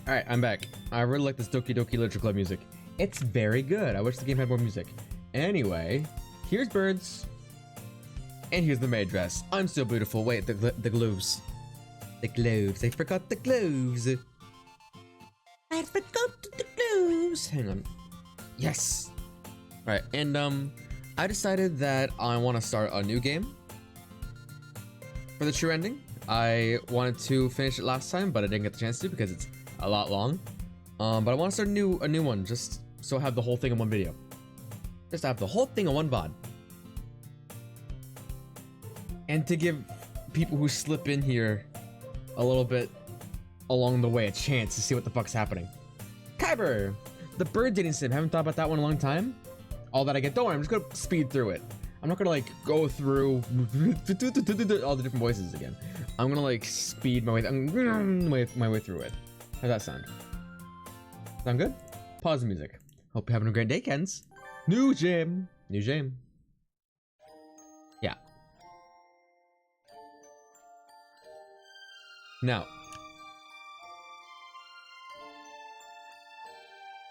Alright, I'm back. I really like this Doki Doki Literature Club music. It's very good. I wish the game had more music. Anyway, here's birds. And here's the maid dress. I'm so beautiful. Wait, the gloves. The gloves. I forgot the gloves. I forgot the gloves. Hang on. Yes. Alright, and I decided that I want to start a new game for the true ending. I wanted to finish it last time, but I didn't get the chance to because it's a lot long. But I want to start a new one, just so I have the whole thing in one video. Just have the whole thing in one VOD. And to give people who slip in here a little bit along the way a chance to see what the fuck's happening. Kyber! The bird dating sim. Haven't thought about that one in a long time. All that I get. Don't worry, I'm just gonna speed through it. I'm not gonna like go through all the different voices again. I'm gonna like speed my way through it. How's that sound? Sound good? Pause the music. Hope you're having a great day, Kens. New gym. New gym. Yeah. Now.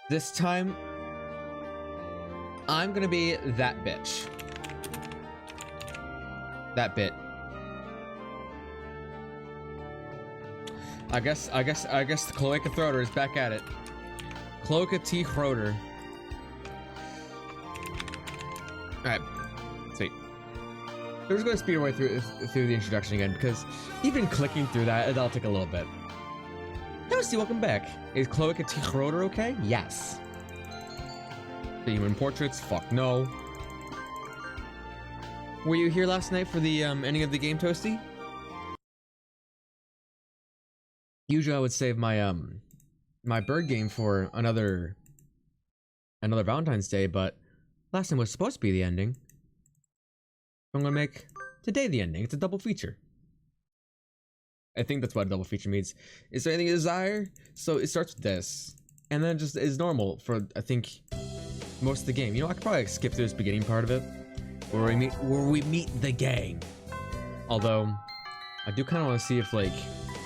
This time, I'm gonna be that bitch. That bit. I guess the Cloaca Throater is back at it. Cloaca T. Throater. Alright. Sweet. We're just gonna speed our way through the introduction again, because even clicking through that'll take a little bit. Toasty, welcome back. Is Cloaca T. Throater okay? Yes. The human portraits? Fuck no. Were you here last night for the ending of the game, Toasty? Usually I would save my my bird game for another Valentine's Day, but last time was supposed to be the ending. I'm gonna make today the ending. It's a double feature. I think that's what a double feature means. Is there anything you desire? So it starts with this, and then it just is normal for I think most of the game. You know, I could probably like, skip through this beginning part of it, where we meet the gang. Although, I do kind of want to see if like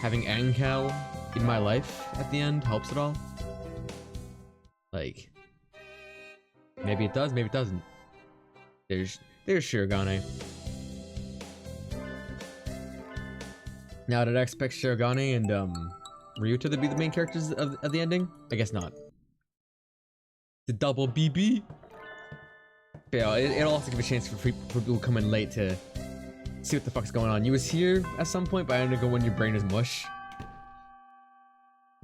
having Angel in my life at the end helps at all. Like, maybe it does, maybe it doesn't. There's Shirogane. Now, did I expect Shirogane and Ryuta to be the main characters of the ending? I guess not. The double BB. But yeah, it'll also give a chance for people who come in late to see what the fuck's going on. You was here at some point, but I had to go when your brain is mush.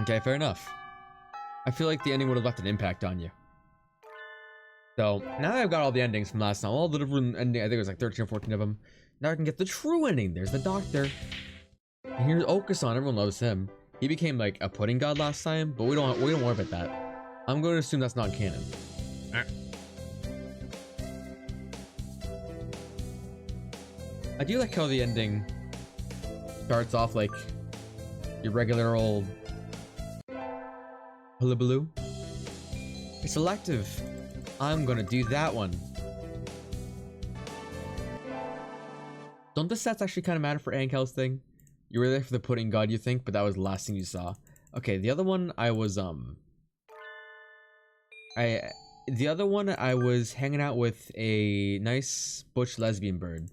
Okay, fair enough. I feel like the ending would have left an impact on you. So, now that I've got all the endings from last time, all the different endings, I think it was like 13 or 14 of them, now I can get the true ending. There's the doctor. And here's Okasan, everyone loves him. He became like a pudding god last time, but we don't worry about that. I'm going to assume that's not canon. I do like how the ending starts off like your regular old hullabaloo. It's elective. I'm gonna do that one. Don't the stats actually kind of matter for Ankel's thing? You were there for the pudding god, you think, but that was the last thing you saw. Okay, the other one I was I was hanging out with a nice butch lesbian bird.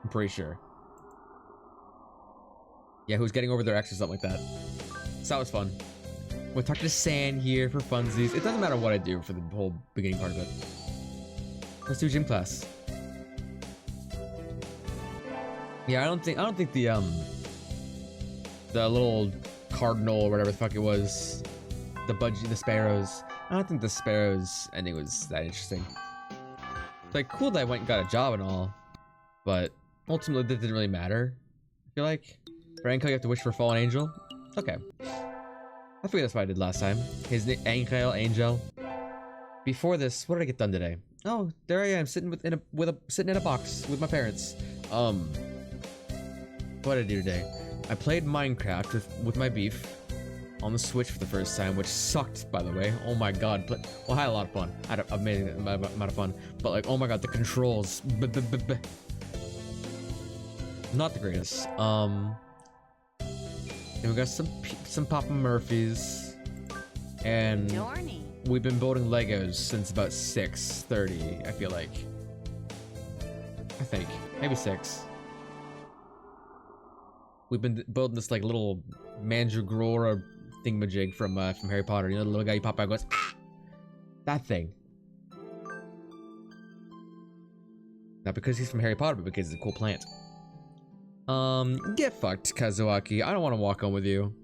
I'm pretty sure. Yeah, who's getting over their ex or something like that. So that was fun. We'll talk to San here for funsies. It doesn't matter what I do for the whole beginning part of it. Let's do gym class. Yeah, I don't think the little cardinal or whatever the fuck it was, the sparrows. I don't think the sparrows ending was that interesting. It's like cool that I went and got a job and all, but ultimately that didn't really matter. I feel like for Ankel you have to wish for a fallen angel. It's okay. I figured that's what I did last time. His name Angel. Before this, what did I get done today? Oh, there I am sitting sitting in a box with my parents. What did I do today? I played Minecraft with my beef on the Switch for the first time, which sucked, by the way. Oh my god. Well, I had a lot of fun. I had an amazing amount of fun. But like, oh my god, the controls. Not the greatest. And we got some Papa Murphys. And we've been building Legos since about 6:30, I feel like. I think. Maybe 6. We've been building this like little Mandragora thingamajig from Harry Potter. You know, the little guy you pop out and goes, ah! That thing. Not because he's from Harry Potter, but because it's a cool plant. Get fucked, Kazuaki. I don't want to walk on with you.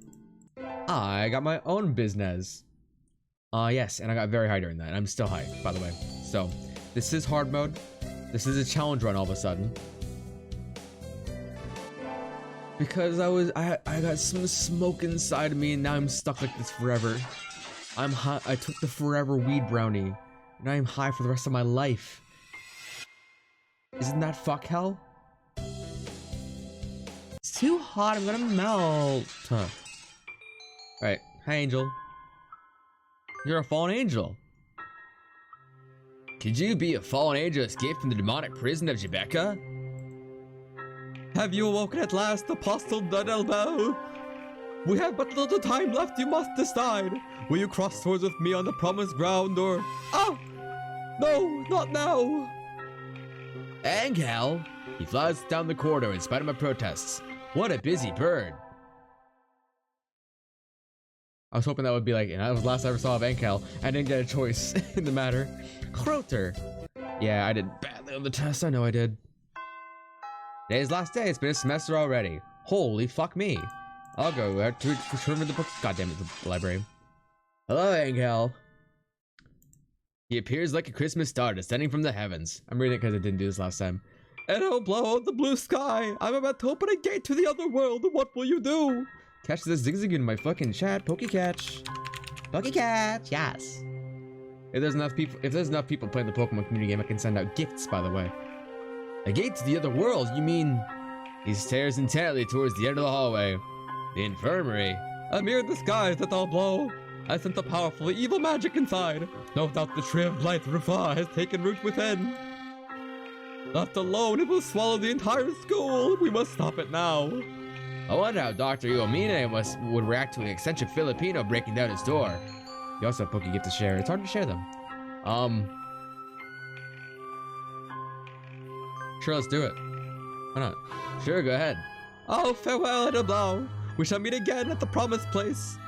I got my own business. Yes, and I got very high during that. I'm still high, by the way. So, this is hard mode. This is a challenge run all of a sudden. Because I got some smoke inside of me and now I'm stuck like this forever. I'm high. I took the forever weed brownie. And I am high for the rest of my life. Isn't that fuck hell? It's too hot, I'm gonna melt. Huh. Alright, hi Angel. You're a fallen angel. Could you be a fallen angel escaped from the demonic prison of Jebecca? Have you awoken at last, Apostle Dudelbell? We have but little time left, you must decide. Will you cross swords with me on the promised ground, or... Oh! No, not now! Angel! He flies down the corridor in spite of my protests. What a busy bird. I was hoping that would be like, and that was the last I ever saw of Angel. I didn't get a choice in the matter. Croter. Yeah, I did badly on the test, I know I did. Today's last day, it's been a semester already. Holy fuck me. I'll go to return to the book. God damn it, the library. Hello, Angel. He appears like a Christmas star descending from the heavens. I'm reading it because I didn't do this last time. And it'll blow out the blue sky. I'm about to open a gate to the other world. What will you do? Catch this zigzag in my fucking chat. Pokecatch. Pokecatch, yes. If there's enough people playing the Pokemon community game, I can send out gifts, by the way. A gate to the other world, you mean? He stares intently towards the end of the hallway. The infirmary. A mirror in the skies that I'll blow. I sense a powerful evil magic inside. No doubt the tree of light Rufa has taken root within. Left alone, it will swallow the entire school. We must stop it now. I wonder how Dr. Iomine would react to an eccentric Filipino breaking down his door. You also have Pokegift to share. It's hard to share them. Sure, let's do it. Why not? Sure, go ahead. Oh, farewell, Edablau. We shall meet again at the promised place.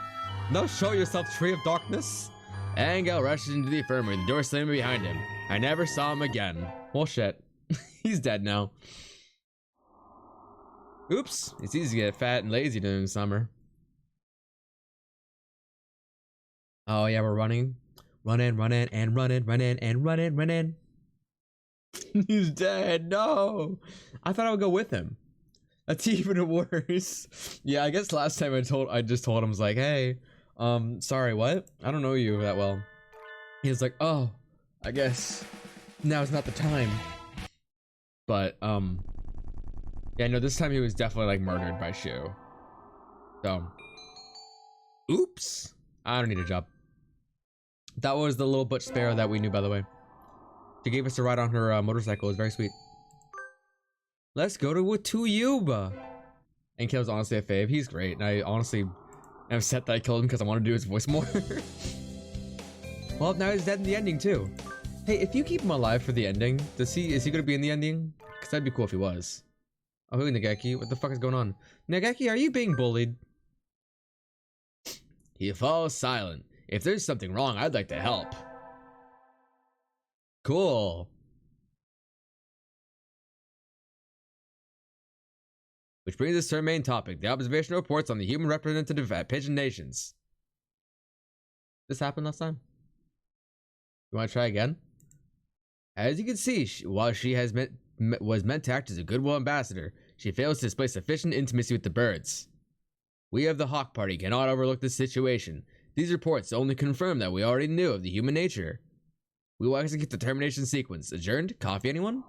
Now show yourself, Tree of Darkness. Angel rushes into the infirmary, the door slamming behind him. I never saw him again. Well, shit. He's dead now. Oops. It's easy to get fat and lazy during the summer. Oh, yeah, we're running. Running. He's dead. No. I thought I would go with him. That's even worse. Yeah, I guess last time I just told him, I was like, hey, sorry, what? I don't know you that well. He was like, oh, I guess now's not the time. But, yeah, no, this time he was definitely, like, murdered by Shu. So, oops. I don't need a job. That was the little butch sparrow that we knew, by the way. She gave us a ride on her motorcycle. It was very sweet. Let's go to Yuba. And Kill's honestly a fave. He's great. And I honestly am upset that I killed him because I want to do his voice more. Well, now he's dead in the ending too. Hey, if you keep him alive for the ending, is he going to be in the ending? Because that'd be cool if he was. Oh, who, Nageki? What the fuck is going on? Nageki, are you being bullied? He falls silent. If there's something wrong, I'd like to help. Cool. Which brings us to our main topic, the observation reports on the human representative at Pigeon Nations. This happened last time. You want to try again? As you can see, while she was meant to act as a goodwill ambassador, she fails to display sufficient intimacy with the birds. We of the Hawk Party cannot overlook this situation. These reports only confirm that we already knew of the human nature. We will execute the termination sequence. Adjourned? Coffee, anyone?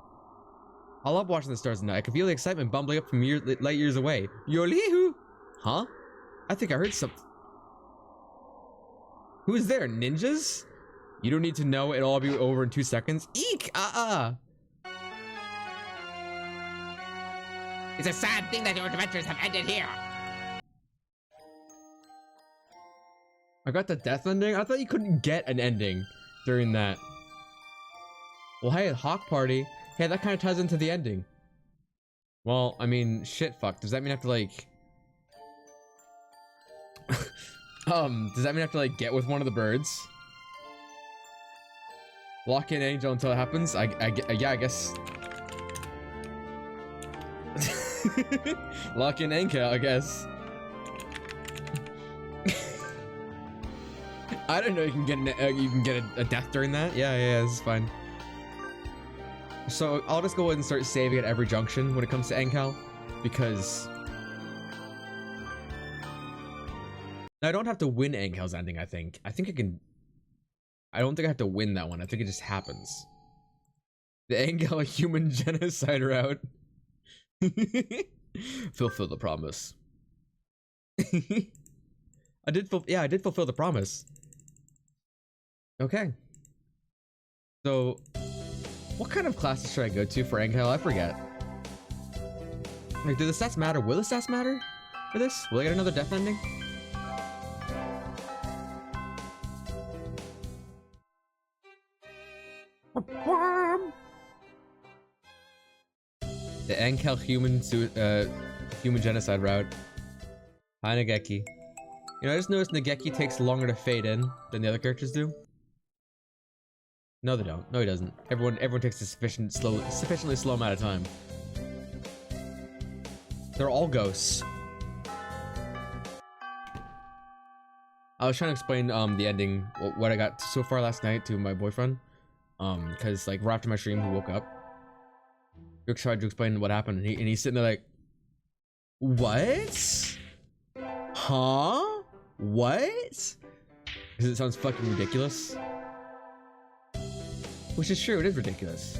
I love watching the stars at night. I can feel the excitement bumbling up from light years away. Yolihu! Huh? I think I heard something. Who is there? Ninjas? You don't need to know. It'll all be over in 2 seconds. Eek! It's a sad thing that your adventures have ended here. I got the death ending? I thought you couldn't get an ending during that. Well, hey, Hawk Party. Hey, that kind of ties into the ending. Well, I mean, shit, fuck. Does that mean I have to, like... does that mean I have to, like, get with one of the birds? Lock in Angel until it happens? Yeah, I guess. Lock in Angel, I guess. I don't know. You can get a death during that. Yeah, this is fine. So I'll just go ahead and start saving at every junction when it comes to Ancal, because I don't have to win Ancal's ending. I think I can. I don't think I have to win that one. I think it just happens. The Ancal human genocide route. Fulfill the promise. I did fulfill the promise. Okay. So, what kind of classes should I go to for Ancal? I forget. Like, do the stats matter? Will the stats matter for this? Will I get another death ending? The Ancal human genocide route. Hi, Nageki. You know, I just noticed Nageki takes longer to fade in than the other characters do. No, they don't. No, he doesn't. Everyone takes a sufficiently slow amount of time. They're all ghosts. I was trying to explain the ending, what I got so far last night to my boyfriend. Because like right after my stream, he woke up. We tried to explain what happened, and he's sitting there like, what? Huh? What? Because it sounds fucking ridiculous. Which is true, it is ridiculous.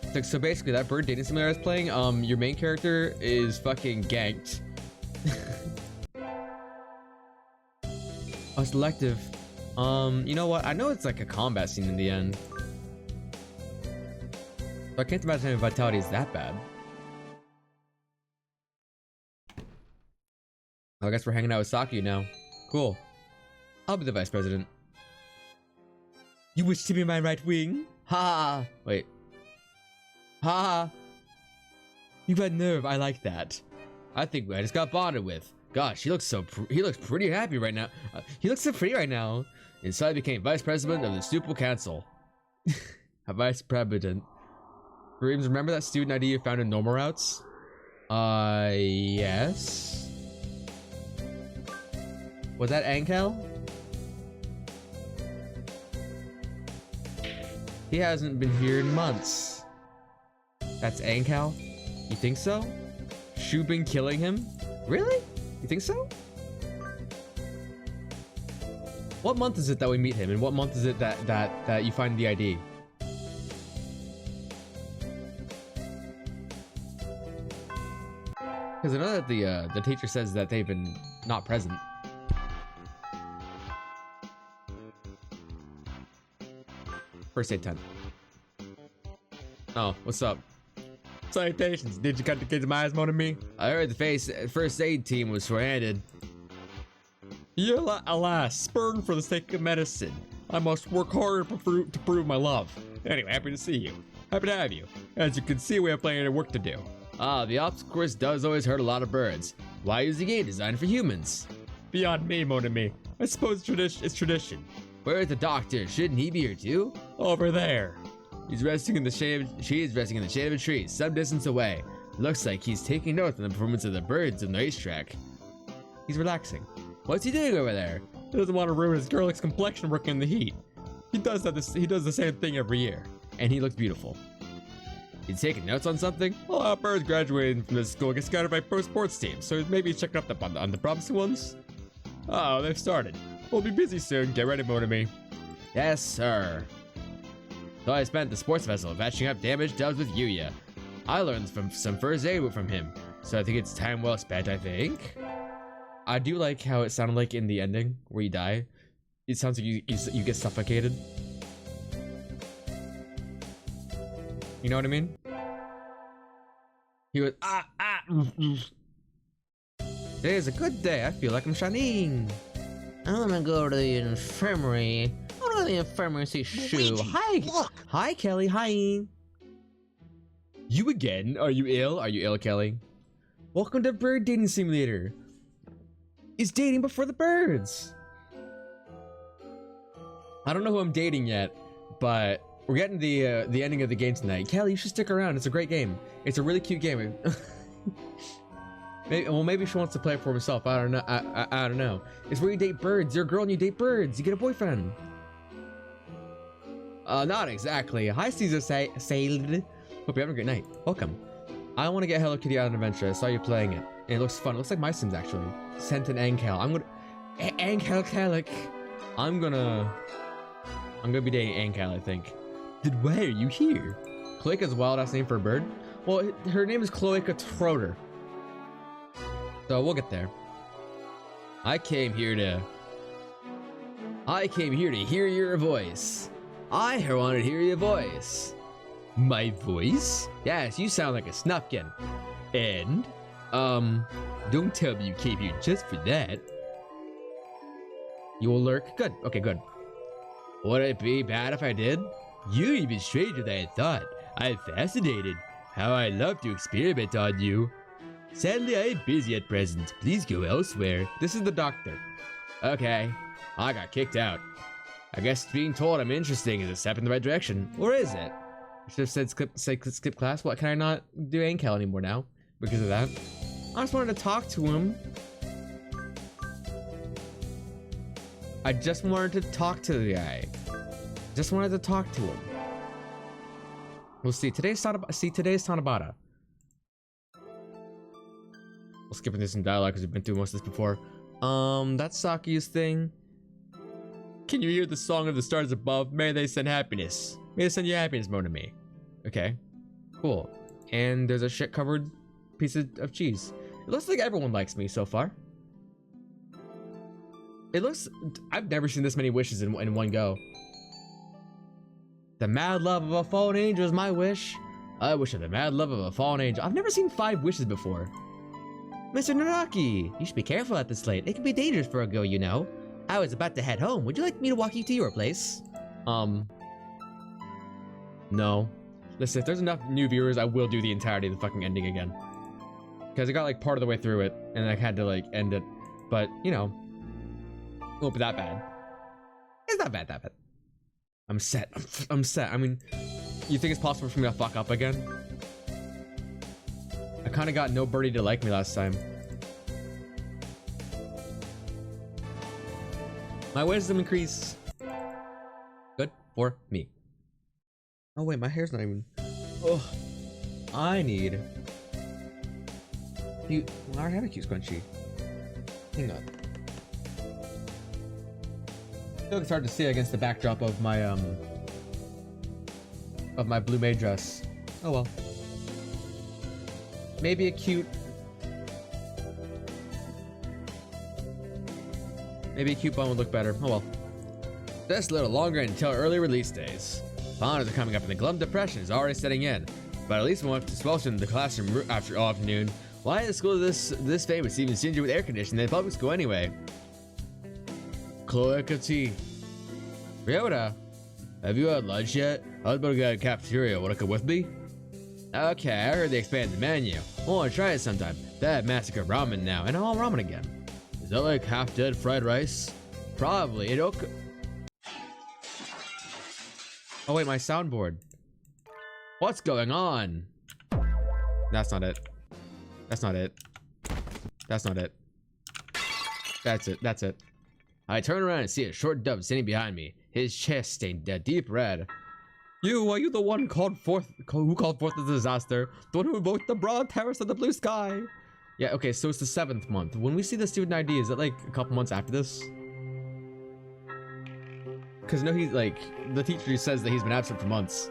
It's like, so basically that bird dating simulator I was playing, your main character is fucking ganked. Oh, selective. You know what? I know it's like a combat scene in the end. So I can't imagine if vitality is that bad. I guess we're hanging out with Saki now. Cool. I'll be the vice president. You wish to be my right wing? Ha! Wait. Ha! You got nerve. I like that. I think I just got bonded with. Gosh, he looks pretty happy right now. He looks so pretty right now. And so I became vice president of the Stupid Council. A vice president. Dreams, remember that student ID you found in normal routes? Yes. Was that Ancal? He hasn't been here in months. That's Ancal? You think so? Shubin killing him? Really? You think so? What month is it that we meet him, and what month is it that you find the ID? Because I know that the teacher says that they've been not present. First aid 10. Oh, what's up? Salutations. Did you cut the kid's eyes more than me? I heard the first aid team was short-handed. Alas, spurned for the sake of medicine. I must work harder to prove my love. Anyway, happy to see you. Happy to have you. As you can see, we have plenty of work to do. Ah, the ops course does always hurt a lot of birds. Why use a game designed for humans? Beyond me, mon ami. I suppose it's tradition. Where's the doctor? Shouldn't he be here too? Over there. She's resting in the shade of a tree, some distance away. Looks like he's taking note on the performance of the birds in the racetrack. He's relaxing. What's he doing over there? He doesn't want to ruin his girlish complexion working in the heat. He does the same thing every year, and he looks beautiful. He's taking notes on something? Well, our birds graduating from this school get scattered by pro sports teams, so maybe he's checking up on the promising ones? Oh, they've started. We'll be busy soon. Get ready, Monami. Yes, sir. So I spent the sports vessel patching up damaged dubs with Yuya. I learned some first aid from him, so I think it's time well spent, I think. I do like how it sounded like in the ending, where you die. It sounds like you get suffocated. You know what I mean? He was, Today is a good day. I feel like I'm shining. I'm gonna go to the infirmary. I'm gonna go to the infirmary and see Shu. Luigi, Hi! look. Hi, Kelly. Hi! You again? Are you ill? Are you ill, Kelly? Welcome to Bird Dating Simulator. It's dating before the birds. I don't know who I'm dating yet, but we're getting the ending of the game tonight. Kelly, you should stick around. It's a great game. It's a really cute game. Maybe she wants to play it for herself. I don't know. I don't know. It's where you date birds. You're a girl and you date birds. You get a boyfriend. Not exactly. Hi, Caesar Sailed. Hope you're having a great night. Welcome. I want to get Hello Kitty on an adventure. I saw you playing it. And it looks fun. It looks like my Sims, actually. Sent an Ankel. I'm gonna... Ankel Calic. I'm gonna be dating Ankel, I think. Why are you here? Cloaca's a wild-ass name for a bird. Well, her name is Cloaca Trotter. So we'll get there. I came here to hear your voice. I wanted to hear your voice. My voice? Yes, you sound like a snufkin. And, don't tell me you came here just for that. You will lurk? Good. Okay, good. Would it be bad if I did? You're even stranger than I thought. I'm fascinated. How I'd love to experiment on you. Sadly, I am busy at present. Please go elsewhere. This is the doctor. Okay. I got kicked out. I guess being told I'm interesting is a step in the right direction. Or is it? I should have said skip class. What, can I not do Ankel anymore now? Because of that? I just wanted to talk to him. I just wanted to talk to the guy. Just wanted to talk to him. We'll see. Today's Tanabata. We'll skip into some dialogue because we've been through most of this before. That's Saki's thing. Can you hear the song of the stars above? May they send happiness. May they send you happiness, more to me. Okay. Cool. And there's a shit-covered piece of cheese. It looks like everyone likes me so far. It looks... I've never seen this many wishes in one go. The mad love of a fallen angel is my wish. I wish for the mad love of a fallen angel. I've never seen 5 wishes before. Mr. Naraki, you should be careful at this late. It can be dangerous for a girl, you know. I was about to head home. Would you like me to walk you to your place? No. Listen, if there's enough new viewers, I will do the entirety of the fucking ending again. Because I got like part of the way through it, and I had to like end it. But, you know, it won't be that bad. It's not bad, that bad. I'm set. I'm set. I mean, you think it's possible for me to fuck up again? I kind of got no birdie to like me last time. My wisdom increase. Good for me. Oh wait, my hair's not even... Oh, I need... Well, I already have a cute scrunchie. Hang on. I feel like it's hard to see against the backdrop of my blue maid dress. Oh well. Maybe a cute bun would look better. Oh well. Just a little longer until early release days. Finals are coming up and the glum depression is already setting in. But at least we won't have expulsion in the classroom after all afternoon. Why is school this famous, even stingy with air conditioning than public school anyway? Cloaca tea. Ryota, have you had lunch yet? I was about to go to the cafeteria. Wanna come with me? Okay, I heard they expanded the menu. I wanna try it sometime. They have massacre ramen now, and all ramen again. Is that like half-dead fried rice? Probably. It'll... Oh wait, my soundboard. What's going on? That's not it. That's not it. That's not it. That's it. That's it. I turn around and see a short dove standing behind me. His chest stained a deep red. Are you the one who called forth the disaster? The one who invoked the broad terrace of the blue sky? Yeah, okay, so it's the 7th month. When we see the student ID, is it like a couple months after this? Because no, he's like, the teacher says that he's been absent for months.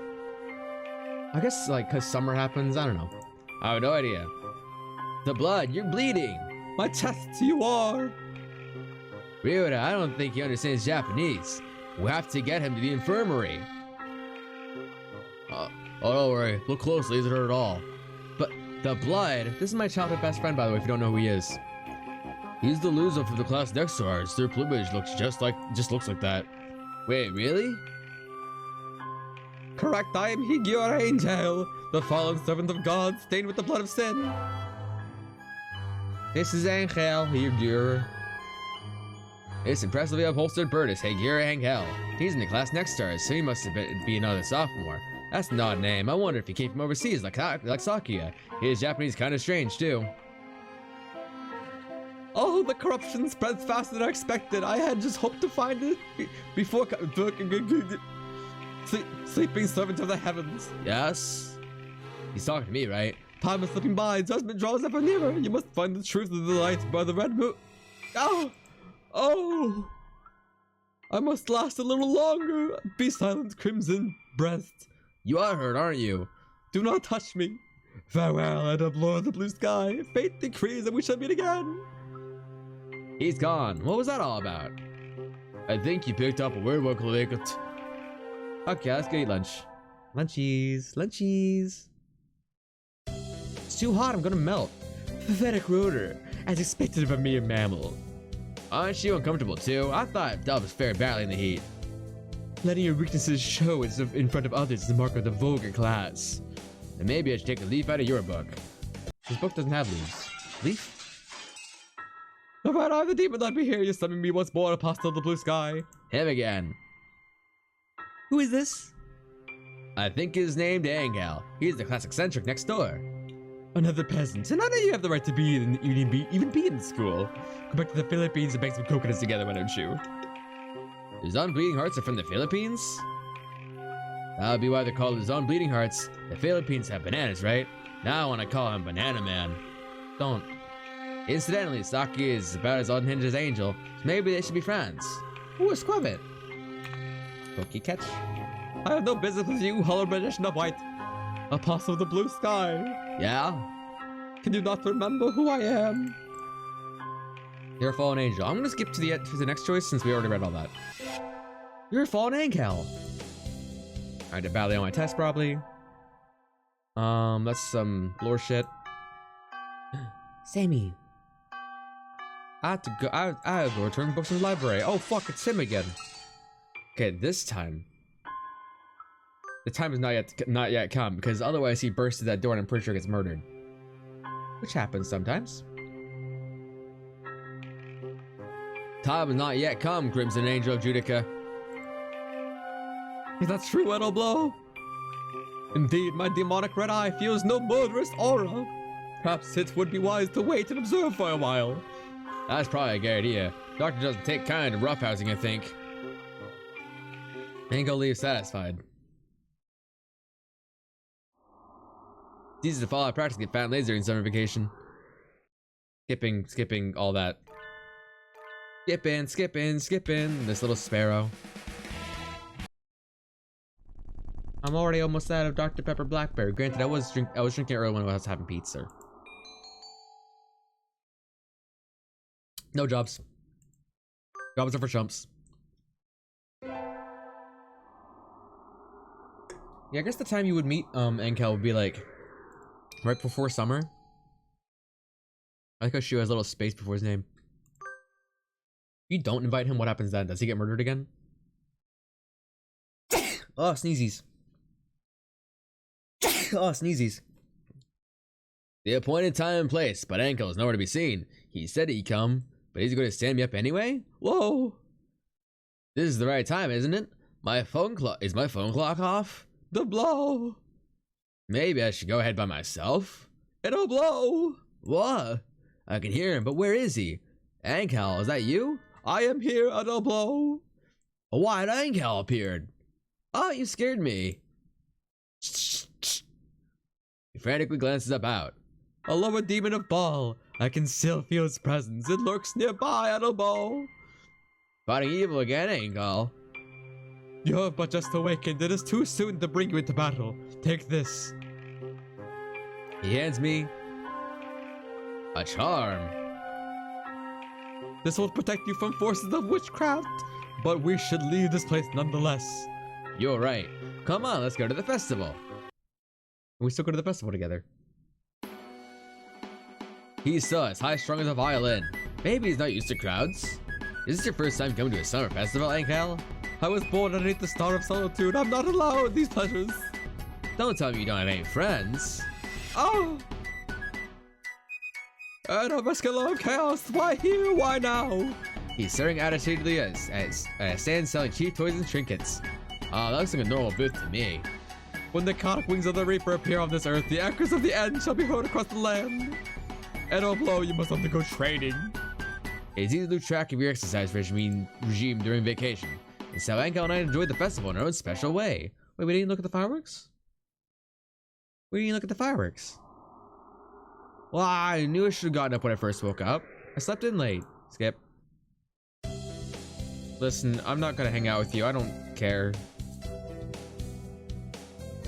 I guess like because summer happens, I don't know. I have no idea. The blood, you're bleeding. My chest, you are. Ryota, I don't think he understands Japanese. We'll have to get him to the infirmary. Oh, don't worry. Look closely, isn't hurt at all. But the blood. This is my childhood best friend, by the way, if you don't know who he is. He's the loser for the class next to ours. Their plumage looks looks like that. Wait, really? Correct, I am your angel, the fallen servant of God, stained with the blood of sin. This is Angel, Higure. This impressively upholstered bird is Higure Angel. He's in the class next to ours, so he must be another sophomore. That's an odd name. I wonder if he came from overseas, like Sakia. His Japanese kind of strange, too. Oh, the corruption spreads faster than I expected. I had just hoped to find it before sleeping servant of the heavens. Yes? He's talking to me, right? Time is slipping by. Judgment draws ever nearer. You must find the truth of the light by the red moon. Oh! Oh! I must last a little longer. Be silent, crimson breast. You are hurt, aren't you? Do not touch me. Farewell, I deplore the blue sky. Fate decrees that we shall meet again. He's gone. What was that all about? I think you picked up a weird one, Colleagues. Okay, let's go eat lunch. Lunchies. Lunchies. It's too hot, I'm gonna melt. Pathetic rotor, as expected of a mere mammal. Aren't you uncomfortable too? I thought doves fared badly in the heat. Letting your weaknesses show in front of others is the mark of the vulgar class. And maybe I should take a leaf out of your book. This book doesn't have leaves. Leaf? No matter, I'm the demon that be here. You summon me once more, apostle of the blue sky. Him again. Who is this? I think his named Angel. He's the class eccentric next door. Another peasant. And I know you have the right to even be in school. Go back to the Philippines and bake some coconuts together, why don't you? His unbleeding hearts are from the Philippines? That would be why they're called his unbleeding hearts. The Philippines have bananas, right? Now I want to call him Banana Man. Don't. Incidentally, Saki is about as unhinged as Angel, so maybe they should be friends. Ooh, a squabbit. Cookie catch. I have no business with you, hollow magician of white. Apostle of the blue sky. Yeah? Can you not remember who I am? You're a fallen angel. I'm gonna skip to the next choice since we already read all that. You're a fallen angel. I did badly on my test, probably. That's some lore shit. Sammy. I have to go. I have to return books in the library. Oh fuck! It's him again. Okay, this time. The time is not yet come because otherwise he bursts through that door and I'm pretty sure gets murdered. Which happens sometimes. Time has not yet come, Crimson Angel of Judica. Is that true, Edelblow? Indeed, my demonic red eye feels no murderous aura. Perhaps it would be wise to wait and observe for a while. That's probably a good idea. Doctor doesn't take kind to roughhousing, I think. Angel leaves satisfied. It's easy to follow. I practically found laser in summer vacation. Skipping all that. Skipping. This little sparrow. I'm already almost out of Dr. Pepper Blackberry. Granted, I was drinking earlier when I was having pizza. No jobs. Jobs are for chumps. Yeah, I guess the time you would meet Enkel would be like right before summer. I like how she has a little space before his name. If you don't invite him, what happens then? Does he get murdered again? Oh, sneezies. Oh, sneezies. The appointed time and place, but Enkel is nowhere to be seen. He said he'd come, but he's going to stand me up anyway? Whoa. This is the right time, isn't it? Is my phone clock off? The blow. Maybe I should go ahead by myself. It'll blow. What? I can hear him, but where is he? Enkel, is that you? I am here, it'll blow. A white Enkel appeared. Oh, you scared me. He frantically glances about. A lower demon of Baal. I can still feel its presence. It lurks nearby, Edelbo. Fighting evil again, Enkel. You have but just awakened. It is too soon to bring you into battle. Take this. He hands me a charm. This will protect you from forces of witchcraft, but we should leave this place nonetheless. You're right. Come on, let's go to the festival. We still go to the festival together. He's still as high strung as a violin. Maybe he's not used to crowds. Is this your first time coming to a summer festival, Angel? I was born underneath the star of solitude. I'm not allowed these pleasures. Don't tell me you don't have any friends. Oh! And a muscular of chaos. Why here? Why now? He's staring attitudinally as stands selling cheap toys and trinkets. That looks like a normal booth to me. When the conic wings of the Reaper appear on this earth, the echoes of the end shall be heard across the land. And although you must undergo training. It's easy to lose track of your exercise regime during vacation. And so Angel and I enjoyed the festival in our own special way. Wait, we didn't look at the fireworks? We didn't look at the fireworks. Well, I knew I should have gotten up when I first woke up. I slept in late. Skip. Listen, I'm not gonna hang out with you. I don't care.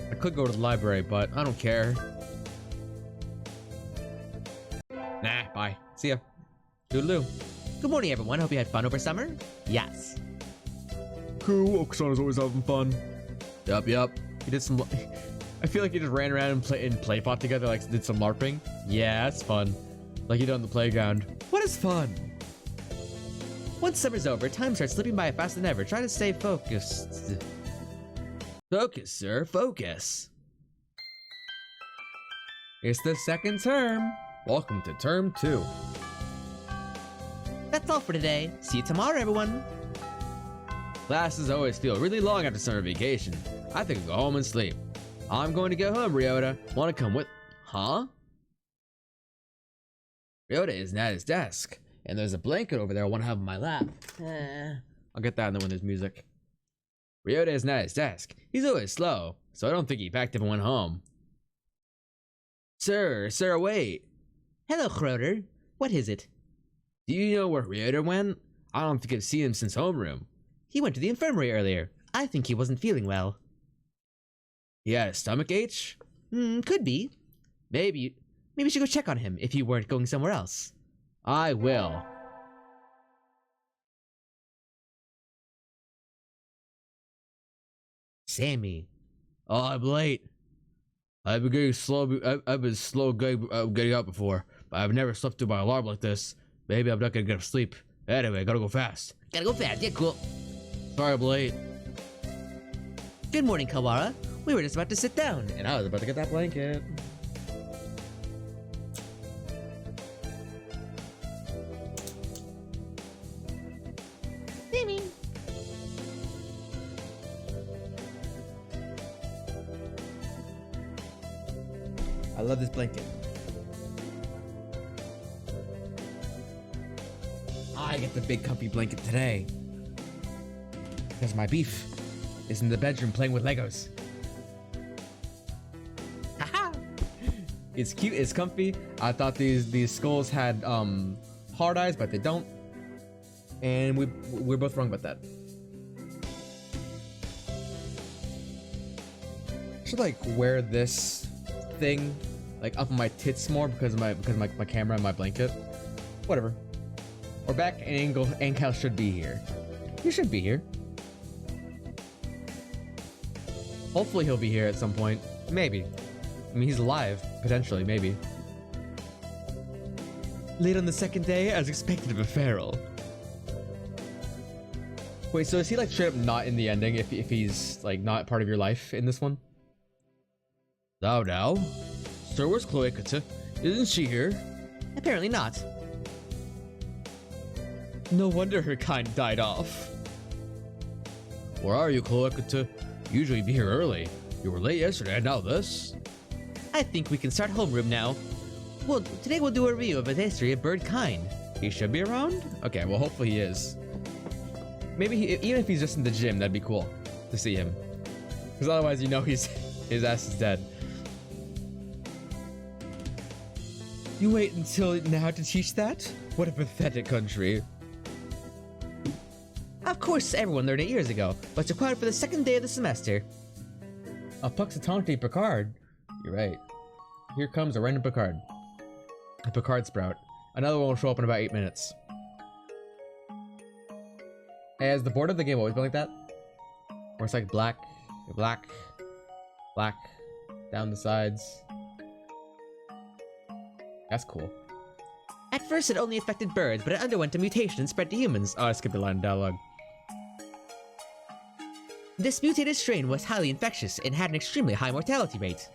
I could go to the library, but I don't care. Nah, bye. See ya. Doodaloo. Good morning, everyone. Hope you had fun over summer. Yes. Cool. Oksana's always having fun. Yup. He did some... I feel like he just ran around and play fought together, like did some LARPing. Yeah, that's fun. Like you did on the playground. What is fun? Once summer's over, time starts slipping by faster than ever. Try to stay focused. Focus, sir. Focus. It's the second term. Welcome to term 2. That's all for today. See you tomorrow, everyone. Classes always feel really long after summer vacation. I think I'll go home and sleep. I'm going to go home, Ryota. Want to come with... Huh? Ryota isn't at his desk. And there's a blanket over there I want to have on my lap. I'll get that when there's music. Ryota isn't at his desk. He's always slow, so I don't think he packed up and went home. Sir, wait. Hello, Schroeder. What is it? Do you know where Ryota went? I don't think I've seen him since homeroom. He went to the infirmary earlier. I think he wasn't feeling well. He had a stomach ache? Could be. Maybe we should go check on him if you weren't going somewhere else. I will. Sammy. Oh, I'm late. I've been getting slow. I've been slow getting up before, but I've never slept through my alarm like this. Maybe I'm not gonna get enough sleep. Anyway, I gotta go fast. Yeah, cool. Sorry I'm late. Good morning, Kawara. We were just about to sit down, and I was about to get that blanket. Sammy. I love this blanket. I get the big comfy blanket today. Because my beef is in the bedroom playing with Legos. Haha! It's cute, it's comfy. I thought these skulls had hard eyes, but they don't. And we're both wrong about that. I should like wear this thing like up on my tits more because of my camera and my blanket. Whatever. Or back angle, Ankel should be here. He should be here. Hopefully he'll be here at some point. Maybe. I mean, he's alive. Potentially, maybe. Late on the second day, as expected of a feral. Wait, so is he like straight up not in the ending if he's like not part of your life in this one? Now. Sir, where's Chloe Kata? Isn't she here? Apparently not. No wonder her kind died off. Where are you, Chloe Kata? Usually be here early. You were late yesterday, and now this? I think we can start homeroom now. Well, today we'll do a review of the history of bird kind. He should be around? Okay, well hopefully he is. Maybe even if he's just in the gym, that'd be cool to see him. Because otherwise, you know, his ass is dead. You wait until now to teach that? What a pathetic country. Of course, everyone learned it years ago, but it's required for the second day of the semester. A Puxatante Picard. You're right. Here comes a random Picard. A Picard sprout. Another one will show up in about 8 minutes. Hey, has the border of the game always been like that? Where it's like black, down the sides. That's cool. At first, it only affected birds, but it underwent a mutation and spread to humans. Oh, I skipped a line of dialogue. This mutated strain was highly infectious and had an extremely high mortality rate.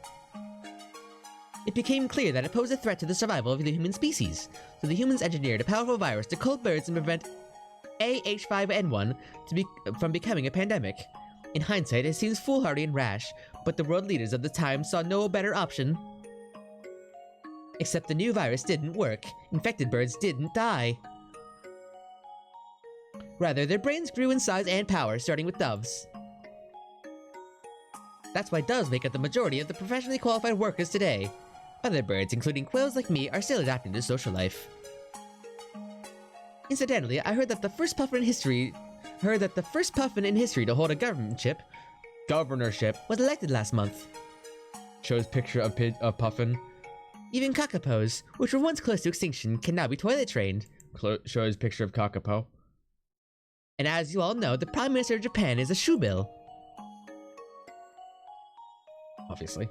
It became clear that it posed a threat to the survival of the human species, so the humans engineered a powerful virus to cull birds and prevent AH5N1 from becoming a pandemic. In hindsight, it seems foolhardy and rash, but the world leaders of the time saw no better option. Except the new virus didn't work. Infected birds didn't die. Rather, their brains grew in size and power, starting with doves. That's why doves make up the majority of the professionally qualified workers today. Other birds, including quails like me, are still adapting to social life. Incidentally, I heard that the first puffin in history to hold a governorship was elected last month. Shows picture of puffin. Even kakapos, which were once close to extinction, can now be toilet trained. Shows picture of kakapo. And as you all know, the Prime Minister of Japan is a shoebill. Obviously.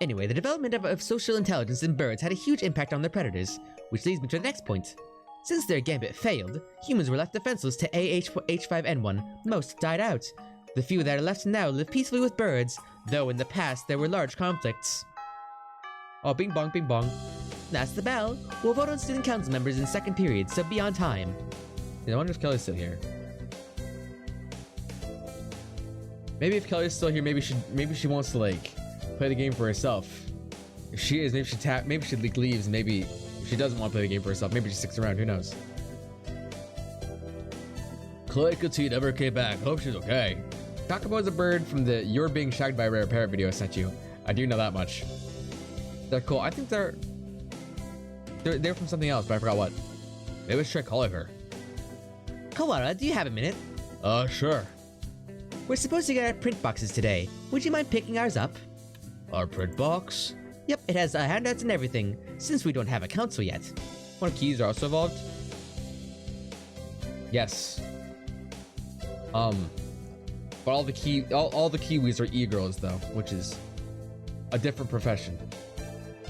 Anyway, the development of social intelligence in birds had a huge impact on their predators, which leads me to the next point. Since their gambit failed, humans were left defenseless to AH5N1. Most died out. The few that are left now live peacefully with birds, though in the past there were large conflicts. Oh, bing bong, bing bong. That's the bell. We'll vote on student council members in the second period, so be on time. I wonder if Kelly's still here. Maybe if Kelly's still here, maybe she wants to like play the game for herself. If she is, maybe she like leaves. Maybe if she doesn't want to play the game for herself, maybe she sticks around. Who knows? Chloe Couture never came back. Hope she's okay. Kakapo is a bird from the "You're Being Shagged by a Rare Parrot" video I sent you. I do know that much. They're cool. I think they're from something else, but I forgot what. Maybe let's try calling her. Kawara, do you have a minute? Sure. We're supposed to get our print boxes today. Would you mind picking ours up? Our print box? Yep, it has handouts and everything, since we don't have a council yet. More keys are also involved? Yes. But all the Kiwis are e-girls though, which is a different profession.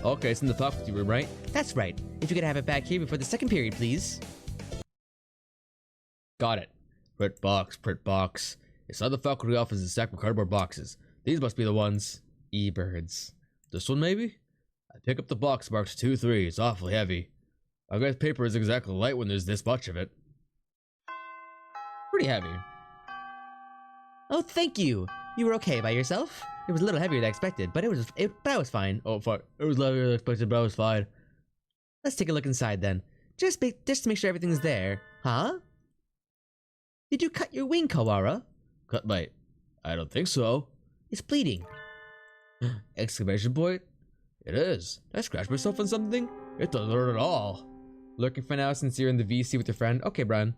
Okay, it's in the faculty room, right? That's right. If you could have it back here before the second period, please. Got it. Print box. Inside the faculty office is a stack of cardboard boxes. These must be the ones. E-birds. This one, maybe? I pick up the box marks 2-3. It's awfully heavy. I guess paper isn't exactly light when there's this much of it. Pretty heavy. Oh, thank you. You were okay by yourself? It was a little heavier than I expected, but I was fine. Oh, fuck. It was heavier than expected, but I was fine. Let's take a look inside then. Just to make sure everything's there. Huh? Did you cut your wing, Kawara? Cut my... I don't think so. It's bleeding. Exclamation point? It is. Did I scratch myself on something? It doesn't hurt at all. Looking for now since you're in the VC with your friend? Okay, Brian.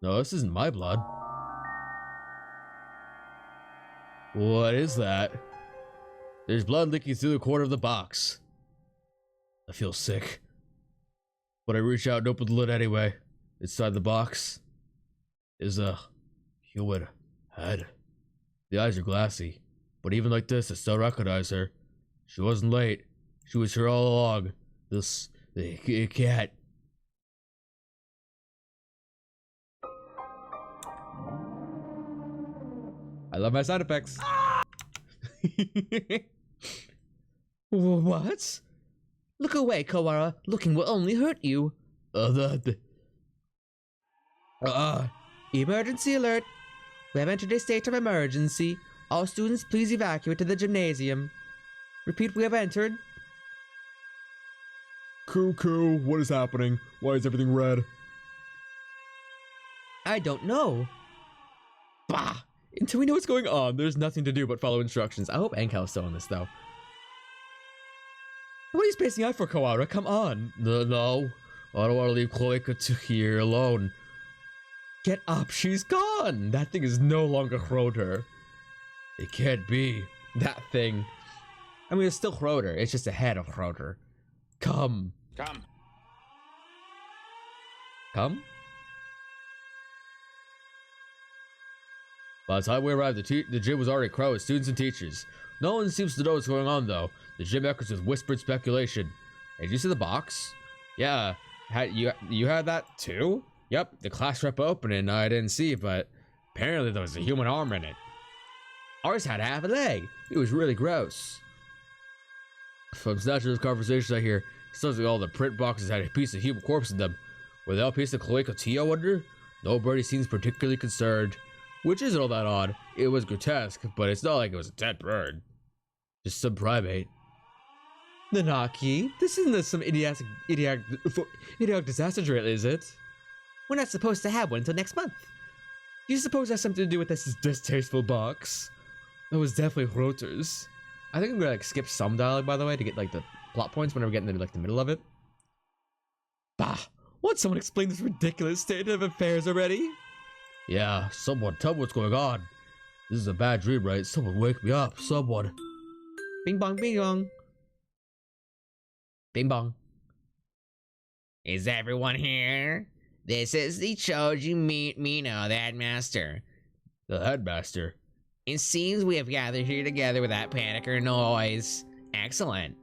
No, this isn't my blood. What is that? There's blood leaking through the corner of the box. I feel sick. But I reach out and open the lid anyway. Inside the box is a human head. The eyes are glassy, but even like this, I still recognize her. She wasn't late. She was here all along. The cat. I love my sound effects. What? Look away, Kawara. Looking will only hurt you. Emergency alert. We have entered a state of emergency. All students, please evacuate to the gymnasium. Repeat, we have entered. Cuckoo, what is happening? Why is everything red? I don't know. Bah! Until we know what's going on, there's nothing to do but follow instructions. I hope Ankal's still in this, though. What are you spacing out for, Kawara? Come on. No. I don't want to leave Chloe here alone. Get up, she's gone! That thing is no longer Schroeder. It can't be. That thing. I mean, it's still Schroeder. It's just a head of Schroeder. Come. Come? By the time we arrived, the gym was already crowded with students and teachers. No one seems to know what's going on, though. The gym echoes with whispered speculation. Hey, did you see the box? Yeah, you had that too? Yep, the class rep opening I didn't see, but apparently there was a human arm in it. Ours had half a leg. It was really gross. From Snatcher's conversations I hear, it sounds like all the print boxes had a piece of human corpse in them. Without a piece of cloaca tea, I wonder? Nobody seems particularly concerned. Which isn't all that odd. It was grotesque, but it's not like it was a dead bird. Just some primate. Nanaki, this isn't some idiotic disaster drill, is it? We're not supposed to have one until next month. Do you suppose that's something to do with this distasteful box? That was definitely Roters. I think I'm gonna like skip some dialogue, by the way, to get like the plot points whenever we get into like the middle of it. Bah! Won't someone explain this ridiculous state of affairs already? Yeah, someone tell me what's going on. This is a bad dream, right? Someone wake me up, someone. Bing bong, bing bong. Bing bong. Is everyone here? This is the Choji Mino, the headmaster. The headmaster? It seems we have gathered here together without panic or noise. Excellent.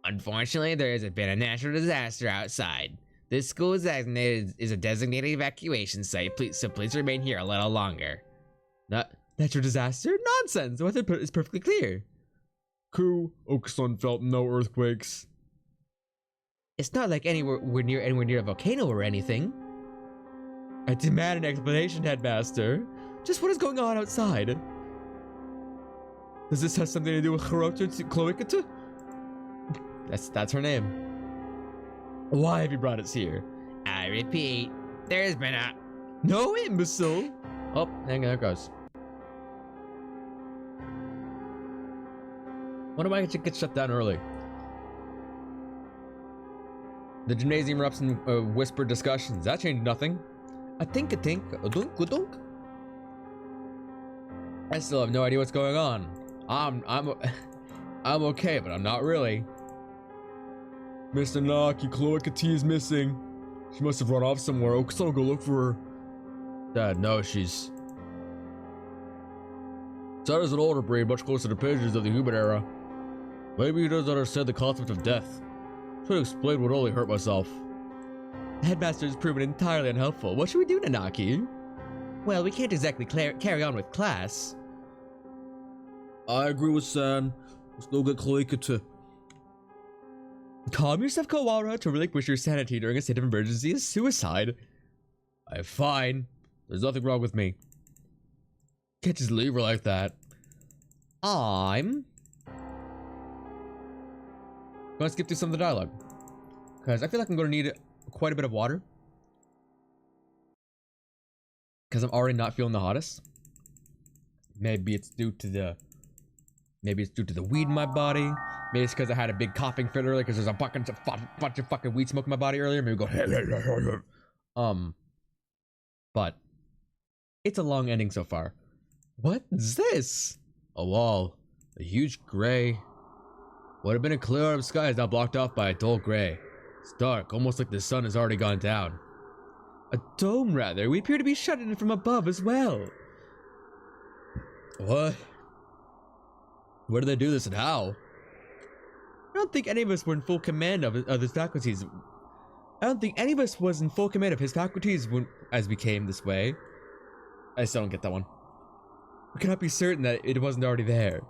Unfortunately, there has been a natural disaster outside. This school is a designated evacuation site, so please remain here a little longer. Not natural disaster? Nonsense! The weather is perfectly clear. Cool. Okusan felt no earthquakes. It's not like we're near a volcano or anything. I demand an explanation, headmaster. Just what is going on outside? Does this have something to do with Cloakata? That's her name. Why have you brought us here? I repeat, there's been a... No, imbecile! Oh, hang on, there it goes. Wonder why I get shut down early. The gymnasium erupts in whispered discussions. That changed nothing. A think, a dunk, a dunk. I still have no idea what's going on. I'm okay, but I'm not really. Mr. Naki, Cloaca T is missing. She must have run off somewhere. Okusan will go look for her. Dad, no, she's... Sad is an older breed, much closer to pigeons of the human era. Maybe he doesn't understand the concept of death. Trying to explain would only hurt myself. The headmaster has proven entirely unhelpful. What should we do, Nanaki? Well, we can't exactly carry on with class. I agree with San. Let's go get Cloaca to... Calm yourself, Kawara. To relinquish your sanity during a state of emergency is suicide. I'm fine. There's nothing wrong with me. Can't just leave her like that. I'm gonna skip through some of the dialogue, because I feel like I'm gonna need quite a bit of water, because I'm already not feeling the hottest. Maybe it's due to the weed in my body. Maybe it's because I had a big coughing fit earlier, because there's a bunch of fucking weed smoke in my body earlier. Maybe go but it's a long ending so far. What is this? A wall, a huge gray. What had been a clear out of sky is now blocked off by a dull gray. It's dark, almost like the sun has already gone down. A dome, rather. We appear to be shut in from above as well. What? Where do they do this and how? I don't think any of us were in full command of his faculties. I don't think any of us was in full command of his faculties as we came this way. I still don't get that one. We cannot be certain that it wasn't already there.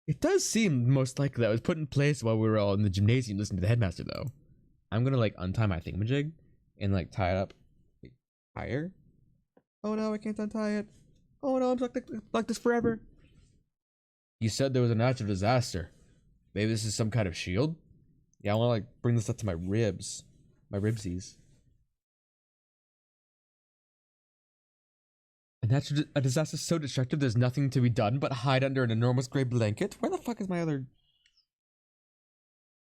It does seem most likely that it was put in place while we were all in the gymnasium listening to the headmaster, though. I'm gonna like untie my thingamajig and like tie it up higher. Oh no, I can't untie it. Oh no, I'm stuck like this forever. You said there was a natural disaster. Maybe this is some kind of shield? Yeah, I wanna like bring this up to my ribs. My ribsies. A disaster so destructive there's nothing to be done but hide under an enormous gray blanket? Where the fuck is my other...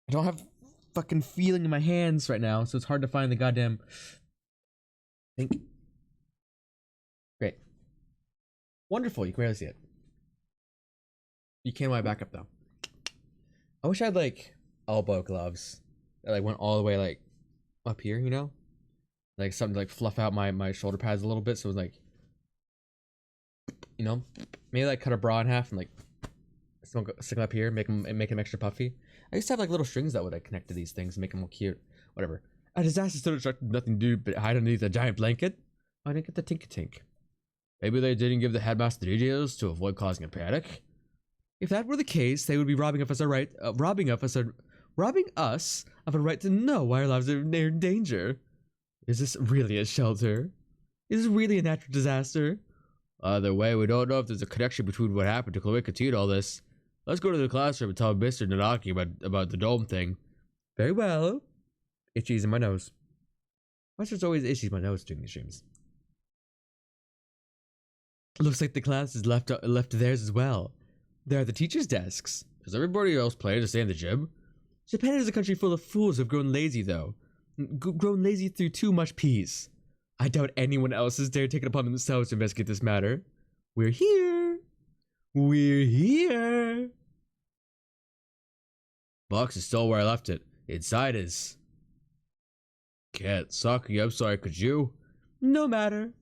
I don't have fucking feeling in my hands right now, so it's hard to find the goddamn... Think. Great. Wonderful, you can barely see it. You can't wear my back up though. I wish I had like elbow gloves that like went all the way like up here, you know? Like something to like fluff out my shoulder pads a little bit so it was like, you know, maybe like cut a bra in half and like stick them up here, make them extra puffy. I used to have like little strings that would like connect to these things and make them more cute. Whatever. A disaster so destructive, nothing to do but hide underneath a giant blanket. I didn't get the tink-a-tink. Maybe they didn't give the headmaster the details to avoid causing a panic. If that were the case, they would be robbing us of a right to know why our lives are in danger. Is this really a shelter? Is this really a natural disaster? Either way, we don't know if there's a connection between what happened to Chloe and all this. Let's go to the classroom and tell Mr. Nanaki about the dome thing. Very well. Itchies in my nose. Master's always itchies my nose during the streams. Looks like the class is left theirs as well. There are the teachers' desks. Does everybody else plan to stay in the gym? Japan is a country full of fools who have grown lazy, though. Grown lazy through too much peace. I doubt anyone else has dared take it upon themselves to investigate this matter. We're here. We're here. Box is still where I left it. Inside is... Can't. Saki, I'm sorry, could you? No matter.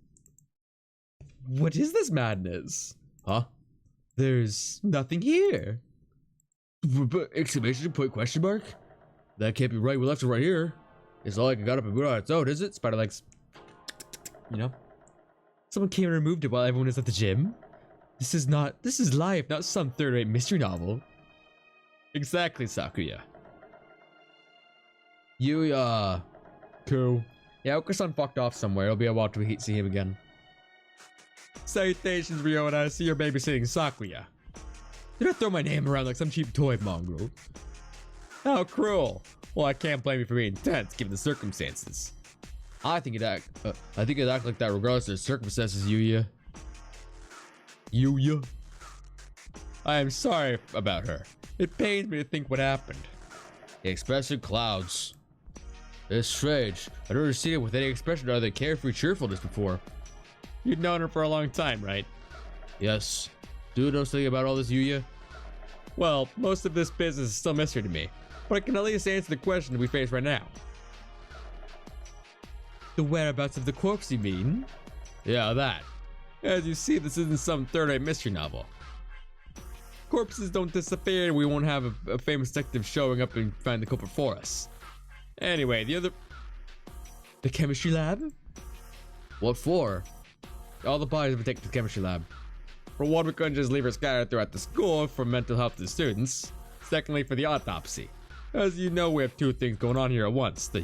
What is this madness? Huh? There's nothing here. Exclamation point, question mark? That can't be right. We left it right here. It's not like it got up and moved on its own, is it? Spider legs. You know? Someone came and removed it while everyone was at the gym? This is life, not some third-rate mystery novel. Exactly, Sakuya. Yuya. Cool. Yeah, Okusan fucked off somewhere. It'll be a while till we see him again. Salutations, Ryota. I see you're babysitting Sakuya. Do not throw my name around like some cheap toy mongrel. How cruel. Well, I can't blame you for being intense, given the circumstances. I think you'd act like that regardless of the circumstances, Yuya. Yuya. I am sorry about her. It pains me to think what happened. The expression clouds. It's strange. I've never seen it with any expression other than carefree cheerfulness before. You've known her for a long time, right? Yes. Do you know something about all this, Yuya? Well, most of this business is still mystery to me, but I can at least answer the question we face right now. The whereabouts of the corpse, you mean? Yeah, that. As you see, this isn't some third-rate mystery novel. Corpses don't disappear, and we won't have a famous detective showing up and find the culprit for us. Anyway, the chemistry lab? What for? All the bodies have been taken to the chemistry lab. For one, we couldn't just leave her scattered throughout the school for mental health to the students. Secondly, for the autopsy. As you know, we have two things going on here at once. The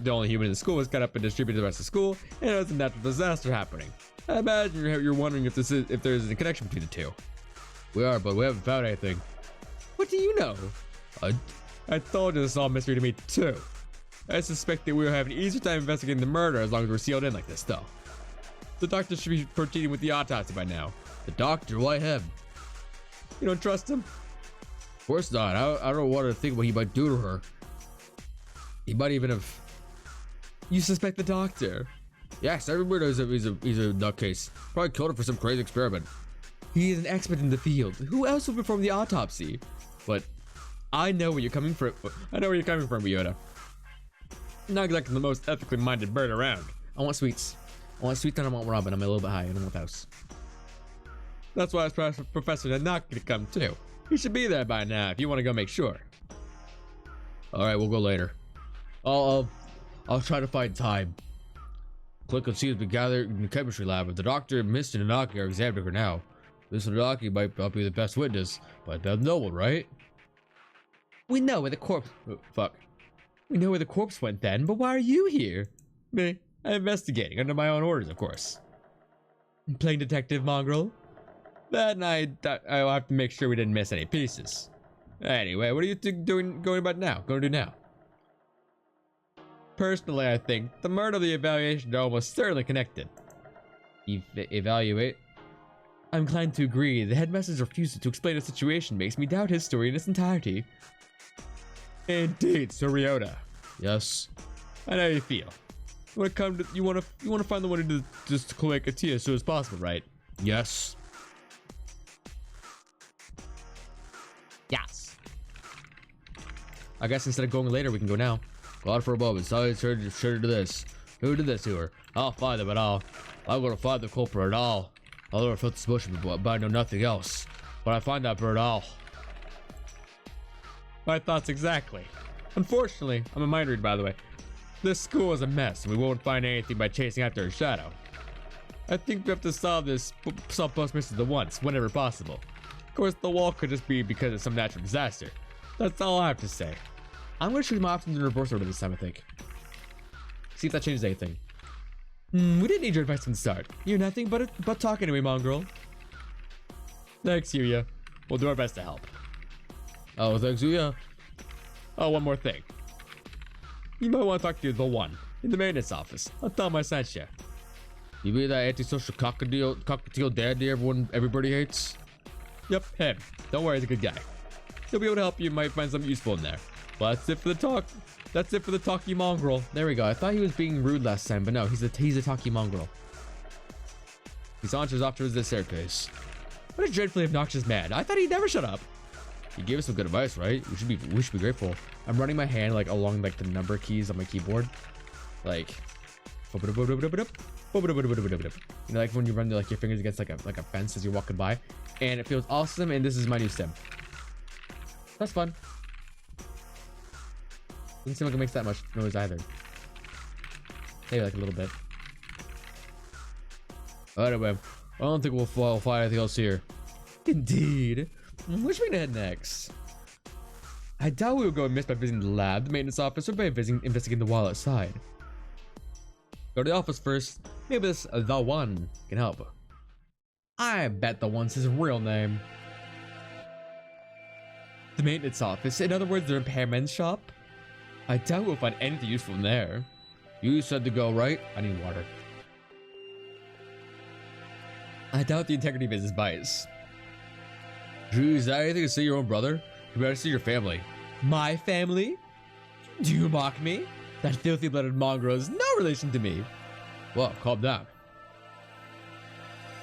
only human in the school was cut up and distributed to the rest of the school, and there's a natural disaster happening. I imagine you're wondering if there's a connection between the two. We are, but we haven't found anything. What do you know? I told you this is all mystery to me too. I suspect that we will have an easier time investigating the murder as long as we're sealed in like this, though. The doctor should be proceeding with the autopsy by now. The doctor? Why him? You don't trust him? Of course not. I don't want to think what he might do to her. He might even have... You suspect the doctor? Yes, everybody knows he's a nutcase. Probably killed her for some crazy experiment. He is an expert in the field. Who else will perform the autopsy? But I know where you're coming from. I know where you're coming from, Ryota. Not exactly the most ethically minded bird around. I want sweets. I want sweets and I want ramen. I'm a little bit high. I don't want those. That's why I asked Professor Nanaki to come too. He should be there by now if you want to go make sure. Alright, we'll go later. I'll try to find time. Click and see as we gather in the chemistry lab. If the doctor and Mr. Nanaki are examining her now. Mr. Nanaki might not be the best witness, but they'll know one, right? We know where the corpse... fuck. We know where the corpse went then, but why are you here? Me? I'm investigating, under my own orders, of course. Playing detective, mongrel? That night, I'll have to make sure we didn't miss any pieces. Anyway, what are you going to do now? Personally, I think the murder of the evaluation are almost certainly connected. Evaluate? I'm inclined to agree. The headmaster's refusal to explain the situation makes me doubt his story in its entirety. Indeed, Sir Ryota. Yes. I know how you feel. You want to find the one who did this to Chloe Katia as soon as possible, right? Yes. Yes. I guess instead of going later, we can go now. Go out for a moment. Sorry, sure to this. Who did this to her? I'll find them at all. I'm gonna find the culprit at all. I'll never felt this motion before, but I know nothing else. But I find that bird all. My thoughts exactly. Unfortunately, I'm a mind reader, by the way. This school is a mess, and we won't find anything by chasing after a shadow. I think we have to solve Postmisters at once, whenever possible. Of course, the wall could just be because of some natural disaster. That's all I have to say. I'm gonna choose my options in reverse order this time, I think. See if that changes anything. We didn't need your advice from the start. You're nothing but talk anyway, mongrel. Thanks, Yuya. We'll do our best to help. Oh, thanks, Yuya. Oh, one more thing. You might want to talk to the one in the maintenance office. I'll tell him I sent you. You be that antisocial cockatiel daddy everybody hates? Yep, him. Don't worry, he's a good guy. He'll be able to help you. You might find something useful in there. Well, that's it for the talk. That's it for the talky mongrel. There we go. I thought he was being rude last time, but no, he's a talky mongrel. He saunters off towards the staircase. What a dreadfully obnoxious man. I thought he'd never shut up. He gave us some good advice, right? We should be grateful. I'm running my hand like along like the number keys on my keyboard. Like you know, like when you run like your fingers against like a fence as you're walking by. And it feels awesome, and this is my new stem. That's fun. Doesn't seem like it makes that much noise either. Maybe like a little bit. Anyway, I don't think we'll find anything else here. Indeed. Which way to head next? I doubt we will go amiss by visiting the lab, the maintenance office, or by investigating the wall outside. Go to the office first. Maybe this the one can help. I bet the one's his real name. The maintenance office, in other words, the repairman's shop. I doubt we'll find anything useful in there. You said to go, right? I need water. I doubt the integrity of his bias. Drew, is that anything to see your own brother? You better see your family. My family? Do you mock me? That filthy-blooded mongrel is no relation to me. Well, calm down.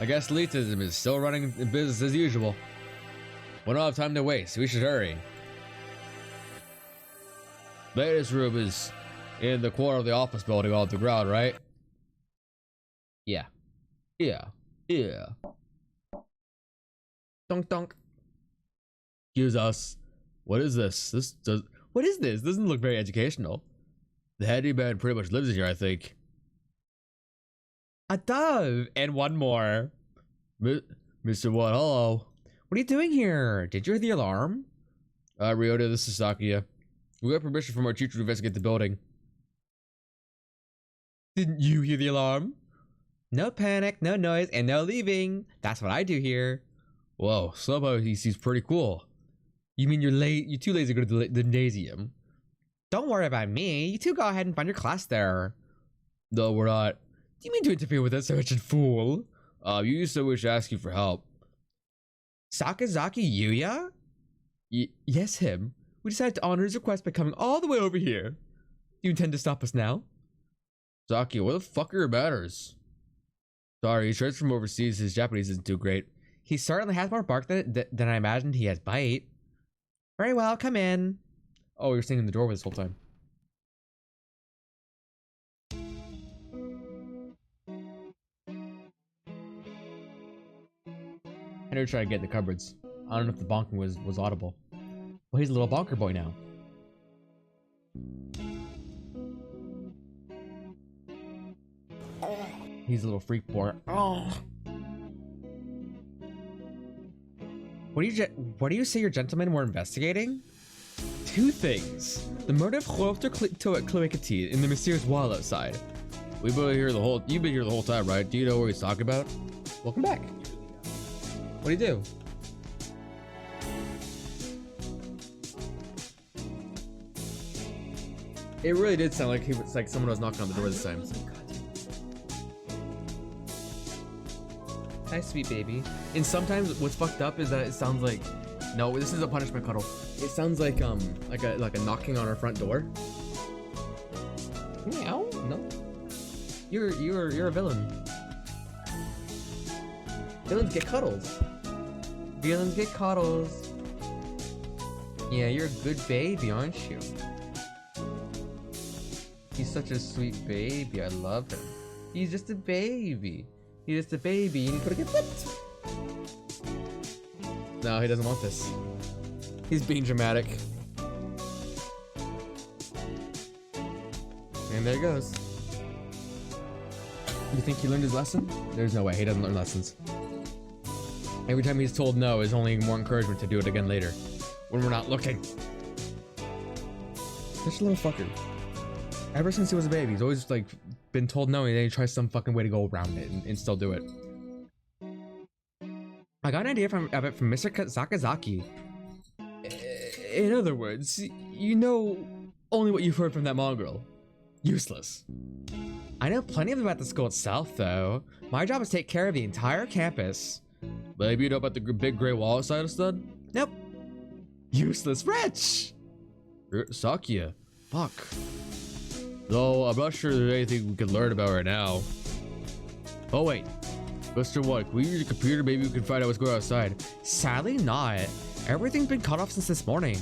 I guess elitism is still running the business as usual. We don't have time to waste. We should hurry. Latest room is in the corner of the office building on the ground, right? Yeah. Donk donk. Excuse us. What is this? What is this? Doesn't look very educational. The handyman pretty much lives in here, I think. A dove and one more. Mr. What? Hello. What are you doing here? Did you hear the alarm? Ryota, this is Sakuya. We got permission from our teacher to investigate the building. Didn't you hear the alarm? No panic, no noise, and no leaving. That's what I do here. Whoa, somehow he seems pretty cool. You mean you're too lazy to go to the gymnasium? Don't worry about me. You two go ahead and find your class there. No, we're not. Do you mean to interfere with us, wretched fool? You said we should ask you for help. Sakazaki Yuya? Yes, him. We decided to honor his request by coming all the way over here. Do you intend to stop us now? Saki, what the fuck are your manners? Sorry, he's straight from overseas. His Japanese isn't too great. He certainly has more bark than I imagined he has bite. Very well, come in. Oh, you're standing in the doorway this whole time. I never tried to get in the cupboards. I don't know if the bonking was audible. Well, he's a little bonker boy now. He's a little freak boy. Oh. What do you say your gentlemen were investigating? Two things. The murder of Hrothgar Cloakity in the mysterious wall outside. You've been here the whole time, right? Do you know what he's talking about? Welcome back. What do you do? It really did sound like someone was knocking on the door this time. Hi, sweet baby. And sometimes what's fucked up is that it sounds like, no, this is a punishment cuddle. It sounds like a knocking on our front door. Meow. No. You're a villain. Villains get cuddles. Villains get cuddles. Yeah, you're a good baby, aren't you? He's such a sweet baby. I love him. He's just a baby. He's just a baby and he's gonna get whipped. No, he doesn't want this. He's being dramatic. And there it goes. You think he learned his lesson? There's no way. He doesn't learn lessons. Every time he's told no is only more encouragement to do it again later. When we're not looking. Such a little fucker. Ever since he was a baby, he's always like been told no, and then he tries some fucking way to go around it and still do it. I got an idea of it from Mr. Sakazaki. In other words, you know only what you've heard from that mongrel. Useless. I know plenty about the school itself, though. My job is to take care of the entire campus. Maybe you know about the big gray wall outside of stud? Nope. Useless wretch! Sakia. Fuck. Though, I'm not sure there's anything we can learn about right now. Oh, wait. Mr. What? Can we use a computer? Maybe we can find out what's going on outside. Sadly not. Everything's been cut off since this morning.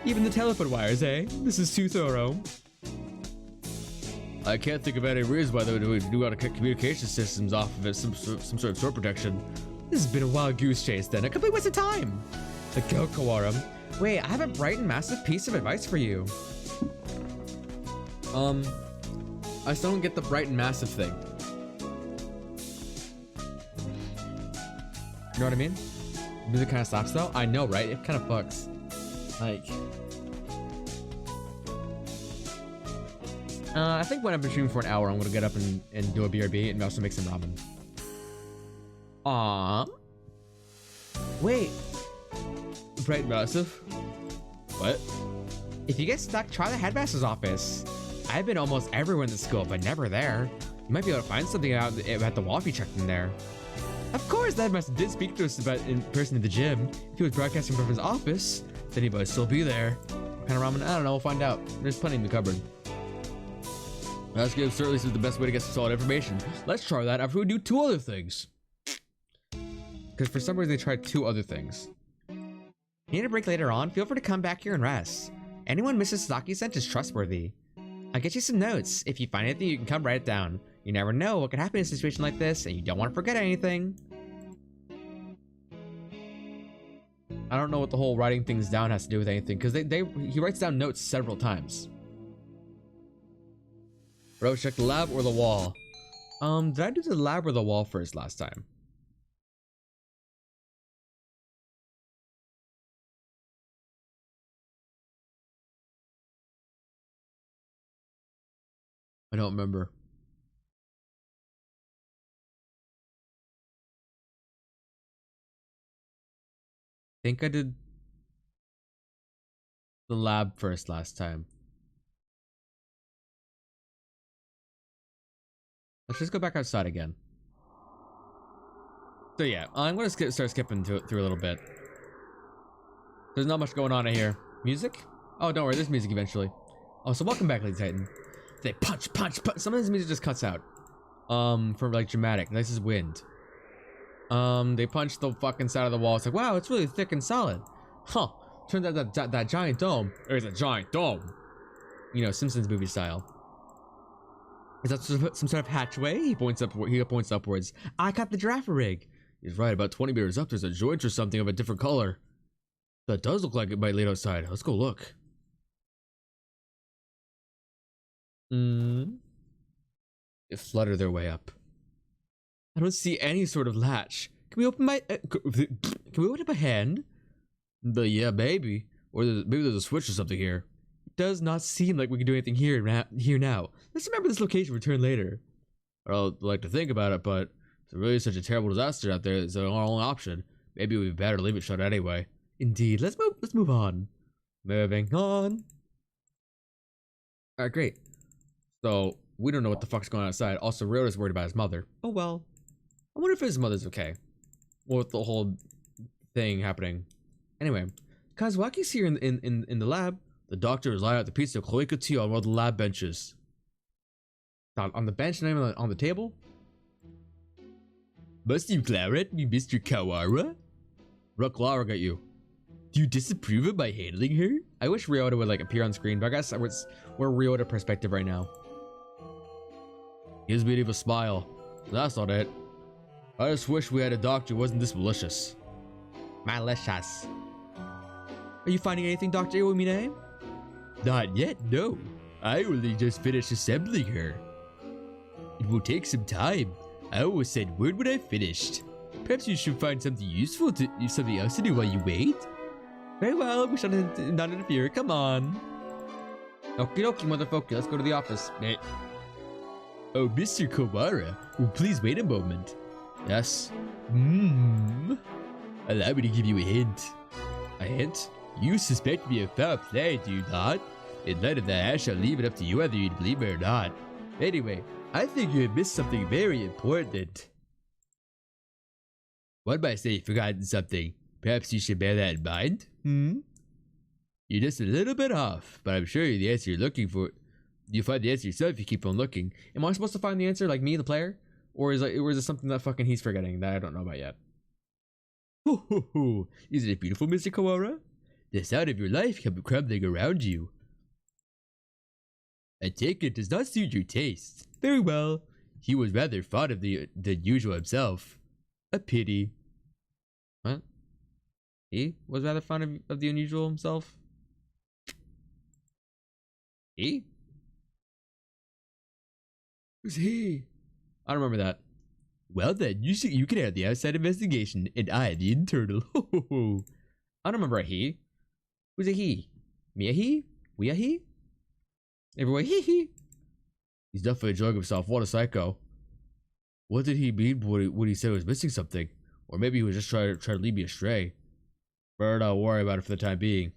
Even the telephone wires, eh? This is too thorough. I can't think of any reason why they would do out of communication systems off of it, some sort of sword protection. This has been a wild goose chase then, a complete waste of time. The Gokawarum. Wait, I have a bright and massive piece of advice for you. I still don't get the bright and massive thing. You know what I mean? Music kind of slaps though. I know, right? It kind of fucks. Like, I think when I've been streaming for an hour, I'm gonna get up and do a BRB and also make some ramen. Wait. Bright and massive? What? If you get stuck, try the headmaster's office. I've been almost everywhere in the school, but never there. You might be able to find something out at the wall if you checked in there. Of course, the headmaster did speak to us about in person in the gym. If he was broadcasting from his office, then he might still be there. What kind of ramen? I don't know, we'll find out. There's plenty in the cupboard. That's good. Certainly is the best way to get some solid information. Let's try that after we do 2 other things. Because for some reason they tried 2 other things. You need a break later on? Feel free to come back here and rest. Anyone Mrs. Sasaki sent is trustworthy. I'll get you some notes. If you find anything, you can come write it down. You never know what could happen in a situation like this, and you don't want to forget anything. I don't know what the whole writing things down has to do with anything, because he writes down notes several times. Bro, check the lab or the wall? Did I do the lab or the wall first last time? I don't remember. I think I did the lab first last time. Let's just go back outside again. So yeah, I'm gonna start skipping through a little bit. There's not much going on in here. Music? Oh, don't worry, there's music eventually. Oh, so welcome back, Lady Titan. They punch, punch, punch. Some of this music just cuts out. For like dramatic. This is wind. They punch the fucking side of the wall. It's like, wow, it's really thick and solid. Huh. Turns out that giant dome is a giant dome. You know, Simpsons movie style. Is that some sort of hatchway? He points upwards. I got the giraffe rig. He's right. About 20 meters up, there's a joint or something of a different color. That does look like it might lead outside. Let's go look. They flutter their way up. I don't see any sort of latch. Can we open my? Can we open up a hand? Yeah, maybe. Or maybe there's a switch or something here. It does not seem like we can do anything here now. Let's remember this location. Return later. I'd like to think about it, but if there really is such a terrible disaster out there, it's our only option. Maybe we'd better leave it shut anyway. Indeed. Let's move on. Moving on. All right, great. So we don't know what the fuck's going on outside. Also, Ryota's worried about his mother. Oh well. I wonder if his mother's okay. With the whole thing happening. Anyway, Kazuaki's here in the lab. The doctor is lying out the piece of cloaca tea on one of the lab benches. On the bench, not even on the table. Must you claret me, Mr. Kawara? What Clara got you? Do you disapprove of my handling her? I wish Ryota would like appear on screen, but I guess we're Ryota perspective right now. Gives me a smile. That's not it. I just wish we had a doctor who wasn't this malicious. Malicious. Are you finding anything, Dr. Iwamine? Not yet, no. I only just finished assembling her. It will take some time. I always said word when I finished. Perhaps you should find something useful something else to do while you wait. Very well, we shall not interfere. Come on. Okie dokie, motherfucker. Let's go to the office. Oh, Mr. Kawara, please wait a moment. Yes. Allow me to give you a hint. A hint? You suspect me of foul play, do you not? In light of that, I shall leave it up to you whether you believe it or not. Anyway, I think you have missed something very important. One might say you've forgotten something. Perhaps you should bear that in mind? You're just a little bit off, but I'm sure you're the answer you're looking for. You'll find the answer yourself if you keep on looking. Am I supposed to find the answer like me, the player? Or is it something that fucking he's forgetting that I don't know about yet? Ho ho ho! Isn't it beautiful, Mr. Kawara? The sound of your life can be crumbling around you. I take it does not suit your taste. Very well. He was rather fond of the usual himself. A pity. What? He was rather fond of the unusual himself? He? Who's he? I don't remember that. Well then, you can have the outside investigation, and I the internal. Ho ho ho! I don't remember a he. Who's a he? Me a he? We a he? Everyone hee hee. He's definitely enjoying himself. What a psycho. What did he mean when he said he was missing something? Or maybe he was just trying to lead me astray. Better not worry about it for the time being.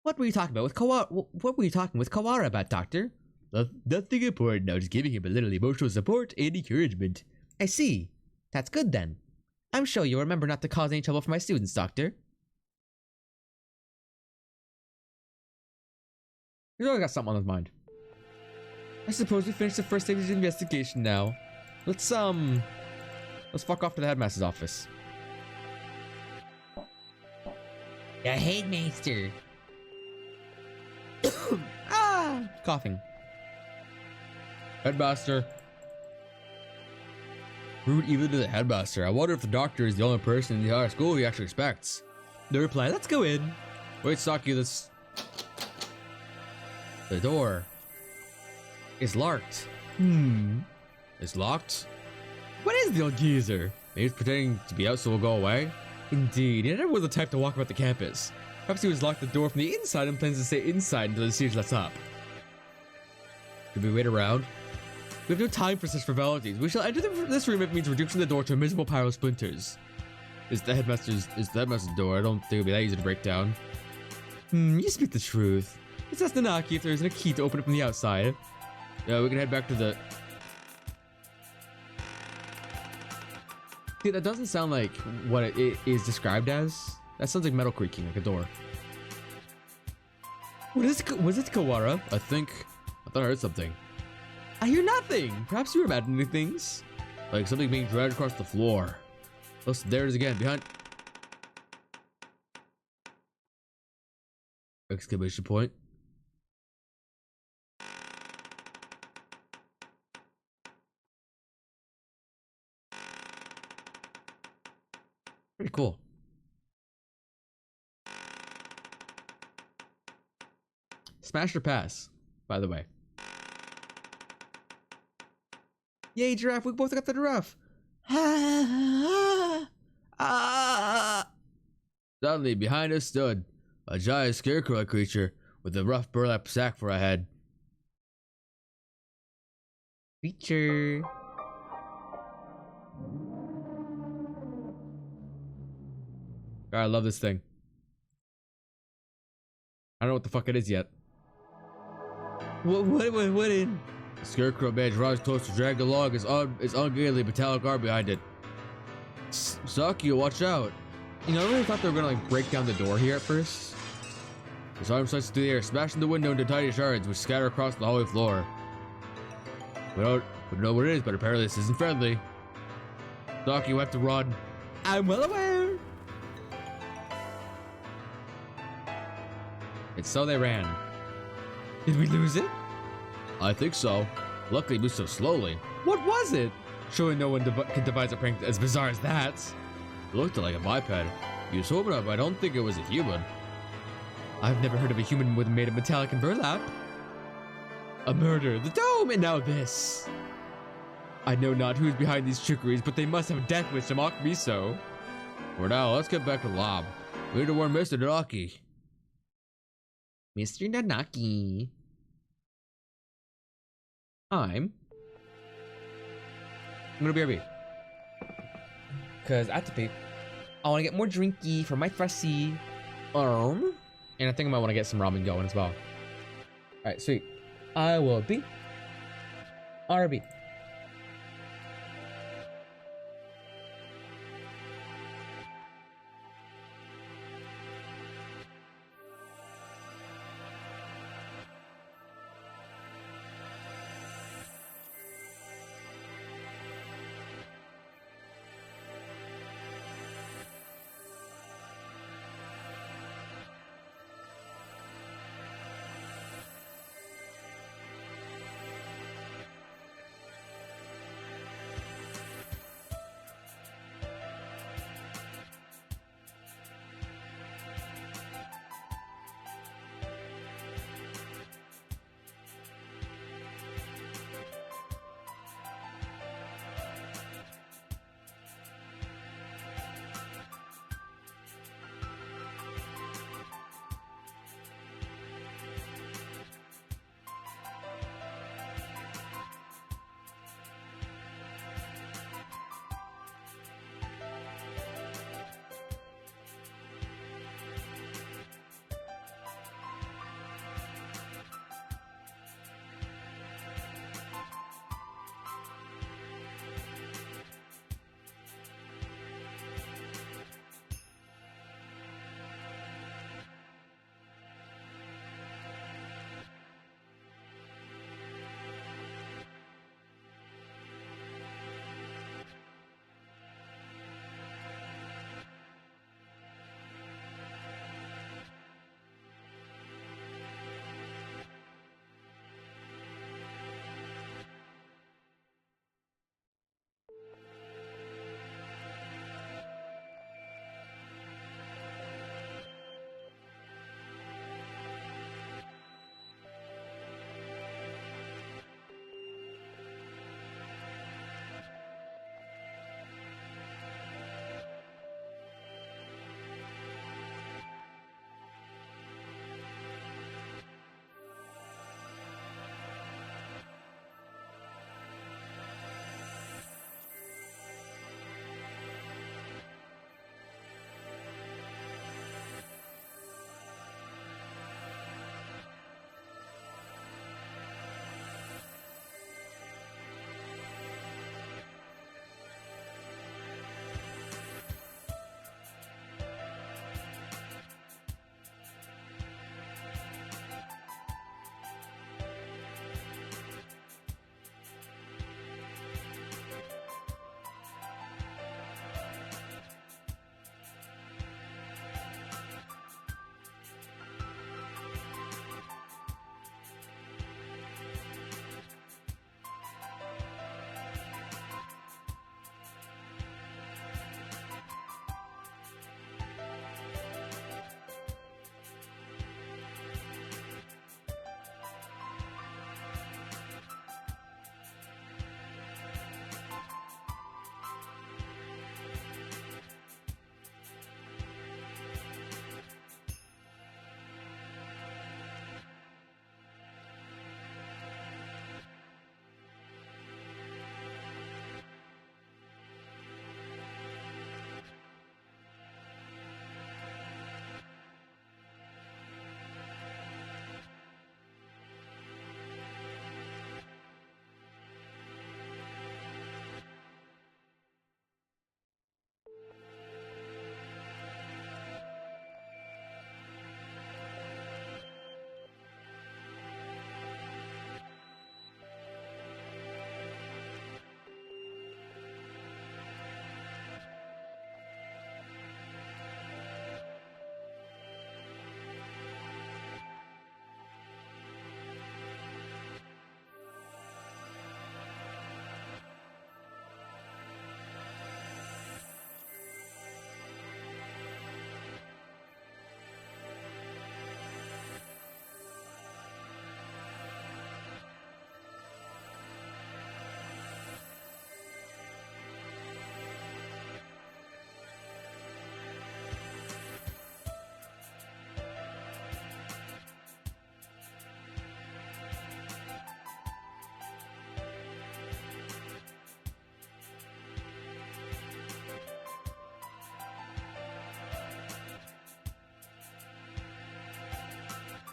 What were you talking about with Kawara? What were you talking with Kawara about, Doctor? Nothing important. I was giving him a little emotional support and encouragement. I see. That's good then. I'm sure you'll remember not to cause any trouble for my students, Doctor. He's always got something on his mind. I suppose we finished the first stage of the investigation now. Let's fuck off to the headmaster's office. The headmaster. Coughing. Headmaster. Rude even to the headmaster. I wonder if the doctor is the only person in the entire school he actually expects. The reply, let's go in. Wait, Saki, this... The door is locked. It's locked? What is the old geezer? Maybe he's pretending to be out so we'll go away? Indeed, he never was the type to walk about the campus. Perhaps he was locked the door from the inside and plans to stay inside until the siege lets up. Should we wait around? We have no time for such frivolities. We shall enter this room if it means reducing the door to a miserable pile of splinters. It's the headmaster's door. I don't think it'll be that easy to break down. You speak the truth. Let's ask Nanaki if there isn't a key to open it from the outside. Yeah, we can head back to the... Dude, that doesn't sound like what it is described as. That sounds like metal creaking, like a door. Was it Kawara? I thought I heard something. I hear nothing! Perhaps you were imagining things? Like something being dragged across the floor. Oh, there it is again, behind... Exclamation point. Pretty cool. Smash or pass, by the way. Yay, giraffe! We both got the giraffe! Suddenly, behind us stood a giant scarecrow creature with a rough burlap sack for a head. Creature. God, I love this thing. I don't know what the fuck it is yet. What in? The scarecrow man draws close to drag the log as ungainly metallic arm behind it. Saki, watch out. You know, I really thought they were gonna like break down the door here at first. His arm slices through the air, smashing the window into tiny shards which scatter across the hallway floor. We don't know what it is, but apparently this isn't friendly. Saki, you have to run. I'm well aware. And so they ran. Did we lose it? I think so. Luckily, it moved so slowly. What was it? Surely no one can devise a prank as bizarre as that. It looked like a biped. You was hoping up, I don't think it was a human. I've never heard of a human with made of metallic and burlap. A murder, the dome, and now this. I know not who's behind these trickeries, but they must have a death wish to mock me so. For now, let's get back to the lab. We need to warn Mr. Nanaki. Mr. Nanaki. I'm gonna BRB. Cause I have to pee. I wanna get more drinky for my fressy. And I think I might wanna get some ramen going as well. Alright, sweet. I will be RB.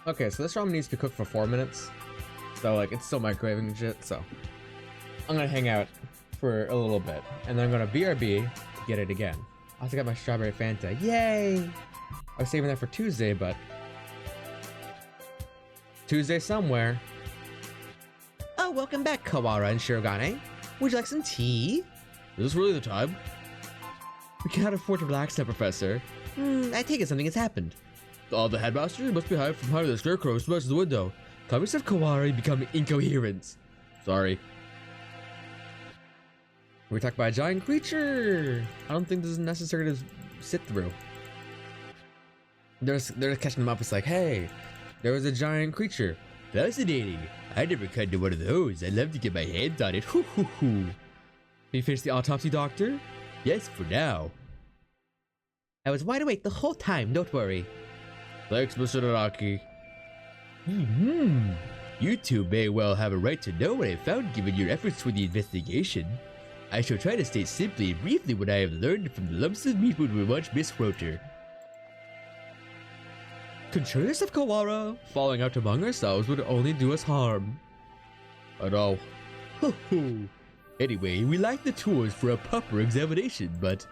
Okay, so this ramen needs to cook for 4 minutes. So, like, it's still microwaving and shit, so. I'm gonna hang out for a little bit. And then I'm gonna BRB to get it again. I also got my strawberry Fanta. Yay! I was saving that for Tuesday, but... Tuesday somewhere. Oh, welcome back, Kawara and Shirogane. Would you like some tea? Is this really the time? We can't afford to relax now, Professor. I take it something has happened. The headmaster must be hiding from behind the scarecrow smashes the window. Comments of Kawari become incoherent. Sorry. We're attacked by a giant creature. I don't think this is necessary to sit through. They're catching them up. It's like, hey, there was a giant creature. Fascinating. I never cut into one of those. I'd love to get my hands on it. Hoo hoo hoo. You finished the autopsy, Doctor? Yes, for now. I was wide awake the whole time, don't worry. Thanks, Mr. Naraki. You two may well have a right to know what I found given your efforts with the investigation. I shall try to state simply and briefly what I have learned from the lumps of meat we once miswrote her. Contrarious of Kawara, falling out among ourselves would only do us harm. I know. Ho ho! Anyway, we lacked the tools for a proper examination, but...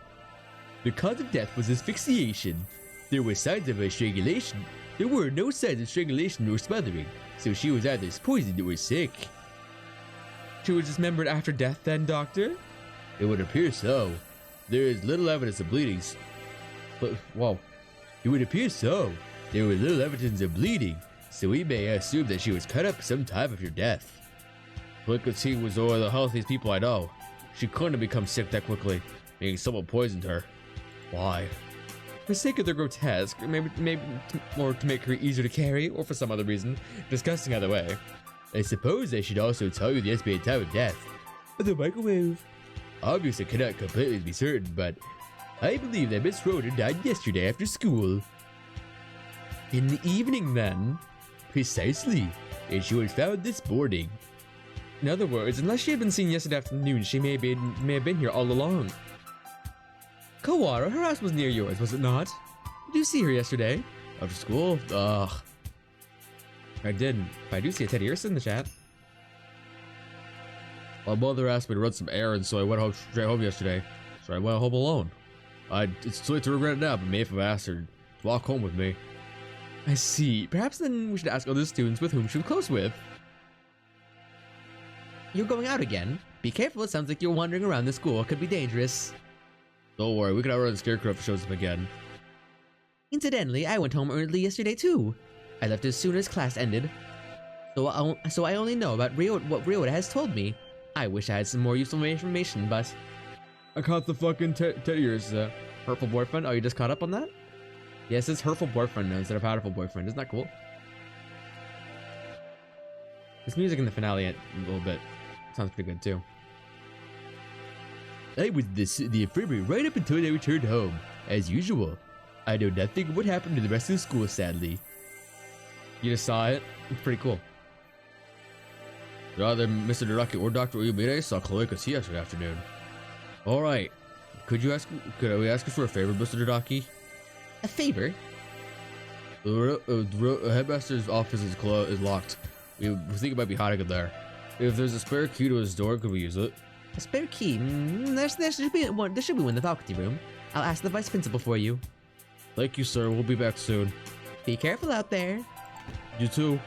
The cause of death was asphyxiation. There were signs of a strangulation. There were no signs of strangulation or smothering, so she was either poisoned or sick. She was dismembered after death then, Doctor? It would appear so. There is little evidence of bleedings. But, whoa. It would appear so. There was little evidence of bleeding, so we may assume that she was cut up some time after death. Tea was one of the healthiest people I know. She couldn't have become sick that quickly, meaning someone poisoned her. Why? For the sake of the grotesque, maybe more to make her easier to carry, or for some other reason. Disgusting either way. I suppose I should also tell you the estimated time of death. The microwave. Obviously, I cannot completely be certain, but I believe that Miss Rhoda died yesterday after school. In the evening, then? Precisely, and she was found this morning. In other words, unless she had been seen yesterday afternoon, she may have been here all along. Kawara, her house was near yours, was it not? Did you see her yesterday? After school? Ugh. I didn't, but I do see a Teddy Ursa in the chat. My mother asked me to run some errands, so I went home straight home yesterday. So I went home alone. It's too late to regret it now, but maybe if I asked her to walk home with me. I see. Perhaps then we should ask other students with whom she was close with. You're going out again? Be careful, it sounds like you're wandering around the school. It could be dangerous. Don't worry, we can outrun the scarecrow if it shows up again. Incidentally, I went home early yesterday too. I left as soon as class ended. So I only know about what Ryota has told me. I wish I had some more useful information, but... I caught the fucking Teddy Ursa. Hurtful boyfriend? Oh, you just caught up on that? Yes, it's hurtful boyfriend now instead of hatoful boyfriend. Isn't that cool? This music in the finale a little bit sounds pretty good too. I was the infirmary right up until I returned home, as usual. I know nothing of what happened to the rest of the school, sadly. You just saw it? It's pretty cool. Either Mr. Naraki or Dr. Uyumide saw Chloe Katsuya yesterday afternoon. Alright. Could we ask you for a favor, Mr. Naraki? A favor? The headmaster's office is locked. We think it might be hiding in there. If there's a spare key to his door, could we use it? A spare key? There should be one in the faculty room. I'll ask the vice principal for you. Thank you, sir. We'll be back soon. Be careful out there. You too.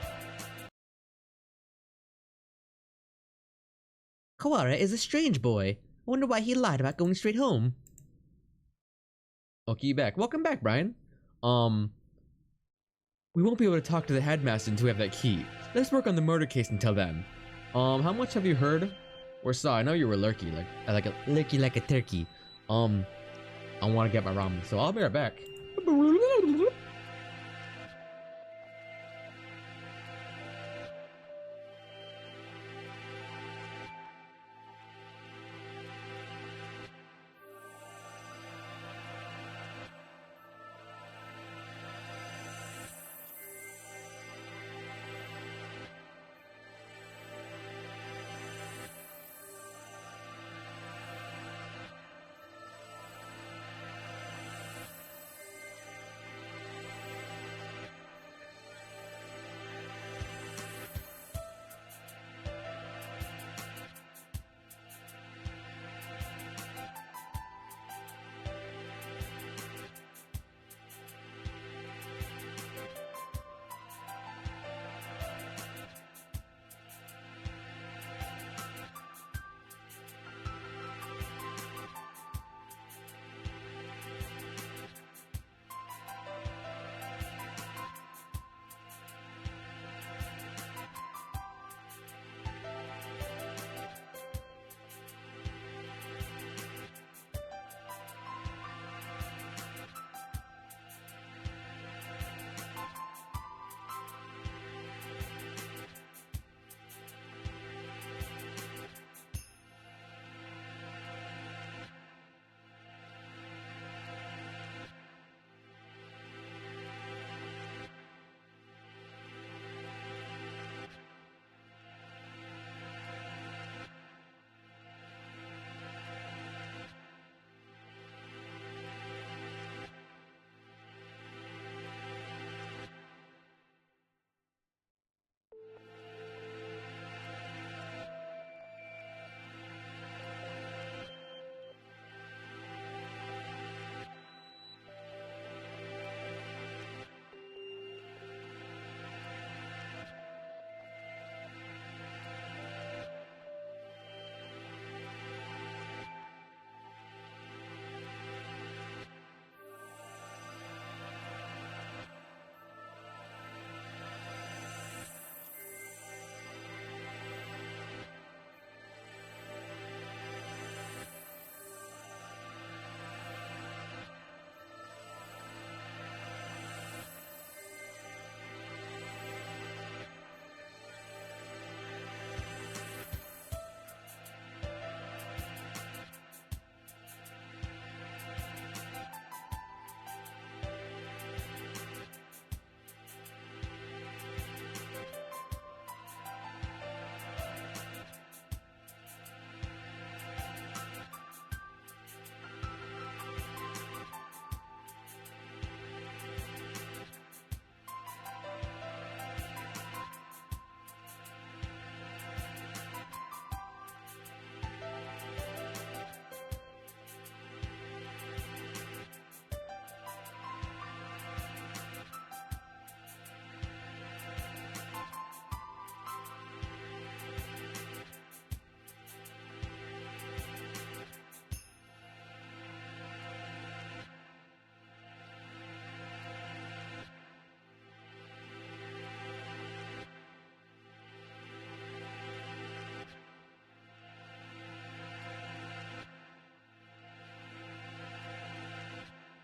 Kawara is a strange boy. I wonder why he lied about going straight home. Okay, back. Welcome back, Brian. We won't be able to talk to the headmaster until we have that key. Let's work on the murder case until then. How much have you heard or saw? I know you were lurky, like a turkey. I want to get my ramen, so I'll be right back.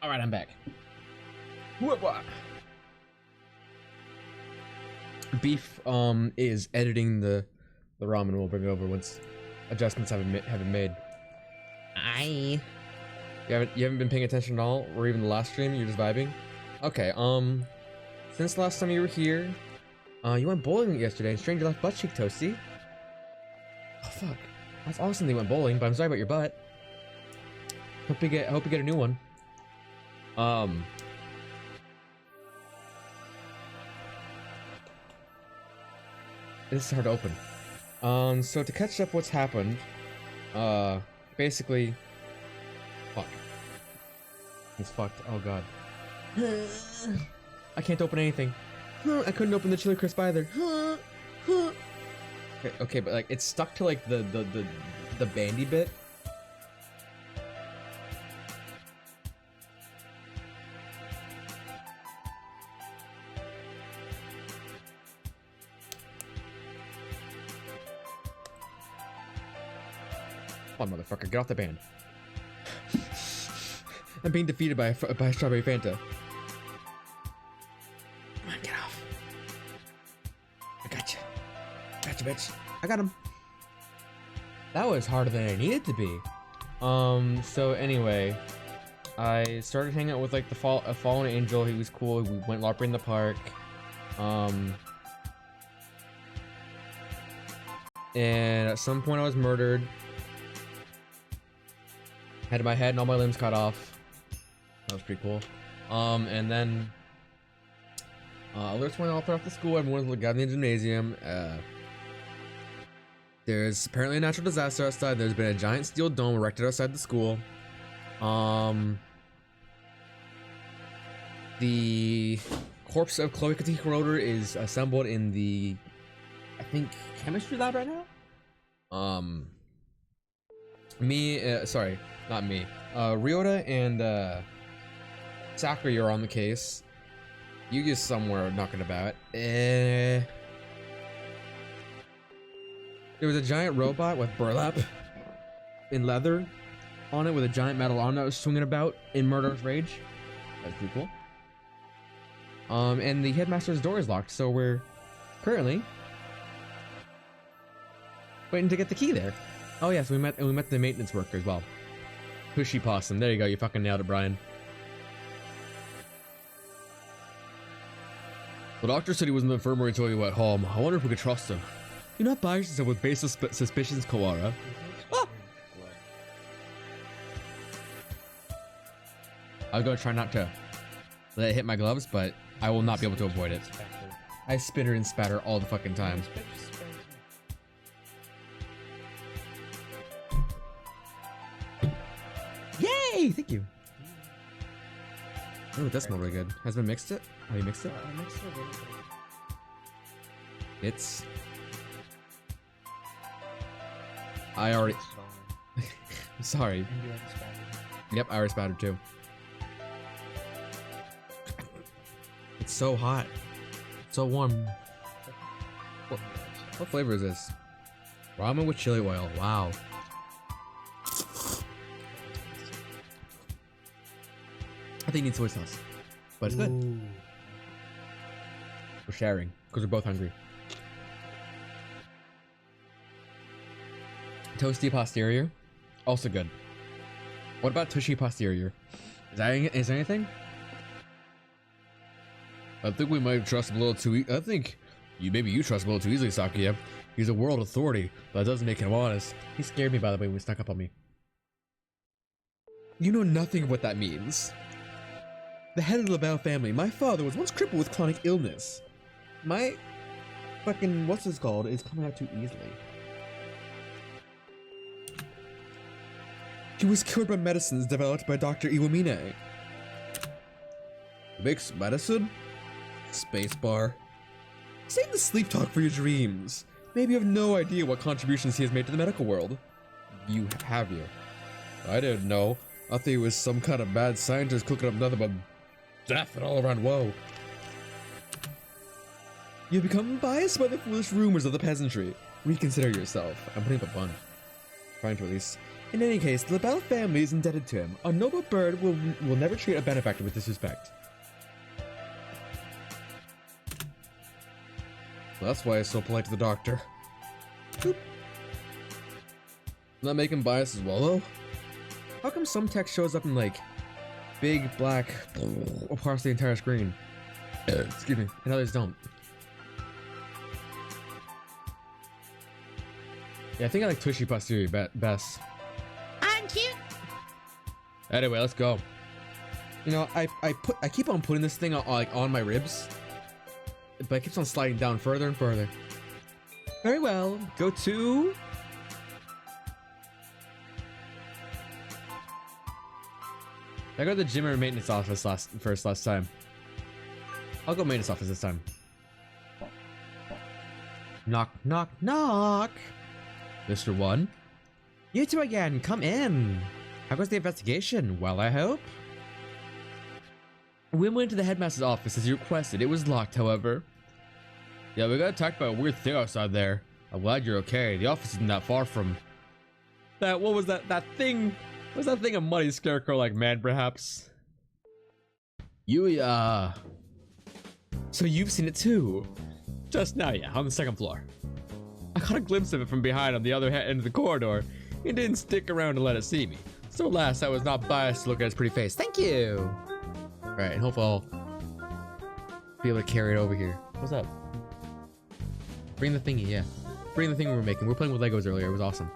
All right, I'm back. Beef is editing the ramen. We'll bring it over once adjustments have been made. Aye. You haven't been paying attention at all, or even the last stream. You're just vibing. Okay. Since last time you were here, you went bowling yesterday and strained your left butt cheek, Toasty. Oh fuck. That's awesome that you went bowling, but I'm sorry about your butt. Hope you get a new one. This is hard to open. So to catch up what's happened, basically, fuck. He's fucked. Oh god. I can't open anything. I couldn't open the chili crisp either. Okay, but like it's stuck to like the bandy bit. Come on, motherfucker, get off the band. I'm being defeated by a strawberry Fanta. Come on, get off. I gotcha. Gotcha, bitch. I got him. That was harder than it needed to be. So anyway, I started hanging out with like a fallen angel. He was cool. We went LARPing in the park. And at some point I was murdered. Had my head and all my limbs cut off. That was pretty cool. And then alerts went all throughout the school. Everyone was gathered in the gymnasium. There's apparently a natural disaster outside. There's been a giant steel dome erected outside the school. The corpse of Chloe Katika is assembled in the, I think, chemistry lab right now. Sorry, not me. Ryota and Sakura are on the case. Yugi's somewhere knocking about. There was a giant robot with burlap in leather on it with a giant metal arm that was swinging about in murderous rage. That's pretty cool. And the headmaster's door is locked, so we're currently waiting to get the key there. Oh yes, we met the maintenance worker as well. Pushy Possum. There you go. You fucking nailed it, Brian. The doctor said he was in the infirmary until he went home. I wonder if we could trust him. Do not bias yourself with baseless suspicions, Kawara. Ah! I'm gonna try not to let it hit my gloves, but I will not be able to avoid it. I spitter and spatter all the fucking time. Yay! Thank you. Oh, that smells really good. Has been mixed it? Have you mixed it? I mixed it a little bit. It's... I already... I'm sorry. And you already spattered. Yep, I already spattered too. It's so hot. It's so warm. What flavor is this? Ramen with chili oil. Wow. I think it needs soy sauce. But it's good. Ooh. We're sharing, because we're both hungry. Toasty posterior. Also good. What about tushy posterior? Is there anything? I think we might trust him a little too I think maybe you trust him a little too easily, Sakuya. He's a world authority, but that doesn't make him honest. He scared me, by the way, when he snuck up on me. You know nothing of what that means. The head of the LaBelle family, my father was once crippled with chronic illness. My fucking, what's this called, is coming out too easily. He was cured by medicines developed by Dr. Iwamine. Makes medicine? Spacebar. Save the sleep talk for your dreams. Maybe you have no idea what contributions he has made to the medical world. You have you? I didn't know. I thought he was some kind of mad scientist cooking up nothing but death and all around woe. You've become biased by the foolish rumors of the peasantry. Reconsider yourself. I'm putting up a bun. Trying to at least. In any case, the LaBelle family is indebted to him. A noble bird will never treat a benefactor with disrespect. Well, that's why he's so polite to the doctor. Boop. Not making bias as well, though? How come some text shows up in, like, big, black, across the entire screen? Excuse me. And others don't. Yeah, I think I like tushy posterior best. I'm cute. Anyway, let's go. You know, I keep on putting this thing on my ribs, but it keeps on sliding down further and further. Very well. Go to. I go to the gym or maintenance office last time. I'll go maintenance office this time. Knock, knock, knock. Mr. One. You two again, come in. How goes the investigation? Well, I hope. We went to the headmaster's office as you requested. It was locked, however. Yeah, we got attacked by a weird thing outside there. I'm glad you're okay. The office isn't that far from... That, what was that? That thing... Was that thing a muddy scarecrow-like man, perhaps? So you've seen it too? Just now, yeah, on the second floor. I caught a glimpse of it from behind on the other end of the corridor. It didn't stick around to let it see me. So alas, I was not biased to look at his pretty face. Thank you! Alright, and hopefully I'll be able to carry it over here. What's up? Bring the thingy, yeah. Bring the thing we were making. We were playing with Legos earlier. It was awesome.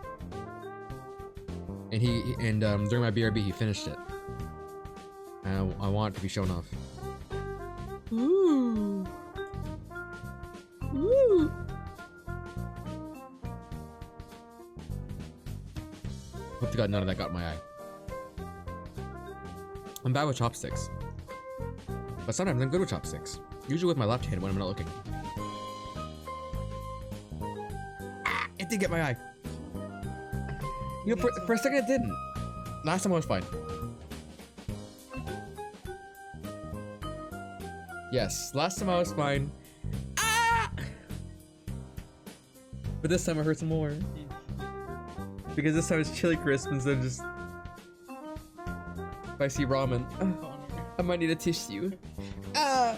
And during my BRB, he finished it. And I want it to be shown off. Ooh. Ooh. Hope to God none of that got in my eye. I'm bad with chopsticks. But sometimes I'm good with chopsticks. Usually with my left hand when I'm not looking. Ah, it did get my eye. You know, for a second it didn't. Last time I was fine. Yes, last time I was fine. Ah! But this time it hurts more. Because this time it's chili crisp instead of just spicy ramen. I might need a tissue. Ah!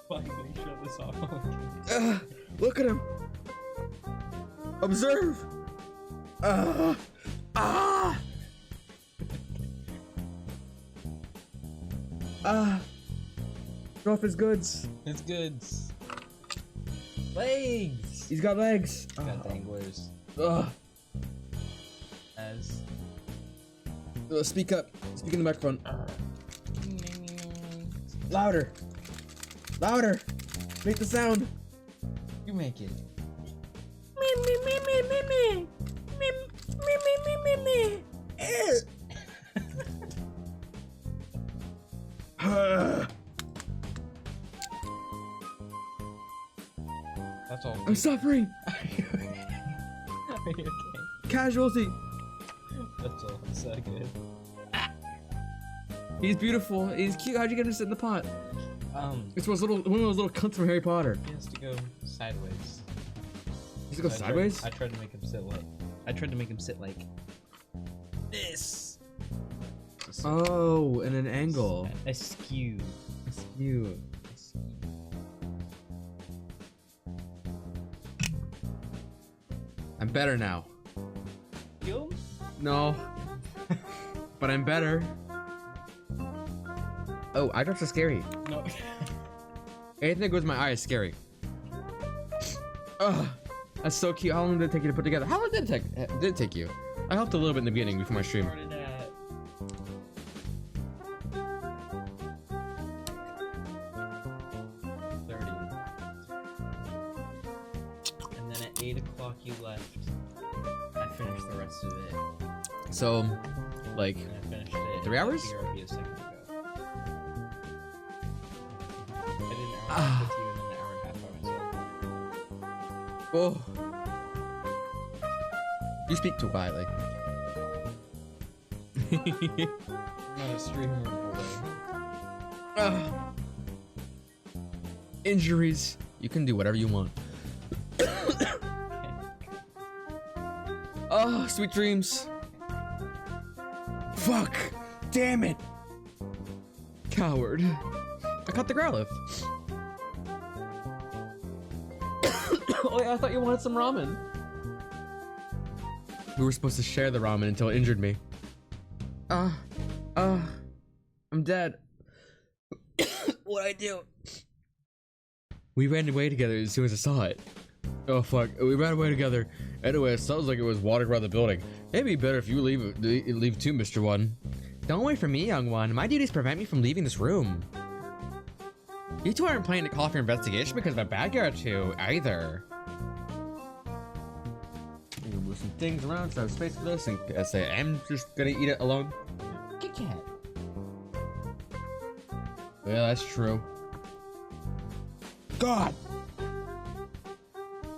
Finally, shut this off. Look at him. Observe. Ah! Ah! Show off his goods. It's good. Legs. He's got legs. Got danglers. Ugh. As. Speak up. Speak in the microphone. Louder. Louder. Make the sound. You make it. That's all. I'm suffering. Are you okay? Casualty. That's all. It's so good. He's beautiful. He's cute. How'd you get him to sit in the pot? It's one of those little cunts from Harry Potter. He has to go sideways. He has to go sideways? I tried to make him sit like. I tried to make him sit like this. Oh, in an angle. Askew. Askew. I'm better now. You? No. But I'm better. Oh, eye drops are scary. No. Anything that goes in my eye is scary. Ugh. That's so cute. How long did it take you to put together? How long did it take you? I helped a little bit in the beginning before my stream. Started at 30. And then at 8 o'clock you left. I finished the rest of it. So, like, And I finished it. 3 hours? BRB a second ago. I did an hour with you and then an hour and a half by myself. oh. You speak too quietly. I'm not a streamer, boy. Injuries. You can do whatever you want. Oh, sweet dreams. Fuck. Damn it. Coward. I caught the Growlithe. Oh yeah, I thought you wanted some ramen. We were supposed to share the ramen until it injured me. I'm dead. What'd I do? We ran away together as soon as I saw it. Oh fuck, we ran away together. Anyway, it sounds like it was wandering around the building. It'd be better if you leave too, Mr. One. Don't wait for me, young one. My duties prevent me from leaving this room. You two aren't planning to call for investigation because of a bad guy or two, either. I'm gonna move some things around so I have space for this, and I say I'm just gonna eat it alone. Kit Kat. Yeah, that's true. God!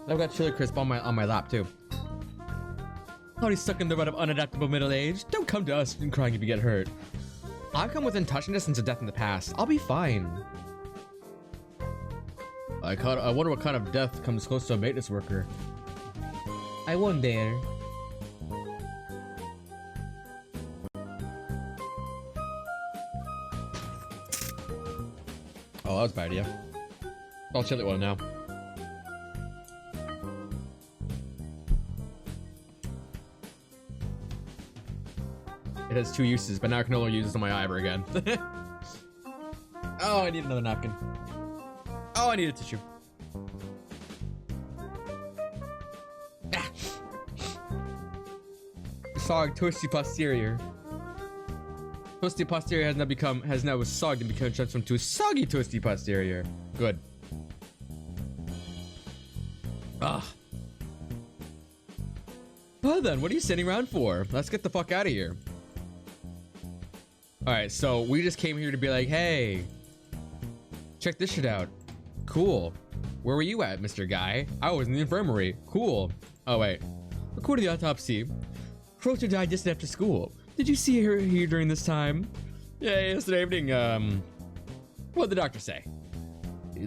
I've got chili crisp on my lap too. Already stuck in the rut of unadaptable middle age. Don't come to us and crying if you get hurt. I've come within touching distance of death in the past. I'll be fine. I wonder what kind of death comes close to a maintenance worker. I wonder. Oh, that was a bad idea. I'll chili one now. It has 2 uses, but now I can only use this on my eye ever again. Oh, I need another napkin. Oh, I need a tissue. Ah. Sog toasty posterior. Toasty posterior has now sogged and become transformed to a soggy toasty posterior. Good. Ah. Well then, what are you sitting around for? Let's get the fuck out of here. Alright, so we just came here to be like, hey, check this shit out. Cool. Where were you at, Mr. Guy? I was in the infirmary. Cool. Oh wait. According to the autopsy, Croaker died just after school. Did you see her here during this time? Yeah, yesterday evening, what'd the doctor say?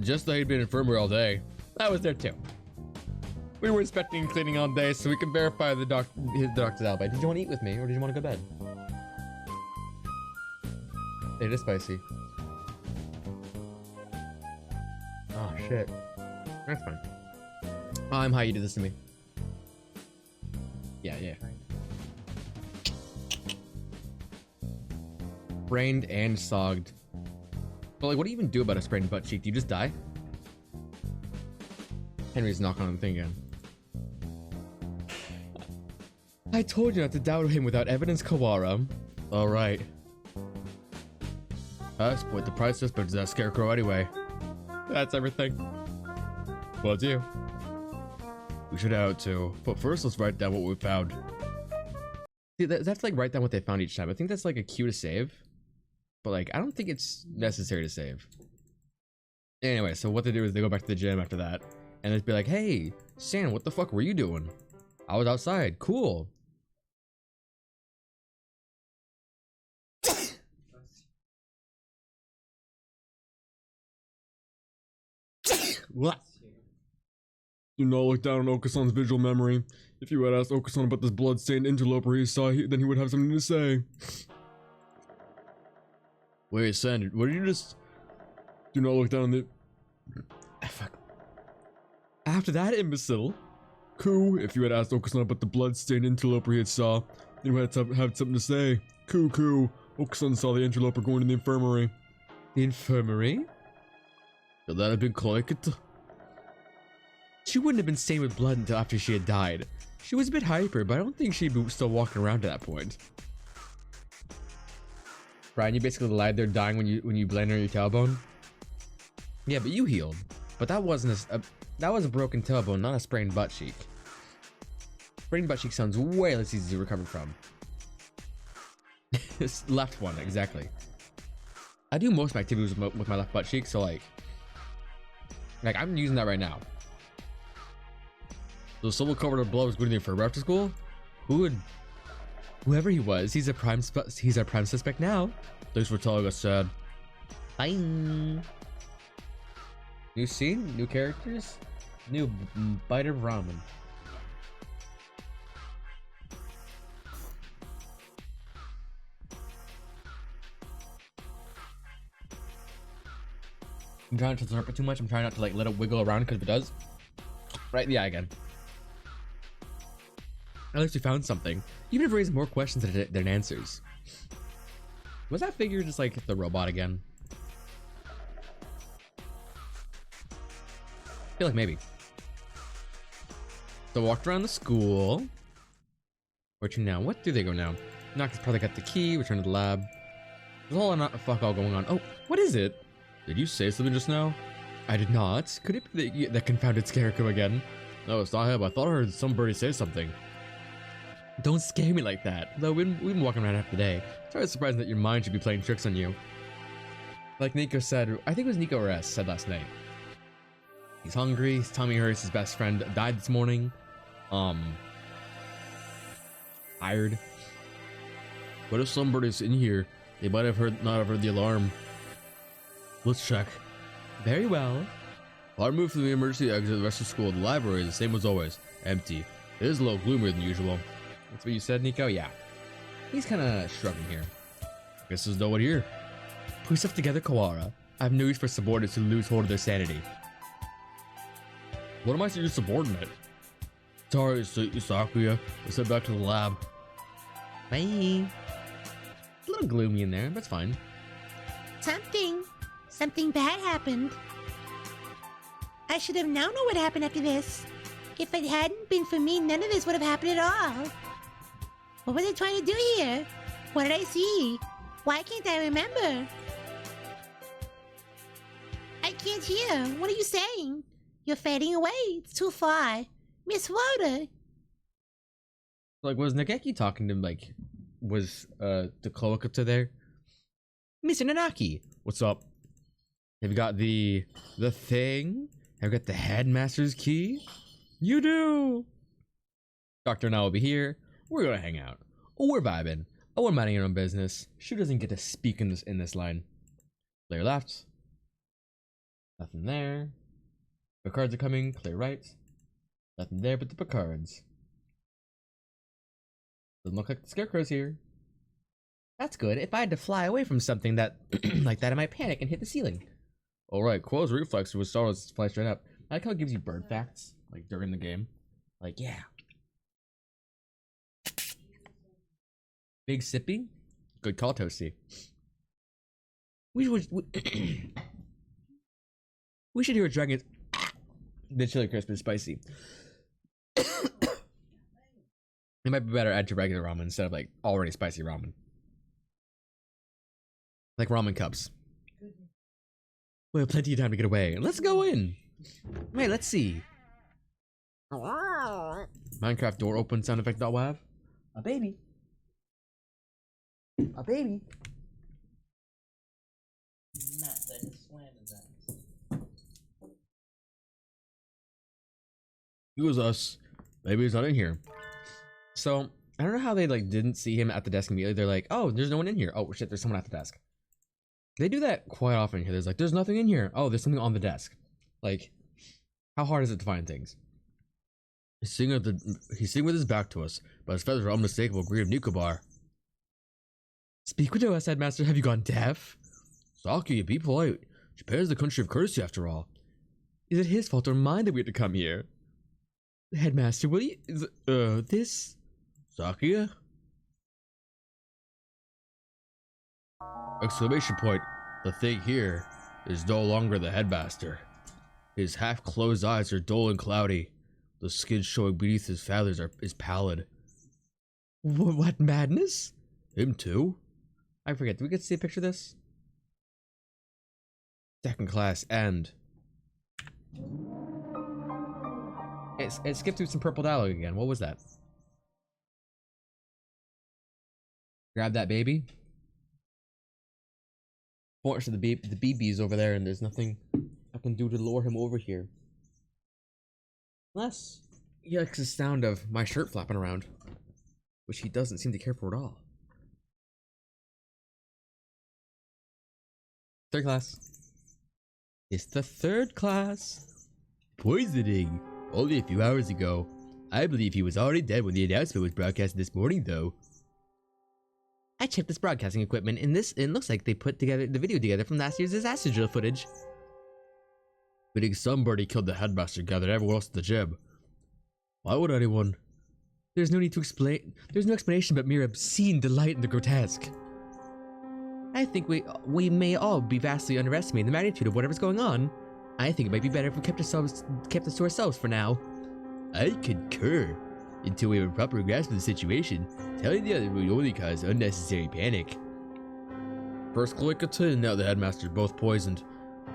Just that he'd been in infirmary all day. I was there too. We were inspecting and cleaning all day so we could verify the doctor's alibi. Did you want to eat with me or did you want to go to bed? It is spicy. Oh shit. That's fine. I'm how you did this to me. Yeah. Sprained and sogged. But like, what do you even do about a sprained butt cheek? Do you just die? Henry's knocking on the thing again. I told you not to doubt him without evidence, Kawara. Alright. That's what the price suspect is that scarecrow anyway. That's everything. Well, do. We should head out too. But first, let's write down what we found. See, that's like write down what they found each time. I think that's like a cue to save. But like, I don't think it's necessary to save. Anyway, so what they do is they go back to the gym after that. And they'd be like, hey, Stan, what the fuck were you doing? I was outside. Cool. What? Do not look down on Okasan's visual memory. If you had asked Okasan about this blood-stained interloper he saw, then he would have something to say. Wait, Sand, what did you just... Do not look down on the... Fuck. After that, imbecile. Cool, if you had asked Okasan about the blood-stained interloper he had saw, then he would have something to say. Cool. Okasan saw the interloper going to the infirmary. The infirmary? Could that have been Cloaked? She wouldn't have been stained with blood until after she had died. She was a bit hyper, but I don't think she'd be still walking around at that point. Brian, you basically lied there dying when you blended your tailbone? Yeah, but you healed. But that wasn't that was a broken tailbone, not a sprained butt cheek. Sprained butt cheek sounds way less easy to recover from. This left one, exactly. I do most of my activities with my left butt cheek, so like I'm using that right now. So someone covered in blood was going in for after school? Whoever he was, he's our prime suspect now. Thanks for telling us, Sad. Bye. New scene, new characters, new bite of ramen. I'm trying not to slurp it too much. I'm trying not to like let it wiggle around because if it does, right in the eye again. At least we found something. Even if it raises more questions than answers. Was that figure just like the robot again? I feel like maybe. So walked around the school. Where to now? What do they go now? Knox probably got the key. Return to the lab. There's a whole lot of fuck all going on. Oh, what is it? Did you say something just now? I did not. Could it be that confounded scarecrow again? No, it's not him. I thought I heard somebody say something. Don't scare me like that. Though we've been walking around half the day. It's always surprising that your mind should be playing tricks on you. Like Nico said, I think it was Nico or S said last night. He's hungry. His tummy hurts. His best friend died this morning. Tired. What if somebody's in here? They might have not have heard the alarm. Let's check. Very well. I moved from the emergency exit to the rest of school. The library is the same as always. Empty. It is a little gloomier than usual. That's what you said, Nico? Yeah. He's kind of shrugging here. Guess there's no one here. Put yourself together, Kawara. I have no use for subordinates who lose hold of their sanity. What am I to your subordinate? Sorry, Sakuya. Let's head back to the lab. Bye. It's a little gloomy in there. That's fine. Something bad happened. I should have known what would happen after this. If it hadn't been for me, none of this would have happened at all. What were they trying to do here? What did I see? Why can't I remember? I can't hear. What are you saying? You're fading away. It's too far. Miss Rhoda. Like, was Nageki talking to him, like, was, the Cloaca there? Mr. Nanaki, what's up? Have you got the thing? Have you got the headmaster's key? You do! Doctor and I will be here. We're gonna hang out. Oh, we're vibing. Oh, we're minding our own business. She doesn't get to speak in this line. Clear left. Nothing there. Picards are coming. Clear right. Nothing there but the Picards. Doesn't look like the Scarecrow's here. That's good. If I had to fly away from something that like that, I might panic and hit the ceiling. Alright, Quill's reflex was startled fly straight up. I like how it gives you bird facts, like during the game. Like, yeah. Big Sippy? Good call, Toasty. We should hear a dragon. The chili crisp is spicy. It might be better add to regular ramen instead of like already spicy ramen. Like ramen cups. We have plenty of time to get away. Let's go in. Wait, let's see. Minecraft door open sound effect that we'll have. A baby. A baby. It was us. Maybe he's not in here. So I don't know how they like didn't see him at the desk immediately. They're like, oh, there's no one in here. Oh shit, there's someone at the desk. They do that quite often here. There's like, there's nothing in here. Oh, there's something on the desk. Like, how hard is it to find things? He's sitting with his back to us, but his feathers are unmistakable green of Nicobar. Speak with us, headmaster. Have you gone deaf? Saki, be polite. Japan is the country of courtesy after all. Is it his fault or mine that we had to come here? Headmaster, will you... this... Sakia? Exclamation point. The thing here is no longer the headmaster. His half-closed eyes are dull and cloudy. The skin showing beneath his feathers is pallid. What madness? Him too? I forget, do we get to see a picture of this? Second class, end. It skipped through some purple dialogue again. What was that? Grab that baby. Fortunately, the BB's over there, and there's nothing I can do to lure him over here. Unless he likes the sound of my shirt flapping around, which he doesn't seem to care for at all. Third class. It's the third class. Poisoning. Only a few hours ago. I believe he was already dead when the announcement was broadcast this morning, though. I checked this broadcasting equipment, and it looks like they put together the video together from last year's disaster drill footage. We think somebody killed the headmaster, gathered everyone else at the gym. Why would anyone? There's no need to explain. There's no explanation but mere obscene delight in the grotesque. I think we may all be vastly underestimating the magnitude of whatever's going on. I think it might be better if we kept this to ourselves for now. I concur. Until we have a proper grasp of the situation, telling the other would only cause unnecessary panic. First Cloaca 2 and now the headmaster's both poisoned.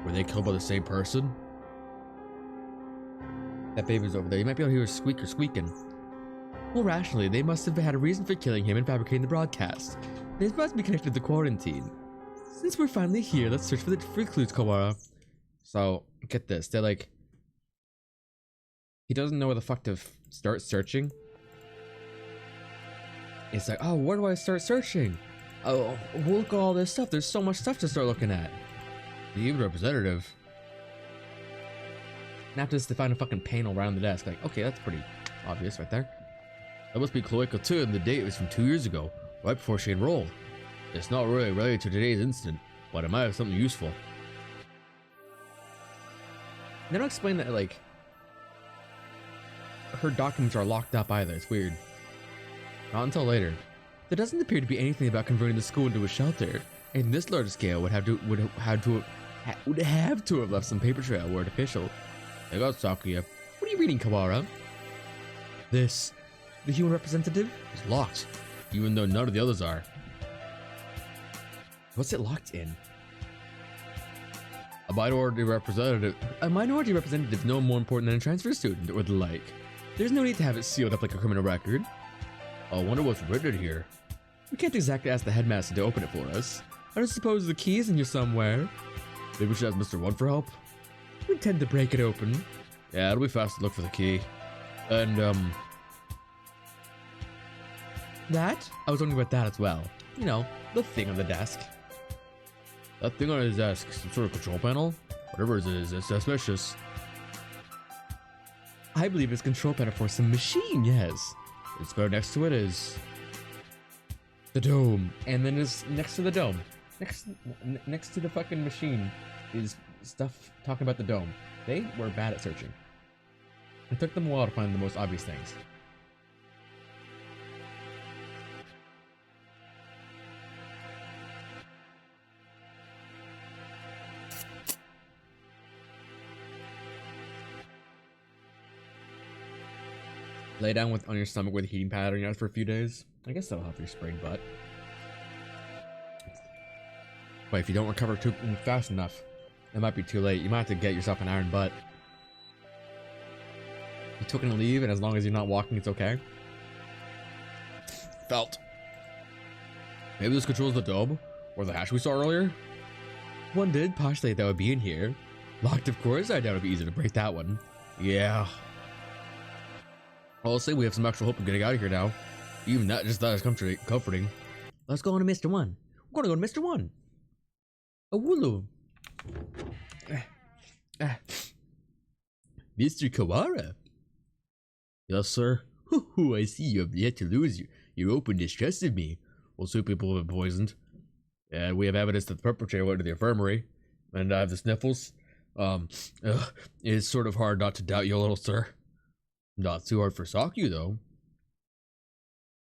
Were they killed by the same person? That baby's over there. You might be able to hear a squeaker squeaking. Well, rationally, they must have had a reason for killing him and fabricating the broadcast. This must be connected to the quarantine. Since we're finally here, let's search for clues, Kawara. So, get this. They're like... He doesn't know where the fuck to start searching. It's like, oh, where do I start searching? Oh, look at all this stuff. There's so much stuff to start looking at. The even representative. Not just to find a fucking panel around the desk. Like, okay, that's pretty obvious right there. That must be Cloaca 2 and the date was from 2 years ago, right before she enrolled. It's not really related to today's incident, but it might have something useful. They don't explain that, like, her documents are locked up either. It's weird. Not until later. There doesn't appear to be anything about converting the school into a shelter, and this large scale would have to have left some paper trail were it official. I got Sakuya. What are you reading, Kawara? This The human representative? is locked, even though none of the others are. What's it locked in? A minority representative. A minority representative is no more important than a transfer student or the like. There's no need to have it sealed up like a criminal record. I wonder what's written here. We can't exactly ask the headmaster to open it for us. I don't suppose the key's in here somewhere. Maybe we should ask Mr. 1 for help? We tend to break it open. Yeah, it'll be fast to look for the key. And, That? I was wondering about that as well. You know, the thing on the desk. that thing on his desk, some sort of control panel? Whatever it is, it's suspicious. I believe it's control panel for some machine, yes. It's better next to it is... The dome. And then is next to the dome. Next to the fucking machine is stuff talking about the dome. They were bad at searching. It took them a while to find the most obvious things. Lay down on your stomach with a heating pad on your ass for a few days. I guess that'll help your spring butt. But if you don't recover too fast enough, it might be too late. You might have to get yourself an iron butt. You took a leave, and as long as you're not walking, it's okay. Felt. Maybe this controls the dome? Or the hatch we saw earlier? One did postulate that would be in here. Locked, of course. I doubt it'd be easy to break that one. Yeah. I'll say we have some actual hope of getting out of here now. Even that, just that is comforting. Let's go on to Mr. 1. We're gonna go to Mr. 1. A wooloo. Mr. Kawara. Yes, sir. Hoo, I see you have yet to lose your open distrust of me. Well, two people have been poisoned. And we have evidence that the perpetrator went to the infirmary. And I have the sniffles. It's sort of hard not to doubt you a little, sir. Not too hard for Saku, though.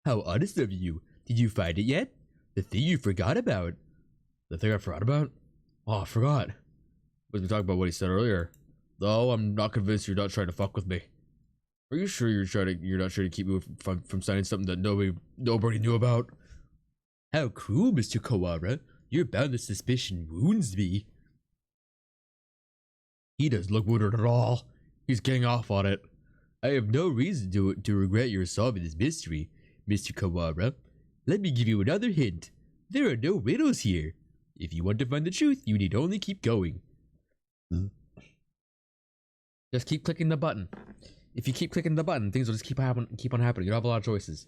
How honest of you. Did you find it yet? The thing you forgot about. The thing I forgot about? Oh, I forgot. Was we talking about what he said earlier. Though I'm not convinced you're not trying to fuck with me. Are you sure you're not trying to keep me from signing something that nobody knew about? How cruel, Mr. Kawara. Your boundless suspicion wounds me. He doesn't look wounded at all. He's getting off on it. I have no reason to regret your solving this mystery, Mr. Kawara. Let me give you another hint. There are no riddles here. If you want to find the truth, you need only keep going. Just keep clicking the button. If you keep clicking the button, things will just keep on happening. You don't have a lot of choices.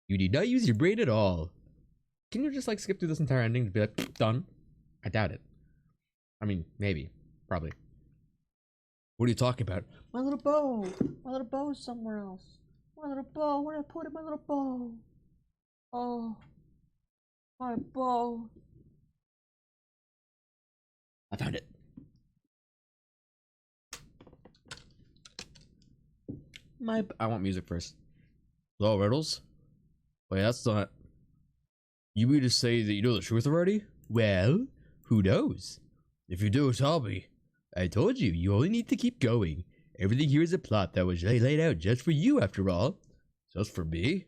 You need not use your brain at all. Can you just like skip through this entire ending and be like, done? I doubt it. I mean, maybe. Probably. What are you talking about? My little bow. My little bow is somewhere else. My little bow. Where did I put it? My little bow. Oh. My bow. I found it. I want music first. Hello, Riddles? Wait, that's not... You mean to say that you know the truth already? Well, who knows? If you do, tell me. I told you, you only need to keep going. Everything here is a plot that was laid out just for you, after all. Just for me?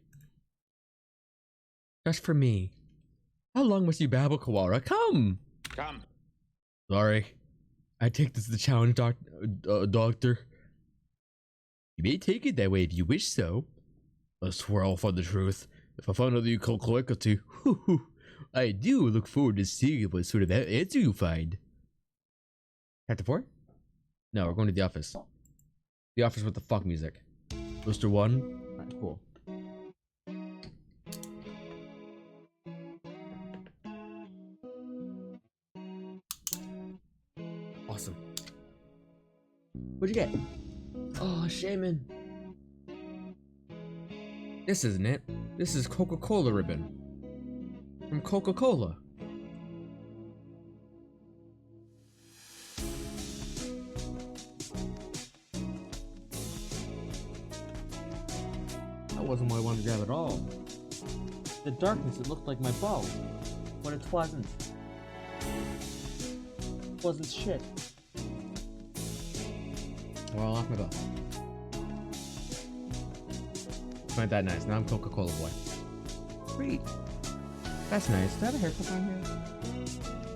Just for me. How long must you babble, Kawara? Come! Come. Sorry. I take this as a challenge, Doctor. You may take it that way if you wish so. I swear I'll find the truth. If I find out that you call Koikatu, I do look forward to seeing what sort of answer you find. Hatoful? No, we're going to the office. The office with the fuck music. Mr. One? Alright, cool. Awesome. What'd you get? Oh, shaman. This isn't it. This is Coca-Cola ribbon. From Coca-Cola. That wasn't what I wanted to grab at all. The darkness, it looked like my bow. But it wasn't. It wasn't shit. Well, I lost my bow. Not that nice. Now I'm Coca-Cola boy. Sweet. That's nice. Do I have a hair clip on here?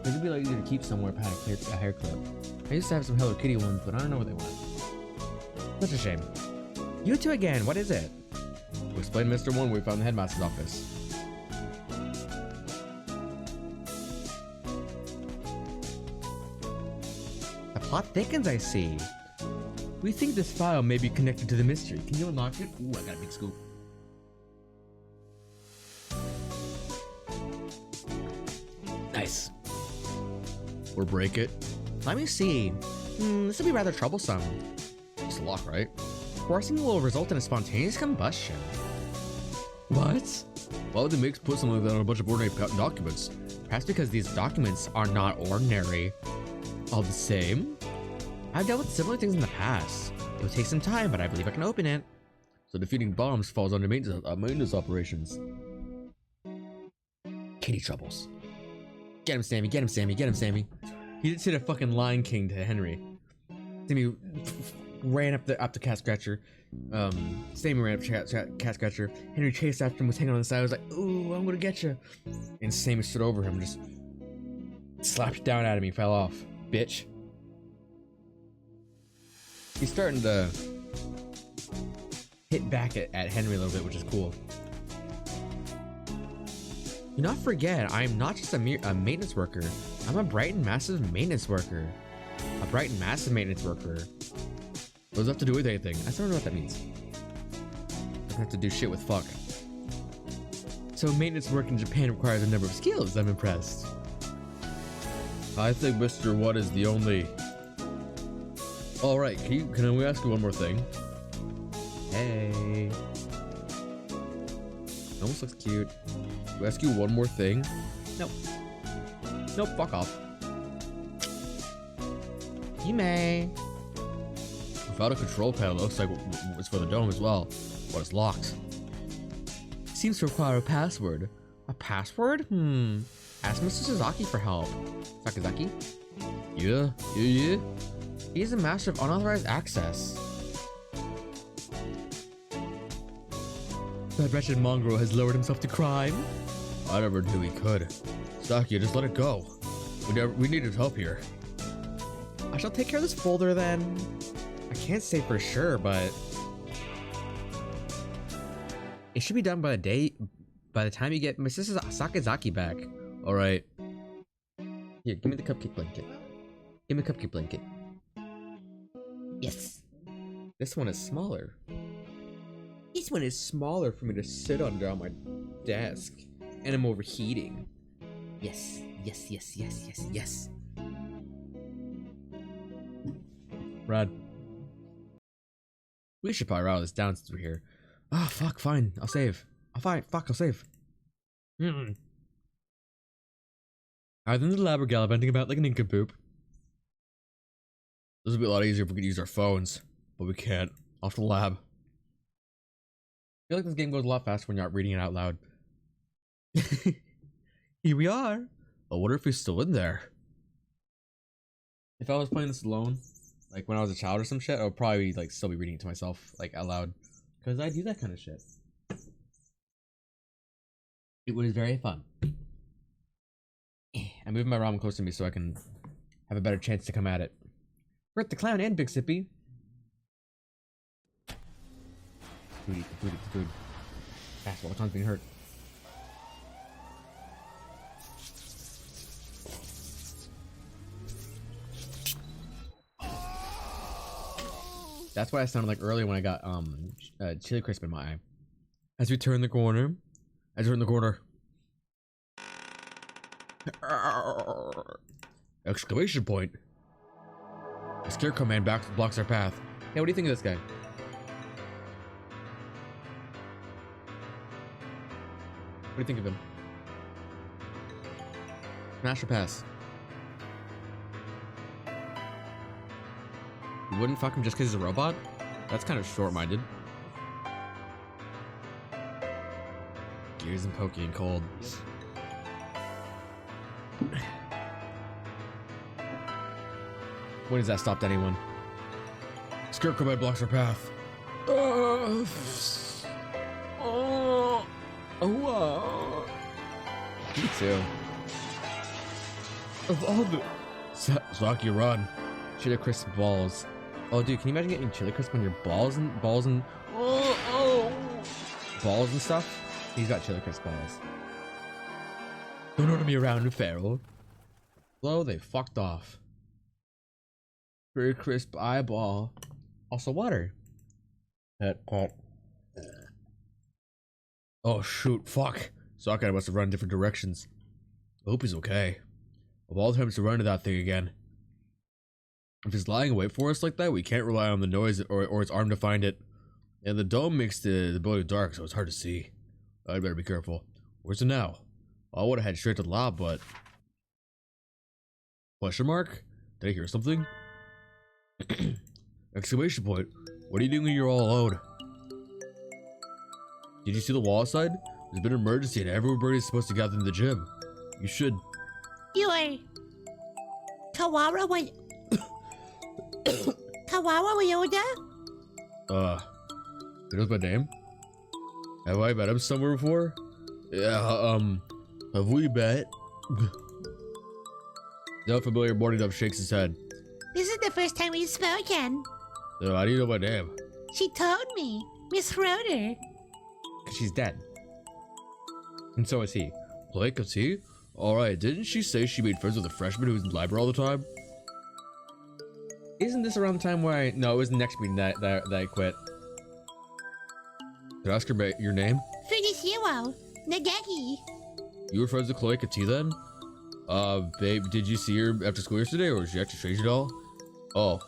This would be like easier to keep somewhere if I had a hair clip. I used to have some Hello Kitty ones, but I don't know what they want. Such a shame. You two again. What is it? We'll explain Mr. One when we found the headmaster's office. The plot thickens, I see. We think this file may be connected to the mystery. Can you unlock it? Ooh, I got a big scoop. Nice. Or break it. Let me see. This will be rather troublesome. It's a lock, right? Forcing will result in a spontaneous combustion. What? Why would they put something like that on a bunch of ordinary documents? Perhaps because these documents are not ordinary. All the same, I've dealt with similar things in the past. It will take some time, but I believe I can open it. So defeating bombs falls under maintenance operations. Kitty troubles. Get him, Sammy. Get him, Sammy. Get him, Sammy. He just hit a fucking Lion King to Henry. Sammy ran up the cat scratcher. Sammy ran up the cat scratcher. Henry chased after him, was hanging on the side. I was like, ooh, I'm gonna get you. And Sammy stood over him, just slapped down at him. He fell off. Bitch. He's starting to hit back at Henry a little bit, which is cool. Do not forget, I am not just a maintenance worker. I'm a bright and massive maintenance worker. A bright and massive maintenance worker. What does that have to do with anything? I still don't know what that means. Doesn't have to do shit with fuck. So maintenance work in Japan requires a number of skills. I'm impressed. I think Mr. One is the only... Alright, can we ask you one more thing? Hey. Almost looks cute. Can we ask you one more thing? Nope. Nope, fuck off. You may. Without a control panel, it looks like it's for the dome as well. But it's locked. Seems to require a password. A password? Ask Mr. Sasaki for help. Sakazaki? Yeah. He's a master of unauthorized access. That wretched mongrel has lowered himself to crime. I never knew he could. Saki, just let it go. We need his help here. I shall take care of this folder then. I can't say for sure, but it should be done by the time you get Mrs. Sakazaki back. Alright. Here, give me the cupcake blanket. Give me the cupcake blanket. Yes. This one is smaller. This one is smaller for me to sit under on my desk. And I'm overheating. Yes. Rad. We should probably route this down since we're here. Ah, oh, fuck, fine. I'll save. I'll save. Either in the lab or gallivanting about like an nincompoop. This would be a lot easier if we could use our phones. But we can't. Off the lab. feel like this game goes a lot faster when you're not reading it out loud. Here we are. I wonder if he's still in there. If I was playing this alone, like when I was a child or some shit, I would probably like still be reading it to myself, like out loud. Because I do that kind of shit. It was very fun. I'm moving my ramen close to me so I can have a better chance to come at it. Bert the Clown and Big Sippy. Food, eat the food, eat the food. Fast while the clown's being hurt. That's why I sounded like earlier when I got chili crisp in my eye. As we turn the corner. Exclamation point. The scarecrow man blocks our path. Hey, what do you think of this guy? What do you think of him? Smash or pass? You wouldn't fuck him just because he's a robot? That's kind of short-minded. Gears and pokey and cold. When has that stopped anyone? Scarecrow man blocks our path. Me too. Of all the... Saki, run. Chili crisp balls. Oh, dude, can you imagine getting chili crisp on your balls and balls and stuff? He's got chili crisp balls. Don't order me around, Feral. Hello, they fucked off. Very crisp eyeball. Also water. Pet. Oh shoot, fuck. Sockeye must have run different directions. I hope he's okay. Of all times to run to that thing again. If he's lying away for us like that, we can't rely on the noise or his arm to find it. And the dome makes the building dark, so it's hard to see. I'd better be careful. Where's it now? I would have head straight to the lab, but... Question mark? Did I hear something? Exclamation point. What are you doing when you're all alone? Did you see the wall outside? There's been an emergency and everybody's supposed to gather in the gym. You should... Your... Kawara was... Kawawa Wyoda? He knows my name? Have I met him somewhere before? Yeah, have we met? The unfamiliar morning dove shakes his head. This is the first time we've spoken. No, how do you know my name? She told me. Miss Schroeder. Cause she's dead. And so is he. Blake, is he? Alright, didn't she say she made friends with a freshman who was in the library all the time? Isn't this around the time where I... No, it was the next meeting that I quit. Did I ask her your name? Fujishiro. Nageki. You were friends with Chloe Kati then? Babe, did you see her after school yesterday, or did she actually change it all? Oh.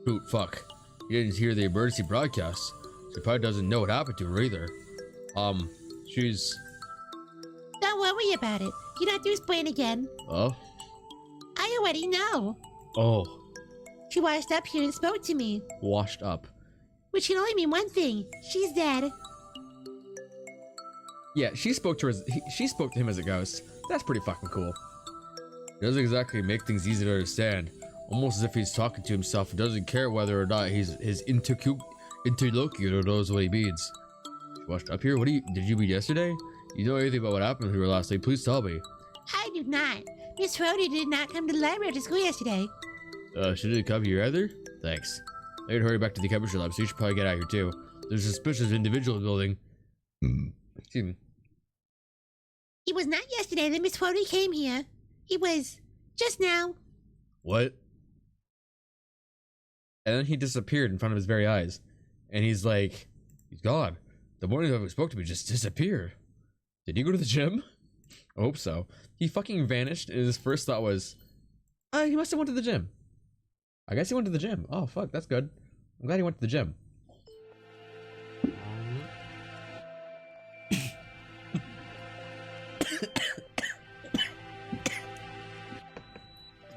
Shoot, fuck. You didn't hear the emergency broadcast. She probably doesn't know what happened to her either. She's... Don't worry about it. You don't have to explain again. Oh? I already know. Oh. She washed up here and spoke to me. Washed up. Which can only mean one thing. She's dead. Yeah, she spoke to him as a ghost. That's pretty fucking cool. It doesn't exactly make things easy to understand. Almost as if he's talking to himself and doesn't care whether or not his interlocutor knows what he means. She washed up here? Did you meet yesterday? You know anything about what happened here last night? Please tell me. I do not. Miss Schroeder did not come to the library after school yesterday. She didn't come here either? Thanks. I gotta hurry back to the chemistry lab, so you should probably get out here too. There's a suspicious individual in the building. Excuse me. It was not yesterday that Miss Schroeder came here. It was just now. What? And then he disappeared in front of his very eyes. And he's like, he's gone. The morning that he spoke to me just disappeared. Did he go to the gym? I hope so. He fucking vanished, and his first thought was, he must have went to the gym. I guess he went to the gym. Oh, fuck, that's good. I'm glad he went to the gym.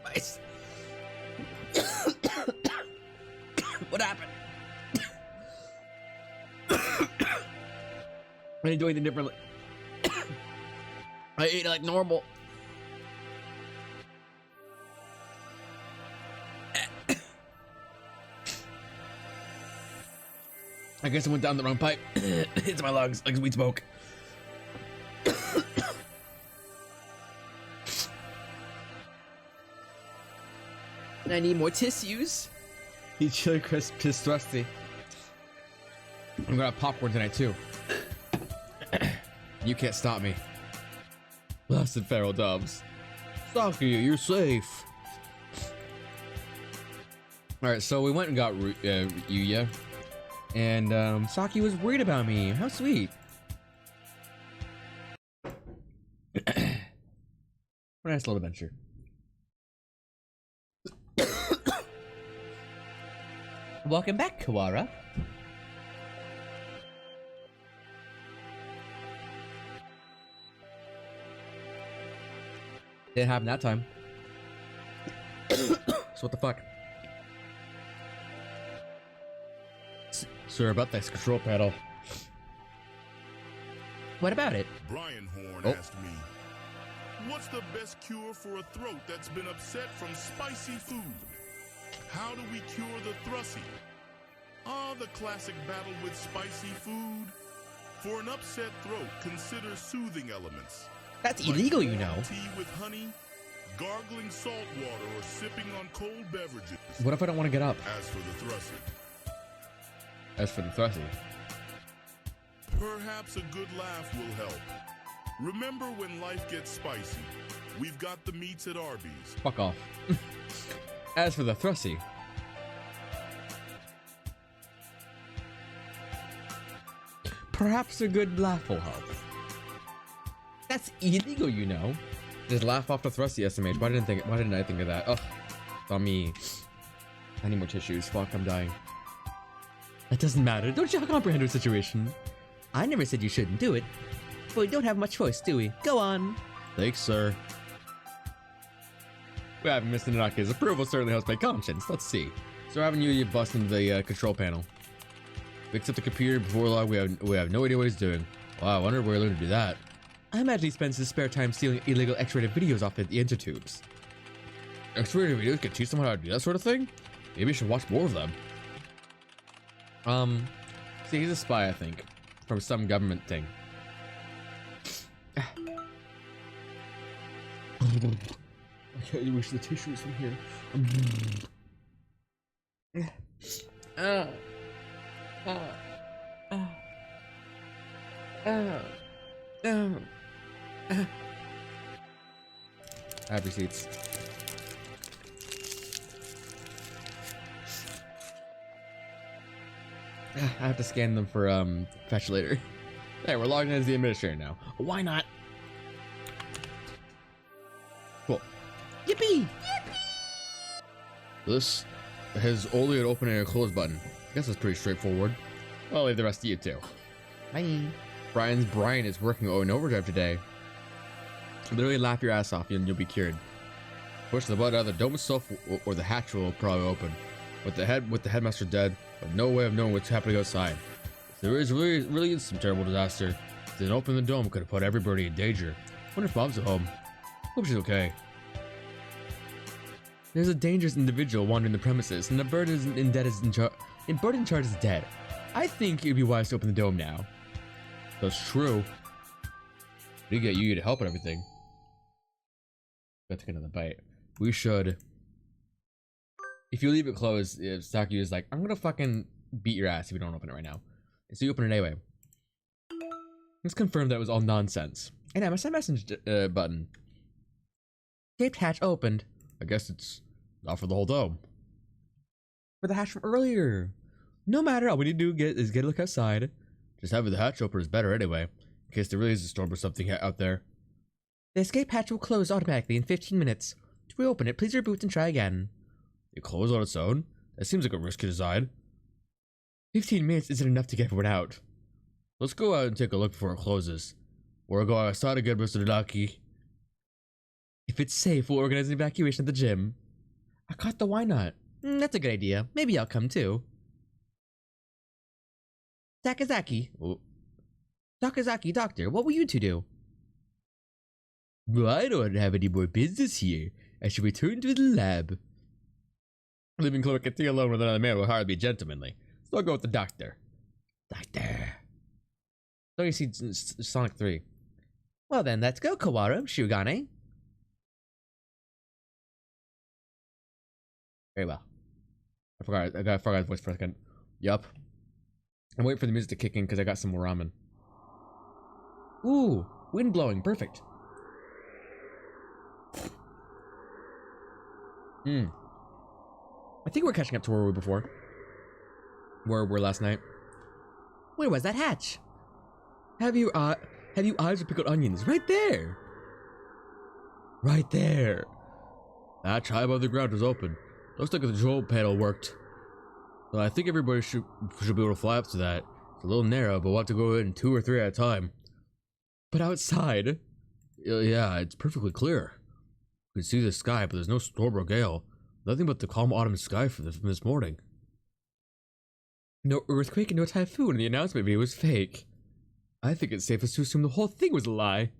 Nice. What happened? I didn't do anything differently. I ate like normal. I guess I went down the wrong pipe. It's my lungs like sweet smoke. I need more tissues. Eat chili crisp is thrusty. I'm gonna have popcorn tonight too. You can't stop me. Blasted feral doves. Saki, you're safe. Alright, so we went and got Yuya. And Saki was worried about me. How sweet. What a nice little adventure. Welcome back, Kawara. Didn't happen that time. So what the fuck? Sir, about this control panel. What about it? Brian Horn Oh. asked me, what's the best cure for a throat that's been upset from spicy food? How do we cure the thrussy? The classic battle with spicy food. For an upset throat, consider soothing elements. That's like illegal, you know. warm tea with honey, gargling salt water, or sipping on cold beverages. What if I don't want to get up? As for the thrussy, As for the thrusty, perhaps a good laugh will help. Remember when life gets spicy? We've got the meats at Arby's. fuck off. As for the thrusty, perhaps a good laugh will help. That's illegal, you know. Just laugh off the thrusty SMH. Why didn't I think of that? Ugh. It's on me. I need more tissues. Fuck, I'm dying. That doesn't matter. Don't you comprehend our situation? I never said you shouldn't do it. But we don't have much choice, do we? Go on. Thanks, sir. We haven't missed Nanake's approval certainly helps my conscience. Let's see. So having you bust into the control panel. Fix up the computer before long. We have no idea what he's doing. Wow, I wonder where he learned to do that. I imagine he spends his spare time stealing illegal X-rated videos off the intertubes. X-rated videos can teach someone how to do that sort of thing? Maybe you should watch more of them. See, he's a spy, I think, from some government thing. I can't wish the tissues from here. I have receipts. I have to scan them for fetch later. Hey, we're logged in as the administrator now. Why not? Cool. Yippee! This has only an open and a close button. I guess it's pretty straightforward. I'll leave the rest to you too. Bye. Brian's Brian is working in overdrive today. Literally laugh your ass off and you'll be cured. Push the button, either the dome itself or the hatch will probably open. With the headmaster dead, but no way of knowing what's happening outside. If there is really some terrible disaster, then open the dome could have put everybody in danger. Wonder if Mom's at home. Hope she's okay. There's a dangerous individual wandering the premises, and the bird in charge is dead. I think it'd be wise to open the dome now. That's true. We get you to help and everything. Got to get another bite. We should. If you leave it closed, if Saki is like, I'm gonna fucking beat your ass if you don't open it right now. So you open it anyway. Let's confirm that it was all nonsense. And MSN message button. Taped hatch opened. I guess it's not for the whole dome. For the hatch from earlier. No matter, all we need to do is get a look outside. Just having the hatch open is better anyway, in case there really is a storm or something out there. The escape hatch will close automatically in 15 minutes. To reopen it, please reboot and try again. It closes on its own? That seems like a risky design. 15 minutes isn't enough to get everyone out. Let's go out and take a look before it closes. We're going outside again, Mr. Nanaki. If it's safe, we'll organize an evacuation at the gym. I caught the why not? That's a good idea. Maybe I'll come too. Sakazaki. Oh, Takazaki, doctor, what will you two do? Well, I don't have any more business here. I should return to the lab. Leaving Cloakity alone with another man will hardly be gentlemanly. So I'll go with the doctor. Doctor. So you see Sonic 3. Well then, let's go, Kawaru, Shugane. Very well. I forgot his voice for a second. Yup. I'm waiting for the music to kick in because I got some more ramen. Ooh, wind blowing, perfect. I think we're catching up to where we were before. Where we were last night. Where was that hatch? Have you eyes for pickled onions? Right there! Right there! Hatch high above the ground was open. Looks like the control panel worked. Well, I think everybody should be able to fly up to that. It's a little narrow, but we'll have to go in 2 or 3 at a time. But outside, yeah, it's perfectly clear. You can see the sky, but there's no storm or gale. Nothing but the calm autumn sky from this morning. No earthquake and no typhoon, and the announcement video was fake. I think it's safest to assume the whole thing was a lie.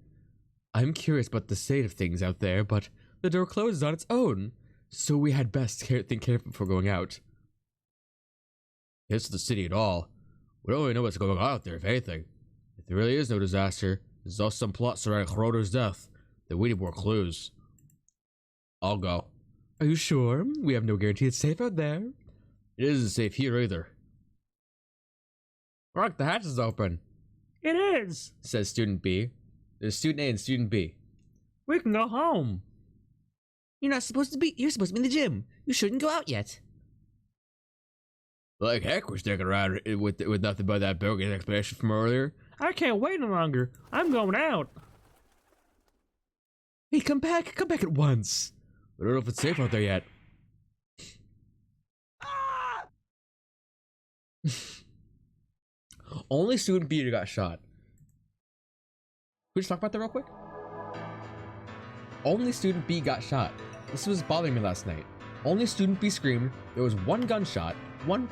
I'm curious about the state of things out there, but the door closes on its own, so we had best think carefully before going out. This is the city at all. We don't really know what's going on out there, if anything. If there really is no disaster, there's also some plot surrounding Hiroto's death. Then we need more clues. I'll go. Are you sure? We have no guarantee it's safe out there. It isn't safe here either. Rock, the hatch is open. It is. Says Student B. There's Student A and Student B. We can go home. You're supposed to be in the gym. You shouldn't go out yet. Like heck, we're sticking around with nothing but that bogus explanation from earlier. I can't wait no longer. I'm going out. Hey, come back at once. We don't know if it's safe out there yet. Only Student B got shot. Can we just talk about that real quick? Only Student B got shot. This was bothering me last night. Only Student B screamed. There was one gunshot, one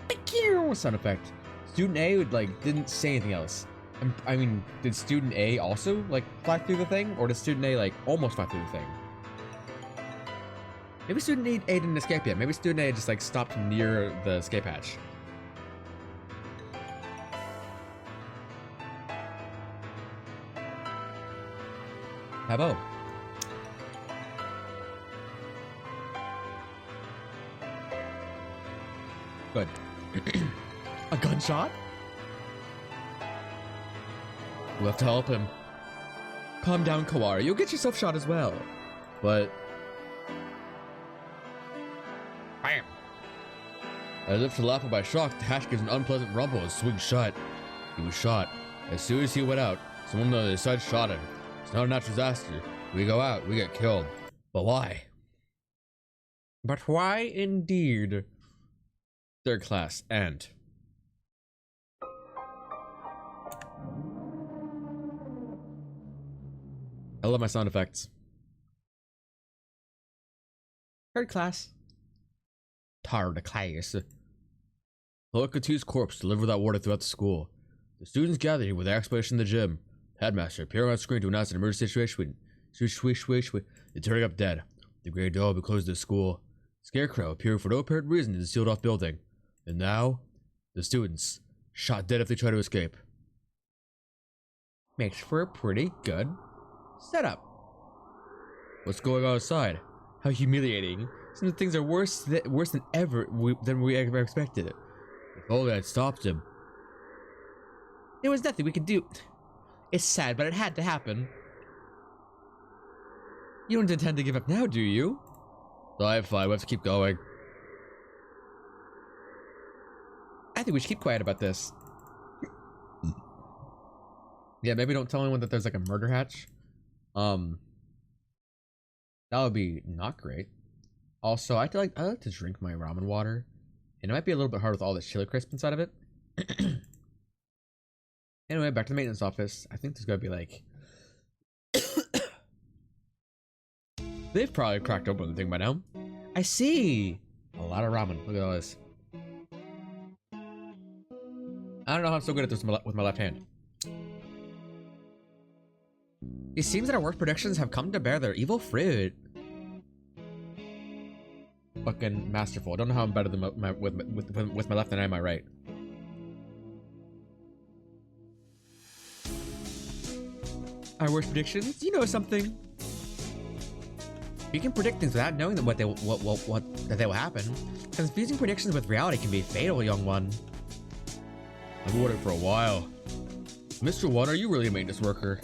sound effect. Student A didn't say anything else. I mean, did Student A also fly through the thing, or did Student A almost fly through the thing? Maybe Student A didn't escape yet. Maybe Student A just stopped near the escape hatch. Bravo. Good. A gunshot? We'll have to help him. Calm down, Kawaru. You'll get yourself shot as well. But... Bam. As if to laugh at my shock, the hatch gives an unpleasant rumble and swings shut. He was shot. As soon as he went out, someone on the other side shot him. It's not a natural disaster. We go out, we get killed. But why? But why indeed? Third class, end. I love my sound effects. Third class. Third class. Look-a-two's corpse delivered without warning throughout the school. The students gathered here with their explanation in the gym. Headmaster appearing on screen to announce an emergency situation. They're turning up dead. The great door will be closed to the school. Scarecrow appearing for no apparent reason in the sealed-off building. And now, the students, shot dead if they try to escape. Makes for a pretty good setup. What's going on outside? How humiliating. Some of the things are worse than we ever expected. If only I'd stopped him. There was nothing we could do. It's sad, but it had to happen. You don't intend to give up now, do you? I'm fine, we have to keep going. I think we should keep quiet about this. Yeah, maybe don't tell anyone that there's a murder hatch. That would be not great. Also, I like to drink my ramen water, and it might be a little bit hard with all this chili crisp inside of it. Anyway, back to the maintenance office. I think there's gonna be they've probably cracked open the thing by now. I see a lot of ramen. Look at all this. I don't know how I'm so good at this with my left hand. It seems that our worst predictions have come to bear their evil fruit. Fucking masterful. I don't know how I'm better than with my left than I am my right. Our worst predictions? You know something? You can predict things without knowing that that they will happen. Confusing predictions with reality can be fatal, young one. I've been wondering for a while. Mr. One, are you really a maintenance worker?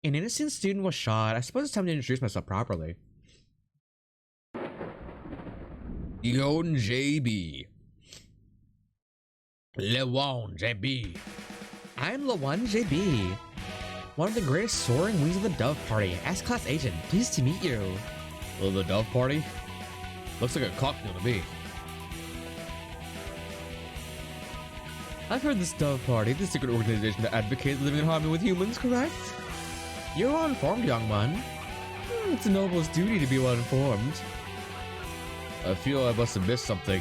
An innocent student was shot. I suppose it's time to introduce myself properly. Leon JB. Lewan JB. I'm Lawan JB, one of the greatest soaring wings of the Dove Party. S-Class Agent, pleased to meet you. Well, the Dove Party? Looks like a cocktail to me. I've heard this Dove Party, the secret organization that advocates living in harmony with humans, correct? You're well informed, young one. It's a noble's duty to be well informed. I feel I must have missed something.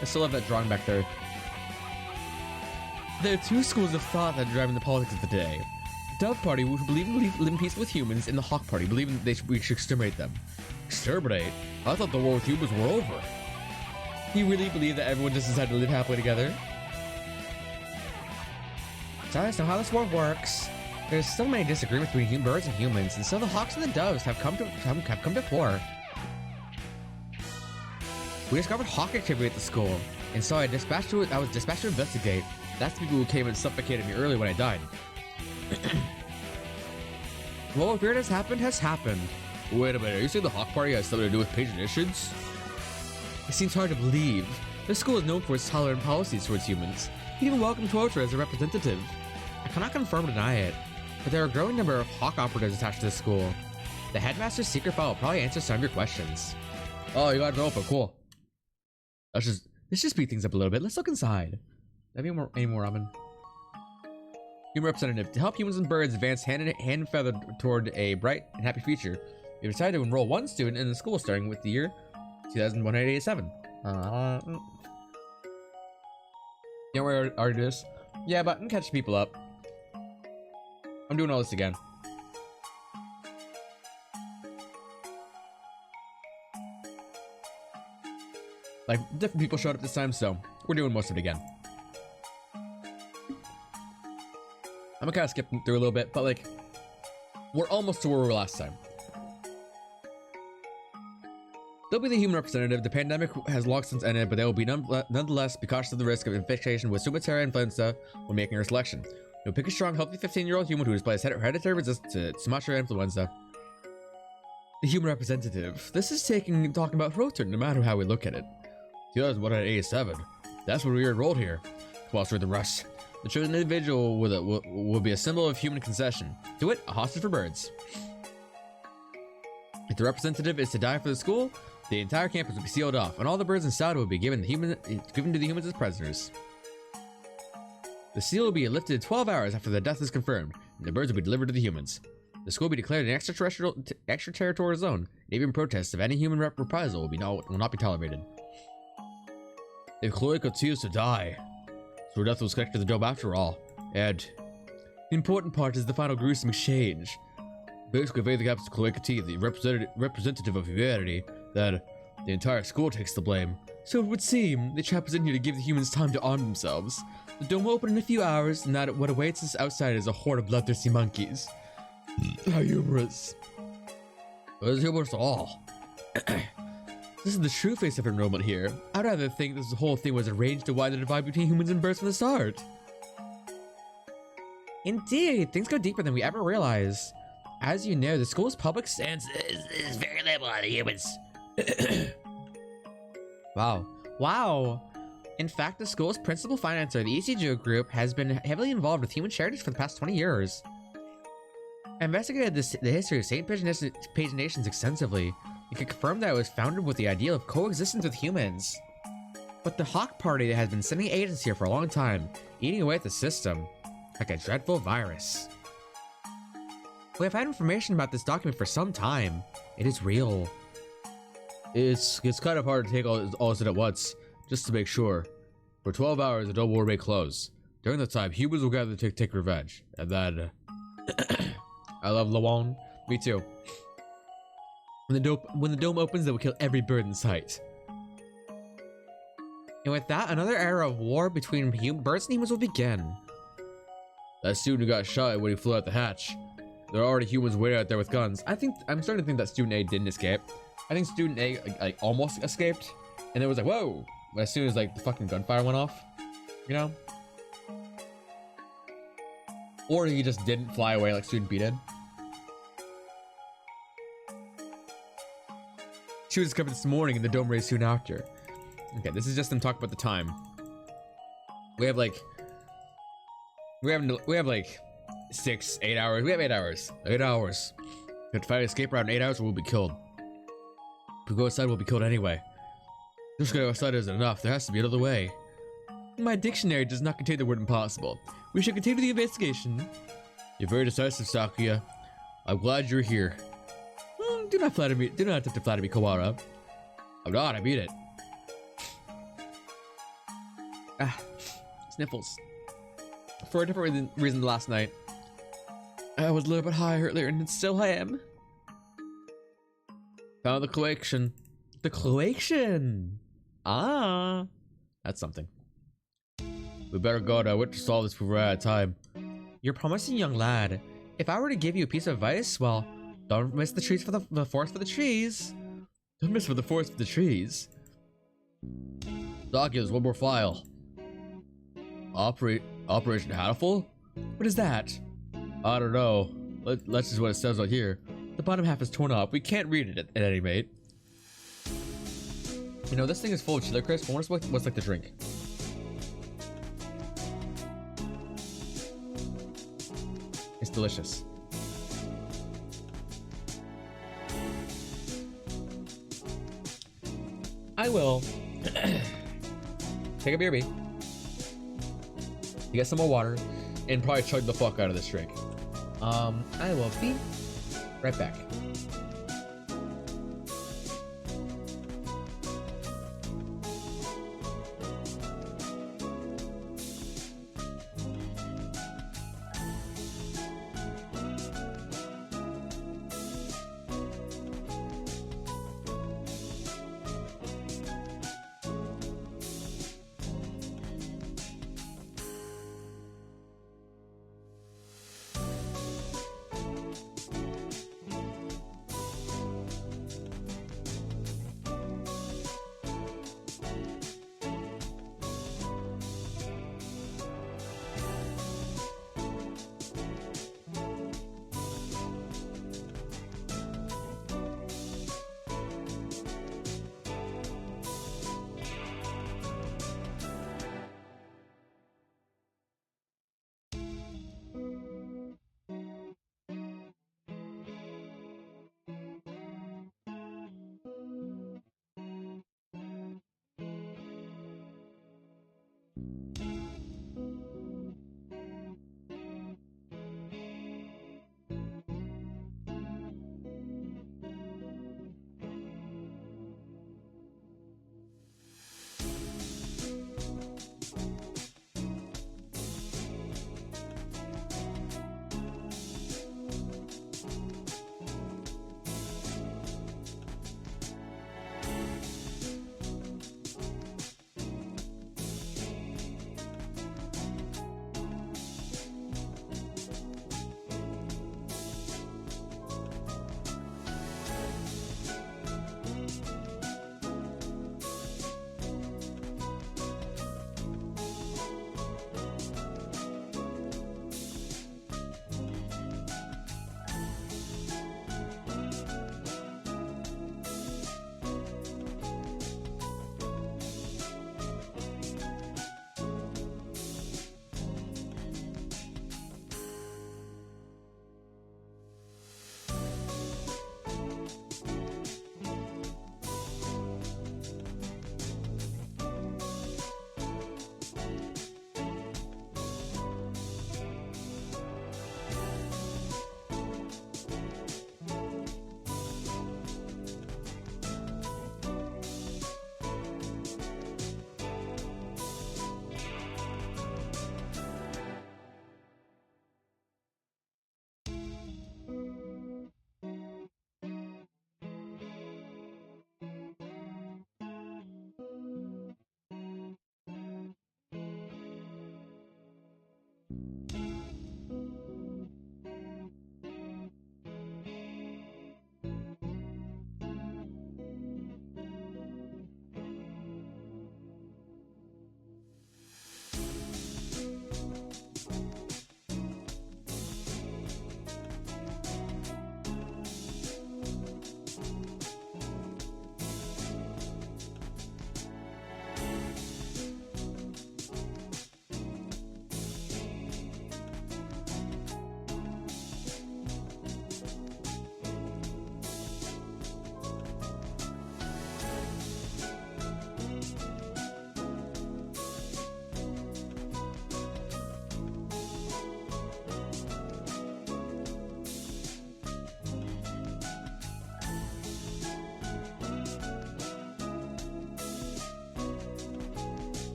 I still have that drawing back there. There are two schools of thought that are driving the politics of the day. The Dove Party, who believe in living peace with humans, and the Hawk Party, believing we should exterminate them. Exterminate? I thought the war with humans were over. You really believe that everyone just decided to live happily together? So that's not how this world works. There's so many disagreements between birds and humans, and so the hawks and the doves have come to fore. We discovered hawk activity at the school, and so I was dispatched to investigate. That's the people who came and suffocated me early when I died. Well, what weird has happened has happened. Wait a minute, are you saying the Hawk Party has something to do with patronitions? It seems hard to believe. The school is known for its tolerant policies towards humans. It even welcomed torture as a representative. I cannot confirm or deny it, but there are a growing number of Hawk operatives attached to the school. The headmaster's secret file will probably answer some of your questions. Oh, you got an open, cool. Let's just speed things up a little bit. Let's look inside. Any more ramen? Human representative. To help humans and birds advance hand and feather toward a bright and happy future, we decided to enroll one student in the school starting with the year 2187. You know where I already do this? Yeah, but I'm catching people up. I'm doing all this again. Like, different people showed up this time, so we're doing most of it again. I'm gonna kind of skip through a little bit, but like, we're almost to where we were last time. They'll be the human representative. The pandemic has long since ended, but they will be nonetheless be cautious of the risk of infection with Sumatera influenza when making her selection. You'll pick a strong, healthy 15-year-old human who displays hereditary resistance to Sumatra influenza. The human representative. This is talking about Rotor, no matter how we look at it. 2187. That's when we were enrolled here. Come on, through the rust. The chosen individual will be a symbol of human concession. To it, a hostage for birds. If the representative is to die for the school, the entire campus will be sealed off, and all the birds inside will be given to the humans as prisoners. The seal will be lifted 12 hours after the death is confirmed, and the birds will be delivered to the humans. The school will be declared an extraterritorial zone, and even protests of any human reprisal will not be tolerated. If Chloe continues to die, so her death was connected to the dome after all. And the important part is the final gruesome exchange. Basically, if anything happens to Chloe T, the representative of humanity, then the entire school takes the blame. So it would seem the trap is in here to give the humans time to arm themselves. The dome will open in a few hours, and that what awaits us outside is a horde of bloodthirsty monkeys. How humorous. What is humorous at all? This is the true face of enrollment here. I'd rather think this whole thing was arranged to widen the divide between humans and birds from the start. Indeed, things go deeper than we ever realized. As you know, the school's public stance is very liberal on the humans. Wow. In fact, the school's principal financer, the ECGO Group, has been heavily involved with human charities for the past 20 years. I investigated the history of St. Paginations extensively. You can confirm that it was founded with the ideal of coexistence with humans. But the Hawk Party has been sending agents here for a long time, eating away at the system, like a dreadful virus. We have had information about this document for some time. It is real. It's kind of hard to take all this in at once, just to make sure. For 12 hours, the dome will remain closed. During that time, humans will gather to take revenge. And then... I love Lawon. Me too. When the dome opens, they will kill every bird in sight. And with that, another era of war between birds and humans will begin. That student who got shot when he flew out the hatch. There are already humans waiting out there with guns. I'm starting to think that student A didn't escape. I think student A like almost escaped, and it was like, whoa! As soon as like the fucking gunfire went off, you know? Or he just didn't fly away like student B did. She was discovered this morning in the dome race soon after. Okay, this is just them talking about the time. We have like 6, 8 hours. We have 8 hours. 8 hours. If we try to escape around 8 hours, we'll be killed. If we go outside, we'll be killed anyway. Just going outside isn't enough. There has to be another way. My dictionary does not contain the word impossible. We should continue the investigation. You're very decisive, Sakuya. I'm glad you're here. Do not flatter me. Do not attempt to flatter me, Kawara. I'm not. I mean it. Sniffles. For a different reason than last night. I was a little bit high earlier, and still I am. Found the collection. The collection. Ah, that's something. We better go now. We have to solve this before we're out of time. You're promising, young lad. If I were to give you a piece of advice, well, don't miss the trees for the forest for the trees. Don't miss for the forest for the trees. Doc, there's one more file. Operation Hatoful? What is that? I don't know. Let's just what it says right here. The bottom half is torn off. We can't read it at any rate. You know, this thing is full of chili crisp. I wonder what's like the drink. It's delicious. I will take a BRB, get some more water, And probably chug the fuck out of this drink. I will be right back.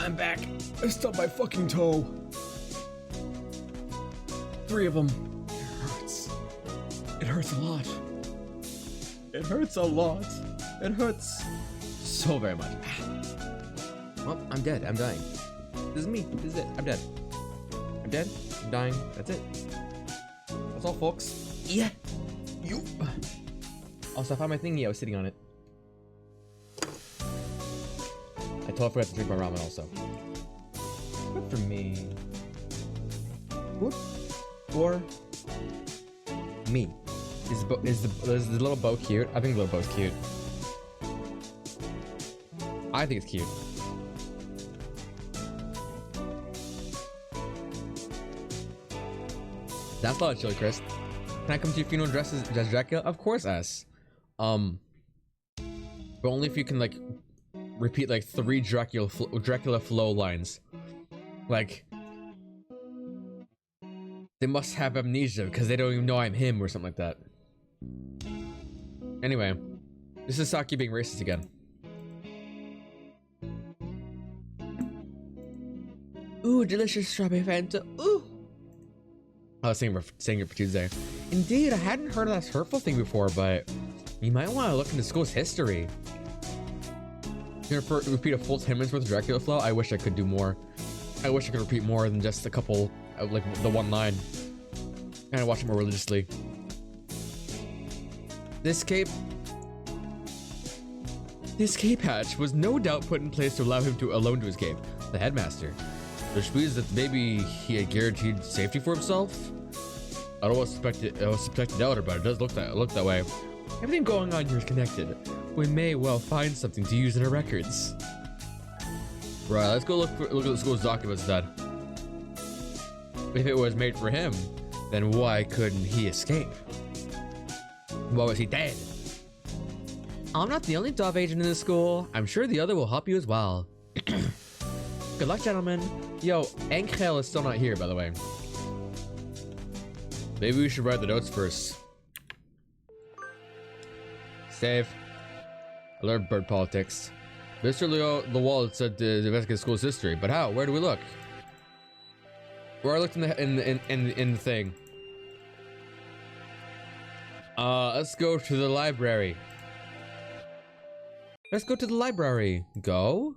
I'm back. I stubbed my fucking toe. 3 of them. It hurts. It hurts a lot. It hurts a lot. It hurts so very much. Well, I'm dead. I'm dying. This is me. This is it. I'm dead. I'm dead. I'm dying. That's it. That's all, folks. Yeah. You. Also, I found my thingy. I was sitting on it. I totally forgot to drink my ramen also. Good for me. Good for me. Is the little bow cute? I think the little bow's cute. I think it's cute. That's a lot of chili, Chris. Can I come to your funeral dressed as Dracula? Of course, S. But only if you can like repeat like 3 Dracula flow lines. Like, they must have amnesia because they don't even know I'm him or something like that. Anyway, this is Saki being racist again. Ooh, delicious strawberry Fanta. Ooh. I was saying it for Tuesday. Indeed, I hadn't heard of that hurtful thing before, but you might want to look into school's history. You know, repeat a full 10 minutes worth of Dracula flow. I wish I could do more. I wish I could repeat more than just a couple, like the one line. And watch it more religiously. This cape hatch was no doubt put in place to allow him to alone to escape. The headmaster. Which means that maybe he had guaranteed safety for himself. I don't want to suspect it out, but it does look that way. Everything going on here is connected. We may well find something to use in our records. Right, let's go look at the school's documents then. If it was made for him, then why couldn't he escape? Why was he dead? I'm not the only dove agent in the school. I'm sure the other will help you as well. Good luck, gentlemen. Yo, Angel is still not here, by the way. Maybe we should write the notes first. Save. I learned bird politics. Mr. Leo Lawal said to investigate school's history, but how? Where do we look? Where I looked in the thing. Let's go to the library. Let's go to the library. Go.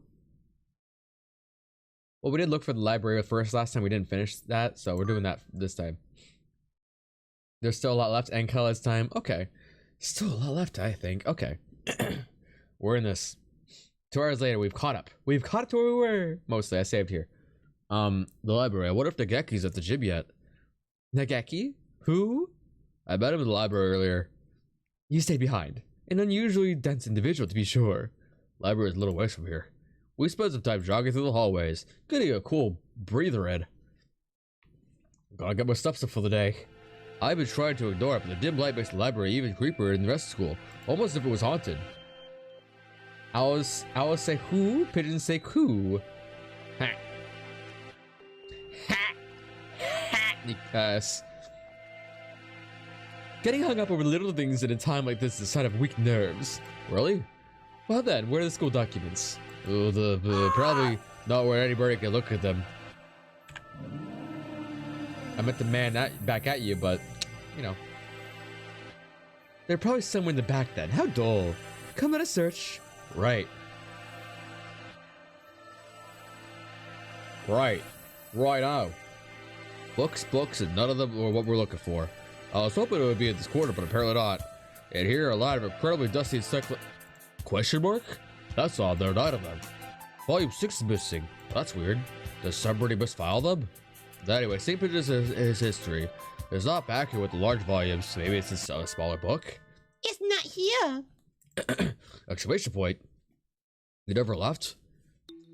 Well, we did look for the library first last time. We didn't finish that, so we're doing that this time. There's still a lot left. And Kelly's time. Okay. Still a lot left, I think. Okay. We're in this. 2 hours later, we've caught up. We've caught up to where we were. Mostly, I saved here. The library. I wonder if Nageki's at the gym yet. Nageki? Who? I met him in the library earlier. You stayed behind. An unusually dense individual, to be sure. Library is a little ways from here. We spent some time jogging through the hallways, getting a cool breather in. Gotta get my steps up for the day. I've been trying to ignore it, but the dim light makes the library even creepier than the rest of school, almost as if it was haunted. Owls say who, pigeons say coo. Ha. Ha. Ha. Because getting hung up over little things at a time like this is a sign of weak nerves. Really? Well then, where are the school documents? Oh, probably not where anybody can look at them. I meant to man that back at you, but, you know. They're probably somewhere in the back then. How dull. Come on a search. Right. Right. Right now. Books, and none of them were what we're looking for. I was hoping it would be at this corner, but apparently not. And here are a lot of incredibly dusty question mark? That's odd, there are 9 of them. Volume 6 is missing. That's weird. Does somebody misfile them? Anyway, St. Peter's is history. It's not back here with the large volumes. So maybe it's a smaller book? It's not here. Exclamation point. You never left?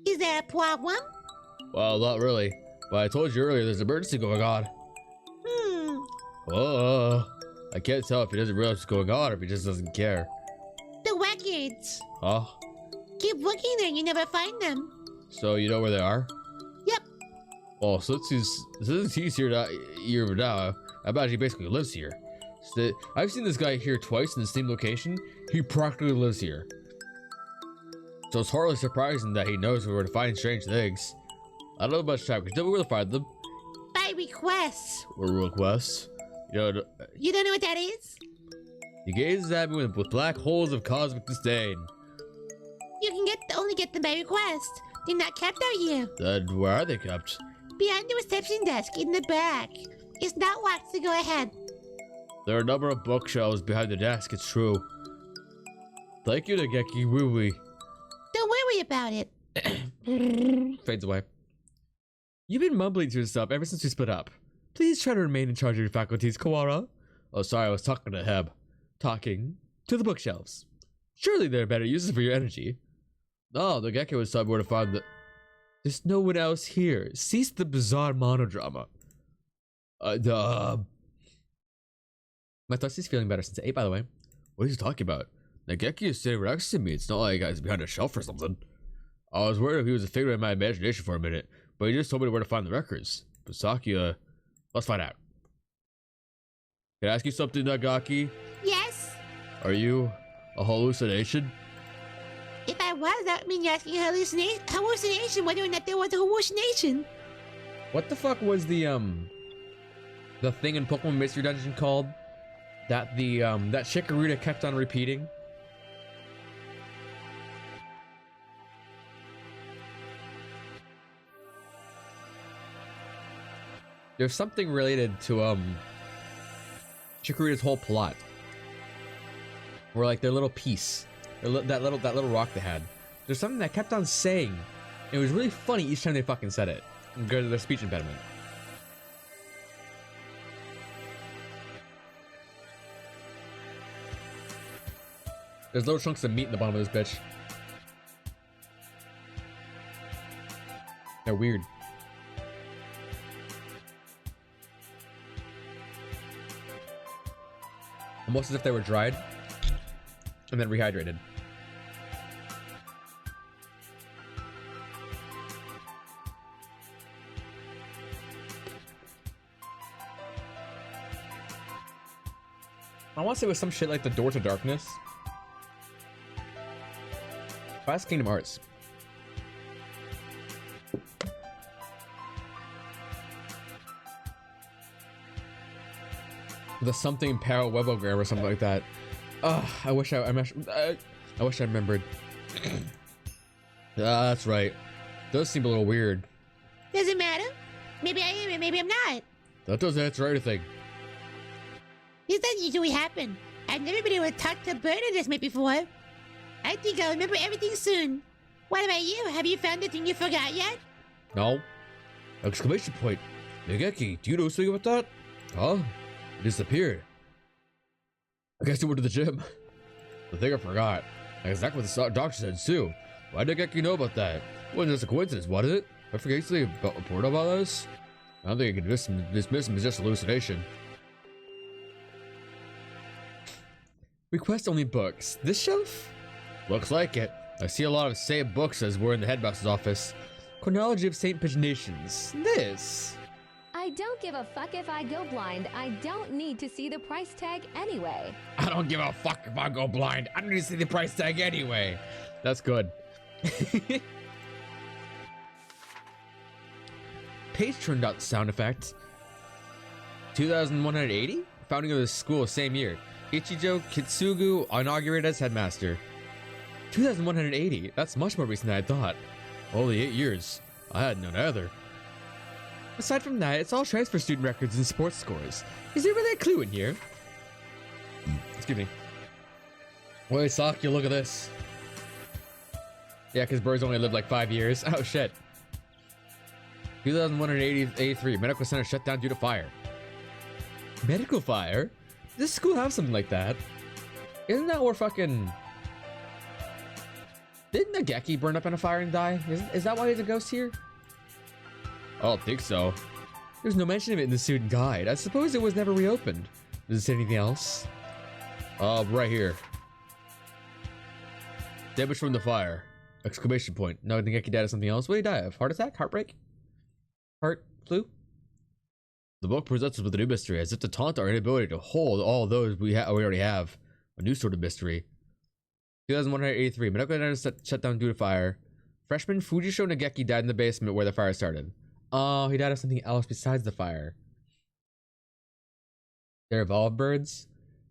Is that a problem? Well, not really. But I told you earlier there's an emergency going on. I can't tell if he doesn't realize what's going on or if he just doesn't care. The records. Huh? Keep looking there, you never find them. So you know where they are? Yep. Well, since he's here now, I imagine he basically lives here. So I've seen this guy here twice in the same location. He practically lives here. So it's hardly surprising that he knows where to find strange things. I don't know much time. Can you tell me where to find them? By requests. Or requests? You don't know what that is? He gazes at me with black holes of cosmic disdain. You can only get them by request. They're not kept out here. Then where are they kept? Behind the reception desk in the back. It's not locked, so go ahead. There are a number of bookshelves behind the desk, it's true. Thank you, Nageki Wooey. Don't worry about it. Fades away. You've been mumbling to yourself ever since we split up. Please try to remain in charge of your faculties, Kawara. Oh, sorry, I was talking to Heb. Talking to the bookshelves. Surely there are better uses for your energy. No, Nageki was telling me where to find the... There's no one else here. Cease the bizarre monodrama. My My Thusty's feeling better since I ate, by the way. What are you talking about? Nageki is sitting next to me. It's not like he's behind a shelf or something. I was worried if he was a figure of my imagination for a minute, but he just told me where to find the records. But Saki, let's find out. Can I ask you something, Nagaki? Yes? Are you a hallucination? If I was, that would mean you're asking a hallucination whether or not there was a hallucination. What the fuck was the thing in Pokemon Mystery Dungeon called? That that Chikorita kept on repeating? There's something related to Chikorita's whole plot. Or like their little piece. That little rock they had. There's something that kept on saying. It was really funny each time they fucking said it. Because of their speech impediment. There's little chunks of meat in the bottom of this bitch. They're weird. Almost as if they were dried and then rehydrated. I want to say it was some shit like the Door to Darkness. Last Kingdom Hearts. The something parallelogram or something like that. I wish I wish I remembered. That's right. Does seem a little weird. Doesn't matter. Maybe I am and maybe I'm not. That doesn't answer anything. This doesn't usually happen. I've never been able to talk to a bird in this mate before. I think I'll remember everything soon. What about you? Have you found the thing you forgot yet? No. Exclamation point. Nageki, do you know something about that? Huh? It disappeared. I guess it went to the gym. The thing I forgot. That's exactly what the doctor said too. Why did Nageki know about that? It wasn't just a coincidence, was it? I forget something important about this. I don't think I can dismiss him as just hallucination. Request only books. This shelf? Looks like it. I see a lot of same books as were in the headmaster's office. Chronology of Saint Paginations. This. I don't give a fuck if I go blind. I don't need to see the price tag anyway. I don't give a fuck if I go blind. I don't need to see the price tag anyway. That's good. Page turned out sound effect. 2180? Founding of the school same year. Ichijo Kitsugu inaugurated as headmaster. 2180? That's much more recent than I thought. Only 8 years. I hadn't known either. Aside from that, it's all transfer student records and sports scores. Is there really a clue in here? Excuse me. Wait, Saki, look at this. Yeah, because birds only live like 5 years. Oh shit. 2183, medical center shut down due to fire. Medical fire? Does this school have something like that? Isn't that where fucking... Didn't Nageki burn up in a fire and die? Is that why he's a ghost here? I don't think so. There's no mention of it in the student guide. I suppose it was never reopened. Does it say anything else? Right here. Damage from the fire. Exclamation point. No, Nageki died of something else. What did he die of? Heart attack? Heartbreak? Heart flu? The book presents us with a new mystery, as if to taunt our inability to hold all those we already have. A new sort of mystery. 2183. Medical center shut down due to fire. Freshman Fujisho Nageki died in the basement where the fire started. Oh, he died of something else besides the fire. They're evolved birds?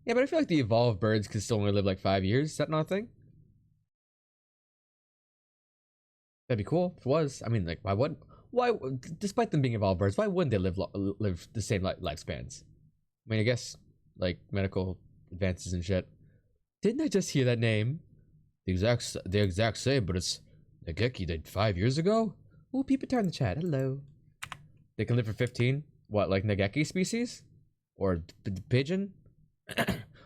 Yeah, but I feel like the evolved birds could still only live like 5 years. Is that not a thing? That'd be cool if it was. I mean, like, why, despite them being evolved birds, why wouldn't they live the same lifespans? I mean, I guess, like, medical advances and shit. Didn't I just hear that name? The exact same, but it's Nageki died 5 years ago? Ooh, people in the chat. Hello. They can live for 15? What, like Nageki species? Or pigeon?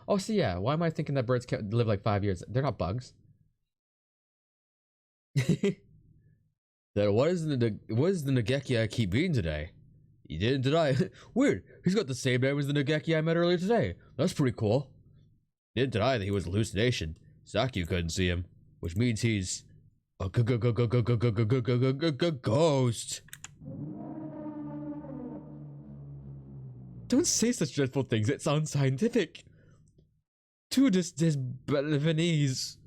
Oh, so yeah, why am I thinking that birds can live like 5 years? They're not bugs. Then what is the Nageki I keep beating today? He didn't deny. Weird. He's got the same name as the Nageki I met earlier today. That's pretty cool. He didn't deny that he was a hallucination. Saku couldn't see him, which means he's a ghost. Don't say such dreadful things. It sounds scientific. To this Lebanese.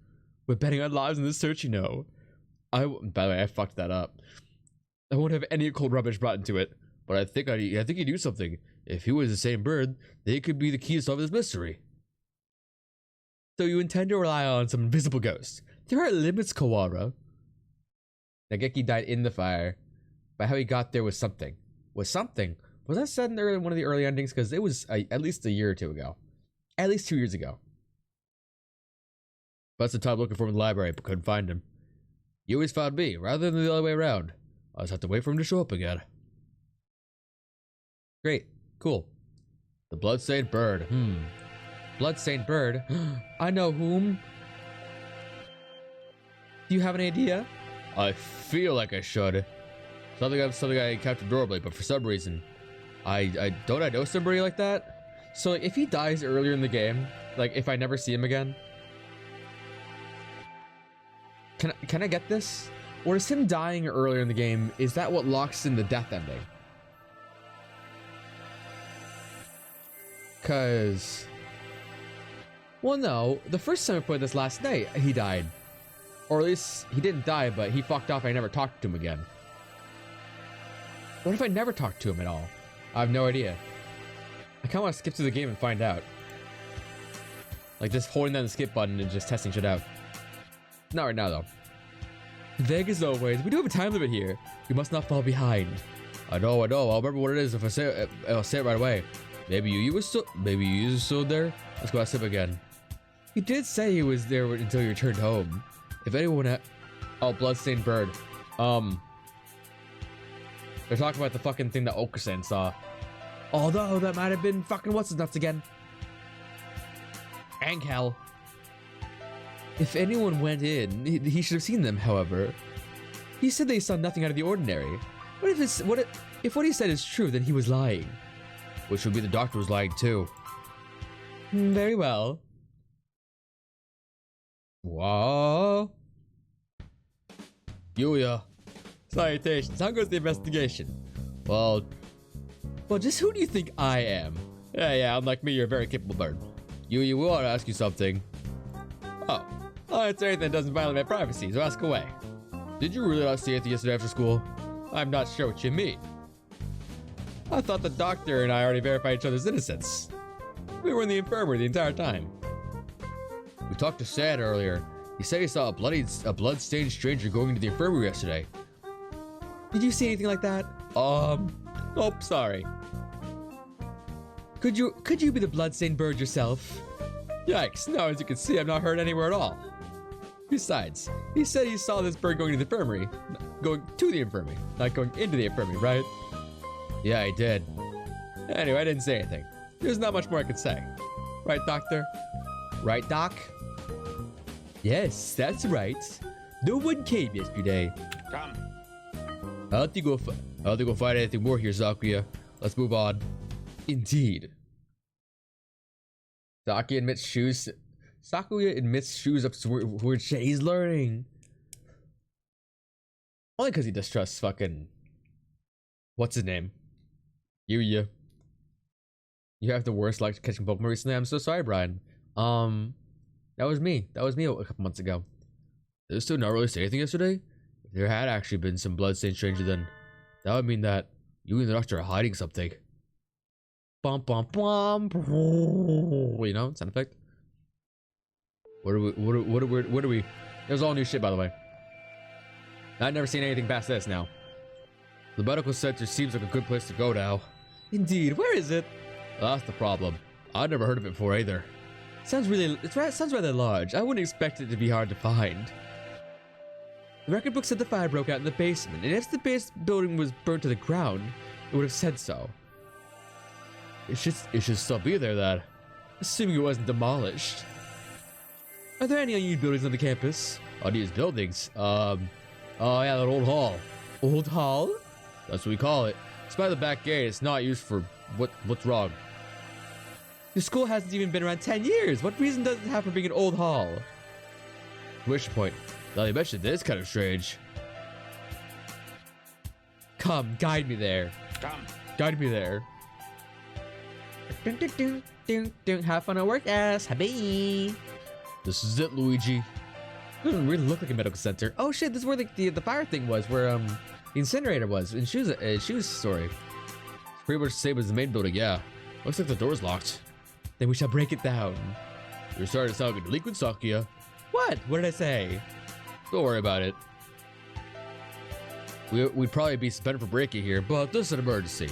We're betting our lives in this search, you know. By the way, I fucked that up. I won't have any occult rubbish brought into it, but I think he knew something. If he was the same bird, they could be the key to solve this mystery. So you intend to rely on some invisible ghost. There are limits, Kawara. Nageki died in the fire, but how he got there was something. Was that said in one of the early endings? Because it was at least a year or two ago. At least 2 years ago. That's the time looking for him in the library, but couldn't find him. You always found me, rather than the other way around. I just have to wait for him to show up again. Great. Cool. The bloodstained bird. Bloodstained bird? I know whom. Do you have an idea? I feel like I should. Something I kept adorably, but for some reason, I know somebody like that. So like, if he dies earlier in the game, like if I never see him again, can I get this? Or is him dying earlier in the game, is that what locks in the death ending? Cause, well, no, the first time I played this last night, he died. Or at least he didn't die, but he fucked off and I never talked to him again. What if I never talked to him at all? I have no idea. I kinda wanna skip through the game and find out. Like just holding down the skip button and just testing shit out. Not right now though. Vague as always, we do have a time limit here. We must not fall behind. I know, I'll remember what it is if I say it, I'll say it right away. Maybe you were still there? Let's go ask him again. He did say he was there until you returned home. If anyone oh, bloodstained bird. They're talking about the fucking thing that Okasan saw. Although that might have been fucking what's his nuts again. Angel. If anyone went in, he should have seen them, however. He said they saw nothing out of the ordinary. What if what he said is true, then he was lying? Which would be the doctor was lying too. Very well. Whoa. Yuya. Salutations. How goes the investigation? Well, just who do you think I am? Yeah, unlike me, you're a very capable bird. Yuya, we want to ask you something. Oh, it's anything that doesn't violate my privacy, so ask away. Did you really not see anything yesterday after school? I'm not sure what you mean. I thought the doctor and I already verified each other's innocence. We were in the infirmary the entire time. We talked to Sad earlier. He said he saw a blood-stained stranger going into the infirmary yesterday. Did you see anything like that? Nope, sorry. Could you be the blood-stained bird yourself? Yikes, no, as you can see, I'm not hurt anywhere at all. Besides, he said he saw this bird going to the infirmary. Going to the infirmary, not going into the infirmary, right? Yeah, I did. Anyway, I didn't say anything. There's not much more I could say. Right, Doctor? Right, Doc? Yes, that's right. No one came yesterday. Come. I don't think we'll find anything more here, Sakuya. Let's move on. Indeed. Sakuya admits shoes up to weird shit. He's learning. Only because he distrusts fucking... What's his name? Yuya. You have the worst luck catching Pokemon recently. I'm so sorry, Brian. That was me. That was me a couple months ago. Did this dude not really say anything yesterday? If there had actually been some bloodstained stranger, then that would mean that you and the doctor are hiding something. Bum bum bum. You know, sound effect. What are we? It was all new shit, by the way. I've never seen anything past this now. The medical center seems like a good place to go now. Indeed, where is it? That's the problem. I've never heard of it before either. Sounds rather large. I wouldn't expect it to be hard to find. The record book said the fire broke out in the basement, and if the base building was burnt to the ground, it would have said so. It should still be there then, assuming it wasn't demolished. Are there any unused buildings on the campus? Unused buildings? Oh yeah, that old hall. Old hall? That's what we call it. It's by the back gate. It's not used for what's wrong? The school hasn't even been around 10 years. What reason does it have for being an old hall? Which point? Now you mentioned this, kind of strange. Come, guide me there. Come. Guide me there. Have fun at work, ass. Happy. This is it, Luigi. Doesn't really look like a medical center. Oh shit, this is where the fire thing was, where the incinerator was in Shoes story. Pretty much the same as the main building, yeah. Looks like the door's locked. Then we shall break it down. You're starting to sound like a delinquent, Sakia. What? What did I say? Don't worry about it. We'd probably be suspended for breaking here, but this is an emergency.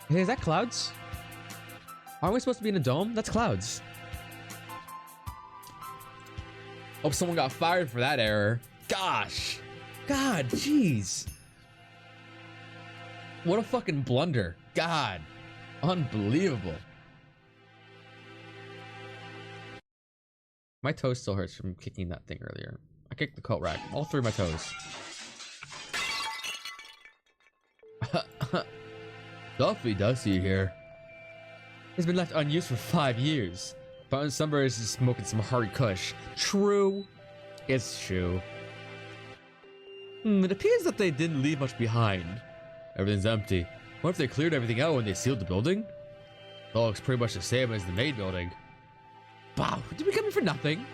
Hey, is that clouds? Aren't we supposed to be in a dome? That's clouds. Hope someone got fired for that error. Gosh. God, jeez. What a fucking blunder. God. Unbelievable. My toes still hurts from kicking that thing earlier. I kicked the coat rack. All three of my toes. Duffy does see here. It's been left unused for 5 years. Found somebody is smoking some hard kush. True. It's true. It appears that they didn't leave much behind. Everything's empty. What if they cleared everything out when they sealed the building? It all looks pretty much the same as the main building. Wow, did we come here for nothing?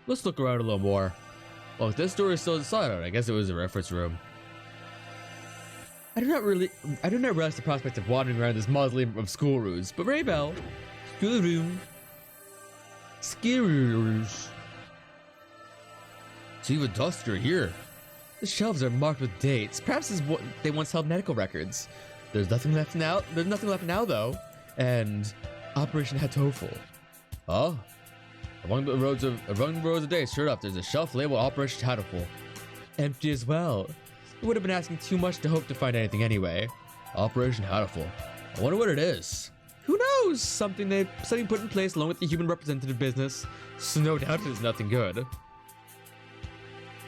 Let's look around a little more. Well, if this door is still inside out, I guess it was a reference room. I do not relish the prospect of wandering around this mausoleum of school rooms, but very well. Schoolroom. Schoolrooms. It's even dustier here. The shelves are marked with dates. Perhaps they once held medical records. There's nothing left now. There's nothing left now, though. And Operation Hatoful. Oh. Among the rows of dates, sure enough, there's a shelf labeled Operation Hatoful. Empty as well. It would have been asking too much to hope to find anything anyway. Operation Hatoful. I wonder what it is. Who knows? Something put in place along with the human representative business. So no doubt it is nothing good.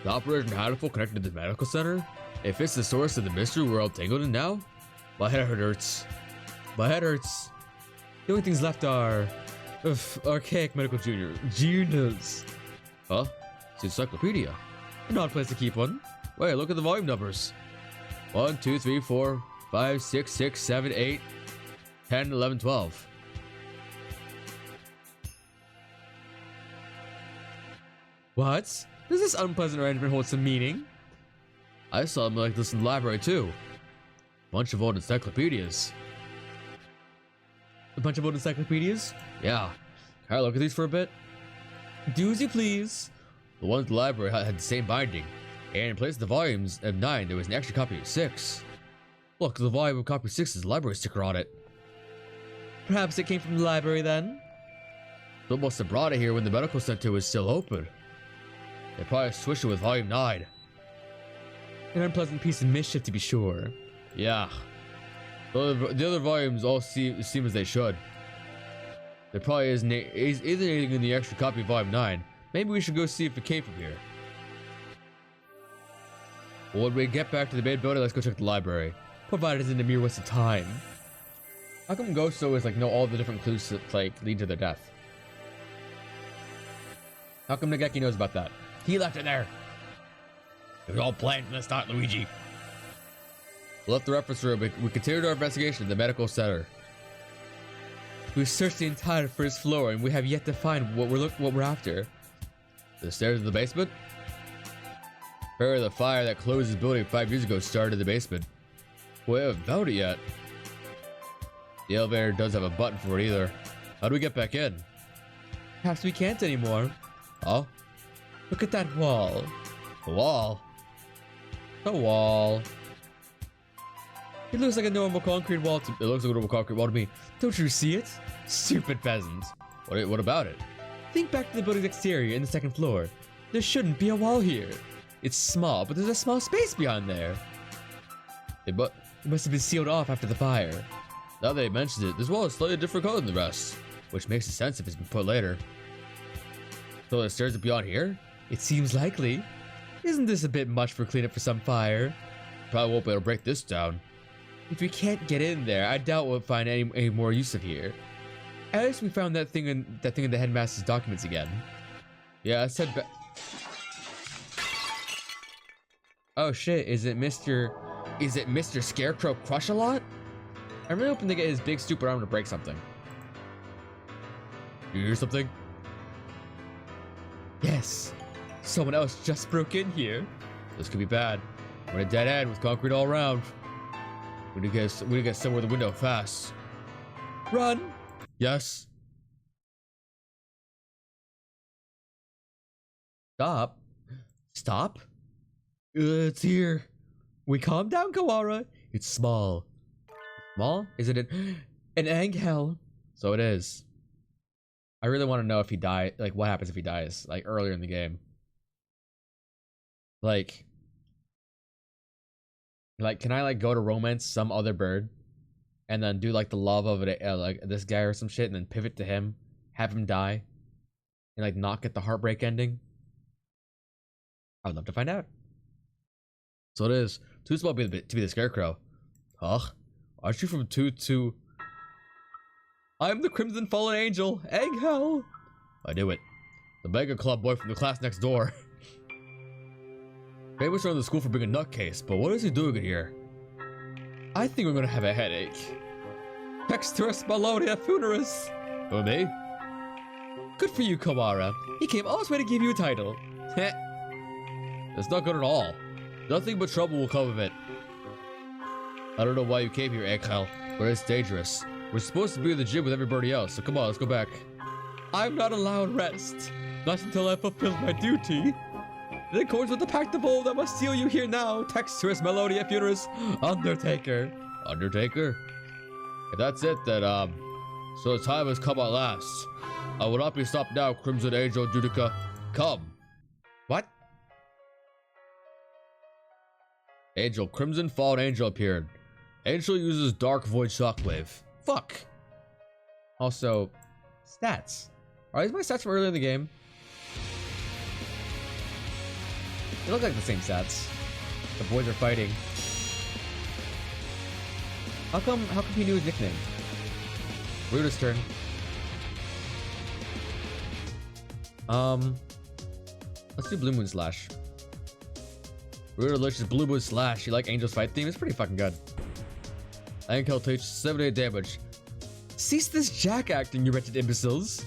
The Operation Hatoful connected to the medical center? If it's the source of the mystery we're all tangled in now? My head hurts. My head hurts. The only things left are archaic medical journals. Huh? It's an encyclopedia. An odd place to keep one. Wait, look at the volume numbers. 1, 2, 3, 4, 5, 6, 6, 7, 8, 10, 11, 12. What? Does this unpleasant arrangement hold some meaning? I saw them like this in the library too. Bunch of old encyclopedias. A bunch of old encyclopedias? Yeah. Can I look at these for a bit? Do as you please. The ones in the library had the same binding. And in place of the volumes of 9, there was an extra copy of 6. Look, the volume of copy 6 has a library sticker on it. Perhaps it came from the library then? They must have brought it here when the medical center was still open. They probably switched it with volume 9. An unpleasant piece of mischief to be sure. Yeah. The other volumes all seem as they should. There probably isn't anything in the extra copy of volume 9. Maybe we should go see if it came from here. Well, when we get back to the main building, let's go check the library. Provided it isn't a mere waste of time. How come ghosts always know all the different clues that lead to their death? How come Nageki knows about that? He left it there. It was all planned from the start, Luigi. We left the reference room. We continued our investigation at the medical center. We've searched the entire first floor and we have yet to find what we're after. The stairs in the basement? Apparently the fire that closed this building 5 years ago started in the basement. We haven't found it yet. The elevator doesn't have a button for it either. How do we get back in? Perhaps we can't anymore. Oh? Look at that wall. The wall? A wall. It looks like a normal concrete wall to It looks like a normal concrete wall to me. Don't you see it? Stupid peasant. What about it? Think back to the building's exterior in the second floor. There shouldn't be a wall here. It's small, but there's a small space behind there. It must have been sealed off after the fire. Now that he mentions it, this wall is slightly different color than the rest, which makes sense if it's been put later. So the stairs are beyond here? It seems likely. Isn't this a bit much for cleanup for some fire? Probably won't be able to break this down. If we can't get in there, I doubt we'll find any more use of here. At least we found that thing in the headmaster's documents again. Yeah, I said Oh shit, is it Mr. Scarecrow Crush-A-Lot? I'm really hoping to get his big stupid arm to break something. You hear something? Yes. Someone else just broke in here. This could be bad. We're in a dead end with concrete all around. We need to get somewhere the window fast. Run! Yes. Stop. Stop? It's here. We calm down, Kawara. It's small. Small? Is it an angel? So it is. I really want to know if he dies. Like, what happens if he dies? Like, earlier in the game. Like, can I, like, go to romance some other bird? And then do, like, the love of it, like, this guy or some shit, and then pivot to him? Have him die? And, like, not get the heartbreak ending? I would love to find out. So it is. Too small to be the Scarecrow. Huh? Aren't you from 2-2? I'm the Crimson Fallen Angel, Egghead. I knew it. The Mega Club boy from the class next door. Famous around the school for being a nutcase, but what is he doing in here? I think we're gonna have a headache. Texturus Melodia Funeris. Who, me? Good for you, Kawara. He came all this way to give you a title. Heh. That's not good at all. Nothing but trouble will come of it. I don't know why you came here, Egghead, but it's dangerous. We're supposed to be in the gym with everybody else, so come on, let's go back. I'm not allowed rest. Not until I've fulfilled my duty. In accordance with the Pact of Old, I must seal you here now, Texturus Melodia Funeris, Undertaker. Undertaker? If that's it, then, so the time has come at last. I will not be stopped now, Crimson Angel Judica. Come. What? Angel, Crimson Fallen Angel appeared. Angel uses Dark Void Shockwave. Fuck. Also, stats. Are these my stats from earlier in the game? They look like the same stats. The boys are fighting. How come he knew his nickname? Ruda's turn. Let's do Blue Moon Slash. Ruda delicious Blue Moon Slash. You like Angel's fight theme? It's pretty fucking good. Ankel takes 78 damage. Cease this jack acting, you wretched imbeciles.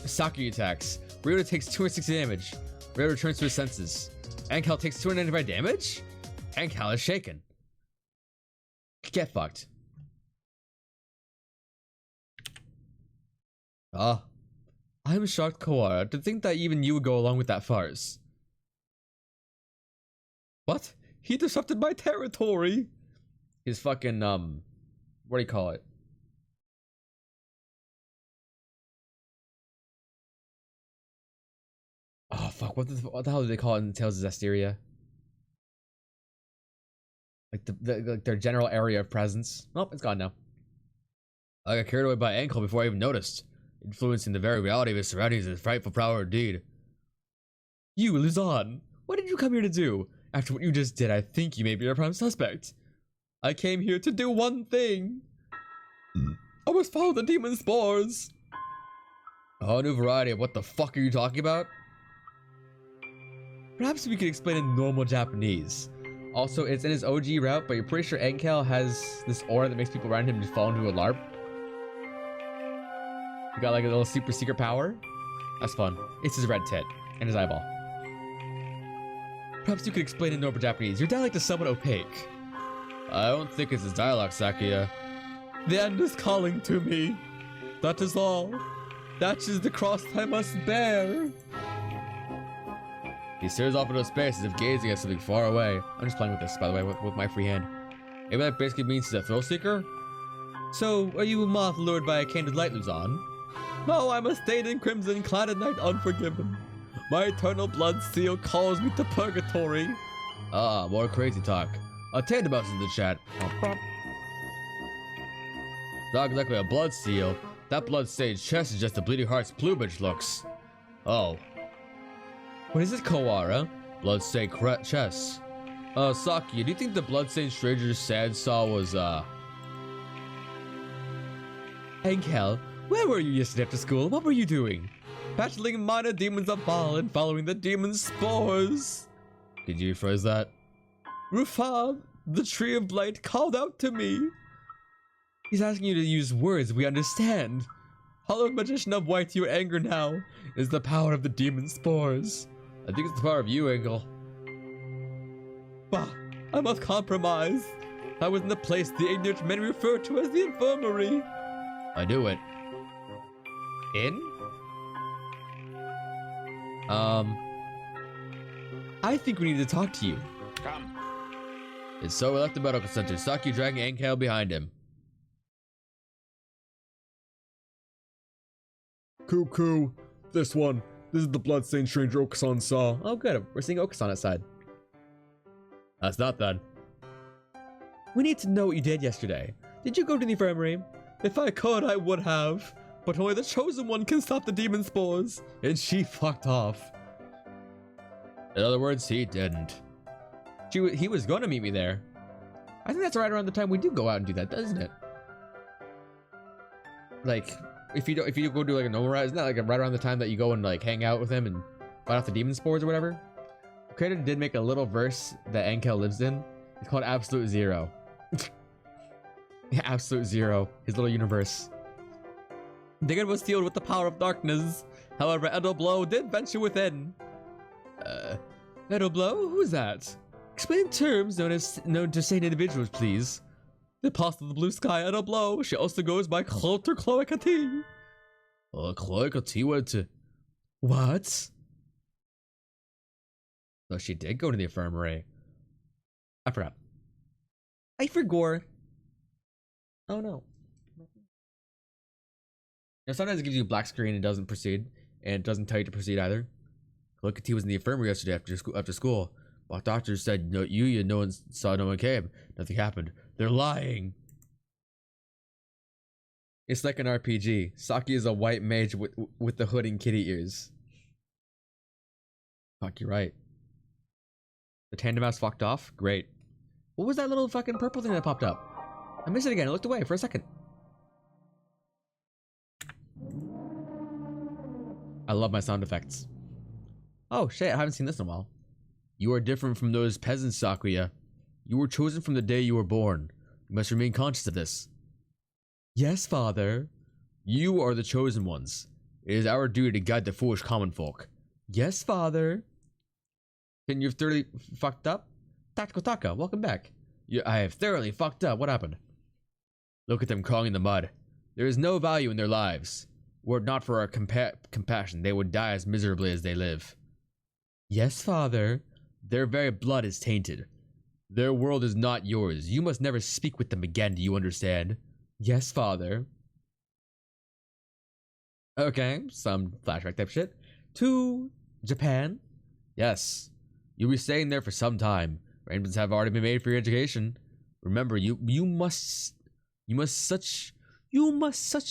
Saki attacks. Ruda takes 260 damage. Ruda returns to his senses. Ankel takes 295 damage? Ankel is shaken. Get fucked. I'm shocked, Kawara, to think that even you would go along with that farce. What? He disrupted my territory! His fucking, what do you call it? Oh, fuck, what the hell do they call it in Tales of Zestiria? Like, like their general area of presence. Oh, it's gone now. I got carried away by Ankel before I even noticed, influencing the very reality of his surroundings and frightful power indeed. You, Luzon, what did you come here to do? After what you just did, I think you may be our prime suspect. I came here to do one thing. I must follow the demon spores. A whole new variety of what the fuck are you talking about? Perhaps we could explain in normal Japanese. Also, it's in his OG route, but you're pretty sure Ankel has this aura that makes people around him just fall into a LARP. He got like a little super secret power. That's fun. It's his red tit and his eyeball. Perhaps you could explain in normal Japanese. Your dialect is somewhat opaque. I don't think it's his dialogue, Sakuya. The end is calling to me. That is all. That is the cross I must bear. He stares off into space as if gazing at something far away. I'm just playing with this, by the way, with my free hand. Maybe that basically means he's a thrill seeker? So, are you a moth lured by a candid light, Luzon? No, I'm a stained in crimson, clad in night, unforgiven. My eternal blood seal calls me to purgatory. Ah, more crazy talk. A Tandamouse in the chat. Not exactly a blood seal. That blood-stained chest is just a bleeding heart's plumage looks. Oh. What is it, Kawara? Blood-stained chest. Saki, do you think the blood-stained stranger Sad saw was, Enkel, where were you yesterday after school? What were you doing? Battling minor demons of Baal and following the demon's spores. Did you rephrase that? Rufab, the tree of light, called out to me. He's asking you to use words we understand. Hallowed magician of white, your anger now is the power of the demon's spores. I think it's the power of you, Engel. Bah, I must compromise. I was in the place the ignorant men refer to as the infirmary. I knew it. In? I think we need to talk to you. Come. And so we left the medical center, Saki dragging Enkel behind him. Cuckoo. This one. This is the bloodstained stranger Okusan saw. Oh good, we're seeing Okusan outside. That's not that. We need to know what you did yesterday. Did you go to the infirmary? If I could, I would have. But only the chosen one can stop the demon spores. And she fucked off. In other words, he didn't. He was going to meet me there. I think that's right around the time we do go out and do that, doesn't it? Like, if you go do like a normal route, isn't that like right around the time that you go and like hang out with him and fight off the demon spores or whatever? The creator did make a little verse that Enkel lives in. It's called Absolute Zero. Yeah, Absolute Zero, his little universe. Diggin was sealed with the power of darkness. However, Edoblo did venture within. Edoblo? Who's that? Explain in terms known to sane individuals, please. The apostle of the blue sky, Edoblo. She also goes by Cloter Cloacati. Cloacati went to... What? Oh, she did go to the infirmary. I forgot. I forgot. Oh no. Now sometimes it gives you a black screen and doesn't proceed, and it doesn't tell you to proceed either. Cloacati was in the infirmary yesterday after school. While doctors said no, no one saw, no one came. Nothing happened. They're lying. It's like an RPG. Saki is a white mage with the hood and kitty ears. Fuck, you're right. The tandem mouse fucked off? Great. What was that little fucking purple thing that popped up? I missed it again. I looked away for a second. I love my sound effects. Oh shit, I haven't seen this in a while. You are different from those peasants, Sakuya. You were chosen from the day you were born. You must remain conscious of this. Yes, father. You are the chosen ones. It is our duty to guide the foolish common folk. Yes, father. And you've thoroughly fucked up? Tactical Taka, welcome back. I have thoroughly fucked up. What happened? Look at them crawling in the mud. There is no value in their lives. Were it not for our compassion, they would die as miserably as they live. Yes, father. Their very blood is tainted. Their world is not yours. You must never speak with them again, do you understand? Yes, father. Okay, some flashback type shit. To Japan? Yes. You'll be staying there for some time. Arrangements have already been made for your education. Remember, you must such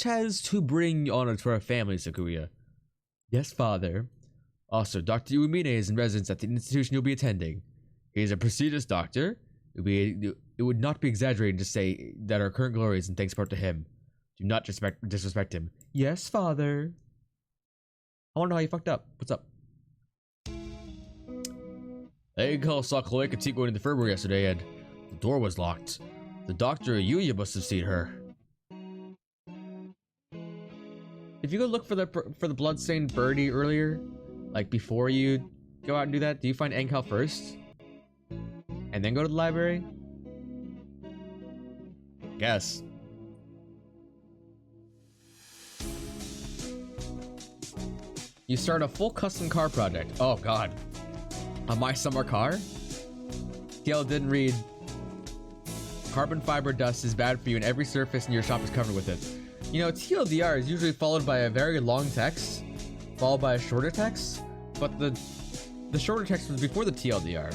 as to bring honor to our family, Sakuya. Yes, father. Also, Dr. Uemine is in residence at the institution you'll be attending. He is a prestigious doctor. It would not be exaggerating to say that our current glory is in thanks part to him. Do not disrespect him. Yes, father. I wanna know how you fucked up. What's up? Eggcall saw Cloacati going to the infirmary yesterday and the door was locked. The doctor Yuya must have seen her. if you go look for the bloodstained birdie earlier, like before you go out and do that, do you find Angel first? And then go to the library? Guess. You start a full custom car project. Oh god. On my summer car? TL didn't read. Carbon fiber dust is bad for you and every surface in your shop is covered with it. You know, TLDR is usually followed by a very long text, followed by a shorter text, but the shorter text was before the TLDR.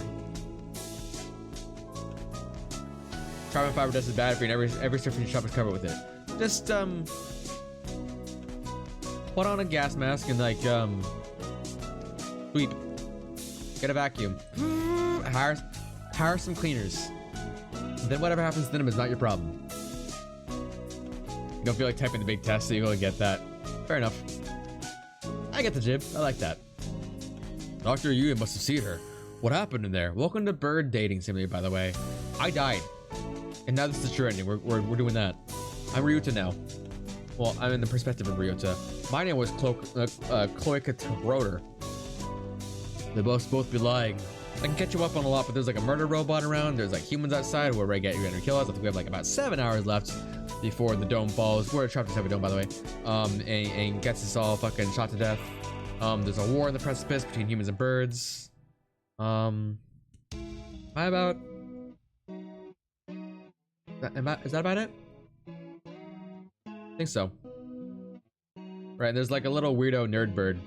Carbon fiber dust is bad for you and every surface in your shop is covered with it. Just, put on a gas mask and like, sweep. Get a vacuum. Hire some cleaners. Then whatever happens to them is not your problem. You don't feel like typing the big test, so you go get that. Fair enough. I get the jib. I like that. Dr. Yuen must have seen her. What happened in there? Welcome to Bird Dating Simulator, by the way. I died. And now this is the true ending. We're doing that. I'm Ryuta now. Well, I'm in the perspective of Ryuta. My name was Cloaca Rotor. They both be lying. I can catch you up on a lot, but there's like a murder robot around. There's like humans outside where you're gonna kill us. I think we have like about 7 hours left before the dome falls. We're trapped inside the dome, by the way. And gets us all fucking shot to death. There's a war in the precipice between humans and birds. How about? Is that about it? I think so. Right, there's like a little weirdo nerd bird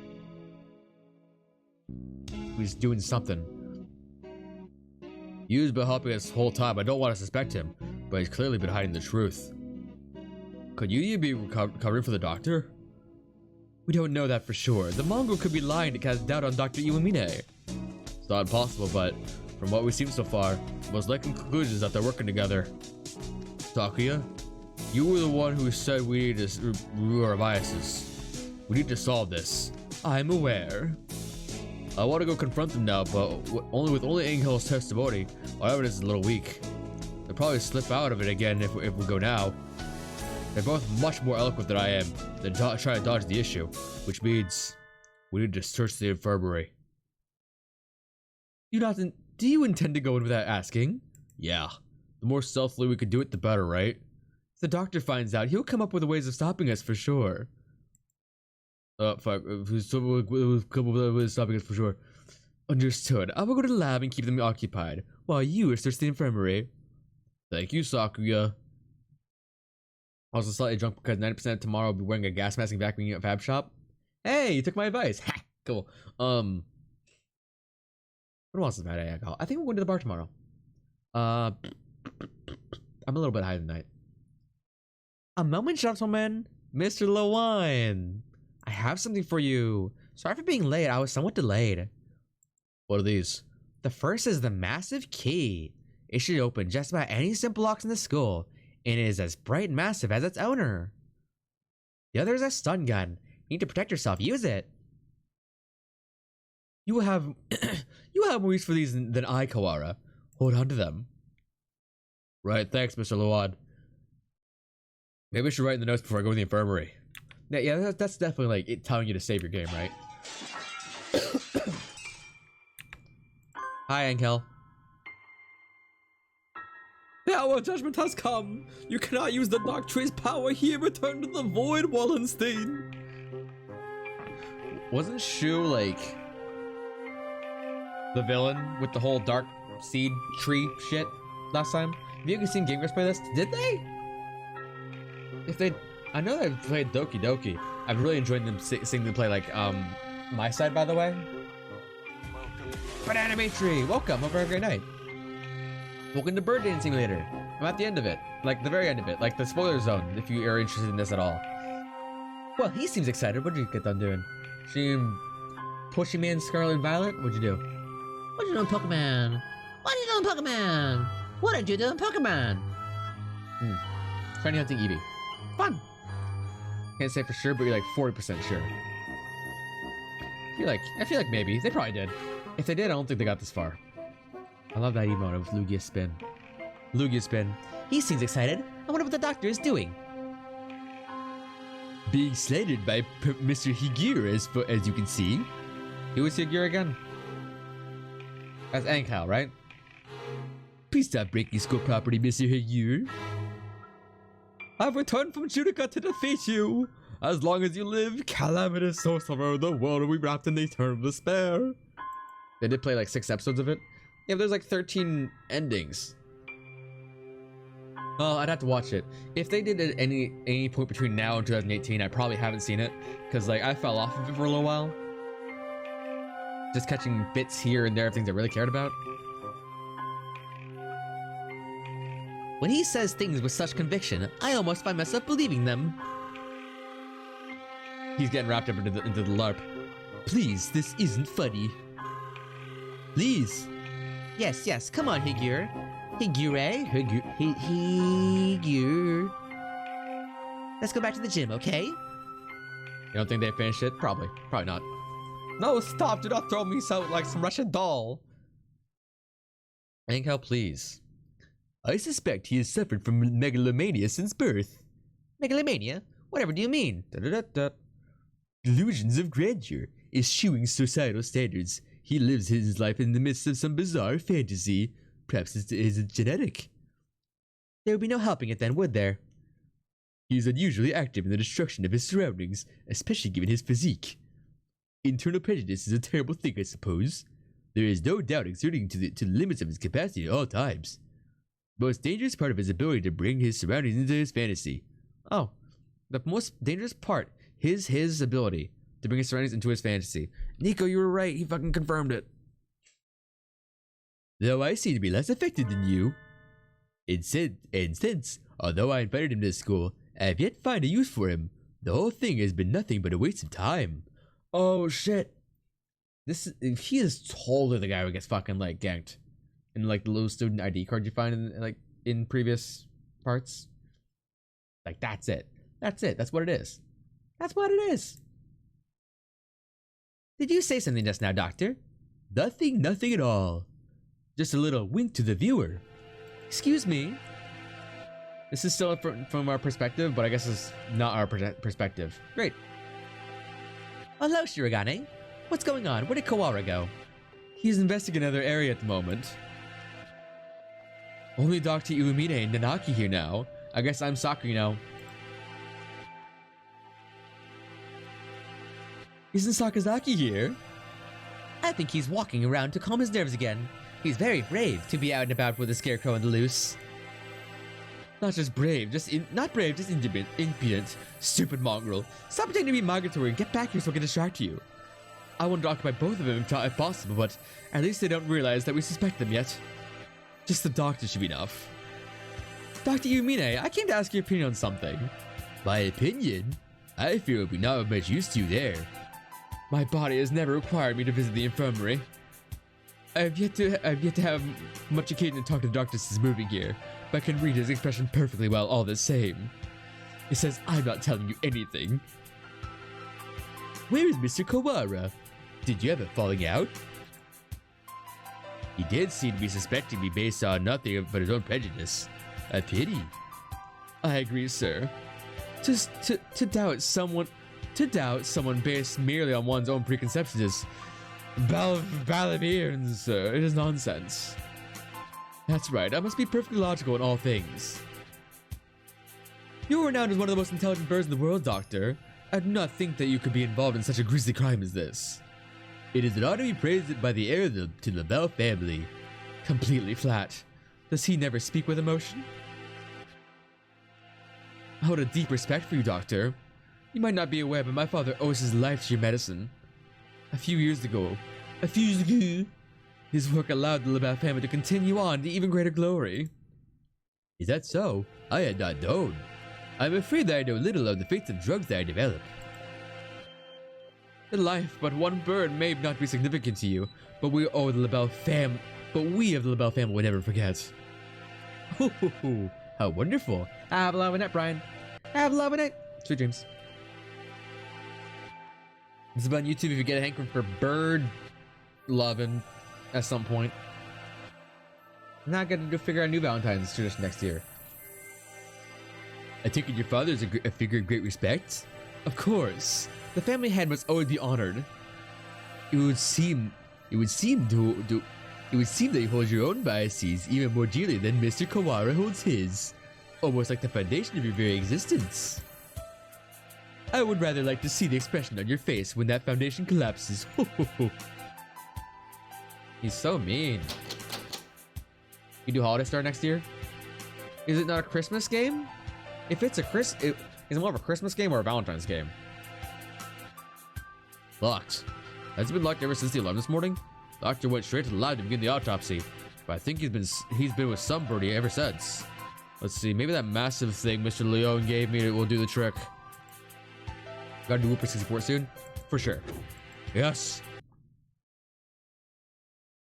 who's doing something. Yu's been helping us the whole time. I don't want to suspect him, but he's clearly been hiding the truth. Could Yu be covering for the doctor? We don't know that for sure. The Mongol could be lying to cast doubt on Dr. Iwamine. It's not impossible, but from what we've seen so far, the most likely conclusion is that they're working together. Takuya, you were the one who said we need to remove our biases. We need to solve this. I'm aware. I want to go confront them now, but only Angel's testimony. Our evidence is a little weak. They'll probably slip out of it again if we go now. They're both much more eloquent than I am. They're trying to dodge the issue, which means we need to search the infirmary. Do you intend to go in without asking? Yeah. The more stealthily we could do it, the better, right? If the doctor finds out, he'll come up with ways of stopping us for sure. Fuck. He'll come up with ways of stopping us for sure. Understood. I will go to the lab and keep them occupied, while you search the infirmary. Thank you, Sakuya. Also slightly drunk because 90% tomorrow I'll be wearing a gas mask and vacuuming at Fab Shop. Hey, you took my advice. Ha! Cool. What else is bad alcohol? I think we're going to the bar tomorrow. I'm a little bit high tonight. A moment, gentlemen. Mr. Lewine. I have something for you. Sorry for being late. I was somewhat delayed. What are these? The first is the massive key. It should open just about any simple locks in the school, and it is as bright and massive as its owner. The other is a stun gun. You need to protect yourself. Use it. You have more use for these than I, Kawara. Hold on to them. Right, thanks, Mr. Luan. Maybe I should write in the notes before I go to the infirmary. Yeah, that's definitely like it telling you to save your game, right? Hi, Angel. The hour of judgment has come. You cannot use the Dark Tree's power here. Return to the void, Wallenstein. Wasn't Shu like the villain with the whole dark seed tree shit last time? Have you ever seen Gamers play this? Did they? If they, I know they've played Doki Doki. I've really enjoyed them seeing them play like My Side, by the way. Banana Tree, welcome. Hope you have a great night. Welcome to Bird Dating Simulator. I'm at the end of it, like the very end of it, like the spoiler zone. If you are interested in this at all. Well, he seems excited. What did you get done doing? Seem pushing me in Scarlet and Violet? What'd you do? What are you doing, Pokemon? What are you doing, Pokemon? What are you doing, Pokemon? Shiny hunting Eevee. Fun. Can't say for sure, but you're like 40% sure. I feel like maybe. They probably did. If they did, I don't think they got this far. I love that emote of Lugia Spin. Lugia Spin. He seems excited. I wonder what the doctor is doing. being slandered by Mr. Higure as you can see. Who is Higure again? That's Ankhal, right? Please stop breaking school property, Mr. Higure. I've returned from Chinigan to defeat you. As long as you live, calamitous sorcerer, the world will be wrapped in eternal despair. They did play like 6 episodes of it. Yeah, but there's like 13 endings. Oh, I'd have to watch it. If they did it at any point between now and 2018, I probably haven't seen it. Because like I fell off of it for a little while. Just catching bits here and there of things I really cared about. When he says things with such conviction, I almost find myself believing them. He's getting wrapped up into the LARP. Please, this isn't funny. Please. Yes, come on, Higure. Higure. Let's go back to the gym, okay? You don't think they finished it? Probably not. No, stop! Do not throw me out like some Russian doll. Ankhal, please. I suspect he has suffered from megalomania since birth. Megalomania? Whatever do you mean? Delusions of grandeur, eschewing societal standards. He lives his life in the midst of some bizarre fantasy. Perhaps it's genetic. There would be no helping it then, would there? He is unusually active in the destruction of his surroundings, especially given his physique. Internal prejudice is a terrible thing, I suppose. There is no doubt exerting to the limits of his capacity at all times. The most dangerous part of his ability to bring his surroundings into his fantasy. Oh, the most dangerous part. His ability to bring his surroundings into his fantasy. Nico, you were right. He fucking confirmed it. Though I seem to be less affected than you. And since, although I invited him to school, I have yet to find a use for him. The whole thing has been nothing but a waste of time. Oh shit. He is totally the guy who gets fucking like ganked. In like the little student ID card you find in previous parts. Like that's it. That's what it is. That's what it is. Did you say something just now, Doctor? Nothing at all. Just a little wink to the viewer. Excuse me? This is still from our perspective, but I guess it's not our perspective. Great. Hello, Shirogane. What's going on? Where did Kawara go? He's investigating another area at the moment. Only Dr. Illumine and Nanaki here now. I guess I'm Sakura now. Isn't Sakazaki here? I think he's walking around to calm his nerves again. He's very brave to be out and about with a scarecrow on the loose. Not just brave, not brave, just impudent. Stupid mongrel. Stop pretending to be migratory and get back here so I can distract you. I want to occupy both of them if possible, but at least they don't realize that we suspect them yet. Just the doctor should be enough. Dr. Illumine, I came to ask your opinion on something. My opinion? I fear we'll be not of much use to you there. My body has never required me to visit the infirmary. I've yet to have much occasion to talk to the doctor since moving here, but I can read his expression perfectly well all the same. He says I'm not telling you anything. Where is Mr. Kawara? Did you have a falling out? He did seem to be suspecting me based on nothing but his own prejudice. A pity. I agree, sir. To doubt someone based merely on one's own preconceptions is Balavirans, sir. It is nonsense. That's right, I must be perfectly logical in all things. You are renowned as one of the most intelligent birds in the world, Doctor. I do not think that you could be involved in such a grisly crime as this. It is an honor to be praised by the heir to the Bell family. Completely flat. Does he never speak with emotion? I hold a deep respect for you, Doctor. You might not be aware, but my father owes his life to your medicine. A few years ago, his work allowed the LaBelle family to continue on to even greater glory. Is that so? I had not known. I'm afraid that I know little of the fates of drugs that I develop. In life, but one bird may not be significant to you, but we of the LaBelle family will never forget. Ho, how wonderful. Have a loving night, Brian. Have a loving night. Sweet dreams. This is about YouTube if you get a hankering for bird loving at some point. I'm not going to figure out a new Valentine's tradition next year. I take it your father is a figure of great respect. Of course, the family head must always be honored. It would seem that you hold your own biases even more dearly than Mr. Kawara holds his, almost like the foundation of your very existence. I would rather like to see the expression on your face when that foundation collapses. He's so mean. You do Holiday Star next year? Is it not a Christmas game? If it's a is it more of a Christmas game or a Valentine's game? Locked. Has it been locked ever since the alarm this morning? Doctor went straight to the lab to begin the autopsy, but I think he's been with some birdie ever since. Let's see, maybe that massive thing Mr. Leone gave me will do the trick. Gotta do Whooper 64 soon? For sure. Yes.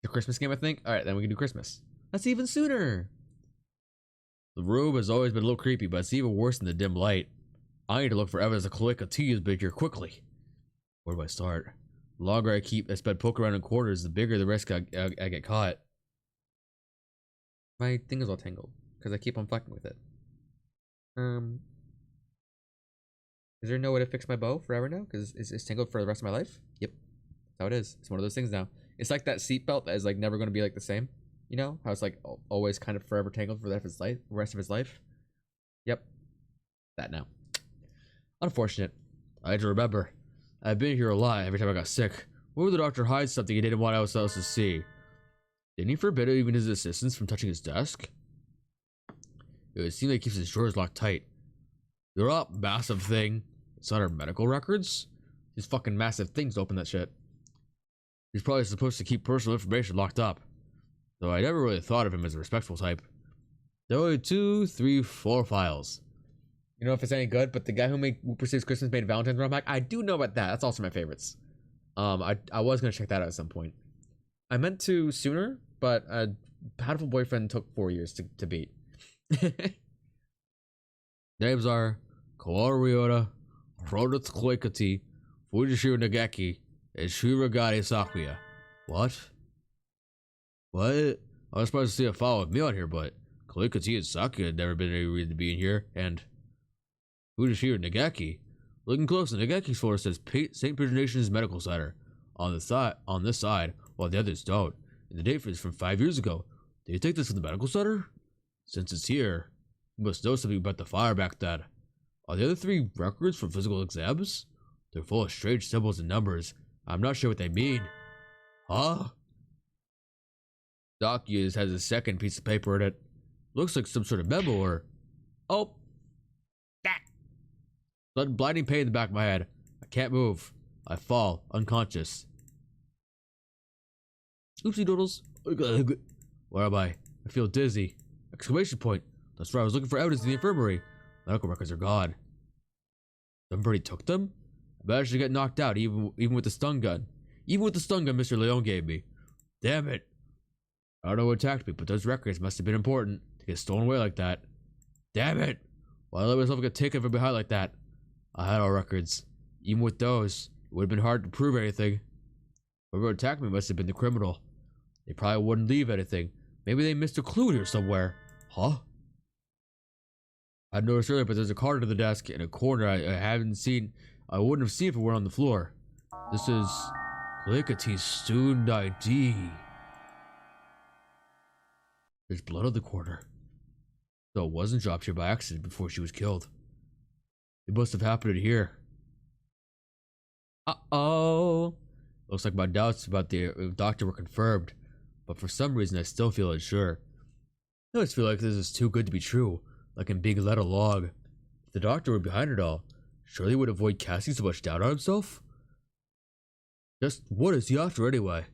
The Christmas game, I think? Alright, then we can do Christmas. That's even sooner. The room has always been a little creepy, but it's even worse in the dim light. I need to look for evidence of Kalika T has been here quickly. Where do I start? The longer I spend poking around in corners, the bigger the risk I get caught. My thing is all tangled, because I keep on fucking with it. Is there no way to fix my bow forever now? Because it's tangled for the rest of my life? Yep. That's how it is. It's one of those things now. It's like that seatbelt that is like never going to be like the same. You know? How it's like always kind of forever tangled for the rest of his life? Yep. That now. Unfortunate. I had to remember. I've been here a lot every time I got sick. Where would the doctor hide something he didn't want else to see? Didn't he forbid even his assistants from touching his desk? It would seem like he keeps his drawers locked tight. They're up, massive thing. It's not our medical records? These fucking massive things to open that shit. He's probably supposed to keep personal information locked up. Though I never really thought of him as a respectful type. There are only 2, 3, 4 files. You know if it's any good, but the guy who made Whooper Saves Christmas made Valentine's ROM hack. I do know about that. That's also my favorites. I was gonna check that out at some point. I meant to sooner, but Hatoful Boyfriend took 4 years to beat. Names are Kawara Ryota, Hironoth Koikati, Fujishiro Nageki, and Shirogane Sakuya. What? I was supposed to see a file with me on here, but Koikati and Sakuya had never been any reason to be in here, and Fujishiro Nageki. Looking close, Nageki's folder says St. Peter Nation's Medical Center on this side, while the others don't. And the date is from 5 years ago. Did you take this from the medical center? Since it's here, you must know something about the fire back then. Are the other 3 records from physical exams? They're full of strange symbols and numbers. I'm not sure what they mean. Huh? Docus has a second piece of paper in it. Looks like some sort of memo or... Oh! That! Sudden blinding pain in the back of my head. I can't move. I fall, unconscious. Oopsie doodles. Where am I? I feel dizzy. Exclamation point. That's right, I was looking for evidence in the infirmary. Medical records are gone. Somebody took them? I managed to get knocked out even with the stun gun. Even with the stun gun Mr. Leone gave me. Damn it. I don't know what attacked me, but those records must have been important to get stolen away like that. Damn it. Why let myself get taken from behind like that? I had all records. Even with those, it would have been hard to prove anything. Whoever attacked me must have been the criminal. They probably wouldn't leave anything. Maybe they missed a clue here somewhere. Huh? I noticed earlier, but there's a card under the desk in a corner I wouldn't have seen if it were on the floor. This is Likati's student ID. There's blood on the corner. So it wasn't dropped here by accident before she was killed. It must have happened in here. Uh-oh. Looks like my doubts about the doctor were confirmed, but for some reason I still feel unsure. I always feel like this is too good to be true, like I'm being led along. If the doctor were behind it all, surely he would avoid casting so much doubt on himself? Just what is he after anyway?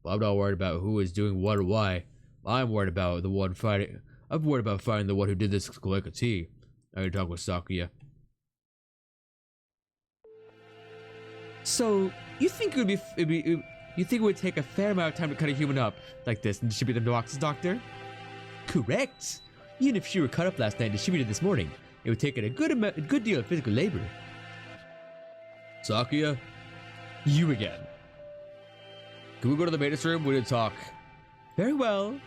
Well, I'm not worried about who is doing what or why. I'm worried about finding the one who did this to Kalika T. I need to talk with Sakuya. So, you think you think it would take a fair amount of time to cut a human up like this and distribute them to Ox's doctor? Correct. Even if she were cut up last night and distributed this morning, it would take a good deal of physical labor. Sakuya? You again. Can we go to the maintenance room? We need to talk. Very well.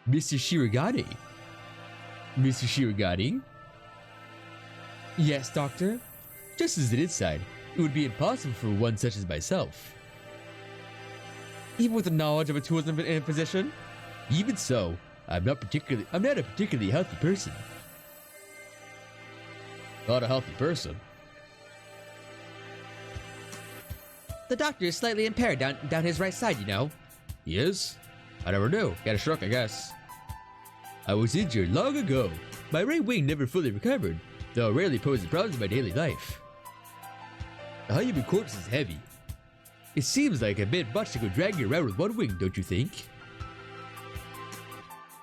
Mr. Shirogane? Mr. Shirogane? Yes, doctor? Just as an insight, it would be impossible for one such as myself. Even with the knowledge of a tool's in position? Even so, I'm not a particularly healthy person. Not a healthy person? The doctor is slightly impaired down his right side, you know. He is? I never knew. Got a stroke, I guess. I was injured long ago. My right wing never fully recovered, though it rarely poses problems in my daily life. A human corpse is heavy. It seems like a bit much to go dragging around with one wing, don't you think?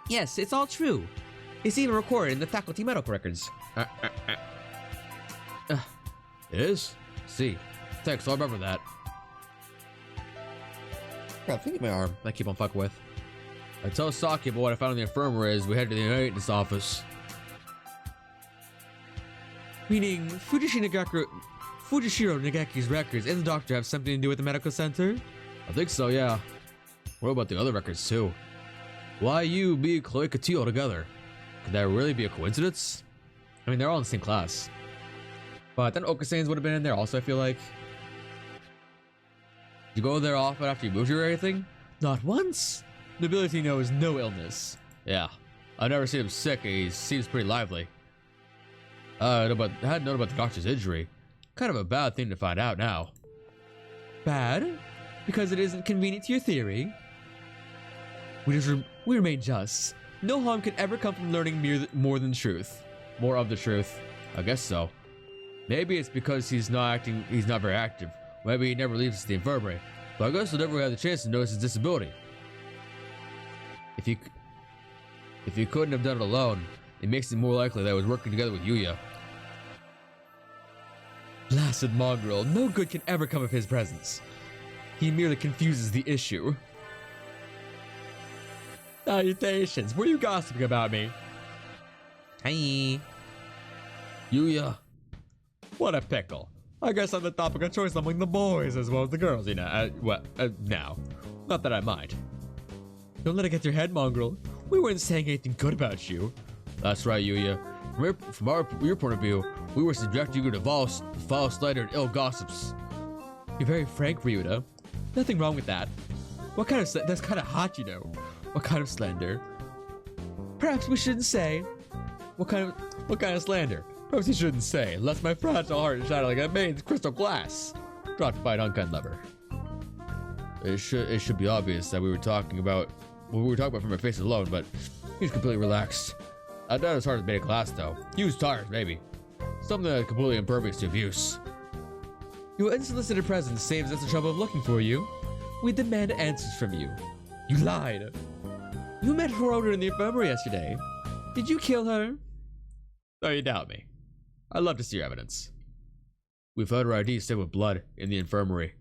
Yes, it's all true. It's even recorded in the faculty medical records. It is? See. Thanks, I'll remember that. God, think of my arm I keep on fucking with. I tell Saki about what I found in the infirmary as we head to the maintenance office. Meaning, Fujishiro Nagaki's records and the doctor have something to do with the medical center? I think so, yeah. What about the other records, too? Why you, me, Chloe Katil together? Could that really be a coincidence? I mean, they're all in the same class. But then Okasan's would have been in there also, I feel like. Did you go there often after you moved here or anything? Not once. Nobility knows no illness. Yeah. I've never seen him sick and he seems pretty lively. I hadn't known about the doctor's injury. Kind of a bad thing to find out now. Bad? Because it isn't convenient to your theory? We remain just. No harm can ever come from learning more than truth. More of the truth. I guess so. Maybe it's because he's not very active. Maybe he never leaves the infirmary. But I guess he'll never have the chance to notice his disability. If he couldn't have done it alone, it makes it more likely that he was working together with Yuya. Blasted mongrel, no good can ever come of his presence. He merely confuses the issue. Salutations, were you gossiping about me? Hi. Yuya. What a pickle. I guess I'm the topic of choice among the boys as well as the girls, you know. Now. Not that I mind. Don't let it get to your head, mongrel. We weren't saying anything good about you. That's right, Yuya. From your point of view, we were subjecting you to false slander and ill gossips. You're very frank, Ryuda. Nothing wrong with that. What kind of that's kind of hot, you know. What kind of slander? Perhaps we shouldn't say. What kind of slander? Perhaps you shouldn't say, unless my fragile heart is shattered like a maid's crystal glass, dropped by an unkind lover. It should be obvious that we were talking about from her face alone, but he was completely relaxed. I doubt his heart is made of glass, though. Used tires, maybe. Something that's completely impervious to abuse. Your unsolicited presence saves us the trouble of looking for you. We demand answers from you. You lied. You met Hiroda in the infirmary yesterday. Did you kill her? Oh, you doubt me. I'd love to see your evidence. We found her ID stained with blood in the infirmary.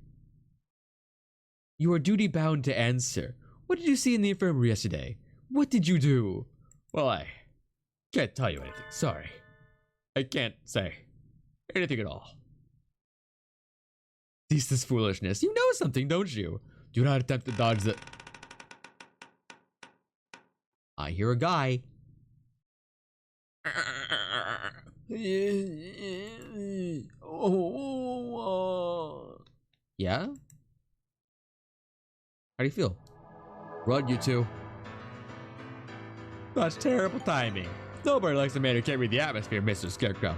You are duty-bound to answer. What did you see in the infirmary yesterday? What did you do? Well, I can't tell you anything. Sorry. I can't say anything at all. Cease this foolishness. You know something, don't you? Do not attempt to dodge the... I hear a guy. Yeah? How do you feel? Run, you two. That's terrible timing. Nobody likes a man who can't read the atmosphere, Mr. Scarecrow.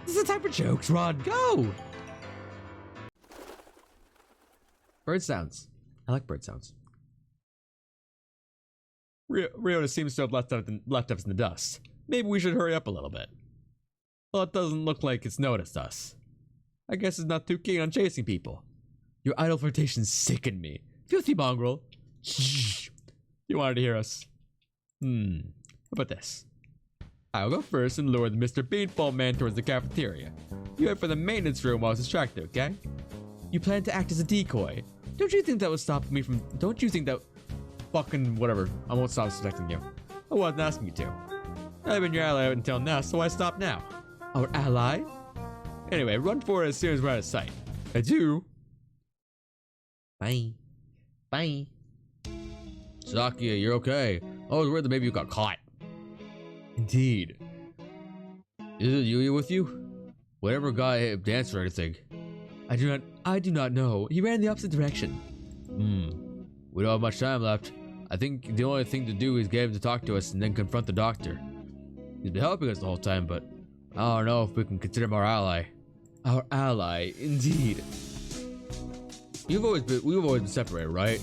This is the time for jokes, Rod. Go! Bird sounds. I like bird sounds. Ryota seems to have left us in the dust. Maybe we should hurry up a little bit. Well, it doesn't look like it's noticed us. I guess it's not too keen on chasing people. Your idle flirtations sicken me. Filthy mongrel. Shh. You wanted to hear us. How about this? I'll go first and lure the Mr. Beanball man towards the cafeteria. You head for the maintenance room while I was distracted, okay? You plan to act as a decoy. Don't you think that would stop me from... Don't you think that... Fucking whatever. I won't stop suspecting you. I wasn't asking you to. I've been your ally until now, so why stop now? Our ally? Anyway, run for it as soon as we're out of sight. Adieu. Bye. Bye. Sakia, you're okay. I was worried that maybe you got caught. Indeed. Is it Yuya with you? Whatever got him to answer anything. I do not know. He ran in the opposite direction. We don't have much time left. I think the only thing to do is get him to talk to us and then confront the doctor. He's been helping us the whole time, but I don't know if we can consider him our ally. Our ally, indeed. We've always been separated, right?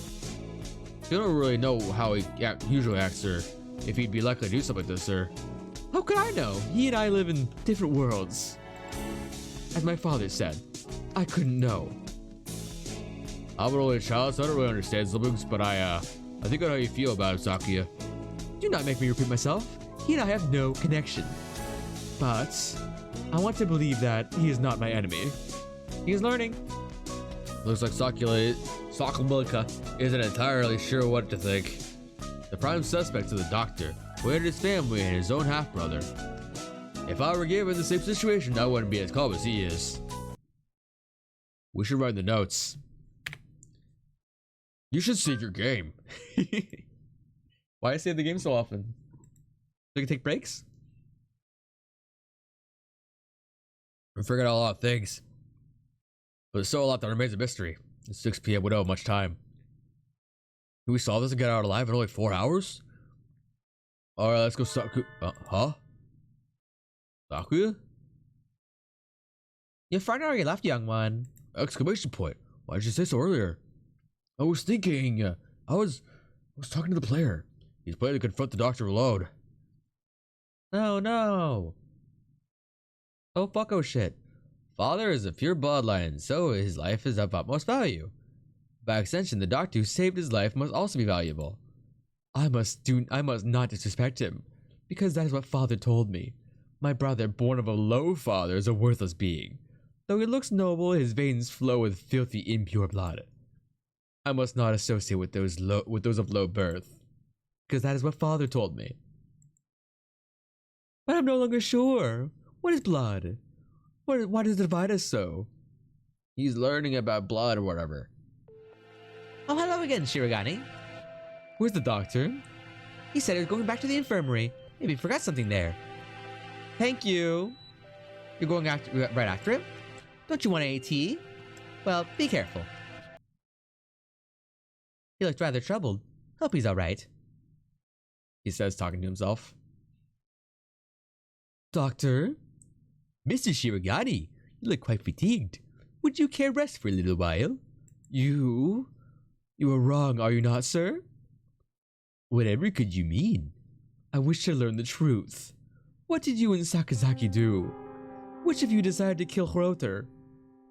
You don't really know how he usually acts, sir. If he'd be likely to do something like this, sir. How could I know? He and I live in different worlds. As my father said, I couldn't know. I'm an only child, so I don't really understand siblings, but I think I know how you feel about him, Sakuya. Do not make me repeat myself. He and I have no connection. But I want to believe that he is not my enemy. He is learning. Looks like Sakuya isn't entirely sure what to think. The prime suspect is the doctor, who hated his family and his own half-brother. If I were given the same situation, I wouldn't be as calm as he is. We should write the notes. You should save your game. Why I save the game so often? So we can take breaks? We figured out a lot of things. But there's still a lot that remains a mystery. It's 6 p.m. We don't have much time. Can we solve this and get out alive in only 4 hours? Alright, let's go Sakuya. Huh? Sakuya? Your friend already left, young one. Exclamation point. Why did you say so earlier? I was thinking, I was talking to the player. He's planning to confront the doctor alone. No, no. Oh, fuck, oh shit. Father is of pure bloodline, so his life is of utmost value. By extension, the doctor who saved his life must also be valuable. I must not disrespect him, because that is what father told me. My brother, born of a low father, is a worthless being. Though he looks noble, his veins flow with filthy, impure blood. I must not associate with those of low birth, because that is what father told me. But I'm no longer sure. What is blood? Why does it divide us so? He's learning about blood or whatever. Oh, hello again, Shirogane. Where's the doctor? He said he was going back to the infirmary. Maybe he forgot something there. Thank you. You're going right after him? Don't you want AT? Well, be careful. He looked rather troubled. Hope he's alright. He says, talking to himself. Doctor? Mr. Shirogane, you look quite fatigued. Would you care rest for a little while? You are wrong, are you not, sir? Whatever could you mean? I wish to learn the truth. What did you and Sakazaki do? Which of you decided to kill Hiroter?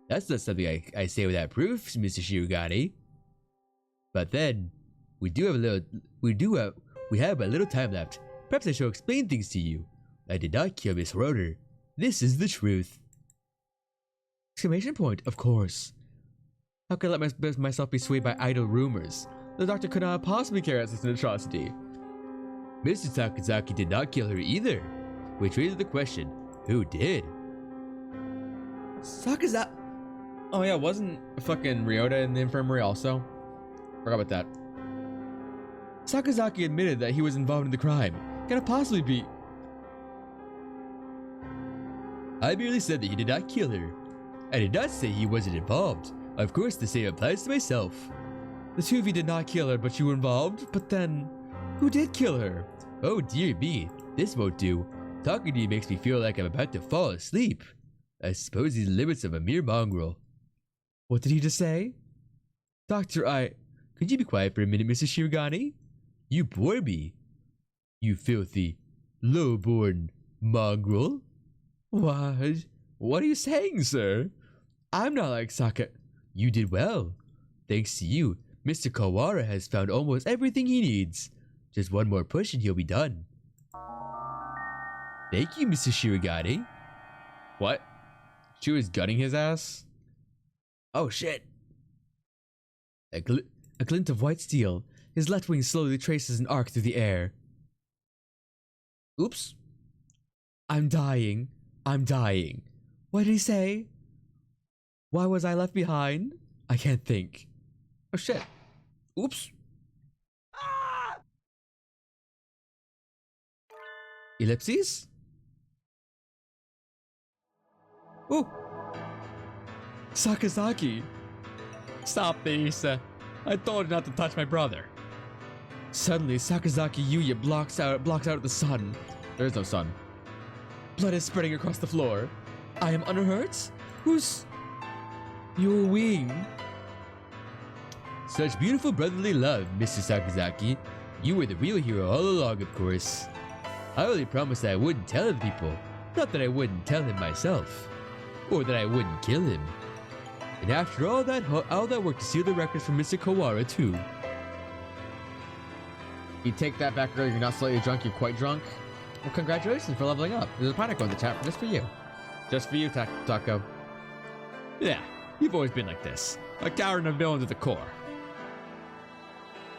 That's not something I say without proof, Mr. Shirogane. But then, we have a little time left. Perhaps I shall explain things to you. I did not kill Miss Hiroter. This is the truth. Exclamation point, of course. How could I let myself be swayed by idle rumors? The doctor could not possibly carry out such an atrocity. Mr. Sakazaki did not kill her either. Which raises the question, who did? Sakazaki. Oh yeah, wasn't fucking Ryota in the infirmary also? Forgot about that. Sakazaki admitted that he was involved in the crime. Can it possibly be? I merely said that he did not kill her. I did not say he wasn't involved. Of course, the same applies to myself. The two of you did not kill her, but you were involved? But then, who did kill her? Oh dear me, this won't do. Talking to you makes me feel like I'm about to fall asleep. I suppose these limits of a mere mongrel. What did he just say? Doctor, Could you be quiet for a minute, Mrs. Shirogane? You bore me. You filthy, low-born mongrel. What? What are you saying, sir? I'm not like Saka. You did well. Thanks to you, Mr. Kawara has found almost everything he needs. Just one more push and he'll be done. Thank you, Mr. Shirogane. What? She was gunning his ass? Oh shit. A glint of white steel. His left wing slowly traces an arc through the air. Oops. I'm dying. I'm dying. What did he say? Why was I left behind? I can't think. Oh shit. Oops. Ah! Ellipses? Oh! Sakazaki! Stop this! I told you not to touch my brother. Suddenly, Sakazaki Yuya blocks out the sun. There is no sun. Blood is spreading across the floor. I am unhurt? Who's... Your wing? Such beautiful brotherly love, Mr. Sakazaki. You were the real hero all along, of course. I only promised that I wouldn't tell other people. Not that I wouldn't tell him myself. Or that I wouldn't kill him. And after all that work to steal the records from Mr. Kawara, too. You take that back earlier, you're not slightly drunk, you're quite drunk. Well, congratulations for leveling up. There's a pineapple in the chat just for you. Just for you, Taco. Yeah, you've always been like this. A coward and a villain to the core.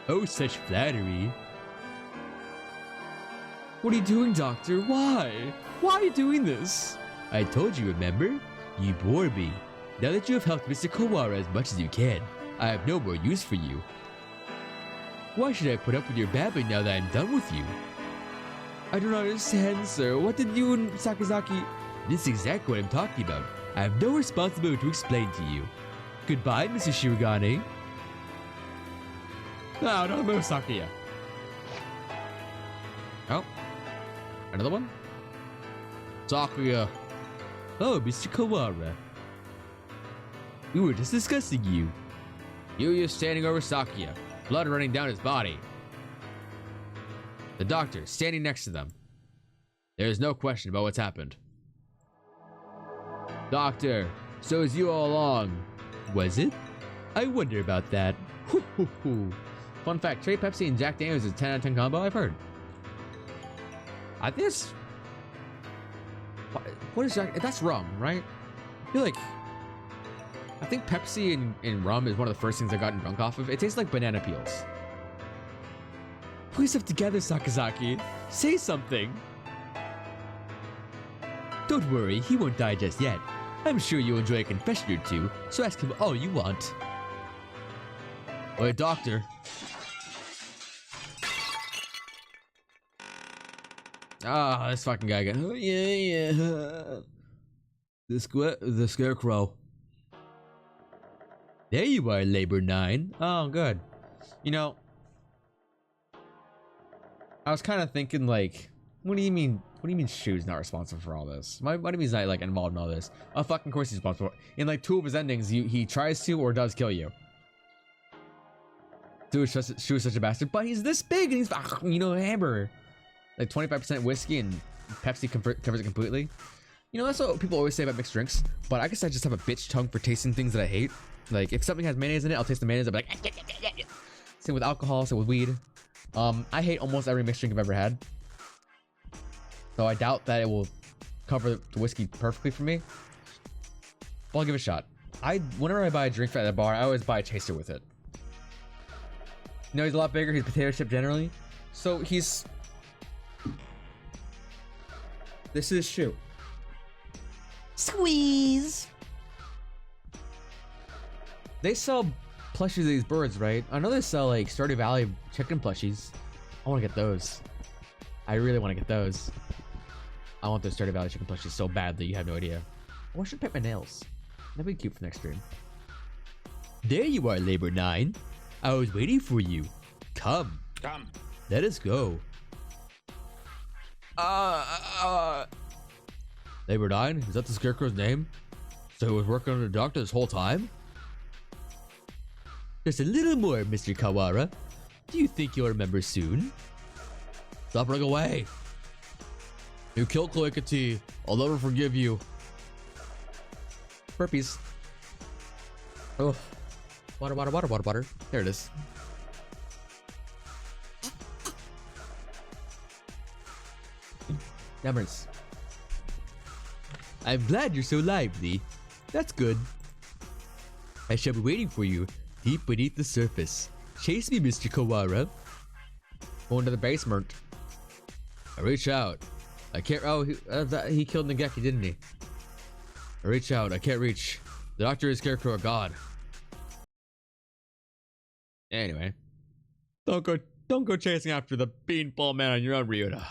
Oh, such flattery. What are you doing, Doctor? Why? Why are you doing this? I told you, remember? You bore me. Now that you have helped Mr. Kawara as much as you can, I have no more use for you. Why should I put up with your babbling now that I'm done with you? I don't understand, sir. What did you and Sakazaki... This is exactly what I'm talking about. I have no responsibility to explain to you. Goodbye, Mr. Shirogane. No, don't move, Sakuya. Oh. Another one? Sakuya. Oh, Mr. Kawara. We were just discussing you. Yuya standing over Sakuya, blood running down his body. The doctor standing next to them. There is no question about what's happened. Doctor, so is you all along. Was it? I wonder about that. Hoo, hoo, hoo. Fun fact, Cherry Pepsi and Jack Daniels is a 10 out of 10 combo, I've heard. I think it's... What is Jack... That's rum, right? I feel like... I think Pepsi and rum is one of the first things I got drunk off of. It tastes like banana peels. Put yourself together, Sakazaki. Say something. Don't worry, he won't die just yet. I'm sure you'll enjoy a confession or two, so ask him all you want. Wait, doctor. Ah, this fucking guy again. Oh, yeah. The scarecrow. There you are, Labor 9. Oh, good. You know, I was kind of thinking, like, what do you mean Shu's not responsible for all this? What do you mean he's not, like, involved in all this? Oh, fucking course he's responsible. In, like, 2 of his endings, he tries to or does kill you. Shu is such a bastard, but he's this big and he's, you know, a hamburger. Like, 25% whiskey and Pepsi covers it completely. You know, that's what people always say about mixed drinks, but I guess I just have a bitch tongue for tasting things that I hate. Like, if something has mayonnaise in it, I'll taste the mayonnaise, I'll be like... Same with alcohol, same with weed. I hate almost every mixed drink I've ever had. So I doubt that it will cover the whiskey perfectly for me. But I'll give it a shot. Whenever I buy a drink at a bar, I always buy a chaser with it. You know, he's a lot bigger, he's potato chip generally. So he's... This is Shu. Squeeze. They sell plushies of these birds, right? I know they sell like Stardew Valley chicken plushies. I want to get those. I really want to get those. I want those Stardew Valley chicken plushies so badly, you have no idea. I should paint my nails. That'd be cute for next stream. There you are, Labor 9. I was waiting for you. Come. Let us go. Labor 9? Is that the Scarecrow's name? So he was working on the doctor this whole time? Just a little more, Mr. Kawara. Do you think you'll remember soon? Stop running away. You killed Cloakity. I'll never forgive you. Burpees. Oh. Water. There it is. Numbers. I'm glad you're so lively. That's good. I shall be waiting for you deep beneath the surface. Chase me, Mr. Kawara. Going to the basement. I reach out. I can't. Oh, he killed Nageki, didn't he? I reach out. I can't reach. The doctor and Scarecrow are God. Anyway. Don't go chasing after the beanball man on your own, Ryota.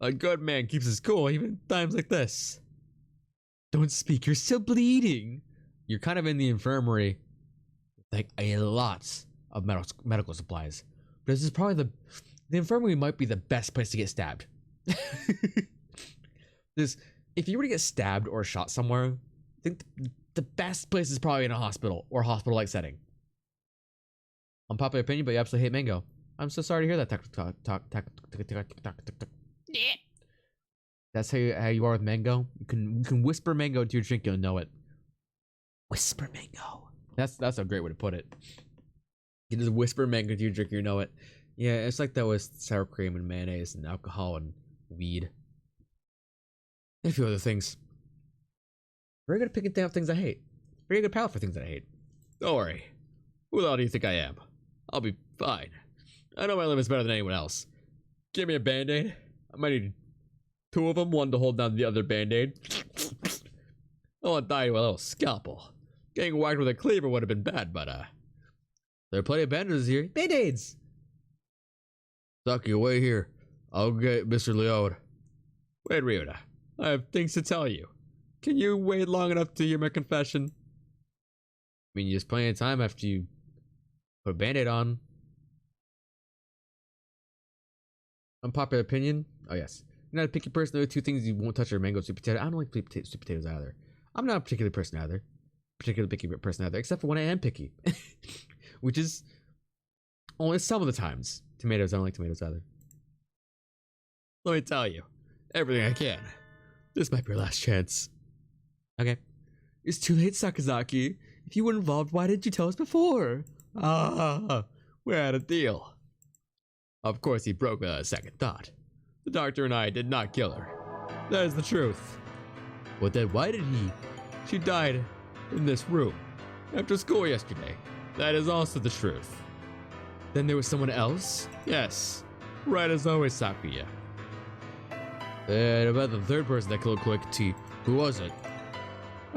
A good man keeps his cool even in times like this. Don't speak, you're still bleeding. You're kind of in the infirmary. Like a lot of medical supplies. But this is probably the infirmary might be the best place to get stabbed. If you were to get stabbed or shot somewhere, I think the best place is probably in a hospital or hospital-like setting. Unpopular opinion, but you absolutely hate mango. I'm so sorry to hear that. That's how you are with mango. You can whisper mango into your drink, you'll know it. Whisper mango. That's a great way to put it. You just whisper mango into your drink, you know it. Yeah, it's like that with sour cream and mayonnaise and alcohol and weed. And a few other things. Very good at picking down things I hate. Very good palate for things that I hate. Don't worry. Who the hell do you think I am? I'll be fine. I know my limit's better than anyone else. Give me a band-aid. I might need 2 of them, one to hold down the other band-aid. I want to die with a little scalpel. Getting whacked with a cleaver would have been bad, but there are plenty of bandages here. Band-aids! Saki, wait here. I'll get Mr. Leone. Wait, Ryuta. I have things to tell you. Can you wait long enough to hear my confession? I mean, there's plenty of time after you put a band-aid on. Unpopular opinion? Oh, yes. You're not a picky person. There are 2 things you won't touch are mango, sweet potato. I don't like sweet potatoes either. I'm not a particular particularly picky person either, except for when I am picky. Which is only some of the times. Tomatoes, I don't like tomatoes either. Let me tell you everything I can. This might be your last chance. Okay. It's too late, Sakazaki. If you were involved, why didn't you tell us before? We had a deal. Of course, he broke without a second thought. The doctor and I did not kill her. That is the truth. Well, then why did he? She died in this room after school yesterday. That is also the truth. Then there was someone else? Yes. Right as always, Sakuya. And about the third person that killed Koikiti, who was it?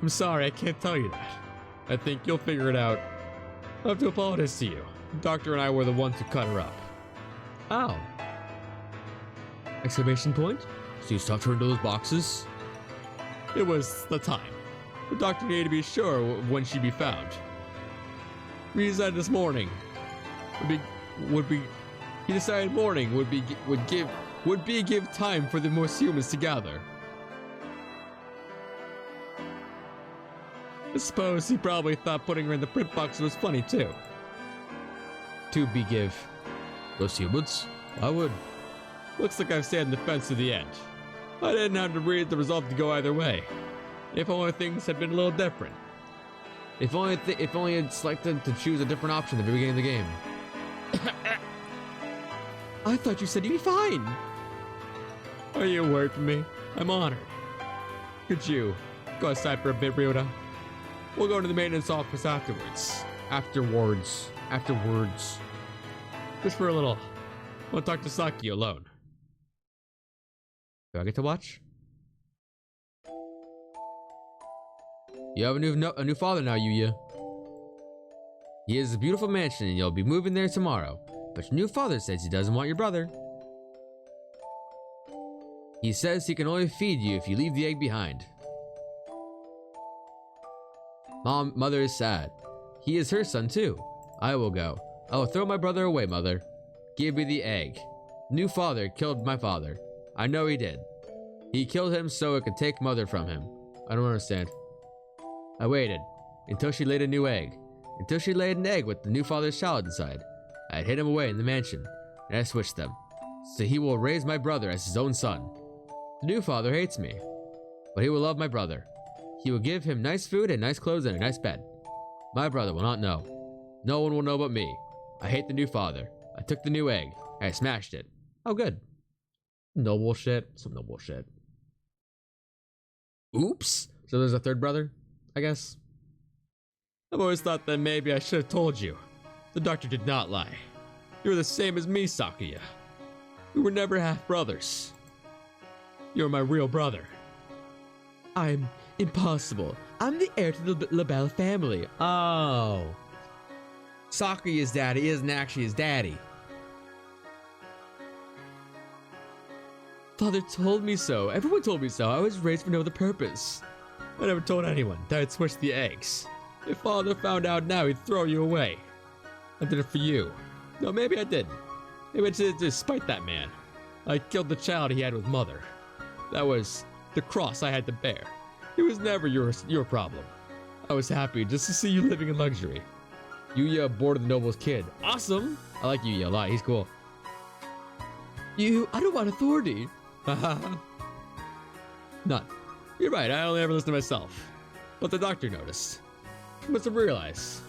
I'm sorry, I can't tell you that. I think you'll figure it out. I have to apologize to you. The doctor and I were the ones who cut her up. Ow. Exclamation point? So you stopped her into those boxes? It was the time. The doctor needed to be sure of when she'd be found. We decided this morning he decided morning would give time for the most humans to gather. I suppose he probably thought putting her in the print box was funny too. To give those humans? I would. Looks like I've stayed on the fence to the end. I didn't have to read the result to go either way. If only things had been a little different. If only I'd selected to choose a different option at the beginning of the game. I thought you said you'd be fine. Are you worried for me? I'm honored. Could you go outside for a bit, Ryuta? We'll go to the maintenance office afterwards. Afterwards. Just for a little. I want to talk to Saki alone. Do I get to watch? You have a new father now, Yuya. He has a beautiful mansion and you'll be moving there tomorrow. But your new father says he doesn't want your brother. He says he can only feed you if you leave the egg behind. Mother is sad. He is her son too. I will go. I will throw my brother away, mother. Give me the egg. New father killed my father. I know he did. He killed him so it could take mother from him. I don't understand. I waited until she laid a new egg. Until she laid an egg with the new father's child inside. I had hid him away in the mansion, and I switched them. So he will raise my brother as his own son. The new father hates me, but he will love my brother. He will give him nice food and nice clothes and a nice bed. My brother will not know. No one will know but me. I hate the new father. I took the new egg, and I smashed it. Oh, good. Noble shit. Some noble shit. Oops. So there's a third brother, I guess. I've always thought that maybe I should have told you. The doctor did not lie. You're the same as me, Sakuya. We were never half brothers. You're my real brother. I'm impossible. I'm the heir to the LaBelle family. Oh. Sakuya's daddy isn't actually his daddy. Father told me so. Everyone told me so. I was raised for no other purpose. I never told anyone that I'd switched the eggs. If father found out now, he'd throw you away. I did it for you. No, maybe I didn't. Maybe I did it to spite that man. I killed the child he had with mother. That was the cross I had to bear. It was never your problem. I was happy just to see you living in luxury. Yuya aborted the noble's kid. Awesome! I like Yuya a lot. He's cool. I don't want authority. Haha. None. You're right. I only ever listen to myself. But the doctor noticed. He must have realized.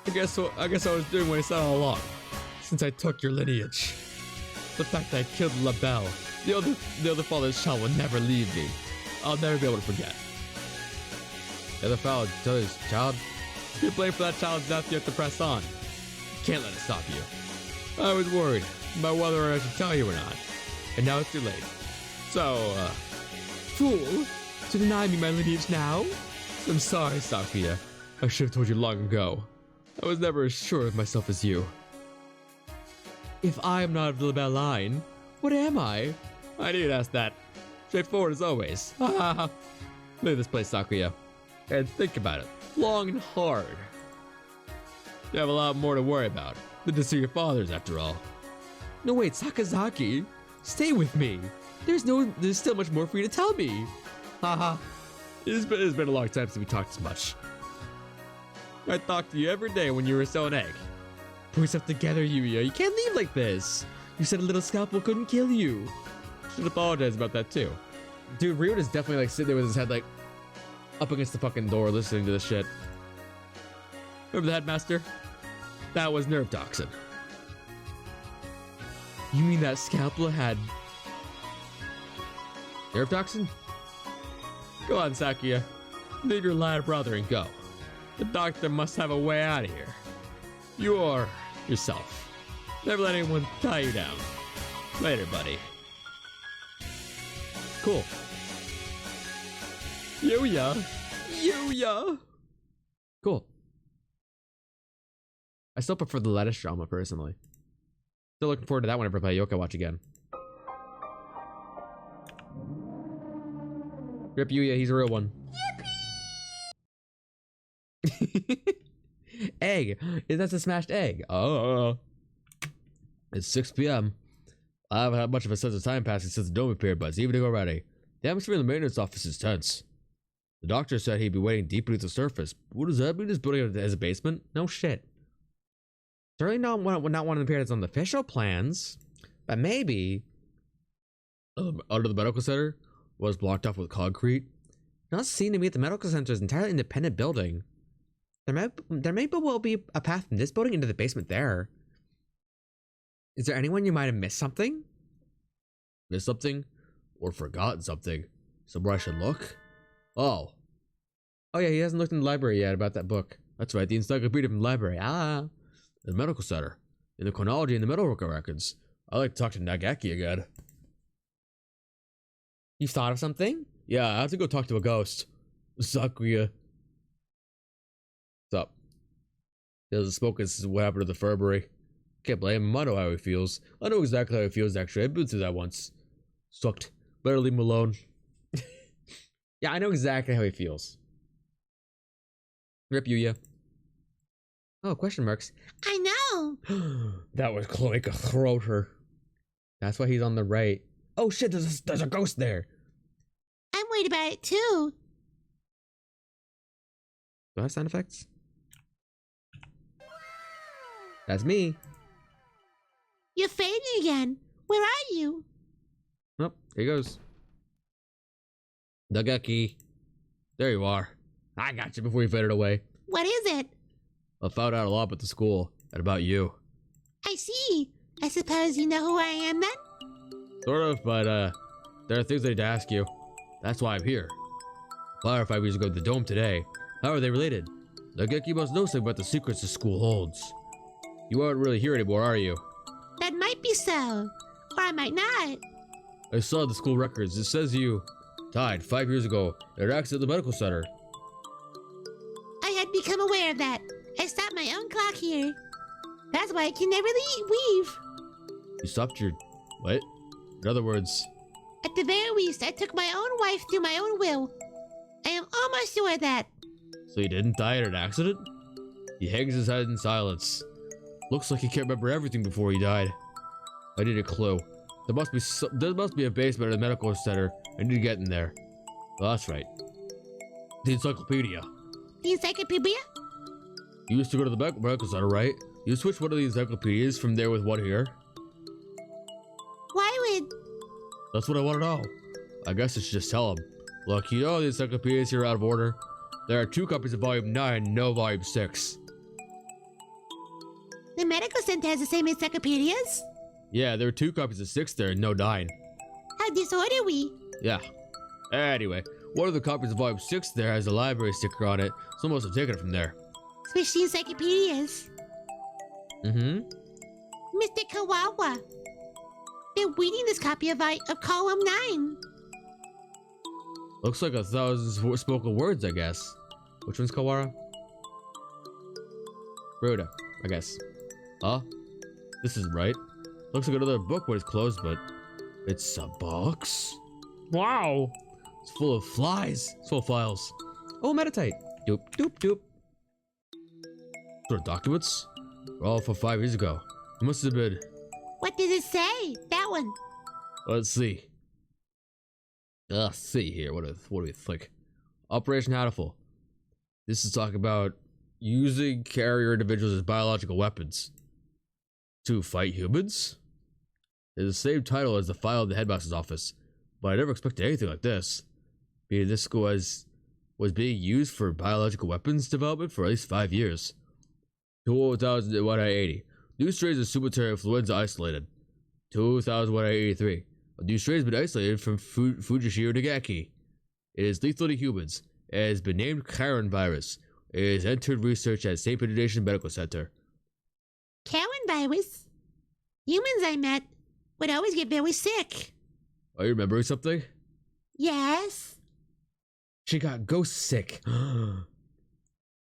I guess I was doing what I said all along. Since I took your lineage. The fact that I killed LaBelle, the other father's child, will never leave me. I'll never be able to forget. The other father's child? You're blamed for that child's death, you have to press on. You can't let it stop you. I was worried about whether I should tell you or not. And now it's too late. So, fool, to deny me my lineage now? I'm sorry, Sakuya. I should have told you long ago. I was never as sure of myself as you. If I am not of the LaBelle line, what am I? I knew you'd ask that. Straightforward as always. Leave this place, Sakuya. And think about it. Long and hard. You have a lot more to worry about than to see your fathers, after all. No, wait, Sakazaki. Stay with me. There's still much more for you to tell me. Haha. It's been a long time since we talked as much. I talked to you every day when you were still an egg. Put yourself together, Yuya. You can't leave like this. You said a little scalpel couldn't kill you. Should apologize about that too. Dude, Ryut is definitely like sitting there with his head like up against the fucking door listening to this shit. Remember the headmaster? That was nerve toxin. You mean that scalpel had nerve toxin? Go on, Sakuya. Leave your lad brother and go. The doctor must have a way out of here. You are yourself. Never let anyone tie you down. Later, buddy. Cool. Yuya! Cool. I still prefer the lettuce drama, personally. Still looking forward to that whenever I play Yokai Watch again. Rip Yuya, he's a real one. Egg! That's a smashed egg. Oh. It's 6 p.m. I haven't had much of a sense of time passing since the dome appeared, but it's evening already. The atmosphere in the maintenance office is tense. The doctor said he'd be waiting deep beneath the surface. What does that mean? This building has a basement? No shit. Certainly not one of the appearance on the official plans, but maybe Under the medical center was blocked off with concrete. Not seen to me at the medical center's entirely independent building. There may well be a path from this building into the basement there. Is there anyone you might have missed something? Missed something? Or forgotten something? Somewhere I should look? Oh yeah, he hasn't looked in the library yet about that book. That's right, the encyclopedia from the library. The medical center. In the chronology and the medical records. I'd like to talk to Nagaki again. You thought of something? Yeah, I have to go talk to a ghost. Sakuya. What's up? He hasn't spoken since what happened to the Furbury. Can't blame him. I know how he feels. I know exactly how he feels, actually. I've been through that once. Sucked. Better leave him alone. Yeah, I know exactly how he feels. Rip Yuya. Oh, question marks. I know. That was Cloaca Throater. That's why he's on the right. Oh shit, there's a ghost there. I'm worried about it too. Do I have sound effects? That's me. You're fading again. Where are you? Oh, here he goes. Nagaki. There you are. I got you before you faded away. What is it? I found out a lot about the school and about you. I see. I suppose you know who I am then? Sort of, but there are things I need to ask you. That's why I'm here. 4 or 5 years ago at the dome today. How are they related? Nagaki must know something about the secrets the school holds. You aren't really here anymore, are you? That might be so. Or I might not. I saw the school records. It says you died 5 years ago in an accident at the medical center. I had become aware of that. I stopped my own clock here. That's why I can never weave. You stopped your... what? In other words... At the very least, I took my own wife through my own will. I am almost sure of that. So he didn't die in an accident? He hangs his head in silence. Looks like he can't remember everything before he died. I need a clue. There must be a basement at a medical center. I need to get in there. Oh, that's right. The encyclopedia. The encyclopedia? You used to go to the medical center, right? You switch one of the encyclopedias from there with one here. Why would... That's what I want to know. I guess I should just tell him. Look, you know the encyclopedias here are out of order. There are 2 copies of volume 9, no volume 6. The medical center has the same encyclopedias? Yeah, there are 2 copies of 6 there, no 9. How disorderly. Yeah. Anyway, one of the copies of volume 6 there has a library sticker on it. Someone must have taken it from there. Switch the encyclopedias. Mm-hmm. Mr. Kawawa. They're reading this copy of column 9. Looks like 1,000 spoken words, I guess. Which one's Kawara? Rhoda, I guess. Huh? This isn't right. Looks like another book when it's closed, but it's a box? Wow! It's full of flies. It's full of files. Oh, meditate. Doop, doop, doop. Sort of documents? They're all from 5 years ago. It must have been... What does it say? That one. Let's see. Let's see here. What do we think? Operation Hatoful. This is talking about using carrier individuals as biological weapons to fight humans. It's the same title as the file in the headmaster's office, but I never expected anything like this. Meaning this school was being used for biological weapons development for at least 5 years. 2,180. New strains of Sumatera influenza isolated. 2,183. A new strain has been isolated from Fujishiro Nagaki. It is lethal to humans. It has been named Karen virus. It has entered research at St. Benediction Medical Center. Karen virus? Humans I met would always get very sick. Are you remembering something? Yes. She got ghost sick.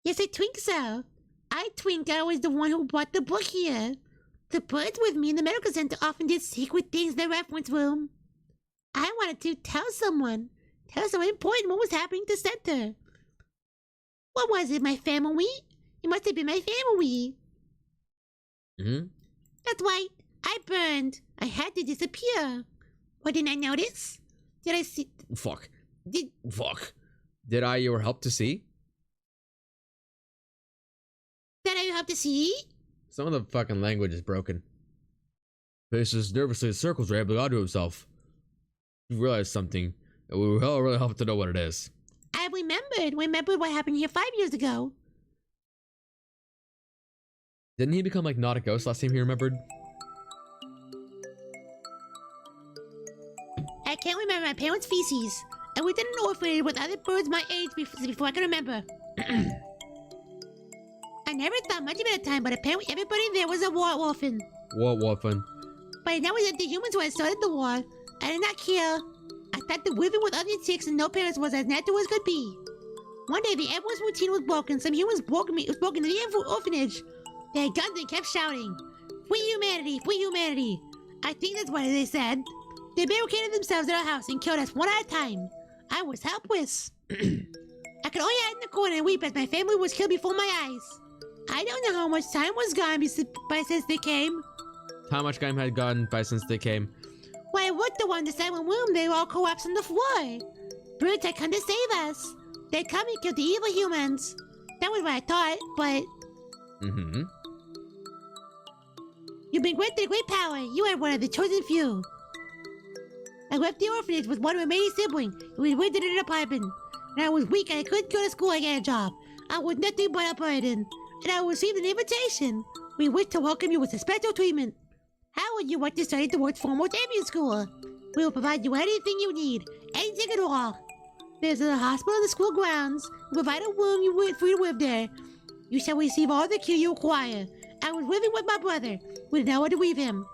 Yes, I think so. I think I was the one who brought the book here. The birds with me in the medical center often did secret things in the reference room. I wanted to tell someone important what was happening to center. What was it, my family? It must have been my family. Mm-hmm. That's right. I burned. I had to disappear. What didn't I notice? Did I see? Fuck. Fuck. Did I your help to see? Did I have to see? Some of the fucking language is broken. Faces nervously in circles, rambling onto himself. He realized something, and we were all really hoping to know what it is. I remembered what happened here 5 years ago. Didn't he become like not a ghost last time he remembered? I can't remember my parents' feces. I lived in an orphanage with other birds my age before I can remember. I never thought much of it at the time, but apparently everybody there was a war orphan. What orphan? But I know that the humans who had started the war. I did not care. I thought that living with other chicks and no parents was as natural as could be. One day, the ambulance routine was broken. Some humans broke into the orphanage. They had guns and kept shouting, "Free humanity! Free humanity!" I think that's what they said. They barricaded themselves in our house and killed us one at a time. I was helpless. I could only hide in the corner and weep as my family was killed before my eyes. I don't know how much time was gone since they came. How much time had gone by since they came? When I worked around the silent room, they all collapsed on the floor. Birds had come to save us. They'd come and kill the evil humans. That was what I thought, but... Mm-hmm. You've been granted great power. You are one of the chosen few. I left the orphanage with one remaining sibling, and we lived in an apartment. And I was weak and I couldn't go to school or get a job. I was nothing but a burden. And I received an invitation. We wish to welcome you with a special treatment. How would you like to study towards formal champion school? We will provide you anything you need, anything at all. There's a hospital in the school grounds. We provide a room you will free to live there. You shall receive all the care you require. I was living with my brother. We did not want to leave him.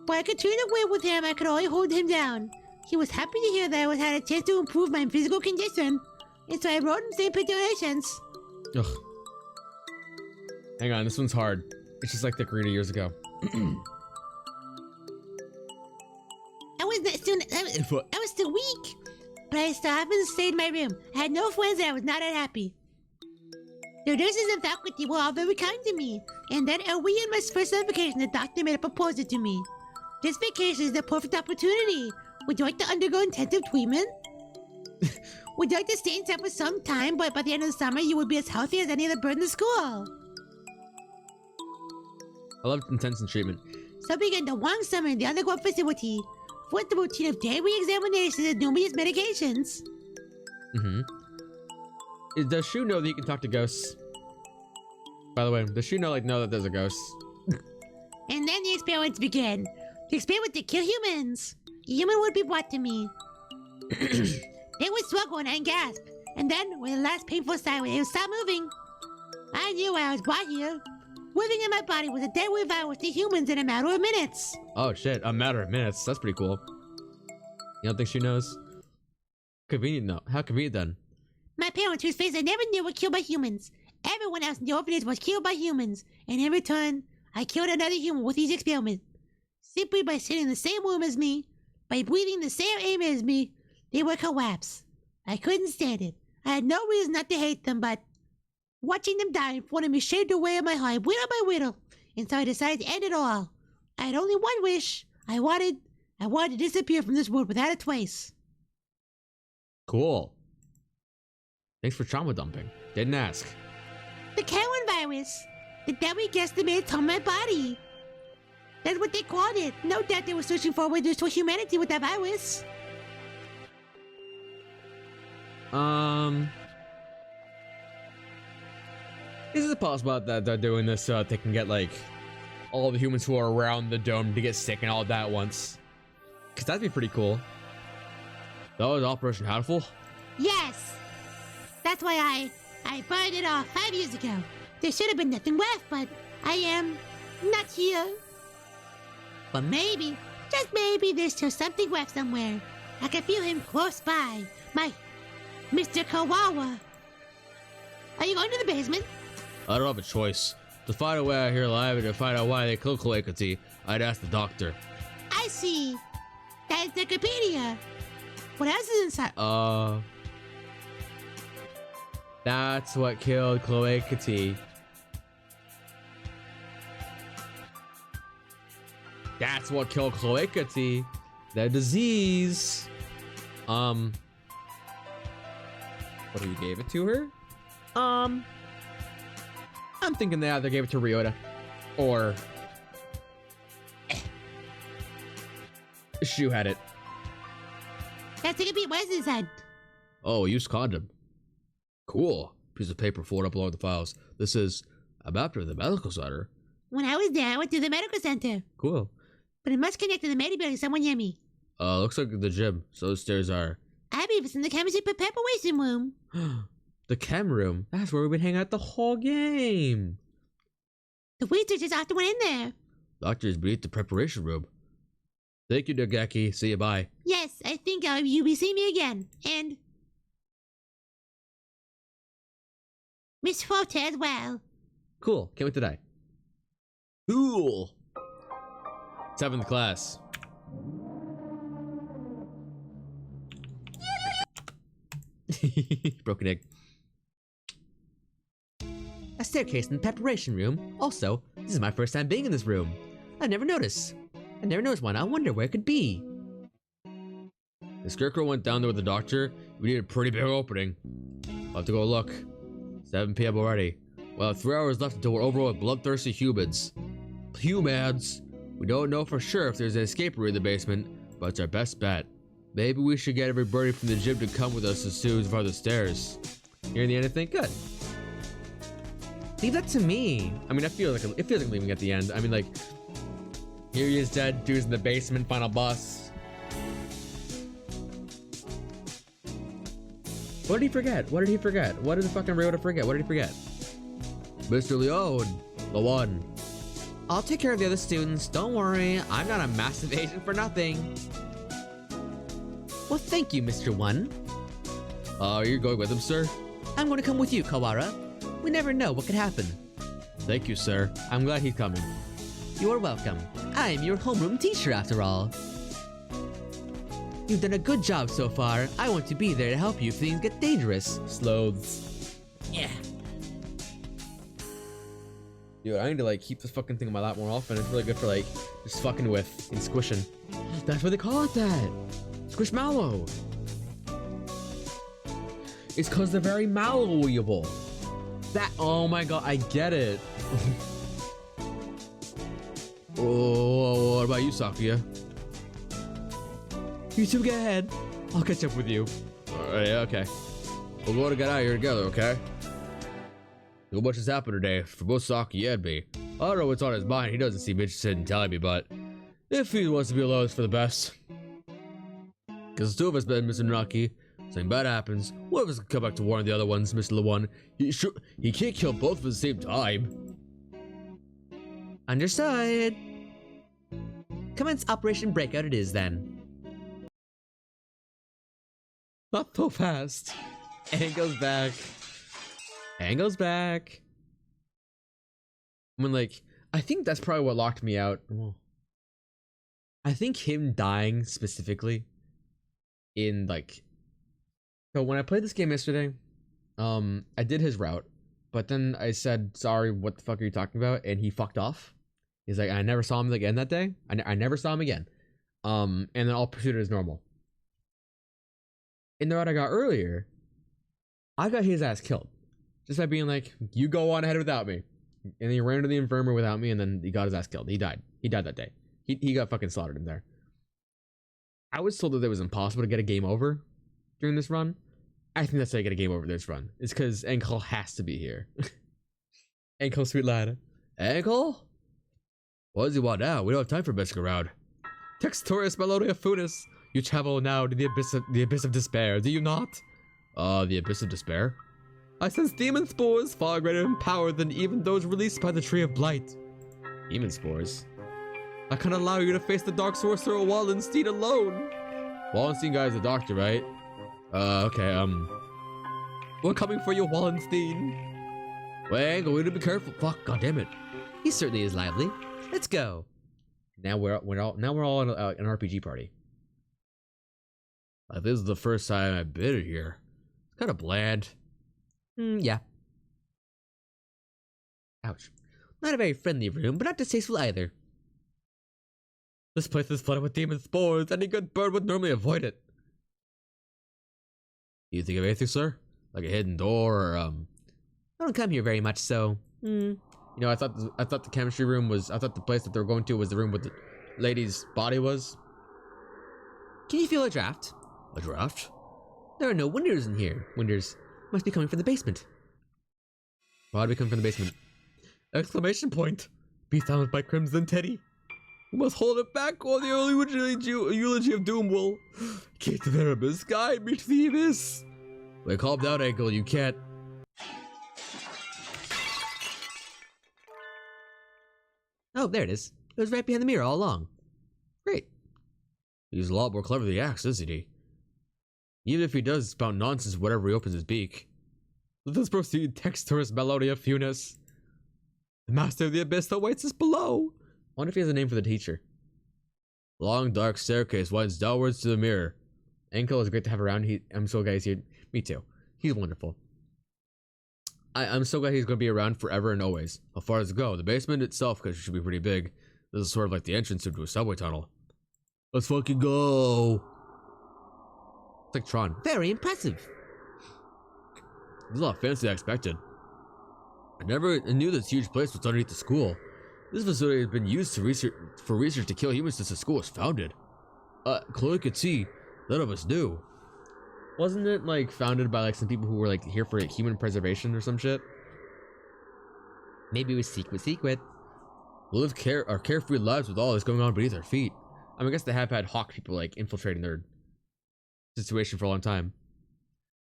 But I continued to live with him. I could only hold him down. He was happy to hear that I had a chance to improve my physical condition. And so I wrote him saying donations. Ugh. Hang on, this one's hard. It's just like the Karina years ago. I was I was still weak. But I still haven't stayed in my room. I had no friends and I was not unhappy. The nurses and faculty were all very kind to me. And then a week in my first vacation, the doctor made a proposal to me. This vacation is the perfect opportunity. Would you like to undergo intensive treatment? Would you like to stay in town for some time, but by the end of the summer, you would be as healthy as any other bird in the school? I love intensive treatment. So began the long summer in the underground facility. With the routine of daily examinations and numerous medications. Does Shu know that he can talk to ghosts? By the way, does Shu know that there's a ghost? And then the experiments began. The experiment to kill humans. A human would be brought to me. They would struggle and gasp. And then, with the last painful sigh, they would stop moving. I knew I was brought here. Living in my body was a deadly virus to humans in a matter of minutes. Oh shit, a matter of minutes. That's pretty cool. You don't think she knows? Convenient, no. How convenient then? My parents, whose face I never knew, were killed by humans. Everyone else in the orphanage was killed by humans. And in return, I killed another human with these experiments. Simply by sitting in the same room as me, by breathing the same air as me, they would collapse. I couldn't stand it. I had no reason not to hate them, but watching them die in front of me shaved away at my heart, whittle by whittle, and so I decided to end it all. I had only one wish. I wanted to disappear from this world without a trace. Cool. Thanks for trauma dumping. Didn't ask. The Karen virus. The deadly gas that made it on my body. That's what they called it. No doubt they were searching for a way to restore humanity with that virus. Is it possible that they're doing this so that they can get, like, all the humans who are around the dome to get sick and all that at once? Because that'd be pretty cool. That was Operation Hatoful? Yes. That's why I burned it off 5 years ago. There should have been nothing left, but I am not here. But maybe, just maybe, there's still something left somewhere. I can feel him close by. My Mr. Kawawa. Are you going to the basement? I don't have a choice. To find a way out here alive and to find out why they killed Kalekati, I'd ask the doctor. I see. That's Wikipedia. What else is inside? That's what killed Kalekati. That's what killed Kalekati. The disease. What, you gave it to her? I'm thinking they either gave it to Ryota or Shu had it. That's a bit. What is inside? Oh, a used condom. Cool. Piece of paper folded up along with the files. This is a map to the medical center. When I was there, I went to the medical center. Cool. But it must connect to the medical building somewhere near me. Looks like the gym. So those stairs are. I believe it's in the chemistry preparation room. The chem room. That's where we've been hanging out the whole game. The researchers often went in there. Doctor's beneath the preparation room. Thank you, Nagaki. See you, bye. Yes, I think you'll be seeing me again. And Miss Fota as well. Cool. Can't wait to die. Cool. 7th class. Broken egg. A staircase in the preparation room. Also, this is my first time being in this room. I never noticed one. I wonder where it could be. The scarecrow went down there with the doctor. We need a pretty big opening. I'll have to go look. 7 p.m. already. Well, 3 hours left until we're over with bloodthirsty humans. Humans! We don't know for sure if there's an escape route in the basement, but it's our best bet. Maybe we should get everybody from the gym to come with us as soon as far the stairs. Hearing the end, I think, good. Leave that to me. I mean, it feels like I'm leaving at the end. I mean, like, here he is dead, dude's in the basement, final boss. What did he forget? What did the fucking Ryota forget? What did he forget? Mr. Leon, the one. I'll take care of the other students. Don't worry. I'm not a massive agent for nothing. Well, thank you, Mr. One. You're going with him, sir? I'm going to come with you, Kawara. We never know what could happen. Thank you, sir. I'm glad he's coming. You are welcome. I'm your homeroom teacher, after all. You've done a good job so far. I want to be there to help you if things get dangerous. Sloths. Yeah. Dude, I need to like keep this fucking thing on my lap more often. It's really good for like just fucking with and squishing. That's what they call it that. Squishmallow. It's cause they're very malleable. That, oh my god, I get it. Oh, what about you, Sophia? You two get ahead. I'll catch up with you. Alright, okay. We'll go to get out of here together, okay? So much has happened today for both Saki and me. I don't know what's on his mind. He doesn't seem interested in telling me, but if he wants to be alone, it's for the best. Because the two of us been missing Rocky. Something bad happens. One of us can come back to warn the other ones, Mr. LeOne. He can't kill both at the same time. Understood. Commence Operation Breakout it is then. Not so fast. And goes back. And goes back. I mean, like, I think that's probably what locked me out. Well, I think him dying specifically in, like... So when I played this game yesterday, I did his route, but then I said, sorry, what the fuck are you talking about? And he fucked off. He's like, I never saw him again that day. I never saw him again. And then I'll pursue it as normal. In the route I got earlier, I got his ass killed. Just by being like, you go on ahead without me. And then he ran to the infirmary without me, and then he got his ass killed. He died. He died that day. He got fucking slaughtered in there. I was told that it was impossible to get a game over during this run. I think that's how you get a game over this run. It's because Ankle has to be here. Ankle, sweet lad. Ankle? What does he want now? We don't have time for messing around. Textorius Melodia Funis. You travel now to the abyss of despair, do you not? The abyss of despair? I sense demon spores far greater in power than even those released by the Tree of Blight. Demon spores? I can allow you to face the Dark Sorcerer Wallenstein alone. Wallenstein guy is a doctor, right? Okay, we're coming for you, Wallenstein. Wait, we need to be careful. Fuck, goddammit. He certainly is lively. Let's go. Now we're all in an RPG party. This is the first time I've been here. It's kind of bland. Yeah. Ouch. Not a very friendly room, but not distasteful either. This place is flooded with demon spores. Any good bird would normally avoid it. You think of anything, sir? Like a hidden door, or I don't come here very much, so. You know, I thought the chemistry room was. I thought the place that they were going to was the room where the lady's body was. Can you feel a draft? A draft? There are no windows in here. Windows must be coming from the basement. Why do we come from the basement? Exclamation point! Be silent by Crimson Teddy. We must hold it back or the early eulogy of doom will. Keep the Erebus, guide me to the abyss. Wait, calm down, Ankle, you can't. Oh, there it is. It was right behind the mirror all along. Great. He's a lot more clever than he acts, isn't he? Even if he does spout nonsense whenever he opens his beak. Let us proceed, Texturus Melodia Funis. The master of the abyss awaits us below. I wonder if he has a name for the teacher. Long dark staircase winds downwards to the mirror. Ankle is great to have around. I'm so glad he's here. Me too. He's wonderful. I'm so glad he's going to be around forever and always. How far does it go? The basement itself should be pretty big. This is sort of like the entrance into a subway tunnel. Let's fucking go. It's like Tron. Very impressive. It's a lot fancier than I expected. I knew this huge place was underneath the school. This facility has been used for research to kill humans since the school was founded. Chloe could see. None of us knew. Wasn't it like founded by like some people who were like here for like, human preservation or some shit? Maybe it was secret. We'll live our carefree lives with all this going on beneath our feet. I mean, I guess they have had hawk people like infiltrating their situation for a long time.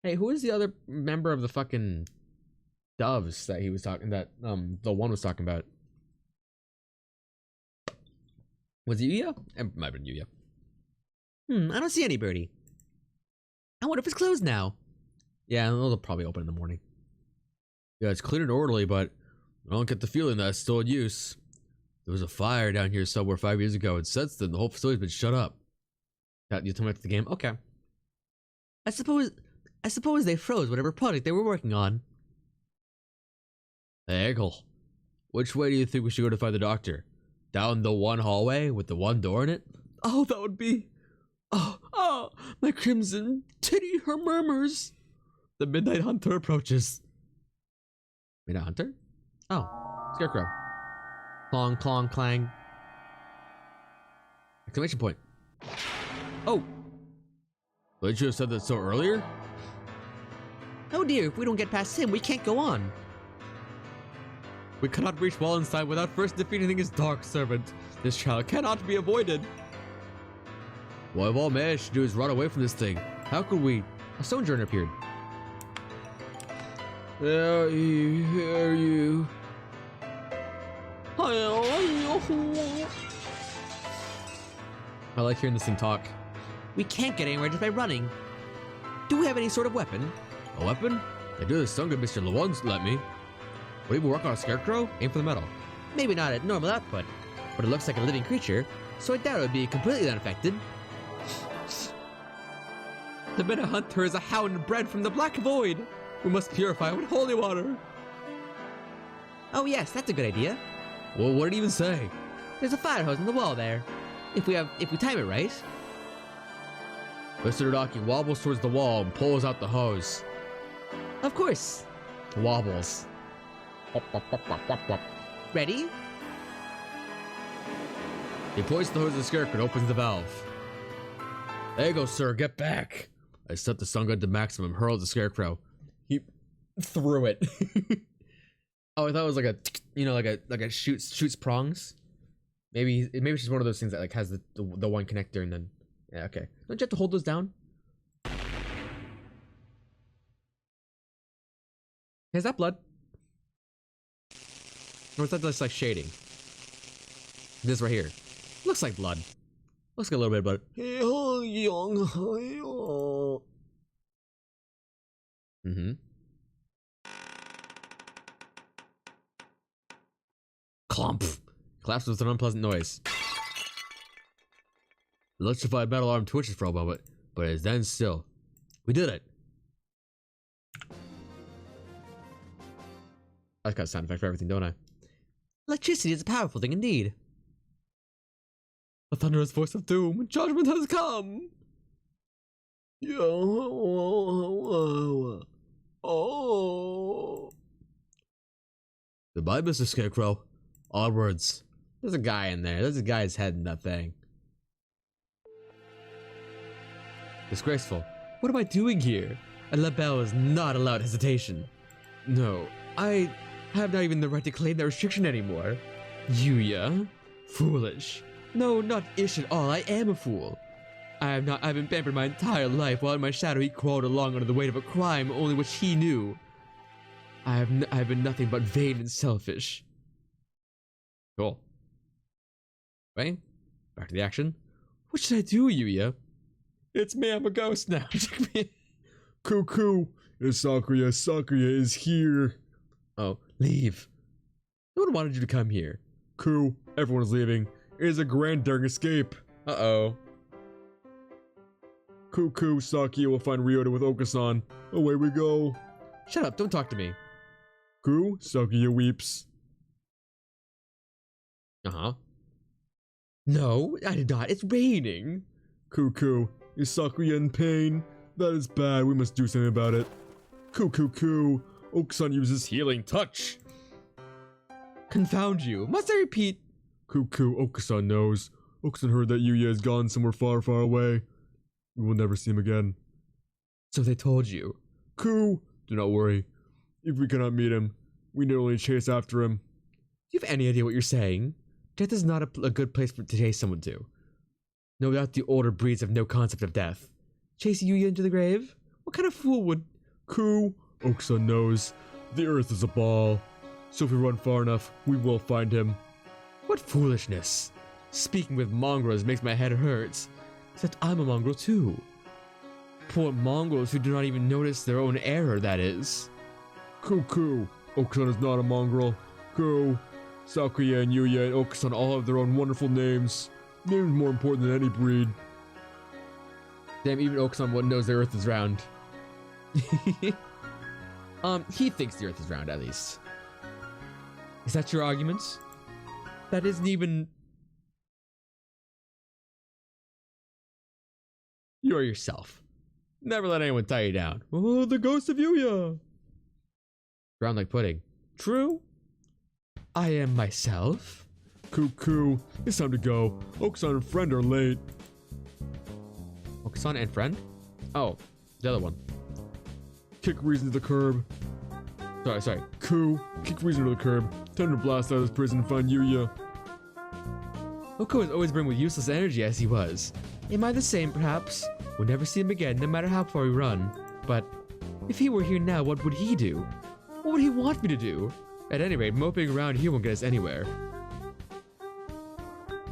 Hey, who is the other member of the fucking doves that he was talking the one was talking about? Was it Yuya? It might have been Yuya. I don't see any birdie. I wonder if it's closed now. Yeah, they'll probably open in the morning. Yeah, it's clean and orderly, but I don't get the feeling that it's still in use. There was a fire down here somewhere 5 years ago, and since then, the whole facility's been shut up. You told me after the game? Okay. I suppose they froze whatever project they were working on. Hey, Eggle. Which way do you think we should go to find the doctor? Down the one hallway with the one door in it? Oh, that would be... Oh, my crimson titty, her murmurs. The Midnight Hunter approaches. Midnight Hunter? Oh, Scarecrow. Clong, clong, clang. Exclamation point. Oh. Didn't you have said that so earlier? Oh dear, if we don't get past him, we can't go on. We cannot reach Wallenstein without first defeating his dark servant. This child cannot be avoided. What we've all managed to do is run away from this thing. How could we? A sojourner appeared. There you. I like hearing this thing talk. We can't get anywhere just by running. Do we have any sort of weapon? A weapon? I do this song that Mr. Lewon's let me. Would he work on a scarecrow? Aim for the metal. Maybe not at normal output, but it looks like a living creature, so I doubt it would be completely unaffected. The Midnight Hunter is a hound bred from the Black Void. We must purify it with holy water. Oh yes, that's a good idea. Well, what did he even say? There's a fire hose in the wall there. If we time it right. Mr. Nodaki wobbles towards the wall and pulls out the hose. Of course. Wobbles. Ready? He points the hose to the scarecrow and opens the valve. There you go, sir. Get back. I set the sun gun to maximum, hurled the scarecrow. He threw it. Oh, I thought it was like a, like a shoots prongs. Maybe it's just one of those things that like has the one connector and then yeah, okay. Don't you have to hold those down? Is that blood? Or is that just like shading? This right here. Looks like blood. Looks like a little bit of blood. Mm-hmm. Clump. Collapses with an unpleasant noise. Electrified metal arm twitches for a moment, but is then still. We did it. I've got a sound effect for everything, don't I? Electricity is a powerful thing indeed. The thunderous voice of doom. Judgment has come. Oh. Goodbye, Mr. Scarecrow. Onwards. There's a guy in there. There's a guy's head in that thing. Disgraceful. What am I doing here? And La Belle is not allowed hesitation. No, I have not even the right to claim that restriction anymore. Yuya? Foolish. No, not ish at all. I am a fool. I've been pampered my entire life while in my shadow he crawled along under the weight of a crime only which he knew. I have been nothing but vain and selfish. Cool. Right? Back to the action. What should I do, Yuya? It's me, I'm a ghost now. Cuckoo! Sakuya is here. Oh, leave. No one wanted you to come here. Coo, everyone is leaving. It is a grand daring escape. Uh-oh. Cuckoo, Sakuya will find Ryota with Okasan. Away we go. Shut up, don't talk to me. Coo, Sakuya weeps. Uh-huh. No, I did not. It's raining. Cuckoo, is Sakuya in pain? That is bad. We must do something about it. Coo. Okasan uses healing touch. Confound you. Must I repeat? Cuckoo, Okasan knows. Okasan heard that Yuya has gone somewhere far, far away. We will never see him again. So they told you. Coo, do not worry. If we cannot meet him, we need only chase after him. Do you have any idea what you're saying? Death is not a good place to chase someone to. No doubt the older breeds have no concept of death. Chase Yuya into the grave? What kind of fool would... Coo, Okasan knows. The earth is a ball. So if we run far enough, we will find him. What foolishness. Speaking with mongrels makes my head hurt. Except I'm a mongrel too. Poor mongrels who do not even notice their own error, that is. Coo, Okasan is not a mongrel. Coo, Sakuya and Yuya and Okasan all have their own wonderful names. Names more important than any breed. Damn, even Oakson knows the Earth is round. He thinks the Earth is round, at least. Is that your argument? That isn't even... You're yourself. Never let anyone tie you down. Oh, the ghost of Yuya. Round like pudding. True. I am myself. Cuckoo. It's time to go. Oakson and friend are late. Oakson and friend? Oh, the other one. Kick Reason to the curb. Sorry. Coo. Kick Reason to the curb. Time to blast out of this prison and find Yuya. Oko has always been with useless energy as he was. Am I the same, perhaps? We'll never see him again, no matter how far we run. But if he were here now, what would he do? What would he want me to do? At any rate, moping around here won't get us anywhere.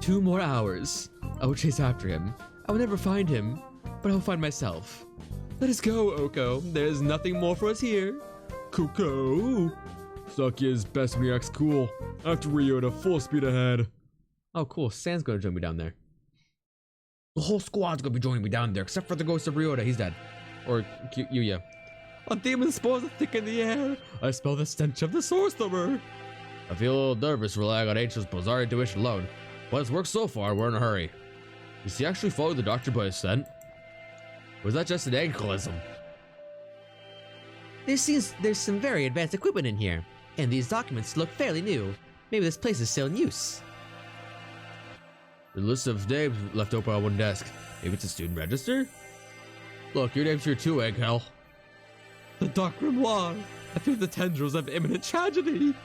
2 more hours. I will chase after him. I will never find him, but I will find myself. Let us go, Oko. There's nothing more for us here. Cuckoo. Saki is best when he acts cool. After Ryota, full speed ahead. Oh, cool. San's gonna join me down there. The whole squad's gonna be joining me down there, except for the ghost of Ryota. He's dead. Or Yuya. A demon spores are thick in the air. I smell the stench of the sorcerer. I feel a little nervous relying on Angel's bizarre intuition alone, but it's worked so far. We're in a hurry. Does he actually follow the doctor by his scent? Or is that just an ankleism? There's some very advanced equipment in here, and these documents look fairly new. Maybe this place is still in use. The list of names left open on one desk. Maybe it's a student register? Look, your name's here too, Egghead. The Dark Grimoire! I feel the tendrils of imminent tragedy!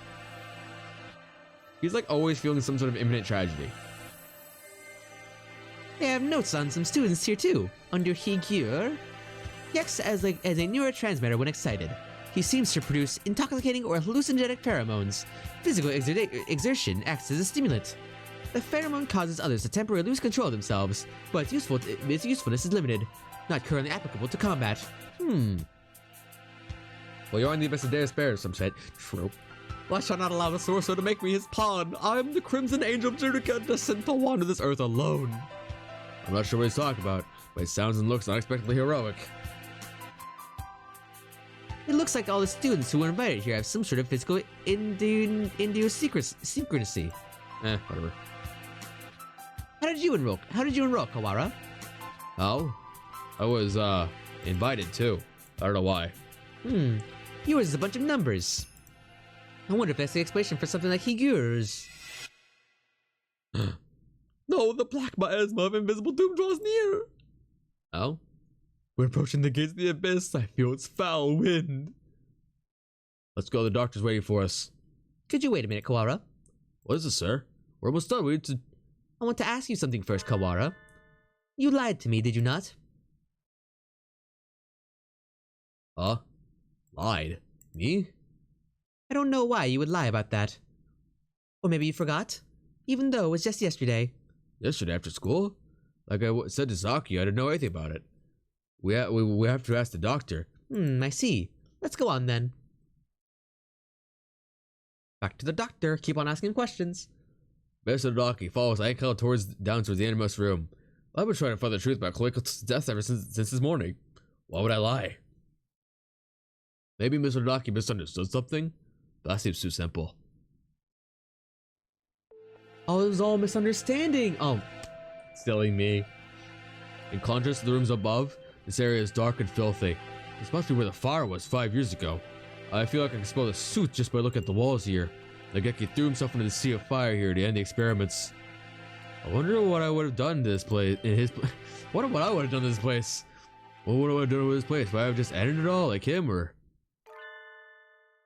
He's like always feeling some sort of imminent tragedy. They have notes on some students here too, under Higure. He acts as a neurotransmitter when excited. He seems to produce intoxicating or hallucinogenic pheromones. Physical exertion acts as a stimulant. The pheromone causes others to temporarily lose control of themselves, but its usefulness is limited, not currently applicable to combat. Well, you're on the best day of spare, some said. True. Well, I shall not allow the sorcerer to make me his pawn. I am the Crimson Angel of Chinigan, descent to wander this earth alone. I'm not sure what he's talking about, but it sounds and looks unexpectedly heroic. It looks like all the students who were invited here have some sort of physical synchronicity. Whatever. How did you enroll, Kawara? Oh? I was, invited too. I don't know why. Yours is a bunch of numbers. I wonder if that's the explanation for something like Higure's. No, the black miasma of invisible doom draws near. Oh? We're approaching the gates of the abyss. I feel its foul wind. Let's go. The doctor's waiting for us. Could you wait a minute, Kawara? What is this, sir? We're almost done. We need to... I want to ask you something first, Kawara. You lied to me, did you not? Lied? Me? I don't know why you would lie about that. Or maybe you forgot? Even though it was just yesterday. Yesterday after school? Like I said to Saki, I didn't know anything about it. We have to ask the doctor. I see. Let's go on then. Back to the doctor. Keep on asking questions. Mr. Daki follows Ankle down towards the innermost room. I've been trying to find the truth about Kaliko's death ever since this morning. Why would I lie? Maybe Mr. Daki misunderstood something? That seems too simple. Oh, it was all misunderstanding. Oh, silly me. In contrast to the rooms above, this area is dark and filthy. This must be where the fire was 5 years ago. I feel like I can smell the soot just by looking at the walls here. Nageki threw himself into the sea of fire here to end the experiments. I wonder what I would have done to this place. Wonder what I would have done to this place. What would I have done with this place? Would I have just ended it all like him, or?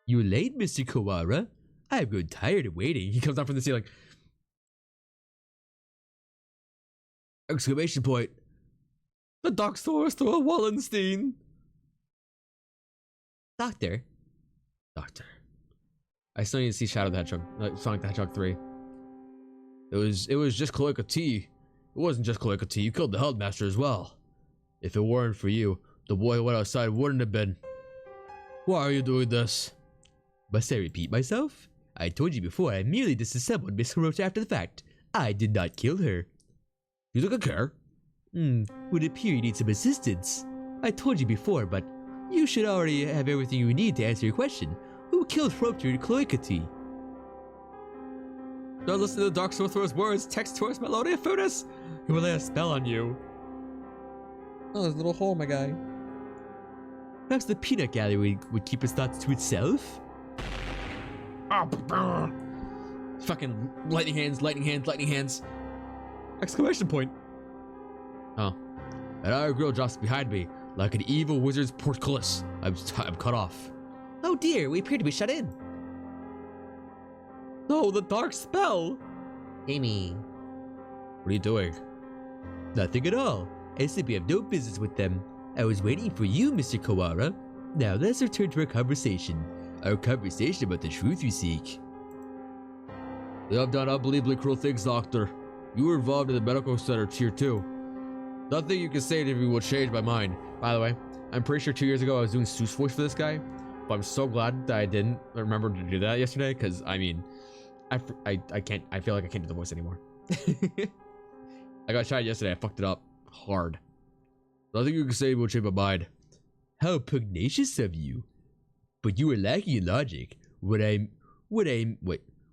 You late, Mr. Kawara? I have grown tired of waiting. He comes down from the ceiling. Exclamation point. The Dark Sorcerer Wallenstein. Doctor. I still need to see Shadow the Hedgehog, Sonic the Hedgehog 3. It was just Cloaca T. It wasn't just Cloaca T. You killed the Headmaster as well. If it weren't for you, the boy who went outside wouldn't have been. Why are you doing this? Must I repeat myself? I told you before, I merely disassembled Miss Hiroshi after the fact. I did not kill her. You took a care? Would appear you need some assistance. I told you before, but you should already have everything you need to answer your question. Who killed Thropter Cloikati? Don't listen to the Dark Sorcerer's words. Text Taurus Melodia Futus. He will lay a spell on you. Oh, there's a little hole, my guy. Perhaps the peanut gallery would keep its thoughts to itself? Fucking lightning hands, lightning hands, lightning hands. Exclamation point. Oh. An iron grill drops behind me, like an evil wizard's portcullis. I'm cut off. Oh dear, we appear to be shut in. No, the dark spell! Amy. What are you doing? Nothing at all. I simply have no business with them. I was waiting for you, Mr. Kawara. Now let's return to our conversation. Our conversation about the truth we seek. You have done unbelievably cruel things, Doctor. You were involved in the medical center tier 2. Nothing you can say to me will change my mind. By the way, I'm pretty sure 2 years ago I was doing Seuss voice for this guy, but I'm so glad that I didn't remember to do that yesterday, because I mean, I feel like I can't do the voice anymore. I got tried yesterday, I fucked it up hard. Nothing you can say will change my mind. How pugnacious of you. But you are lacking in logic. What I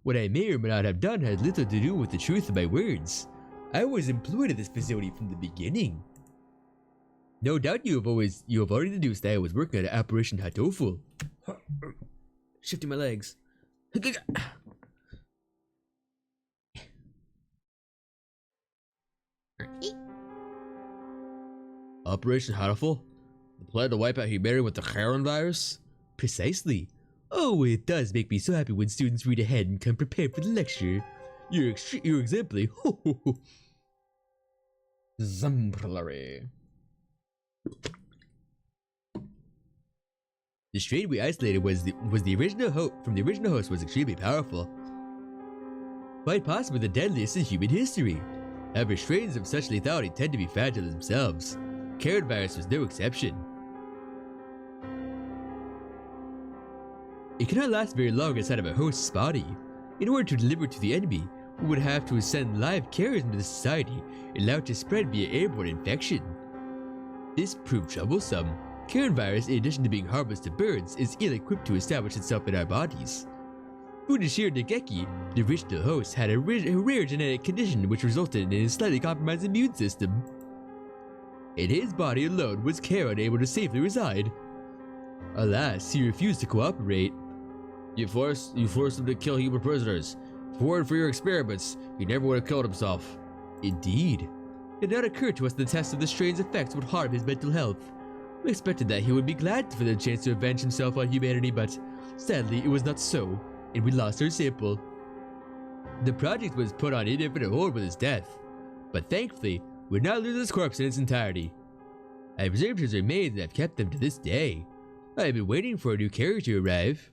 may or may not have done had little to do with the truth of my words. I was employed at this facility from the beginning. No doubt you have already deduced that I was working at Operation Hatoful. Shifting my legs. Operation Hatoful? The plan to wipe out humanity with the Charon virus? Precisely. Oh, it does make me so happy when students read ahead and come prepared for the lecture. You're exemplary. Exemplary. The strain we isolated was the original hope from the original host was extremely powerful. Quite possibly the deadliest in human history. However, strains of such lethality tend to be fragile themselves. Charon virus was no exception. It cannot last very long inside of a host's body. In order to deliver to the enemy, we would have to send live carriers into the society and allow it to spread via airborne infection. This proved troublesome. Charon virus, in addition to being harmless to birds, is ill-equipped to establish itself in our bodies. Funashiro Nageki, the original host, had a rare genetic condition which resulted in a slightly compromised immune system. In his body alone was Charon able to safely reside. Alas, he refused to cooperate. You forced him to kill human prisoners. If it weren't for your experiments, he never would have killed himself. Indeed. It did not occur to us that the test of the strain's effects would harm his mental health. We expected that he would be glad for the chance to avenge himself on humanity, but sadly it was not so, and we lost our sample. The project was put on indefinite hold with his death, but thankfully, we did not lose his corpse in its entirety. I have preserved his remains and have kept them to this day. I have been waiting for a new carrier to arrive.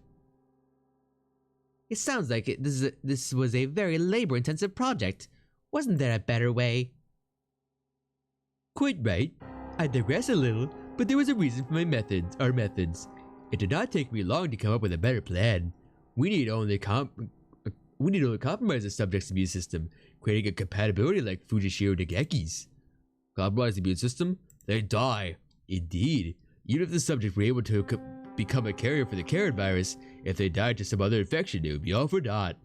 It sounds like this was a very labor-intensive project. Wasn't there a better way? Quite right. I digress a little, but there was a reason for our methods. It did not take me long to come up with a better plan. We need only compromise the subject's immune system, creating a compatibility like Fujishiro Nageki's. Compromise the immune system? They die. Indeed. Even if the subject were able to become a carrier for the Charon virus, if they died to some other infection, it would be all for naught.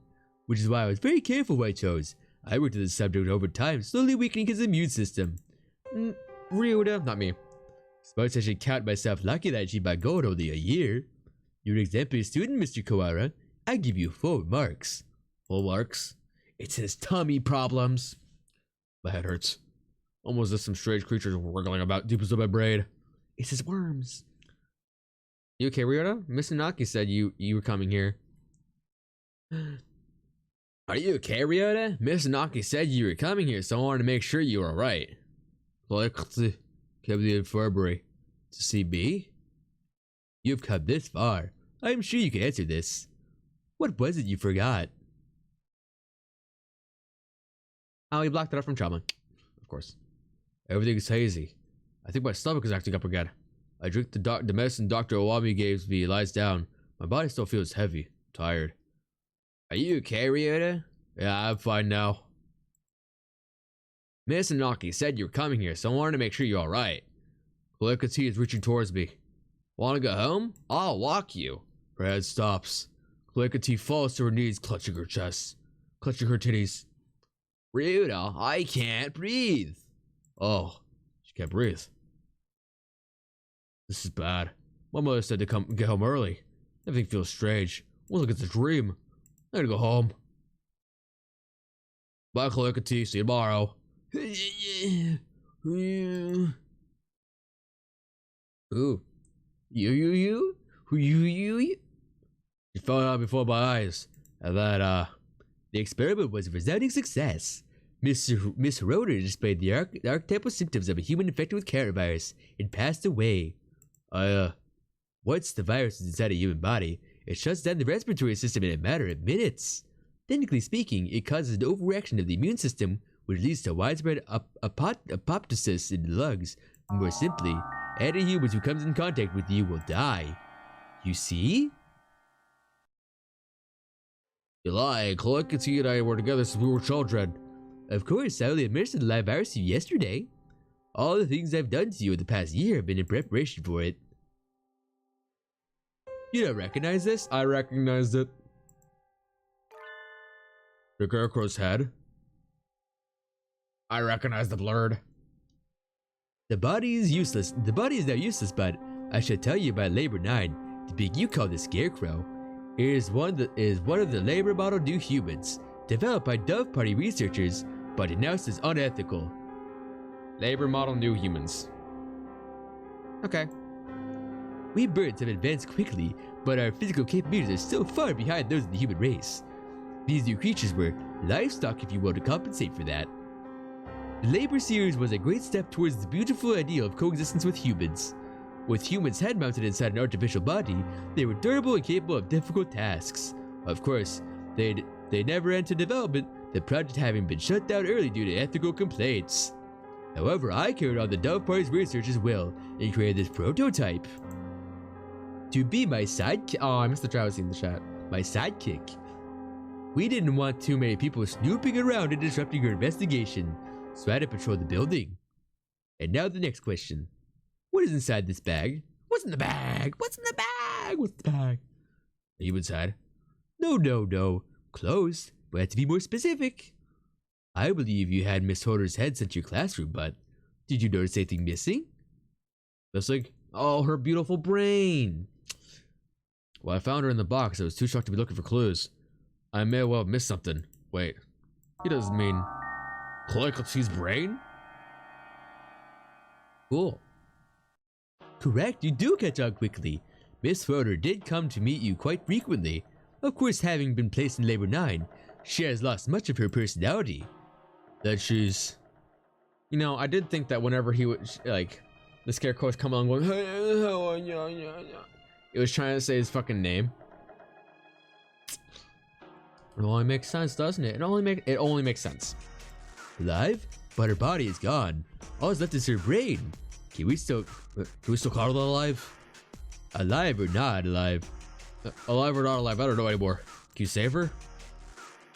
Which is why I was very careful what I chose. I worked with the subject over time, slowly weakening his immune system. Ryuda, not me. Suppose I should count myself lucky that I achieved my goal in only a year. You're an exemplary student, Mr. Kawara. I give you full marks. Full marks? It says tummy problems. My head hurts. Almost as some strange creatures wriggling about deep inside my brain. It says worms. You okay, Ryota? Miss Naki said you were coming here. Are you okay, Ryota? Miss Naki said you were coming here, so I wanted to make sure you were alright. Like to come to the infirmary to see me? You've come this far. I'm sure you can answer this. What was it you forgot? Oh, he blocked it up from trauma. Of course. Everything's hazy. I think my stomach is acting up again. I drink the medicine Dr. Owami gave me, lies down. My body still feels heavy, tired. Are you okay, Ryota? Yeah, I'm fine now. Miss Inaki said you were coming here, so I wanted to make sure you're alright. Calicity is reaching towards me. Want to go home? I'll walk you. Her head stops. Calicity falls to her knees, clutching her chest, clutching her titties. Ryuda, I can't breathe. Oh, she can't breathe. This is bad. My mother said to get home early. Everything feels strange. Almost like it's a dream. I gotta go home. Bye, Calicity. See you tomorrow. Ooh. You. She fell out before my eyes. And that, the experiment was a resounding success. Miss Hiroda displayed the archetypal symptoms of a human infected with coronavirus and passed away. Once the virus is inside a human body, it shuts down the respiratory system in a matter of minutes. Technically speaking, it causes an overreaction of the immune system, which leads to widespread apoptosis in the lungs. More simply, any humans who comes in contact with you will die. You see? You lie. Calicity and I were together since we were children. Of course, I only administered the live virus to you yesterday. All the things I've done to you in the past year have been in preparation for it. You don't recognize this? I recognized it. The Scarecrow's head. I recognize the blurred. The body is useless. The body is now useless, but I shall tell you about Labor 9, the being you call the Scarecrow. It is one of the labor model new humans, developed by Dove Party researchers, but denounced as unethical. Labor model new humans. Okay. We birds have advanced quickly, but our physical capabilities are still far behind those of the human race. These new creatures were livestock, if you will, to compensate for that. The Labor series was a great step towards the beautiful ideal of coexistence with humans. With humans head mounted inside an artificial body, they were durable and capable of difficult tasks. Of course, they never entered development, the project having been shut down early due to ethical complaints. However, I carried on the Dove Party's research as well and created this prototype to be my sidekick. Oh, I missed the travesty in the chat. My sidekick. We didn't want too many people snooping around and disrupting our investigation, so I had to patrol the building. And now the next question. What is inside this bag? What's in the bag? What's in the bag? What's in the bag? The human said. No. Close, but have to be more specific. I believe you had Miss Holder's head sent to your classroom, but did you notice anything missing? Missing? Oh, her beautiful brain. Well, I found her in the box. I was too shocked to be looking for clues. I may well have missed something. Wait, he doesn't mean Calicity's brain? Cool. Correct, you do catch on quickly. Miss Holder did come to meet you quite frequently. Of course, having been placed in Labor 9, she has lost much of her personality. That she's... You know, I did think that whenever he would, like, the Scarecrow was coming along going, it was trying to say his fucking name. It only makes sense, doesn't it? It only makes sense. Alive? But her body is gone. All that's left is her brain. Can we still call her alive? Alive or not alive? Alive or not alive? I don't know anymore. Can you save her?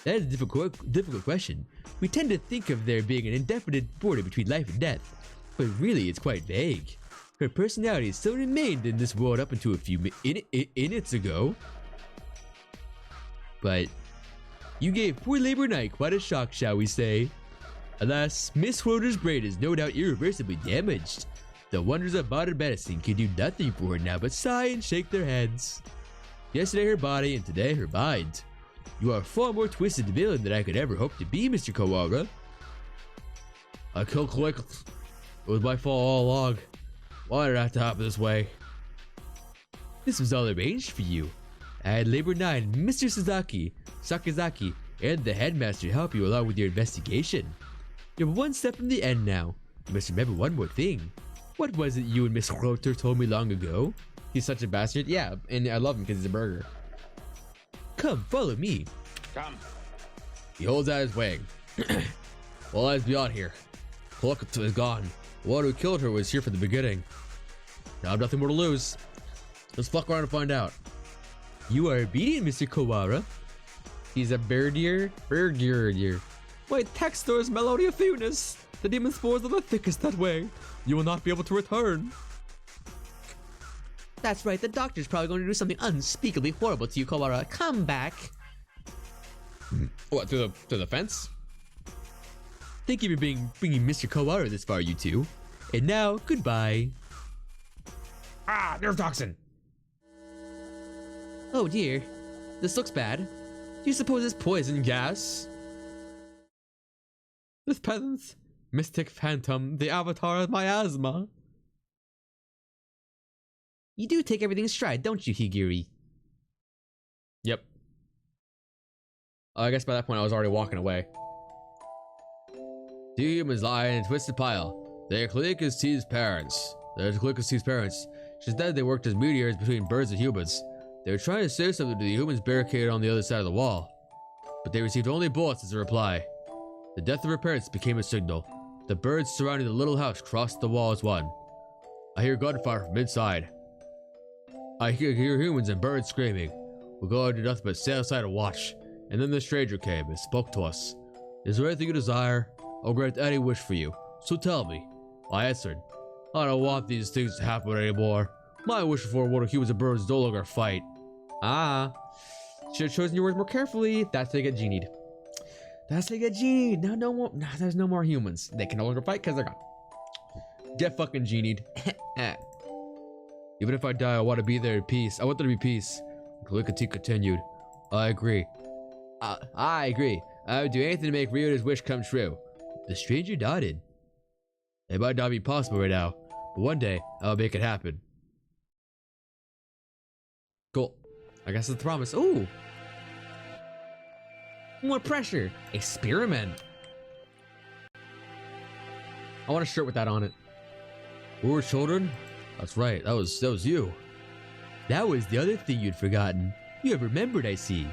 That is a difficult question. We tend to think of there being an indefinite border between life and death, but really it's quite vague. Her personality still remained in this world up until a few minutes ago. But you gave poor Labor Knight quite a shock, shall we say. Alas, Miss Holder's brain is no doubt irreversibly damaged. The wonders of modern medicine can do nothing for her now but sigh and shake their heads. Yesterday her body and today her mind. You are a far more twisted villain than I could ever hope to be, Mr. Kawara. I killed Calicity. It was my fault all along. Why did it have to happen this way? This was all arranged for you. I had Labor 9, Mr. Sakazaki, and the headmaster help you along with your investigation. You're one step from the end now. You must remember one more thing. What was it you and Miss Roter told me long ago? He's such a bastard. Yeah, and I love him because he's a burger. Come, follow me. Come. He holds out his wing. All eyes beyond here. Calicity is gone. The one who killed her was here from the beginning. Now I have nothing more to lose. Let's fuck around and find out. You are obedient, Mr. Kawara. He's a birdier. My text store is Melodia Funis. The demon spores are the thickest that way. You will not be able to return. That's right, the doctor's probably going to do something unspeakably horrible to you, Kawara. Come back. What, through the fence? Thank you for bringing Mr. Kawara this far, you two. And now, goodbye. Ah, neurotoxin! Oh dear, this looks bad. Do you suppose it's poison gas? This peasant's mystic phantom, the avatar of miasma. You do take everything in stride, don't you, Higiri? Yep. I guess by that point I was already walking away. Two humans lie in a twisted pile. They are Kalika's parents. There's Kalika's parents. She's dead. They worked as mediators between birds and humans. They were trying to say something to the humans barricaded on the other side of the wall, but they received only bullets as a reply. The death of her parents became a signal. The birds surrounding the little house crossed the wall as one. I hear gunfire from inside. I hear humans and birds screaming. We'll go and do nothing but stay outside and watch. And then the stranger came and spoke to us. Is there anything you desire? I'll grant any wish for you. So tell me. I answered. I don't want these things to happen anymore. My wish for one of humans and birds no longer fight. Ah. Should have chosen your words more carefully. That's how they get genied. That's how they get genied. Now no more. Nah, there's no more humans. They can no longer fight because they're gone. Get fucking genied. Even if I die, I want to be there in peace. I want there to be peace. Kalikati continued. I agree. I agree. I would do anything to make Ryota's wish come true. The stranger nodded. It might not be possible right now, but one day I'll make it happen. Cool. I guess it's the promise. Ooh. More pressure. Experiment. I want a shirt with that on it. We were children? That's right, that was you. That was the other thing you'd forgotten. You have remembered, I see.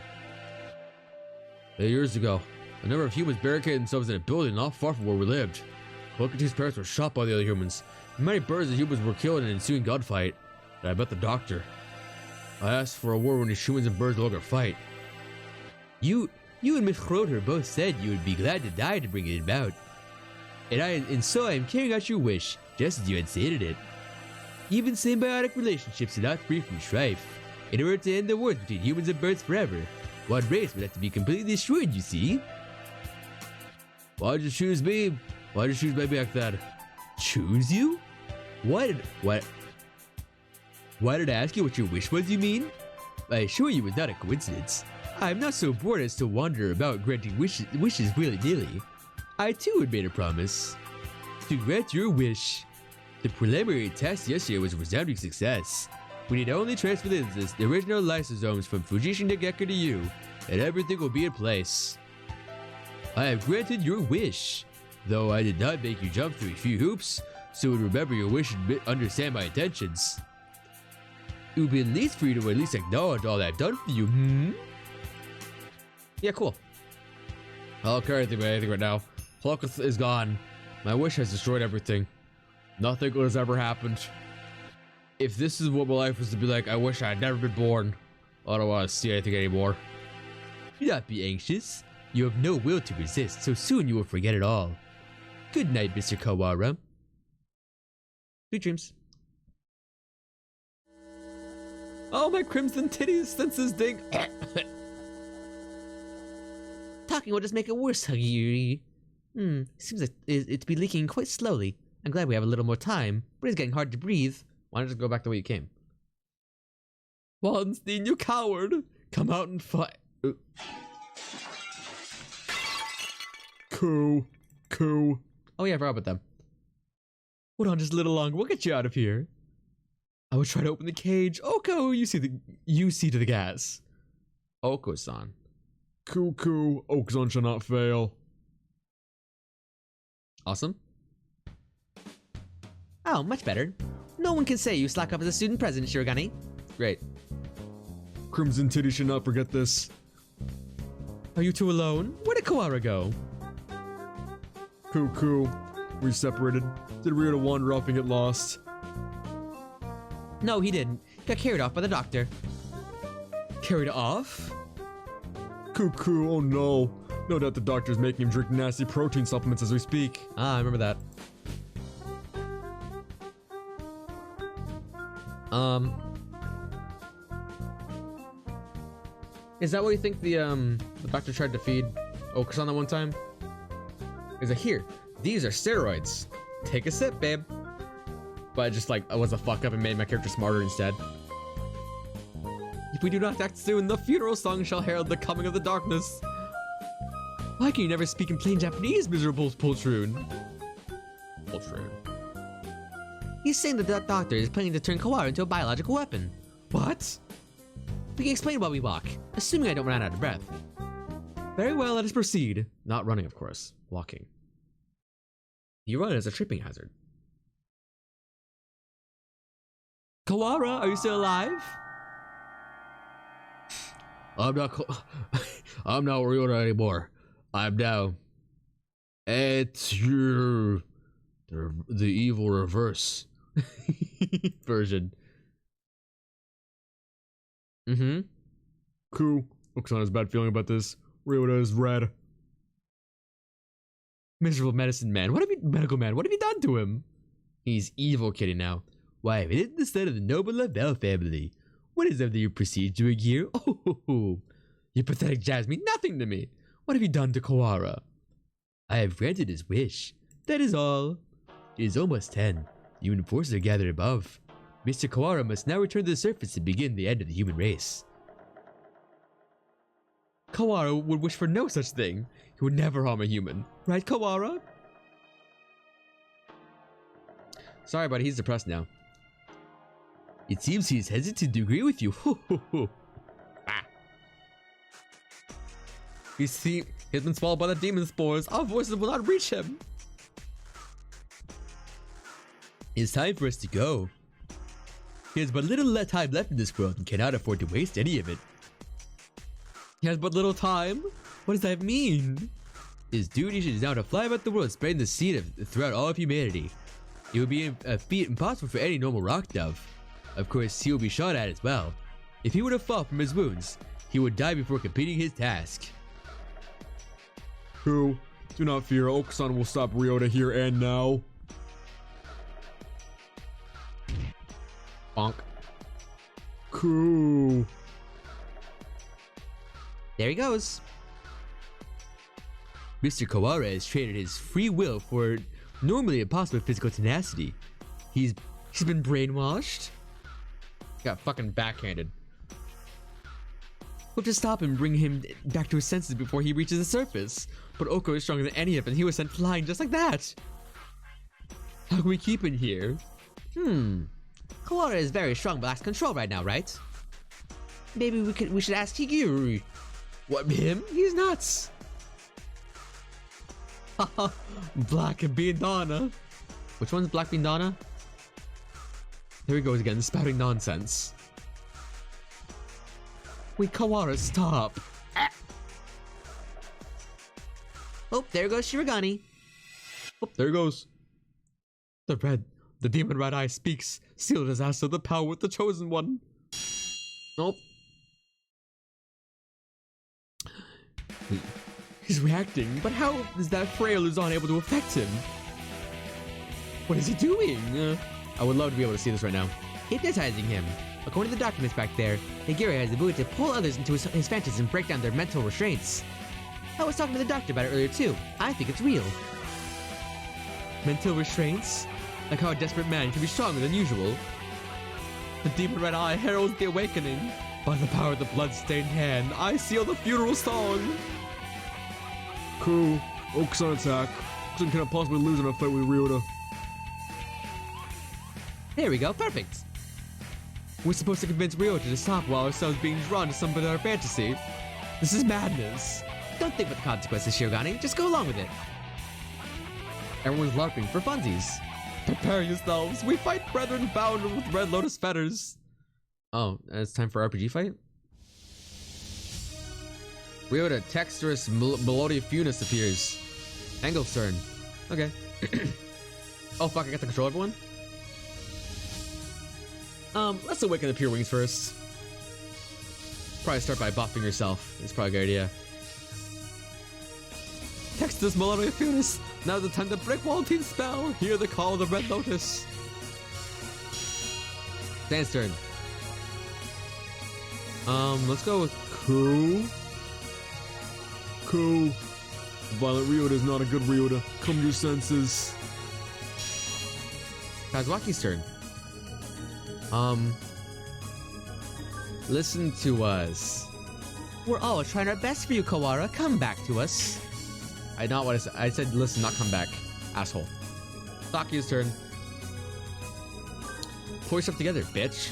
8 years ago, a number of humans barricaded themselves in a building not far from where we lived. Kokati's parents were shot by the other humans. Many birds and humans were killed in an ensuing gunfight. And I met the doctor. I asked for a war when the humans and birds no longer fight. You and Miss Kroter both said you would be glad to die to bring it about. And so I am carrying out your wish, just as you had stated it. Even symbiotic relationships are not free from strife. In order to end the wars between humans and birds forever, one race would have to be completely destroyed, you see? Why'd you choose me? Why'd you choose me back then? Choose you? Why did I ask you what your wish was, you mean? I assure you it was not a coincidence. I am not so bored as to wander about granting wishes willy-nilly. I too had made a promise. To grant your wish. The preliminary test yesterday was a resounding success. We need only transfer the original lysosomes from Fujishin Degeki to you, and everything will be in place. I have granted your wish, though I did not make you jump through a few hoops, so you would remember your wish and understand my intentions. It would be at least for you to at least acknowledge all that I've done for you, Yeah, cool. I don't care anything right now. Hulk is gone. My wish has destroyed everything. Nothing good has ever happened. If this is what my life was to be like, I wish I had never been born. I don't want to see anything anymore. Do not be anxious. You have no will to resist, so soon you will forget it all. Good night, Mr. Kawara. Sweet dreams. Oh, my crimson titties senses ding. Talking will just make it worse, Huggy. Seems like it's be leaking quite slowly. I'm glad we have a little more time, but it's getting hard to breathe. Why not just go back the way you came? Wallenstein, you coward! Come out and fight. Coo. Oh yeah, I forgot about them. Hold on just a little longer. We'll get you out of here. I will try to open the cage. Oko, you see to the gas. Oko-san. Coo. Oak-san shall not fail. Awesome. Oh, much better. No one can say you slack up as a student president, Shirogane. Great. Crimson Titty should not forget this. Are you two alone? Where did Kawara go? Coo. We separated. Did Ryota wander off and get lost? No, he didn't. He got carried off by the doctor. Carried off? Coo, oh no. No doubt the doctor's making him drink nasty protein supplements as we speak. Ah, I remember that. Is that what you think the doctor tried to feed Okusan that one time? He's like, here, these are steroids. Take a sip, babe. But I just like, I was a fuck up and made my character smarter instead. If we do not act soon, the funeral song shall herald the coming of the darkness. Why can you never speak in plain Japanese, miserable poltroon? Poltroon. He's saying that the doctor is planning to turn Kawara into a biological weapon. What? We can explain while we walk, assuming I don't run out of breath. Very well, let us proceed. Not running, of course. Walking. You run as a tripping hazard. Kawara, are you still alive? I'm not Ryota anymore. I'm now it's the evil reverse version. Cool. Okusan has a bad feeling about this. Ryota is red. Miserable medicine man. Medical man, what have you done to him? He's evil, kitty now. Why, it isn't the son of the noble Lavelle family. What is that you proceed doing here? Oh, you pathetic jazz mean nothing to me. What have you done to Kawara? I have granted his wish. That is all. It is almost 10. The human forces are gathered above. Mr. Kawara must now return to the surface to begin the end of the human race. Kawara would wish for no such thing. He would never harm a human. Right, Kawara? Sorry, buddy. He's depressed now. It seems he is hesitant to agree with you. Ah. He's been swallowed by the demon spores. Our voices will not reach him. It's time for us to go. He has but little time left in this world and cannot afford to waste any of it. He has but little time? What does that mean? His duty is now to fly about the world, spreading the seed throughout all of humanity. It would be a feat impossible for any normal rock dove. Of course, he will be shot at as well. If he were to fall from his wounds, he would die before completing his task. Who? Do not fear, Okusan will stop Ryota here and now. Bonk. Cool. There he goes. Mr. Kawara has traded his free will for normally impossible physical tenacity. He's been brainwashed? Got fucking backhanded. We'll just stop and bring him back to his senses before he reaches the surface. But Oko is stronger than any of them. He was sent flying just like that. How can we keep him here? Kawara is very strong but lacks control right now, right? Maybe we should ask Higiri. What, him? He's nuts. Haha, Black Bean Donna. Which one's Black Bean Donna? Here he goes again, spouting nonsense. Wait, Kawara, stop. Oh, there goes Shirogane. Oh, there he goes. The demon red eye speaks. Seal disaster, the power with the chosen one. Nope. He's reacting, but how is that frail Luzon able to affect him? What is he doing? I would love to be able to see this right now. Hypnotizing him. According to the documents back there, Higiri has the ability to pull others into his fantasy and break down their mental restraints. I was talking to the doctor about it earlier too. I think it's real. Mental restraints? Like how a desperate man can be stronger than usual. The demon red eye heralds the awakening. By the power of the blood-stained hand, I seal the funeral song. Cool. Okusan attack. Okusan cannot possibly lose in a fight with Ryota. There we go, perfect. We're supposed to convince Ryota to stop while ourselves being drawn to some bizarre fantasy. This is madness. Don't think about the consequences, Shirogane. Just go along with it. Everyone's LARPing for funsies. Prepare yourselves. We fight brethren bound with red lotus fetters. Oh, it's time for RPG fight? Ryota, Texturous Melodiofunus appears. Angelstern. Okay. Oh fuck, I got to control everyone? Let's awaken the Pure Wings first. Probably start by buffing yourself. It's probably a good idea. Text this Millennium Fearless. Now's the time to break Walteen's spell. Hear the call of the Red Lotus. Dan's turn. Let's go with Cool. Cool. Violet Ryota is not a good Ryota. Come to your senses. Kazuaki's turn. Listen to us. We're all trying our best for you, Kawara. Come back to us. I not what I said. I said listen, not come back. Asshole. Saki's turn. Pull yourself together, bitch.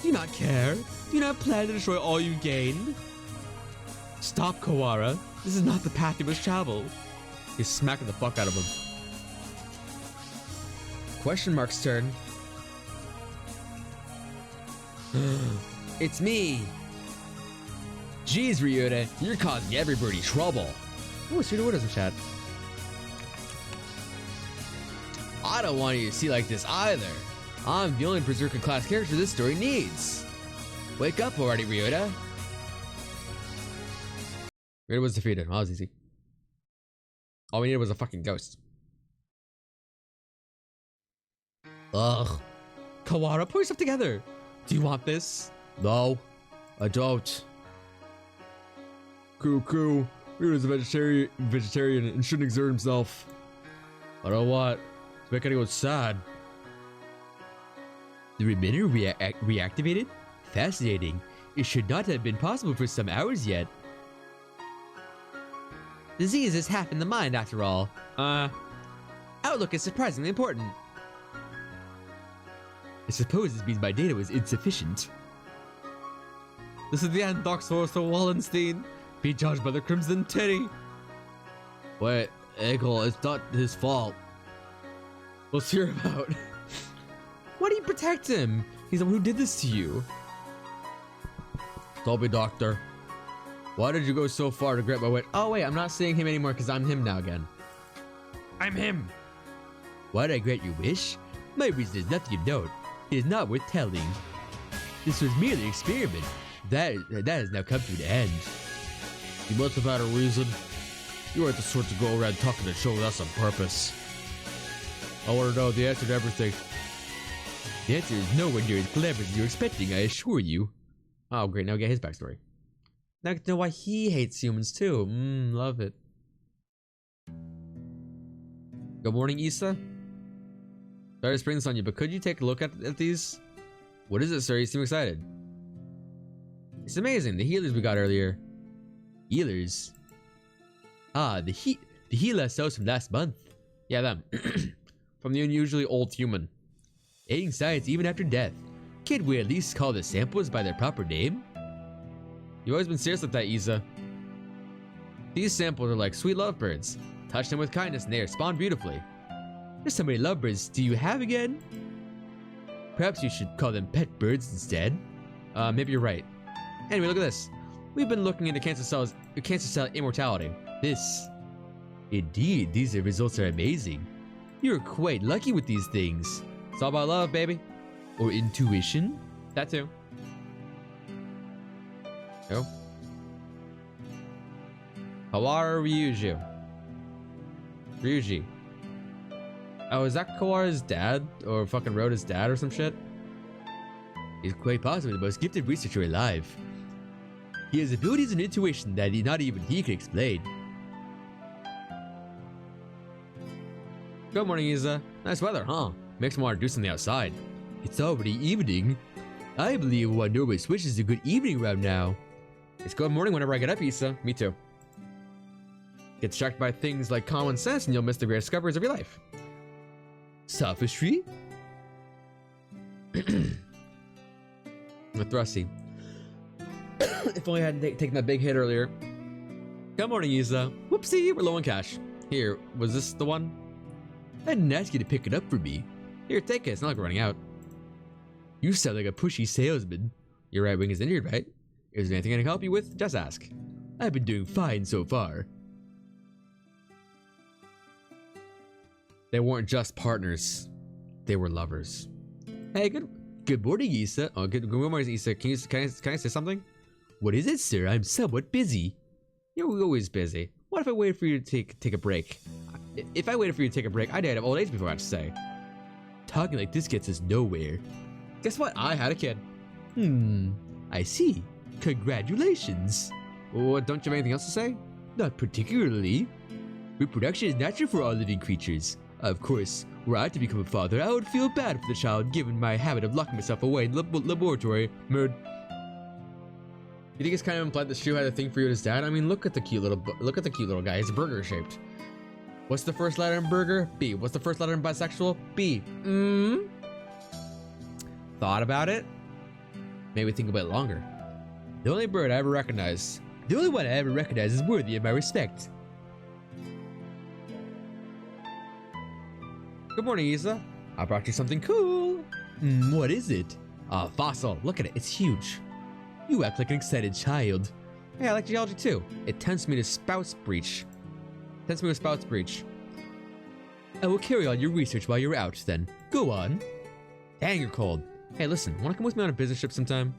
Do you not care? Do you not plan to destroy all you gain? Stop, Kawara. This is not the path you must travel. He's smacking the fuck out of him. Question mark's turn. It's me. Jeez, Ryota, you're causing everybody trouble. Oh, Suda, what is in chat? I don't want you to see like this either. I'm the only Berserker class character this story needs. Wake up already, Ryota. Ryota was defeated. Well, that was easy. All we needed was a fucking ghost. Ugh. Kawara, put yourself together. Do you want this? No, I don't. Cool. Ryota's a vegetarian and shouldn't exert himself. I don't want. It's making me go sad. The remitter reactivated? Fascinating. It should not have been possible for some hours yet. Disease is half in the mind after all. Outlook is surprisingly important. I suppose this means my data was insufficient. This is the end, Doxor Wallenstein. Be judged by the Crimson Titty. Wait, Eggle, it's not his fault. What's your about? Why do you protect him? He's the one who did this to you. Tell me, Doctor. Why did you go so far to grant my wit? Oh wait, I'm not saying him anymore because I'm him now again. I'm him. Why did I grant your wish? My reason is nothing of note. It is not worth telling. This was merely an experiment. That has now come to an end. You must have had a reason. You aren't the sort to go around talking to show us on purpose. I want to know the answer to everything. The answer is nowhere near as clever as you're expecting, I assure you. Oh great, now we get his backstory. Now I get to know why he hates humans too. Love it. Good morning, Issa. Sorry to spring this on you, but could you take a look at these? What is it, sir? You seem excited. It's amazing, the healers we got earlier. Healers? Ah, the healer cells from last month. Yeah, them. From the unusually old human. Aiding science even after death. Can't we at least call the samples by their proper name? You've always been serious with that, Isa. These samples are like sweet lovebirds. Touch them with kindness and they respond beautifully. There's so many lovebirds do you have again? Perhaps you should call them pet birds instead. Maybe you're right. Anyway, look at this. We've been looking into cancer cell immortality. Indeed, these results are amazing. You're quite lucky with these things. It's all about love, baby. Or intuition? That too. Oh. Kawara Ryuji. Oh, is that Kawara's dad? Or fucking Rhoda's dad or some shit? He's quite possibly the most gifted researcher alive. He has abilities and intuition that not even he can explain. Good morning, Isa. Nice weather, huh? Makes me want to do something outside. It's already evening. I believe one normally switches to good evening around now. It's good morning whenever I get up, Isa. Me too. Get distracted by things like common sense and you'll miss the great discoveries of your life. Sophistry? With Thrusty. If only I hadn't taken that big hit earlier. Good morning, Isa. Whoopsie, we're low on cash. Here, was this the one? I didn't ask you to pick it up for me. Here, take it. It's not like we're running out. You sound like a pushy salesman. Your right wing is injured, right? Is there anything I can help you with? Just ask. I've been doing fine so far. They weren't just partners. They were lovers. Hey, good morning, Issa. Oh, good morning, Issa. Can I say something? What is it, sir? I'm somewhat busy. You're always busy. What if I waited for you to take a break? If I waited for you to take a break, I'd have old age before I had to say. Talking like this gets us nowhere. Guess what? I had a kid. I see. Congratulations. Well, don't you have anything else to say? Not particularly. Reproduction is natural for all living creatures. Of course, were I to become a father, I would feel bad for the child given my habit of locking myself away in the laboratory. You think it's kind of implied that Shu had a thing for you and his dad? I mean, look at the cute little guy. He's burger shaped. What's the first letter in burger? B. What's the first letter in bisexual? B. Thought about it? Maybe think about it longer. The only bird I ever recognized. The only one I ever recognized is worthy of my respect. Good morning, Isa. I brought you something cool. What is it? A fossil. Look at it. It's huge. You act like an excited child. Hey, I like geology too. It tempts me to Spouts Breach. I will carry on your research while you're out, then. Go on. Dang, you're cold. Hey, listen, wanna come with me on a business trip sometime?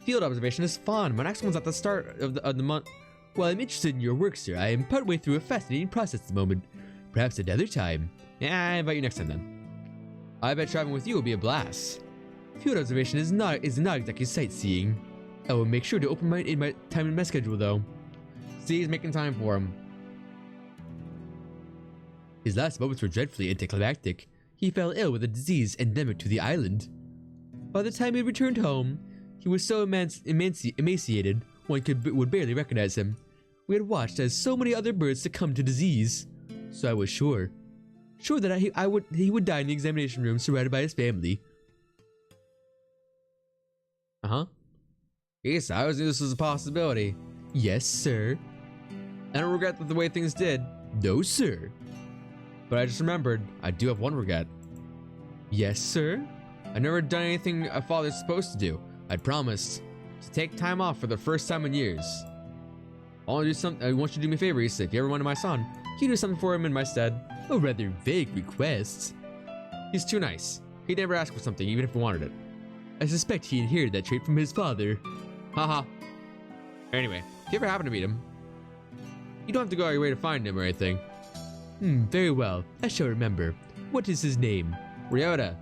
Field observation is fun. My next one's at the start of the month. While I'm interested in your work, sir, I am partway through a fascinating process at the moment. Perhaps another time. Yeah, I invite you next time then. I bet traveling with you will be a blast. Field observation is not exactly sightseeing. I will make sure to open my time in my schedule, though. See, he's making time for him. His last moments were dreadfully anticlimactic. He fell ill with a disease endemic to the island. By the time he returned home, he was so emaciated one would barely recognize him. We had watched as so many other birds succumbed to disease, so I was sure that he would die in the examination room surrounded by his family. Yes, I always knew this was a possibility. Yes, sir. I don't regret the way things did. No, sir. But I just remembered, I do have one regret. Yes, sir? I never done anything a father's supposed to do. I promised to take time off for the first time in years. I want you to do me a favor, Issa. If you ever wanted my son, can you do something for him in my stead? A rather vague request. He's too nice. He'd never ask for something, even if he wanted it. I suspect he inherited that trait from his father. Haha. Anyway, if you ever happen to meet him, you don't have to go out of your way to find him or anything. Very well. I shall remember. What is his name? Ryota.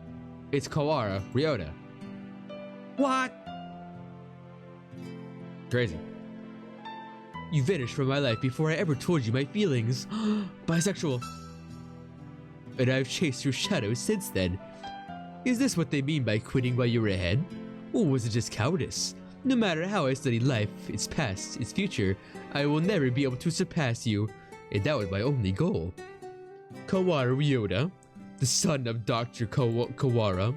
It's Kawara Ryota. What? Crazy. You vanished from my life before I ever told you my feelings. Bisexual. And I've chased your shadow since then. Is this what they mean by quitting while you were ahead? Or was it just cowardice? No matter how I study life, its past, its future, I will never be able to surpass you. And that was my only goal. Kawara Ryota, the son of Dr. Kawara,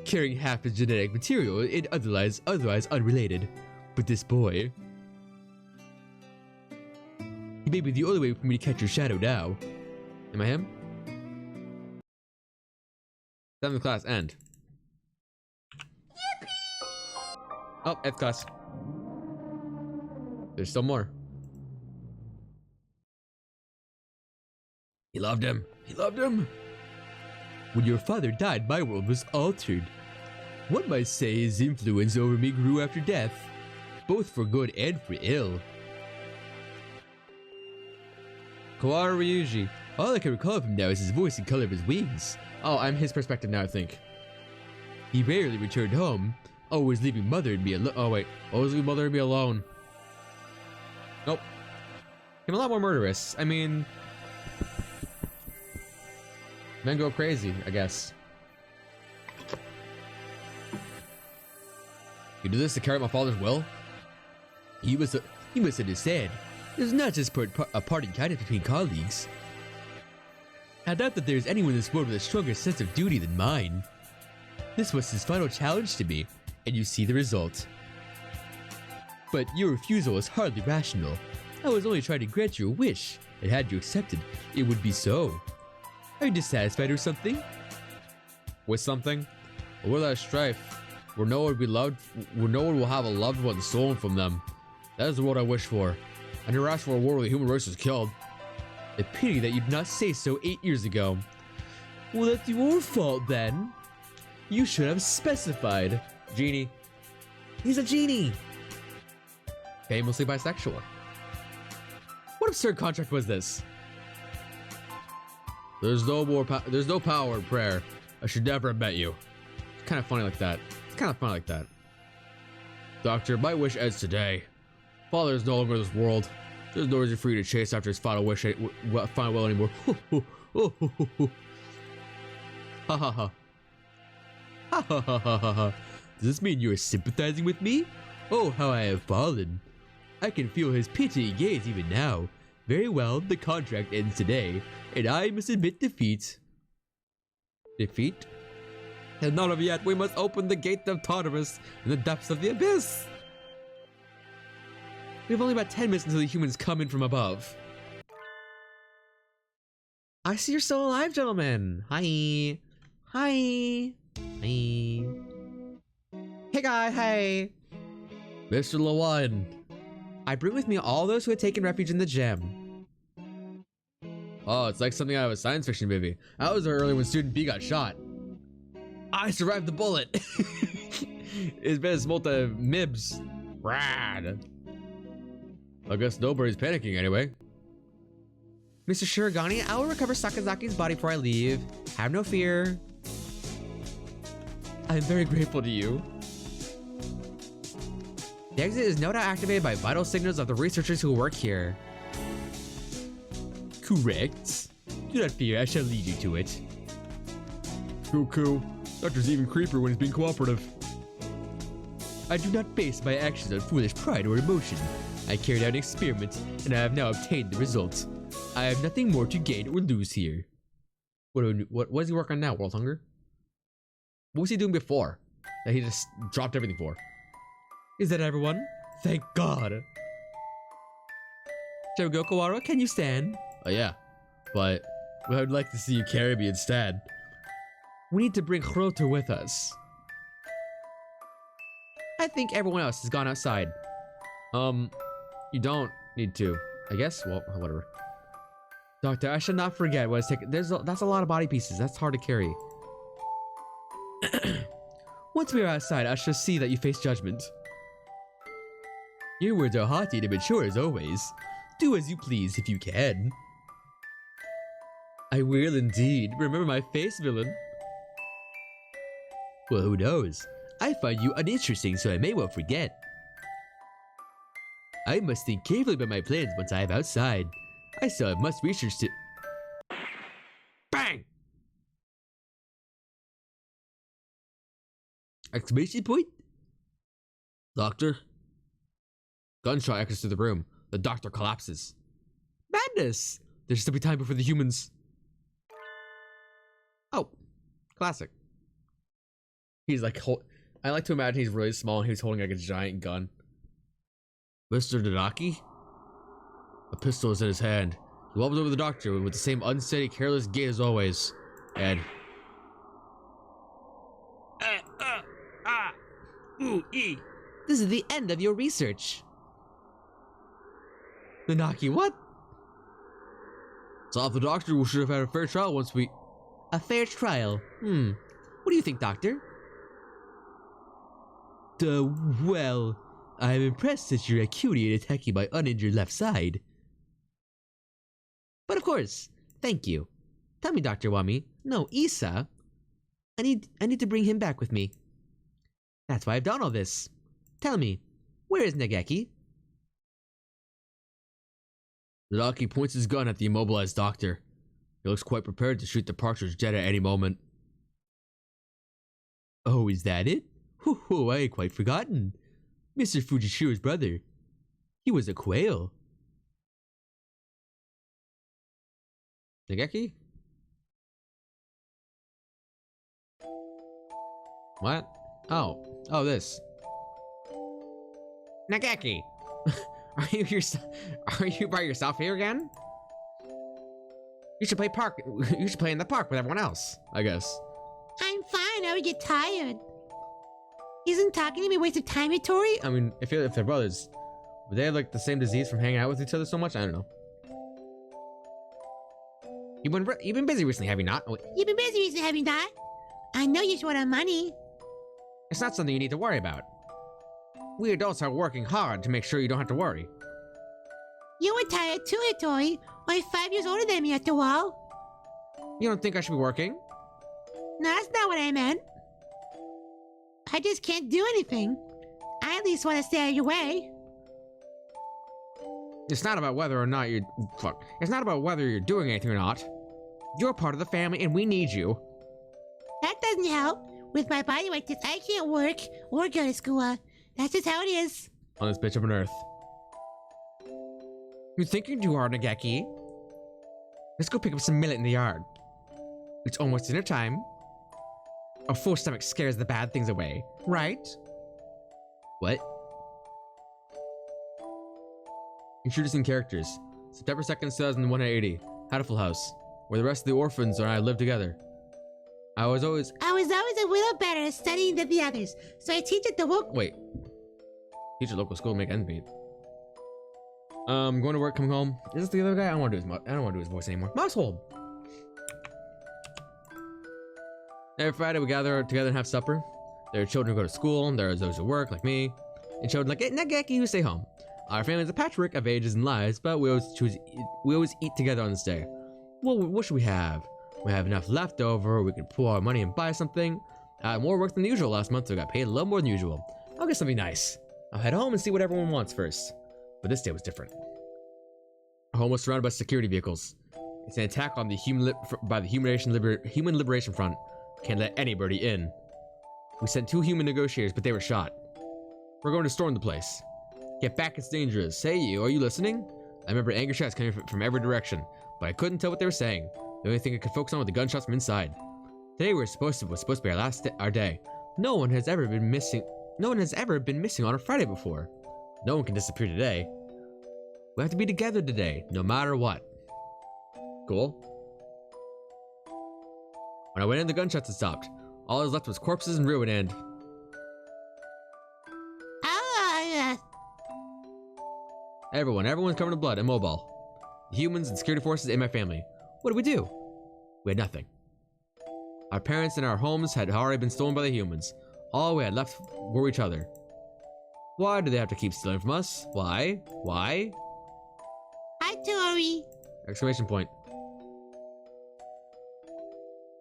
carrying half his genetic material and otherwise unrelated. But this boy... He may be the only way for me to catch your shadow now. Am I him? 7th class, end. Yippee! Oh, 8th class. There's still more. He loved him. He loved him. When your father died, my world was altered. One might say his influence over me grew after death, both for good and for ill. Kawara Ryuji. All I can recall of him now is his voice and color of his wings. Oh, I'm his perspective now, I think. He rarely returned home, always leaving mother and me alone. Oh wait, always leave mother and me alone. Nope. Him a lot more murderous. I mean... Men go crazy, I guess. You do this to carry out my father's will? He must understand. There's not just a parting kindness between colleagues. I doubt that there's anyone in this world with a stronger sense of duty than mine. This was his final challenge to me, and you see the result. But your refusal was hardly rational. I was only trying to grant you a wish, and had you accepted, it would be so. Are you dissatisfied or something? With something? Or with that strife, where no one will have a loved one stolen from them. That is the world I wish for. I never asked for a world where the human race was killed. A pity that you did not say so 8 years ago. Well, that's your fault then. You should have specified. Genie. He's a genie! Famously bisexual. What absurd contract was this? There's no power in prayer. I should never have met you. It's kind of funny like that. Doctor, my wish ends today. Father is no longer in this world. There's no reason for you to chase after his final wish, final will anymore. Ha ha ha. Ha ha ha ha ha ha. Does this mean you are sympathizing with me? Oh, how I have fallen. I can feel his pitying gaze even now. Very well, the contract ends today, and I must admit defeat. Defeat? And not of yet, we must open the gate of Tartarus in the depths of the abyss. We have only about 10 minutes until the humans come in from above. I see you're still alive, gentlemen. Hi. Hi. Hi. Hey, guy. Hey. Mr. Lewan. I bring with me all those who had taken refuge in the gem. Oh, it's like something out of a science fiction movie. I was there earlier when Student B got shot. I survived the bullet. It's been multi mibs. Rad. I guess nobody's panicking anyway. Mr. Shirogane, I will recover Sakazaki's body before I leave. Have no fear. I'm very grateful to you. The exit is no doubt activated by vital signals of the researchers who work here. Correct. Do not fear, I shall lead you to it. Cool. Doctor's even creepier when he's being cooperative. I do not base my actions on foolish pride or emotion. I carried out an experiment, and I have now obtained the results. I have nothing more to gain or lose here. What is he working on now, World Hunger? What was he doing before that he just dropped everything for? Is that everyone? Thank God. Shall we go, Kawara? Can you stand? Oh yeah, but I would like to see you carry me instead. We need to bring Hroto with us. I think everyone else has gone outside. You don't need to. I guess. Well, whatever. Doctor, I should not forget what it's taking. That's a lot of body pieces. That's hard to carry. Once we are outside, I shall see that you face judgment. Your words are haughty and mature as always. Do as you please if you can. I will indeed. Remember my face, villain. Well, who knows? I find you uninteresting, so I may well forget. I must think carefully about my plans once I am outside. I still have much research to— Bang! Exclamation point? Doctor? Gunshot echoes through the room. The doctor collapses. Madness! There's still be time before the humans. Oh, classic. He's like, I like to imagine he's really small and he's holding like a giant gun. Mr. Nanaki? A pistol is in his hand. He wobbles over the doctor with the same unsteady, careless gait as always. And this is the end of your research. Nanaki, what? Solve the doctor. We should have had a fair trial once we— A fair trial? What do you think, Doctor? Well, I am impressed at your acuity in attacking my uninjured left side. But of course, thank you. Tell me, Dr. Wami. No, Issa. I need to bring him back with me. That's why I've done all this. Tell me, where is Nageki? Nanaki points his gun at the immobilized doctor. He looks quite prepared to shoot the partridge jet at any moment. Oh, is that it? Hoo, I had quite forgotten. Mr. Fujishiro's brother. He was a quail. Nageki? What? Oh, this. Nageki! Are you by yourself here again? You should play in the park with everyone else, I guess. I'm fine. I would get tired. Isn't talking to me a waste of time, Tori? I mean, if they're brothers, would they have like the same disease from hanging out with each other so much? I don't know. You've been busy recently, have you not? You've been busy recently, have you not? I know you're short on money. It's not something you need to worry about. We adults are working hard to make sure you don't have to worry. You were tired too, Hattori. Only 5 years older than me after all. You don't think I should be working? No, that's not what I meant. I just can't do anything. I at least want to stay out of your way. It's not about whether or not you're... Fuck. It's not about whether you're doing anything or not. You're part of the family and we need you. That doesn't help. With my body like this, I can't work or go to school. That's just how it is. On this bitch of an earth. You're thinking too hard, Nageki. Let's go pick up some millet in the yard. It's almost dinner time. A full stomach scares the bad things away, right? What? Introducing characters. September 2nd, 2180. Hatoful House, where the rest of the orphans and I live together. I was always a little better at studying than the others, so I teach at the Wait. Teach at local school, make ends meet. Going to work, coming home. Is this the other guy? I don't want to do his voice anymore. Household. Every Friday we gather together and have supper. There are children who go to school, and there are those who work, like me, and children like Nageki who stay home. Our family is a patchwork of ages and lives, but we always eat together on this day. Well, what should we have? We have enough left over, we could pool our money and buy something. I had more work than usual last month, so I got paid a little more than usual. I'll get something nice. I'll head home and see what everyone wants first. But this day was different. Our home was surrounded by security vehicles. It's an attack on the Human Liberation Front. Can't let anybody in. We sent 2 human negotiators, but they were shot. We're going to storm the place. Get back, it's dangerous. Hey you, are you listening? I remember angry shots coming from every direction, but I couldn't tell what they were saying. The only thing I could focus on was the gunshots from inside. Today was supposed to be our day. No one has ever been missing on a Friday before. No one can disappear today. We have to be together today, no matter what. Cool. When I went in, the gunshots had stopped. All that was left was corpses and ruin and... Everyone's covered in blood and mobile. The humans and security forces in my family. What did we do? We had nothing. Our parents and our homes had already been stolen by the humans. All we had left were each other. Why do they have to keep stealing from us? Why? Why? Hi, Tori. Exclamation point.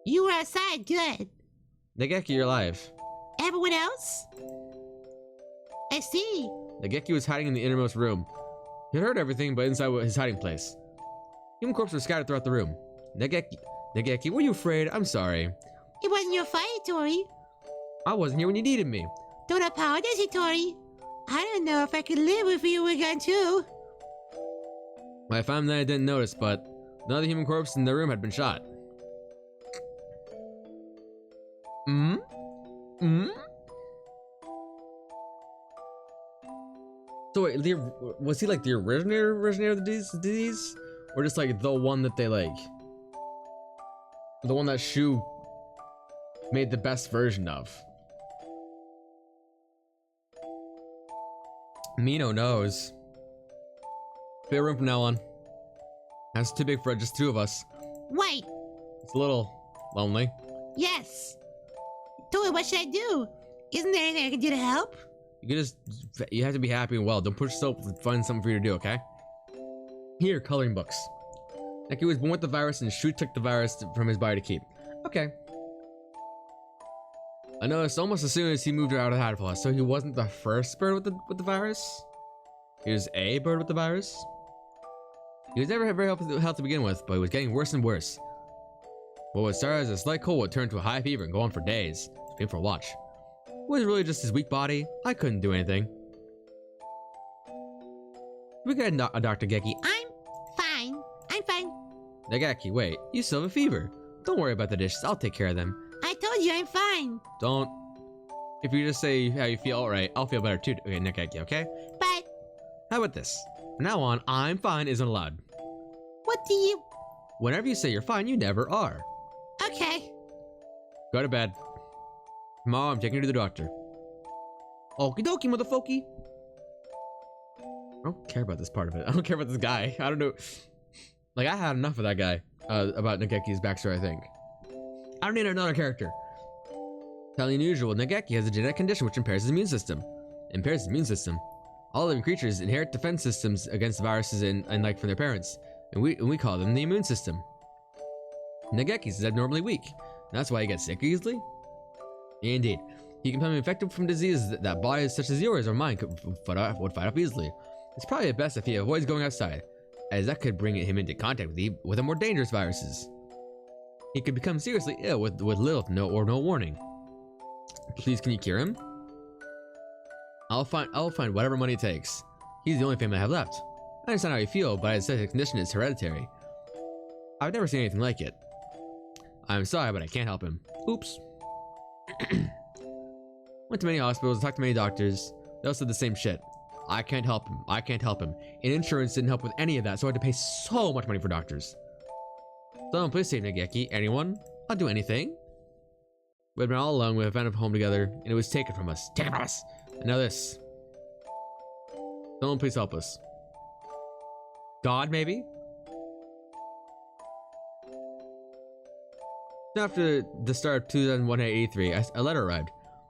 You were outside, good. Nageki, you're alive. Everyone else? I see. Nageki was hiding in the innermost room. He heard everything, but inside his hiding place. Human corpses were scattered throughout the room. Nageki, were you afraid? I'm sorry. It wasn't your fight, Tori. I wasn't here when you needed me. Don't apologize, Tori. I don't know if I could live if you were gone too. I found that I didn't notice, but none of the human corpses in the room had been shot. So wait, was he like the originator of the disease? Or just like the one that they like... The one that Shu made the best version of? Mino knows. Big room from now on. That's too big for just 2 of us. Wait. It's a little lonely. Yes. Tori, what should I do? Isn't there anything I can do to help? You have to be happy and well. Don't push yourself and find something for you to do, okay? Here, coloring books. Like he was born with the virus and Shu took the virus from his body to keep. Okay. I noticed almost as soon as he moved out of Hatoful House, so he wasn't the first bird with the virus. He was a bird with the virus. He was never very healthy to begin with, but he was getting worse and worse. What would start as a slight cold would turn to a high fever and go on for days. It's painful to watch. It was really just his weak body. I couldn't do anything. We got a Dr. Geki. I'm fine. Nageki, wait. You still have a fever. Don't worry about the dishes. I'll take care of them. I told you I'm fine. Don't. If you just say how you feel, alright, I'll feel better too. Okay, Nageki, okay? But... How about this? From now on, I'm fine isn't allowed. What do you... Whenever you say you're fine, you never are. Okay. Go to bed. Tomorrow, I'm taking you to the doctor. Okie dokie, motherfucker. I don't care about this part of it. I don't care about this guy. I don't know. Like, I had enough of that guy. About Nageki's backstory, I think. I don't need another character. Telling unusual, Nageki has a genetic condition which impairs his immune system. All living creatures inherit defense systems against viruses and like from their parents, and we call them the immune system. Nageki is abnormally weak, and that's why he gets sick easily. Indeed, he can become infected from diseases that bodies such as yours or mine would fight off easily. It's probably best if he avoids going outside, as that could bring him into contact with the more dangerous viruses. He could become seriously ill with little to no warning. Please, can you cure him? I'll find whatever money it takes. He's the only family I have left. I understand how you feel, but I said the condition is hereditary. I've never seen anything like it. I'm sorry, but I can't help him. Oops. Went to many hospitals, talked to many doctors. They all said the same shit. I can't help him. I can't help him. And insurance didn't help with any of that, so I had to pay so much money for doctors. Someone please save Nageki. Anyone? I'll do anything. We'd been all alone. We had found a home together, and it was taken from us. Taken from us. And now this. Someone please help us. God, maybe? After the start of 2183, a letter arrived.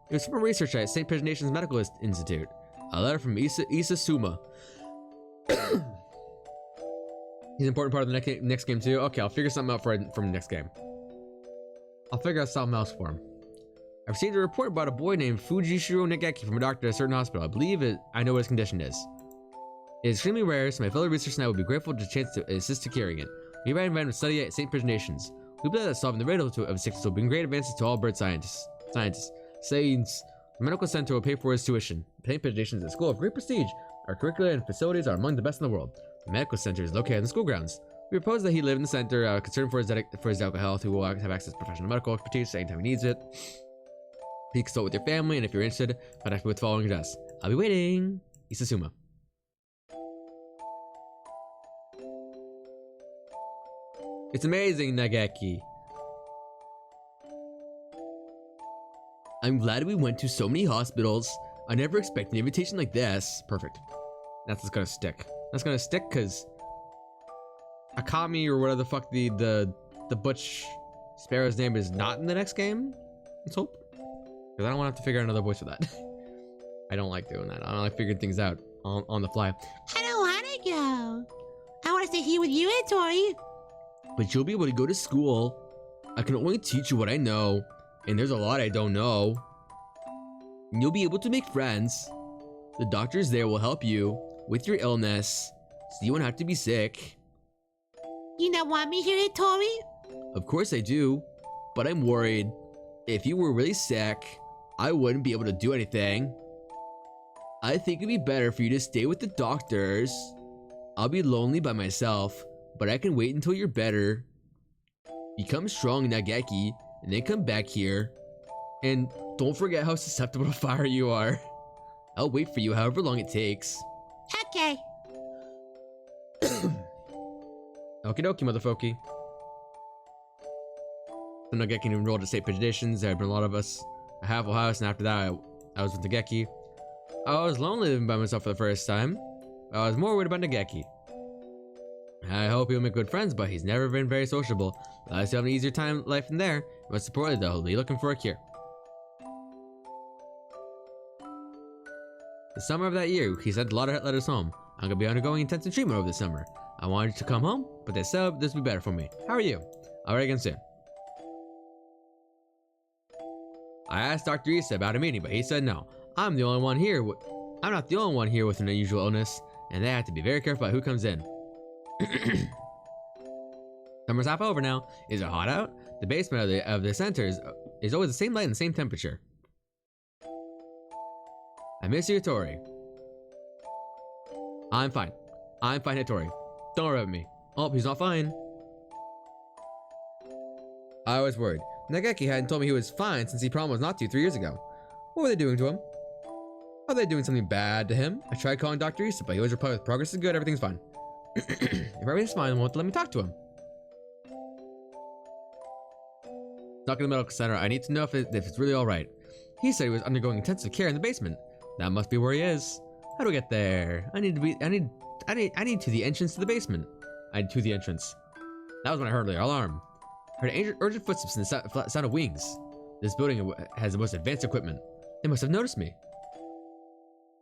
It was from a researcher at St. Nation's Medical Institute. A letter from Issa Suma. He's an important part of the next game too. Okay, I'll figure something out from the next game. I'll figure out something else for him. I received a report about a boy named Fujishiro Nageki from a doctor at a certain hospital. I know what his condition is. It is extremely rare, so my fellow researchers and I would be grateful to the chance to assist to curing it. We have invited him to study at St. Nations. We believe that solving the riddle of sickness will bring great advances to all bird scientists. The medical center will pay for his tuition. St. Nations is a school of great prestige. Our curricula and facilities are among the best in the world. The medical center is located on the school grounds. We propose that he live in the center, concerned for his medical health, who will have access to professional medical expertise anytime he needs it. Please consult with your family, and if you're interested, contact me with the following address. I'll be waiting. Isasuma. It's amazing, Nageki. I'm glad we went to so many hospitals. I never expected an invitation like this. Perfect. That's what's gonna stick. That's gonna stick because Akami or whatever the fuck the Butch Sparrow's name is not in the next game. Let's hope. Because I don't want to have to figure out another voice for that. I don't like doing that. I don't like figuring things out on the fly. I don't want to go. I want to stay here with you, Tori. But you'll be able to go to school. I can only teach you what I know. And there's a lot I don't know. And you'll be able to make friends. The doctors there will help you with your illness. So you won't have to be sick. You not want me here, Tori? Of course I do. But I'm worried. If you were really sick, I wouldn't be able to do anything. I think it'd be better for you to stay with the doctors. I'll be lonely by myself, but I can wait until you're better. Become strong, Nageki, and then come back here. And don't forget how susceptible to fire you are. I'll wait for you however long it takes. Okay. Okie dokie, motherfucker. So Nageki enrolled at State Petitions. There had been a lot of us at Hatoful House, and after that, I was with Nageki. I was lonely living by myself for the first time. I was more worried about Nageki. I hope he'll make good friends, but he's never been very sociable. Unless you have an easier time life in there, but supported though, he'll be looking for a cure. The summer of that year, he sent a lot of letters home. I'm gonna be undergoing intensive treatment over the summer. I wanted to come home, but they said this would be better for me. How are you? I'll write again soon. I asked Dr. Issa about a meeting, but he said no. I'm not the only one here with an unusual illness, and they have to be very careful about who comes in. Summer's half over now. Is it hot out? The basement of the center is always the same light and the same temperature. I miss you, Tori. I'm fine. I'm fine, Tori. Don't worry about me. Oh, he's not fine. I was worried. Nageki hadn't told me he was fine since he promised not to 3 years ago. What were they doing to him? Are they doing something bad to him? I tried calling Dr. Issa, but he always replied with progress is good, everything's fine. If everything's fine, they won't let me talk to him. Stuck in the medical center, I need to know if it's really alright. He said he was undergoing intensive care in the basement. That must be where he is. How do I get there? I need to the entrance to the basement. I need to the entrance. That was when I heard the alarm. I heard urgent footsteps and the sound of wings. This building has the most advanced equipment. They must have noticed me.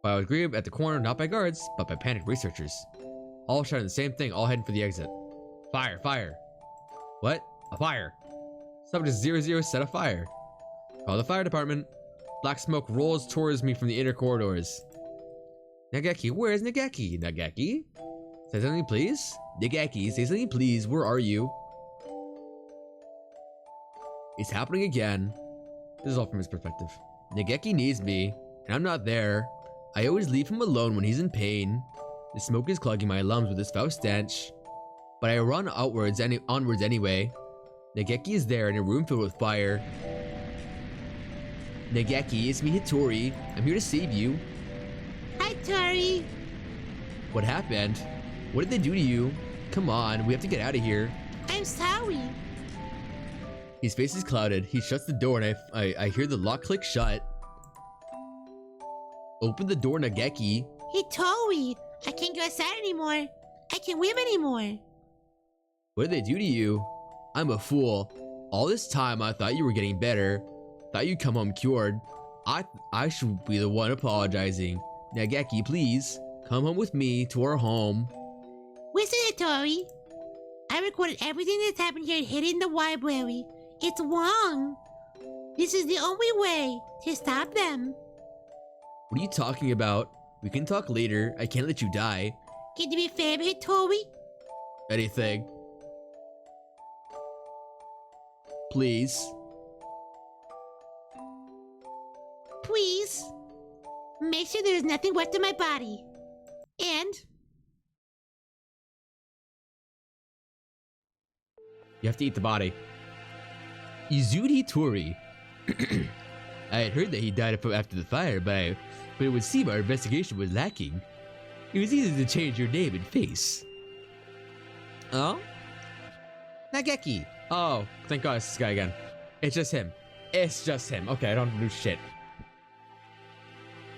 But I was greeted at the corner not by guards, but by panicked researchers. All shouting the same thing, all heading for the exit. Fire, fire. What? A fire. Subject 00 set a fire. Call the fire department. Black smoke rolls towards me from the inner corridors. Nageki, where is Nageki? Nageki? Say something, please? Nageki, say something, please. Where are you? It's happening again. This is all from his perspective. Nageki needs me, and I'm not there. I always leave him alone when he's in pain. The smoke is clogging my lungs with this foul stench. But I run onwards anyway. Nageki is there in a room filled with fire. Nageki, it's me, Hitori. I'm here to save you. Hi, Tori. What happened? What did they do to you? Come on, we have to get out of here. I'm sorry. His face is clouded. He shuts the door and I hear the lock click shut. Open the door, Nageki. Hey, Tori. I can't go outside anymore. I can't swim anymore. What did they do to you? I'm a fool. All this time I thought you were getting better. Thought you'd come home cured. I should be the one apologizing. Nageki, please. Come home with me to our home. Listen, Tori. I recorded everything that's happened here and hid it in the library. It's wrong. This is the only way to stop them. What are you talking about? We can talk later. I can't let you die. Can you be fair, Tori? Anything. Please. Please. Make sure there is nothing left in my body. And You have to eat the body. Izuri Tori. I had heard that he died after the fire, but it would seem our investigation was lacking. It was easy to change your name and face. Oh? Nageki. Oh, thank God it's this guy again. It's just him. It's just him. Okay, I don't have to do shit.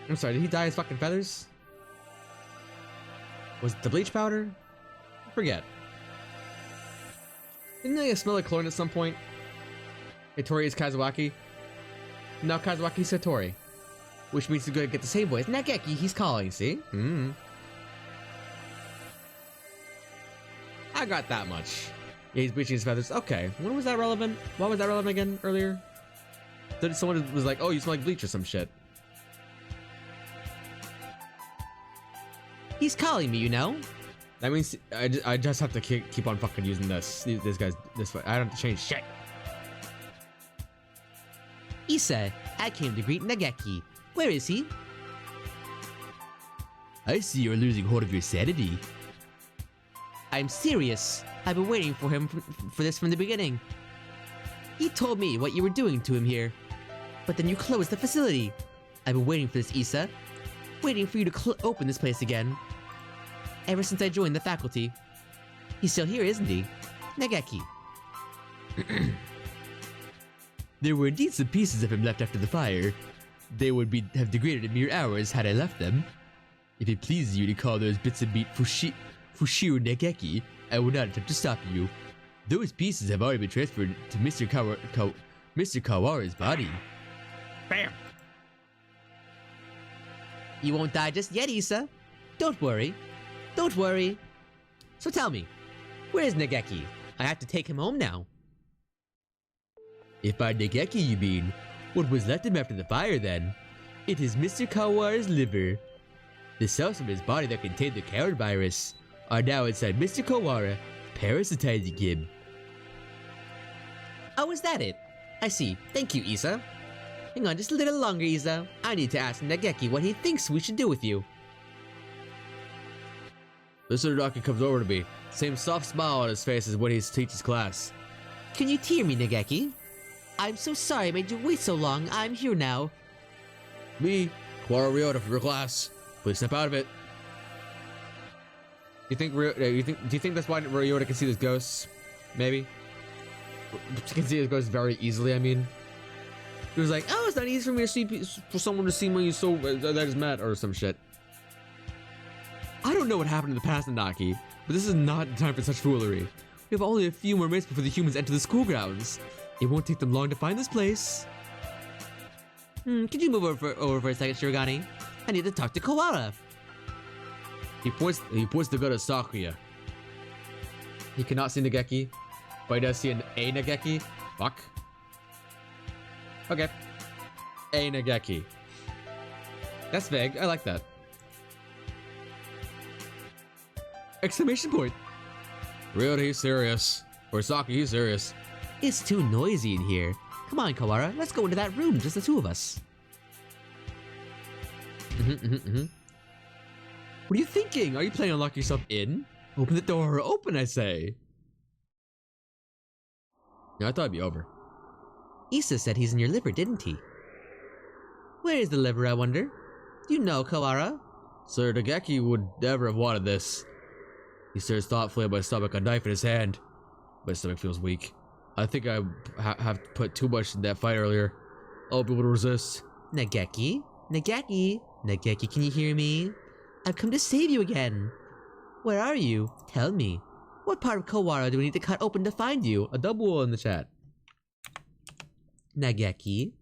I'm sorry, did he dye his fucking feathers? Was it the bleach powder? I forget. Didn't they smell like chlorine at some point? Hitori is Kazuaki. Now Kazuaki is Hitori. Which means to go get the same voice. Nageki, he's calling, see? I got that much. Yeah, he's bleaching his feathers. Okay, when was that relevant? Why was that relevant again earlier? Someone was like, oh, you smell like bleach or some shit. He's calling me, you know? That means I just have to keep on fucking using this guy's way. I don't have to change shit. Issa, I came to greet Nageki. Where is he? I see you're losing hold of your sanity. I'm serious. I've been waiting for him for this from the beginning. He told me what you were doing to him here. But then you closed the facility. I've been waiting for this, Issa. Waiting for you to open this place again. Ever since I joined the faculty. He's still here, isn't he? Nageki. There were indeed some pieces of him left after the fire. They would have degraded in mere hours had I left them. If it pleases you to call those bits of meat Fushiro Nageki, I will not attempt to stop you. Those pieces have already been transferred to Mr. Kawara's body. Bam! You won't die just yet, Issa. Don't worry. Don't worry. So tell me, where is Nageki? I have to take him home now. If by Nageki you mean, what was left of him after the fire then? It is Mr. Kawara's liver. The cells from his body that contained the Karen virus are now inside Mr. Kawara, parasitizing him. Oh, is that it? I see. Thank you, Issa. Hang on just a little longer, Issa. I need to ask Nageki what he thinks we should do with you. Mr. Rocky comes over to me. Same soft smile on his face as when he teaches class. Can you tear me, Nageki? I'm so sorry I made you wait so long. I'm here now. Me, Kawara Ryota for your class. Please step out of it. Do you think that's why Ryota can see those ghosts? Maybe? She can see his ghosts very easily, I mean. He was like, oh, it's not easy for me to see, for someone to see when you so that is met or some shit. I don't know what happened in the past, Nanaki, but this is not the time for such foolery. We have only a few more minutes before the humans enter the school grounds. It won't take them long to find this place. Could you move over for a second, Shirogane? I need to talk to Koala. He points the gun at Sakuya. He cannot see Nageki, but he does see a Nageki. Fuck. Okay. A Nageki. That's vague. I like that. Exclamation point. Really, he's serious. Or Saki, he's serious. It's too noisy in here. Come on, Koala, let's go into that room, just the two of us. What are you thinking? Are you planning on locking yourself in? Open the door. Open, I say. Yeah, I thought it'd be over. Issa said he's in your liver, didn't he? Where is the liver, I wonder? Do you know, Koala? Sir, Nageki would never have wanted this. He stares thoughtfully at my stomach, a knife in his hand. My stomach feels weak. I think I have put too much in that fight earlier. I'll be able to resist. Nageki? Nageki? Nageki, can you hear me? I've come to save you again. Where are you? Tell me. What part of Koala do we need to cut open to find you? A double in the chat. Nageki?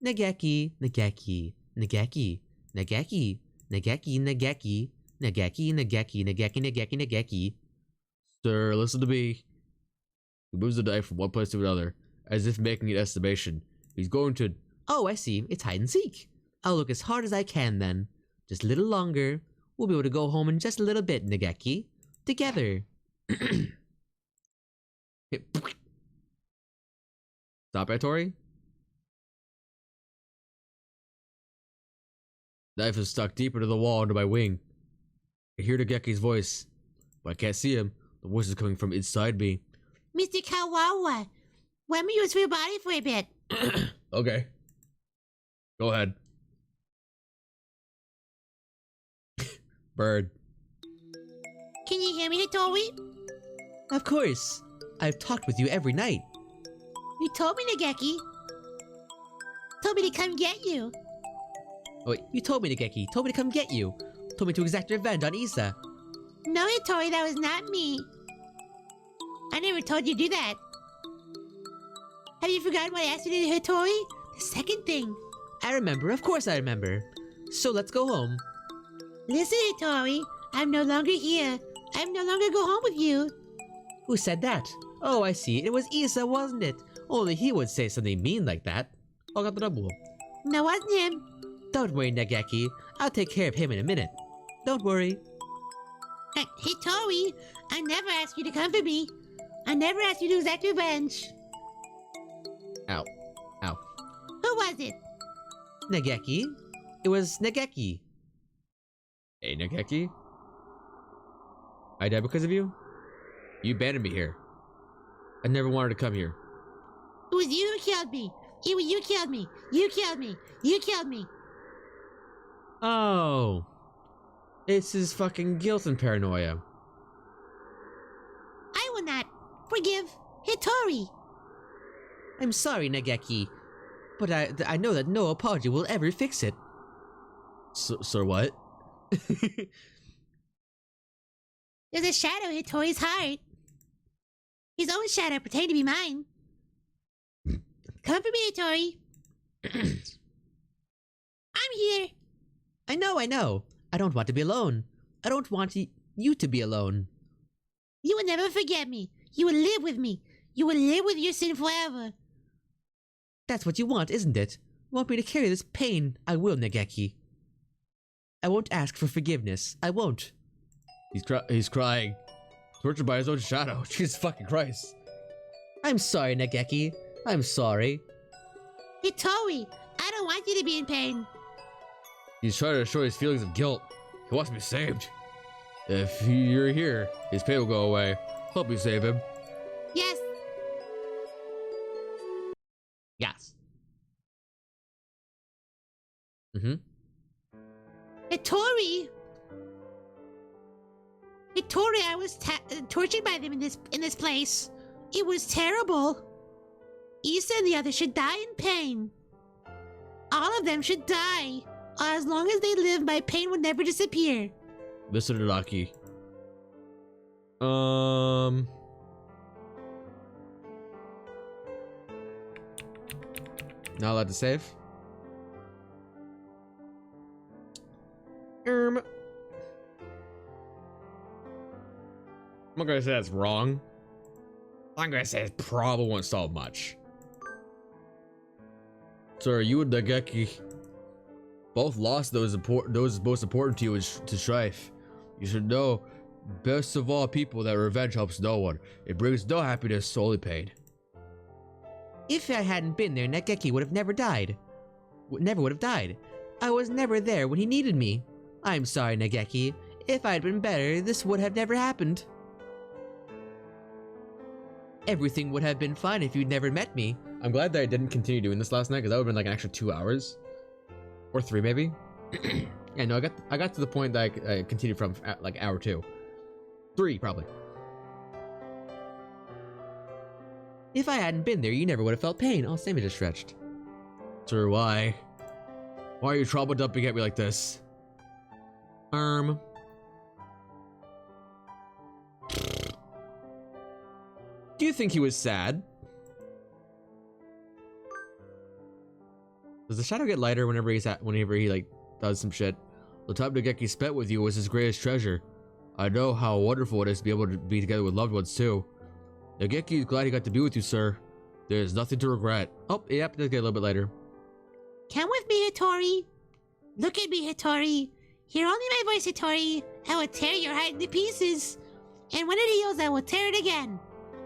Nageki, Nageki, Nageki, Nageki, Nageki, Nageki, Nageki, Nageki, Nageki, Nageki, Nageki. Sir, listen to me. He moves the knife from one place to another, as if making an estimation. He's going to... Oh, I see. It's hide and seek. I'll look as hard as I can then. Just a little longer. We'll be able to go home in just a little bit, Nageki. Together. Stop it, Tori. Knife is stuck deep into the wall under my wing. I hear Nageki's voice, but I can't see him. The voice is coming from inside me. Mr. Kawawa, let me use your body for a bit. Okay. Go ahead. Bird. Can you hear me, Hitori? Of course. I've talked with you every night. You told me, Nageki. Told me to come get you. Oh, wait, you told me, Nageki. Told me to come get you. Told me to exact revenge on Issa. No, Hitori, that was not me. I never told you to do that. Have you forgotten what I asked you to do, Hitori? The second thing. I remember. Of course I remember. So let's go home. Listen, Hitori. I'm no longer here. I'm no longer go home with you. Who said that? Oh, I see. It was Issa, wasn't it? Only he would say something mean like that. Oh, got the double. No, it wasn't him. Don't worry, Nageki. I'll take care of him in a minute. Don't worry. Hitori, I never asked you to come for me. I never asked you to exact revenge. Ow. Ow. Who was it? Nageki? It was Nageki. Hey, Nageki? I died because of you? You abandoned me here. I never wanted to come here. It was you who killed me. It was you killed me. You killed me. You killed me. Oh. It's his fucking guilt and paranoia. I will not forgive Hitori. I'm sorry, Nageki. But I know that no apology will ever fix it. Sir, what? There's a shadow in Hitori's heart. His own shadow pretending to be mine. Come for me, Hitori. I'm here. I know. I don't want to be alone. I don't want you to be alone. You will never forget me. You will live with me. You will live with your sin forever. That's what you want, isn't it? You want me to carry this pain? I will, Nageki. I won't ask for forgiveness. I won't. He's crying. Tortured by his own shadow. Jesus fucking Christ. I'm sorry, Nageki. I'm sorry. Hitori, I don't want you to be in pain. He's trying to show his feelings of guilt. He wants to be saved. If you're here, his pain will go away. Help me save him. Yes. Yes. Hitori, I was tortured by them in this place. It was terrible. Issa and the others should die in pain. All of them should die. As long as they live, my pain would never disappear. Mr. Naraki. Not allowed to save? I'm not gonna say that's wrong. I'm gonna say it probably won't solve much. Sir, you and Nageki both lost those most important to you to strife. You should know, best of all people, that revenge helps no one. It brings no happiness, only pain. If I hadn't been there, Nageki would have never died. Never would have died. I was never there when he needed me. I'm sorry, Nageki. If I'd been better, this would have never happened. Everything would have been fine if you'd never met me. I'm glad that I didn't continue doing this last night, because that would have been like an extra 2 hours. Or 3 maybe. Yeah, no, I got to the point that I continued from like hour 2. 3 probably. If I hadn't been there, you never would have felt pain. Oh, Sammy just stretched. Sir, why? Why are you trouble dumping at me like this? Do you think he was sad? Does the shadow get lighter whenever he like does some shit? The time Nageki spent with you was his greatest treasure. I know how wonderful it is to be able to be together with loved ones too. Nageki is glad he got to be with you, sir. There's nothing to regret. Oh, yep, it does get a little bit lighter. Come with me, Hattori. Look at me, Hattori. Hear only my voice, Hattori. I will tear your heart into pieces. And when it heals, I will tear it again.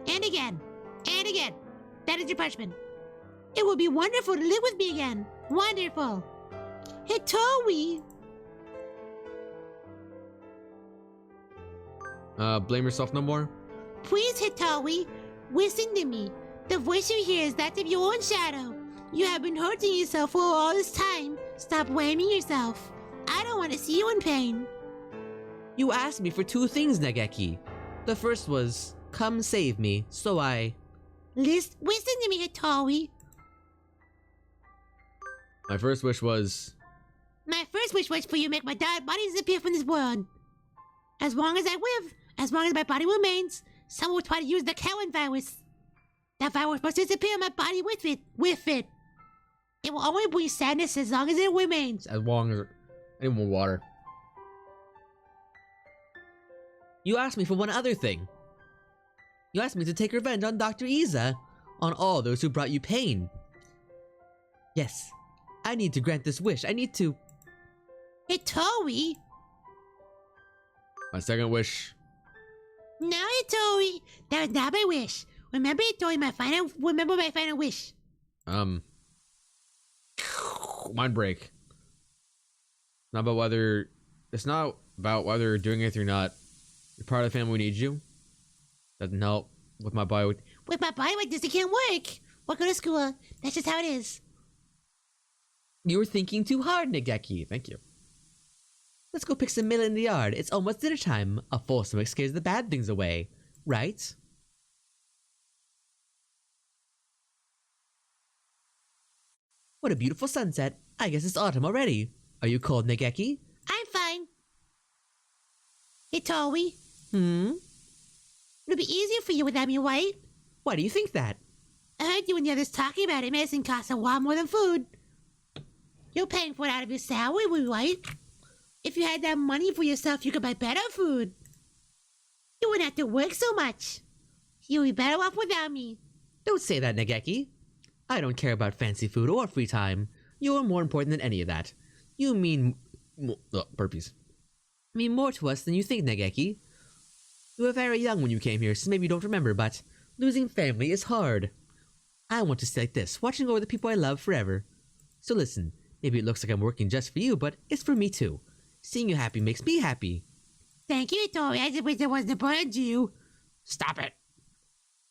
And again. And again. That is your punishment. It will be wonderful to live with me again. Wonderful. Hattori. Blame yourself no more? Please, Hattori. Listen to me. The voice you hear is that of your own shadow. You have been hurting yourself for all this time. Stop blaming yourself. I don't want to see you in pain. You asked me for 2 things, Nageki. The first was, come save me, so I... Listen to me, Hattori. My first wish was... My first wish was for you to make my dead body disappear from this world. As long as I live, as long as my body remains, someone will try to use the Cowan virus. That virus must disappear, my body with it. It will only bring sadness as long as it remains. As long as... I need more water. You asked me for one other thing. You asked me to take revenge on Dr. Iza, on all those who brought you pain. Yes, I need to grant this wish. I need to... Hattori? My second wish... No, Hattori. That was not my wish. Remember, Hattori, remember my final wish. Mind break. It's not about whether you're doing anything or not. You're part of the family, we need you. Doesn't help with my body. With my body like this, it can't work. Or go to school. That's just how it is. You were thinking too hard, Nageki. Thank you. Let's go pick some millet in the yard. It's almost dinner time. A full stomach scares the bad things away. Right? What a beautiful sunset. I guess it's autumn already. Are you cold, Nageki? I'm fine. Hattori? It'll be easier for you without me, right? Why do you think that? I heard you and the others talking about it. Medicine costs a lot more than food. You're paying for it out of your salary, right? If you had that money for yourself, you could buy better food. You wouldn't have to work so much. You'll be better off without me. Don't say that, Nageki. I don't care about fancy food or free time. You're more important than any of that. You mean... burpees. Mean more to us than you think, Nageki. You were very young when you came here, so maybe you don't remember, but losing family is hard. I want to stay like this, watching over the people I love forever. So listen, maybe it looks like I'm working just for you, but it's for me too. Seeing you happy makes me happy. Thank you, Hattori. I just wish there wasn't a burden to you. Stop it!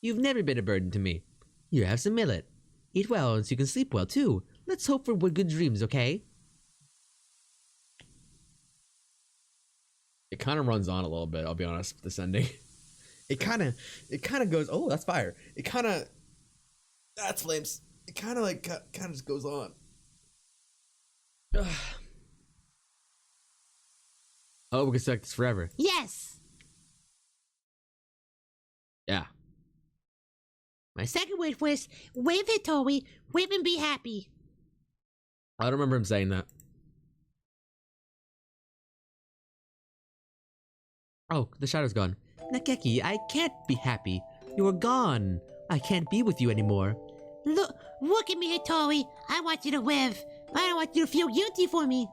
You've never been a burden to me. Here, have some millet. Eat well so you can sleep well too. Let's hope for good dreams, okay? It kind of runs on a little bit, I'll be honest, with this ending. It kind of goes, oh, that's fire. That's flames. It kind of just goes on. Oh, we can select this forever. Yes. Yeah. My second wish was, wave Hattori, wave and be happy. I don't remember him saying that. Oh, the shadow's gone. Nageki, I can't be happy. You are gone. I can't be with you anymore. Look at me, Hattori. I want you to live. I don't want you to feel guilty for me.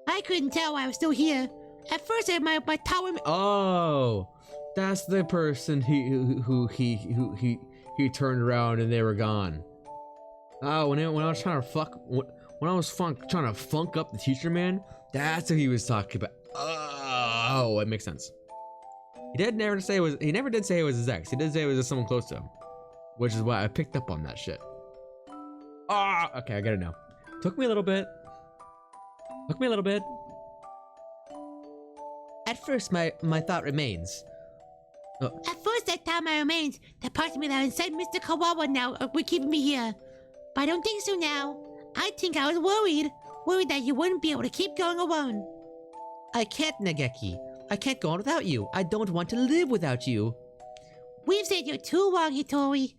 I couldn't tell I was still here. At first, I had my tower. Oh, that's the person who he turned around and they were gone. Oh, when I was trying to funk up the teacher man, that's who he was talking about. Oh, it makes sense. He never did say it was his ex. He did say it was just someone close to him, which is why I picked up on that shit. Okay, I gotta know. Took me a little bit. At first, my thought remains. At first, I thought my remains, the parts of me that are inside Mr. Kawawa now, were keeping me here. But I don't think so now. I think I was worried that you wouldn't be able to keep going alone. I can't, Nageki. I can't go on without you. I don't want to live without you. We've stayed here too long, Hattori.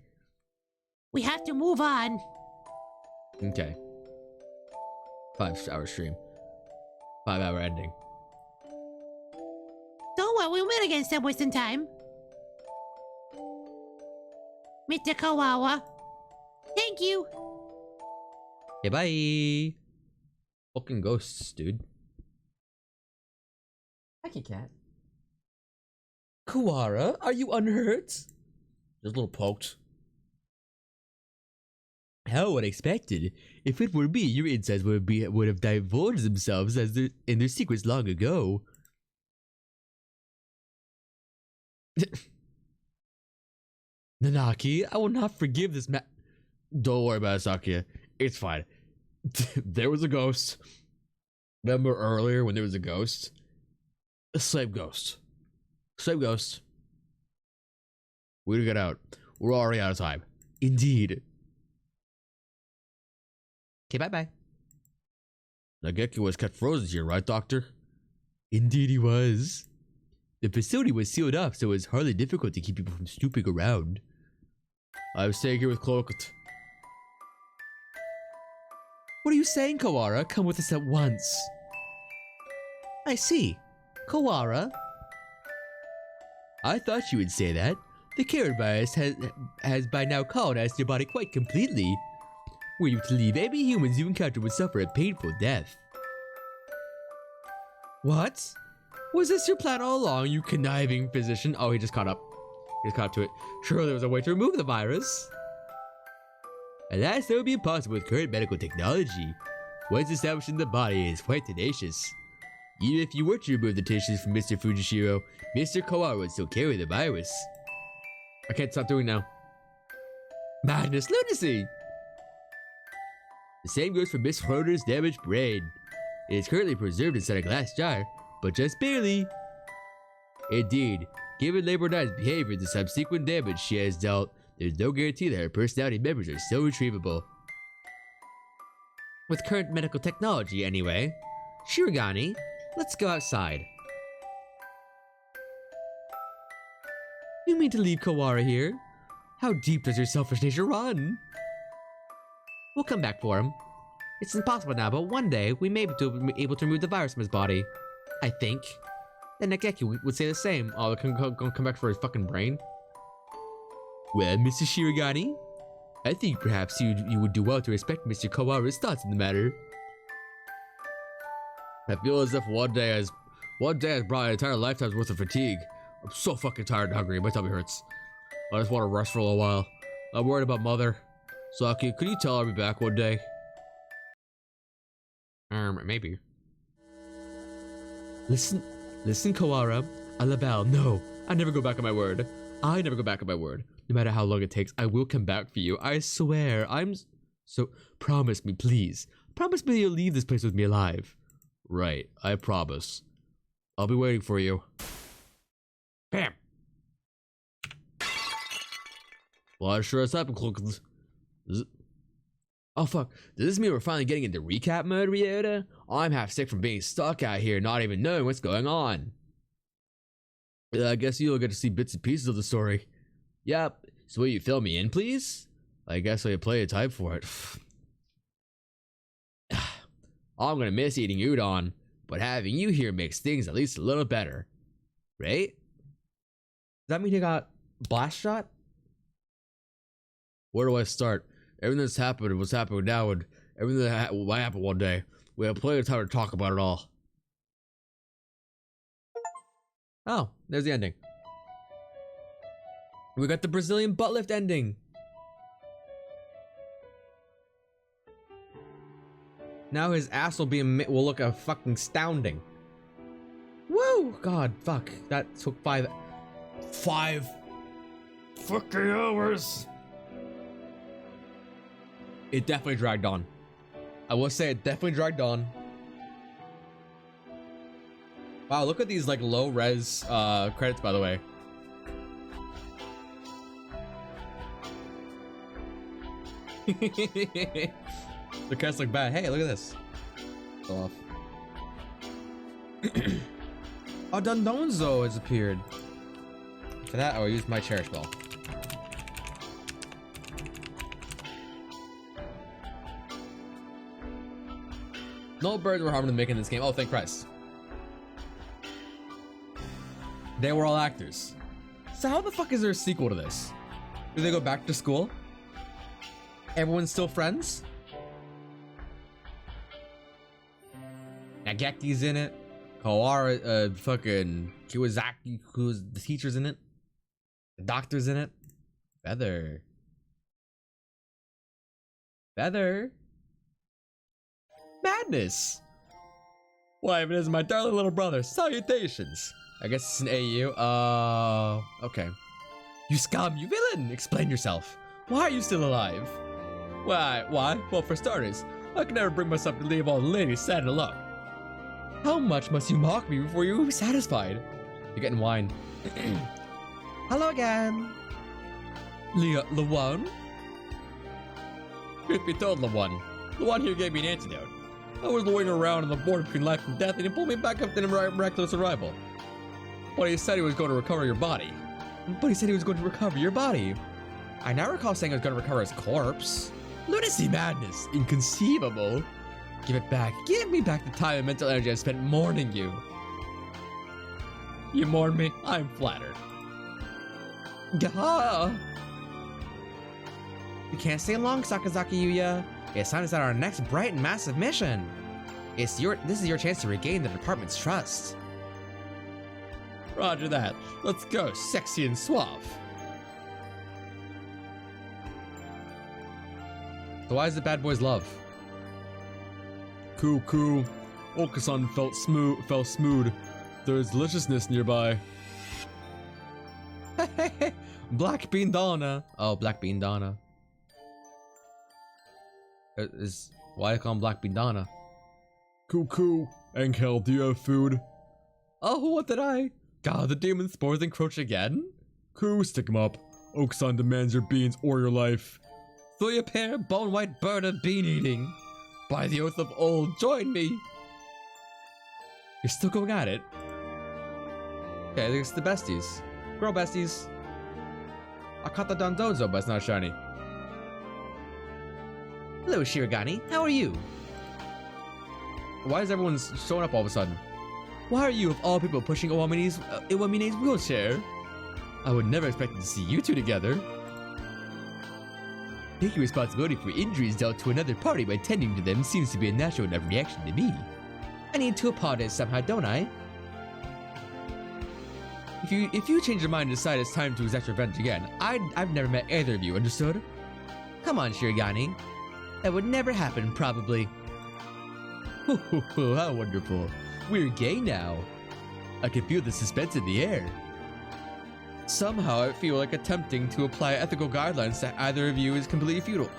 We have to move on. Okay. 5-hour stream. 5-hour ending. Don't worry, we'll win against them with some time. Mr. Kawawa. Thank you. Okay, bye. Fucking ghosts, dude. Thank you, cat. Kuwara, are you unhurt? Just a little poked. How unexpected. If it were me, your insides would have divulged themselves in their secrets long ago. Nanaki, I will not forgive this Don't worry about it, Sakia. It's fine. There was a ghost. Remember earlier when there was a ghost? A slave ghost. Slave ghost. We gotta get out. We're already out of time. Indeed. Okay, bye-bye. Nageki was kept frozen here, right, Doctor? Indeed he was. The facility was sealed up, so it was hardly difficult to keep people from snooping around. I was staying here with Cloaked. What are you saying, Kawara? Come with us at once. I see. Kawara? I thought you would say that. The Karen virus has by now colonized your body quite completely. Were you to leave, any humans you encounter would suffer a painful death. What? Was this your plan all along, you conniving physician? Oh, he just caught up. He just caught to it. Sure, there was a way to remove the virus. Alas, that would be impossible with current medical technology. Once established in the body, it is quite tenacious. Even if you were to remove the tissues from Mr. Fujishiro, Mr. Kawara would still carry the virus. I can't stop doing now. Madness, lunacy! The same goes for Miss Schroeder's damaged brain. It is currently preserved inside a glass jar, but just barely. Indeed, given Labor Nine's behavior and the subsequent damage she has dealt, there's no guarantee that her personality members are still retrievable. With current medical technology, anyway. Shirogane, let's go outside. You mean to leave Kawara here? How deep does your selfish nature run? We'll come back for him. It's impossible now, but one day we may be able to remove the virus from his body. I think. Then Nageki would say the same. Oh, come back for his fucking brain. Well, Mr. Shirogane, I think perhaps you would do well to respect Mr. Kawara's thoughts in the matter. I feel as if one day has brought an entire lifetime's worth of fatigue. I'm so fucking tired and hungry. My tummy hurts. I just want to rest for a little while. I'm worried about Mother. Saki, could you tell her I'll be back one day? Maybe. Listen, Kawara. Alabal, no. I never go back on my word. I never go back on my word. No matter how long it takes, I will come back for you. I swear. So, promise me, please. Promise me you'll leave this place with me alive. Right, I promise. I'll be waiting for you. Bam! Well, I sure as happened. Oh fuck, does this mean we're finally getting into recap mode, Ryota? I'm half sick from being stuck out here, not even knowing what's going on. I guess you'll get to see bits and pieces of the story. Yep, so will you fill me in, please? I guess I'll play a type for it. I'm gonna miss eating udon, but having you here makes things at least a little better. Right? that mean he got blast shot? Where do I start? Everything that's happened and what's happening now and everything that might happen one day. We have plenty of time to talk about it all. Oh, there's the ending. We got the Brazilian butt lift ending. Now his ass will look a fucking astounding. Woo! God, fuck. That took 5 fucking hours. It definitely dragged on. I will say it definitely dragged on. Wow, look at these like low res credits, by the way. The credits look bad. Hey, look at this. Go off. Oh, Dondonzo has appeared. For that, I will use my cherish ball. No birds were harmed in making this game. Oh, thank Christ. They were all actors. So how the fuck is there a sequel to this? Do they go back to school? Everyone's still friends? Nageki's in it. Kawara, fucking Kiwazaki, who's the teacher's in it. The doctor's in it. Feather. Madness. Why, it is my darling little brother. Salutations. I guess it's an AU. Okay. You scum, you villain! Explain yourself. Why are you still alive? Why? Well, for starters, I can never bring myself to leave all the ladies sad and alone. How much must you mock me before you're satisfied? You're getting wine. Hello again. Lawan? Truth be told, Lawan, Lawan here gave me an antidote. I was lowering around on the border between life and death, and he pulled me back up to a miraculous arrival. But he said he was going to recover your body. I now recall saying I was going to recover his corpse. Lunacy madness. Inconceivable. Give it back. Give me back the time and mental energy I spent mourning you. You mourn me? I'm flattered. Gah! We can't stay long, Sakazaki Yuya. It's time to start our next bright and massive mission. This is your chance to regain the department's trust. Roger that. Let's go, sexy and suave. So why is the bad boys love? Cool. Okasan fell smooth. There's deliciousness nearby. Black Bean Donna. Oh, Black Bean Donna. Why do I call him Black Bean Donna? Cool. Angel, do you have food? Oh, what did I? God, the demon spores encroach again? Cool, stick 'em up. Okasan demands your beans or your life. So you pair bone white bird of bean eating. By the oath of old, join me. You're still going at it? Okay, I think it's the besties. Girl besties. I caught the Dondozo, but it's not shiny. Hello, Shirogane. How are you? Why is everyone showing up all of a sudden? Why are you, of all people, pushing Iwamine's wheelchair? I would never expect to see you two together. Taking responsibility for injuries dealt to another party by tending to them seems to be a natural enough reaction to me. I need to apologize somehow, don't I? If you change your mind and decide it's time to exact revenge again, I've never met either of you, understood? Come on, Shirogane. That would never happen, probably. How wonderful. We're gay now. I can feel the suspense in the air. Somehow I feel like attempting to apply ethical guidelines to either of you is completely futile.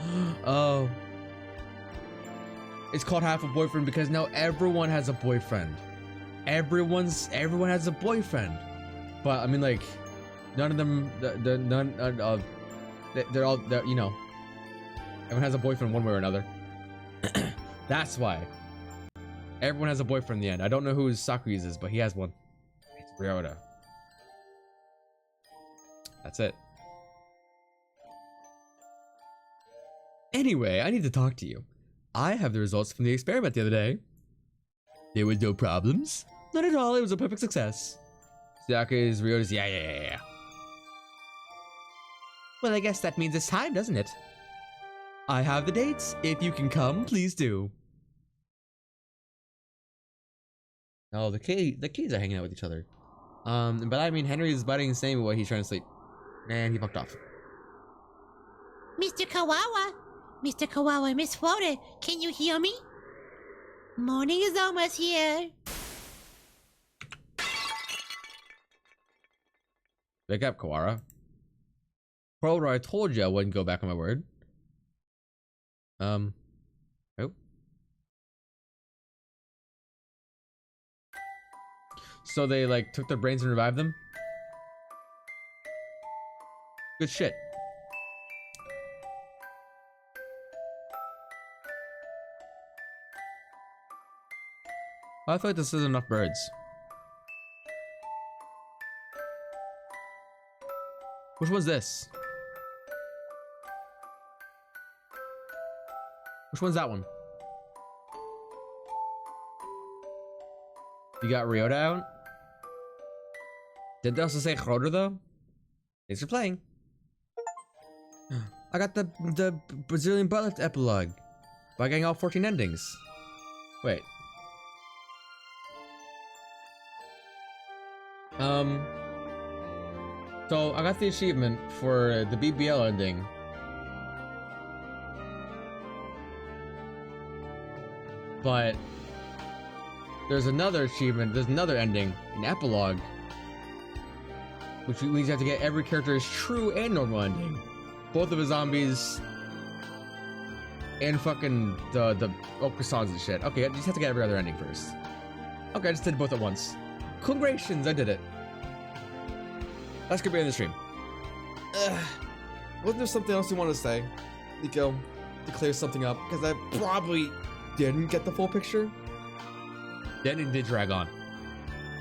Oh. It's called half a boyfriend because now everyone has a boyfriend. Everyone has a boyfriend. But I mean, like, none of them, they're all, you know, everyone has a boyfriend one way or another. That's why. Everyone has a boyfriend in the end. I don't know who Sakuya's is, but he has one. It's Ryota. That's it. Anyway, I need to talk to you. I have the results from the experiment the other day. There was no problems? Not at all, it was a perfect success. Ryota is yeah. Well, I guess that means it's time, doesn't it? I have the dates. If you can come, please do. Oh, the kids are hanging out with each other. But I mean, Henry is biting Sammy while he's trying to sleep. And he fucked off. Mr. Kawawa! Mr. Kawawa, Miss Floater, can you hear me? Morning is almost here. Wake up, Kawara. Proto, I told you I wouldn't go back on my word. Oh. So they like took their brains and revived them? Good shit. I feel like this isn't enough birds. Which one's this? Which one's that one? You got Ryota out? Did they also say Schroeder though? Thanks for playing. I got the Brazilian butt epilogue by getting all 14 endings. Wait. So I got the achievement for the BBL ending. But there's another achievement, there's another ending, an epilogue, which means you have to get every character's true and normal ending. Both of the zombies and fucking the Okusans and shit. Okay, I just have to get every other ending first. Okay, I just did both at once. Congratulations, I did it. That's gonna be in the stream. Wasn't there something else you wanted to say, Nico, to clear something up? Because I probably didn't get the full picture. The ending did drag on,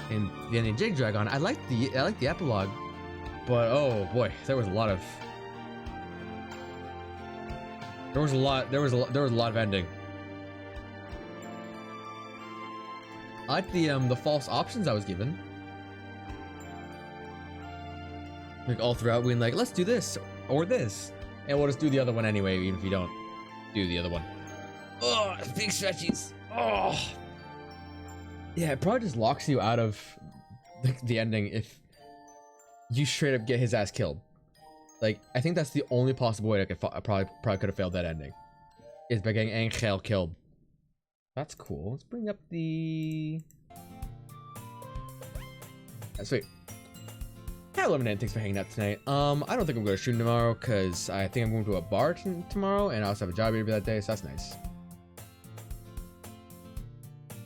and the ending did drag on. I like the epilogue, but oh boy, there was a lot of ending. I like the false options I was given. Like all throughout, being like, let's do this or this, and we'll just do the other one anyway, even if you don't do the other one. Oh, big stretchies. Oh, yeah, it probably just locks you out of the ending if you straight up get his ass killed. Like, I think that's the only possible way I probably could have failed that ending, is by getting Angel killed. That's cool. Let's bring up the. That's sweet. Hello, Lemonade. Thanks for hanging out tonight. I don't think I'm going to stream tomorrow because I think I'm going to a bar tomorrow, and I also have a job interview that day, so that's nice.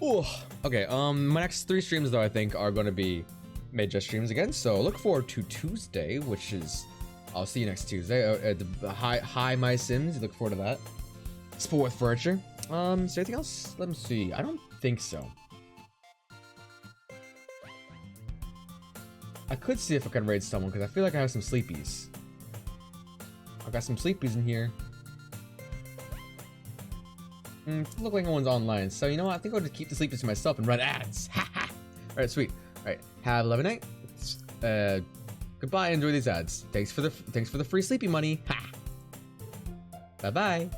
Ooh. Okay. My next 3 streams though I think are going to be mid-just streams again. So look forward to Tuesday, which is I'll see you next Tuesday. Hi, my Sims. Look forward to that. Sport with furniture. Is there anything else? Let me see. I don't think so. I could see if I can raid someone because I feel like I have some sleepies. I've got some sleepies in here. Look like no one's online, so you know what? I think I'll just keep the sleepies to myself and run ads. Haha. All right, sweet. All right, have a lovely night. Goodbye. Enjoy these ads. Thanks for the free sleepy money. Ha. Bye bye.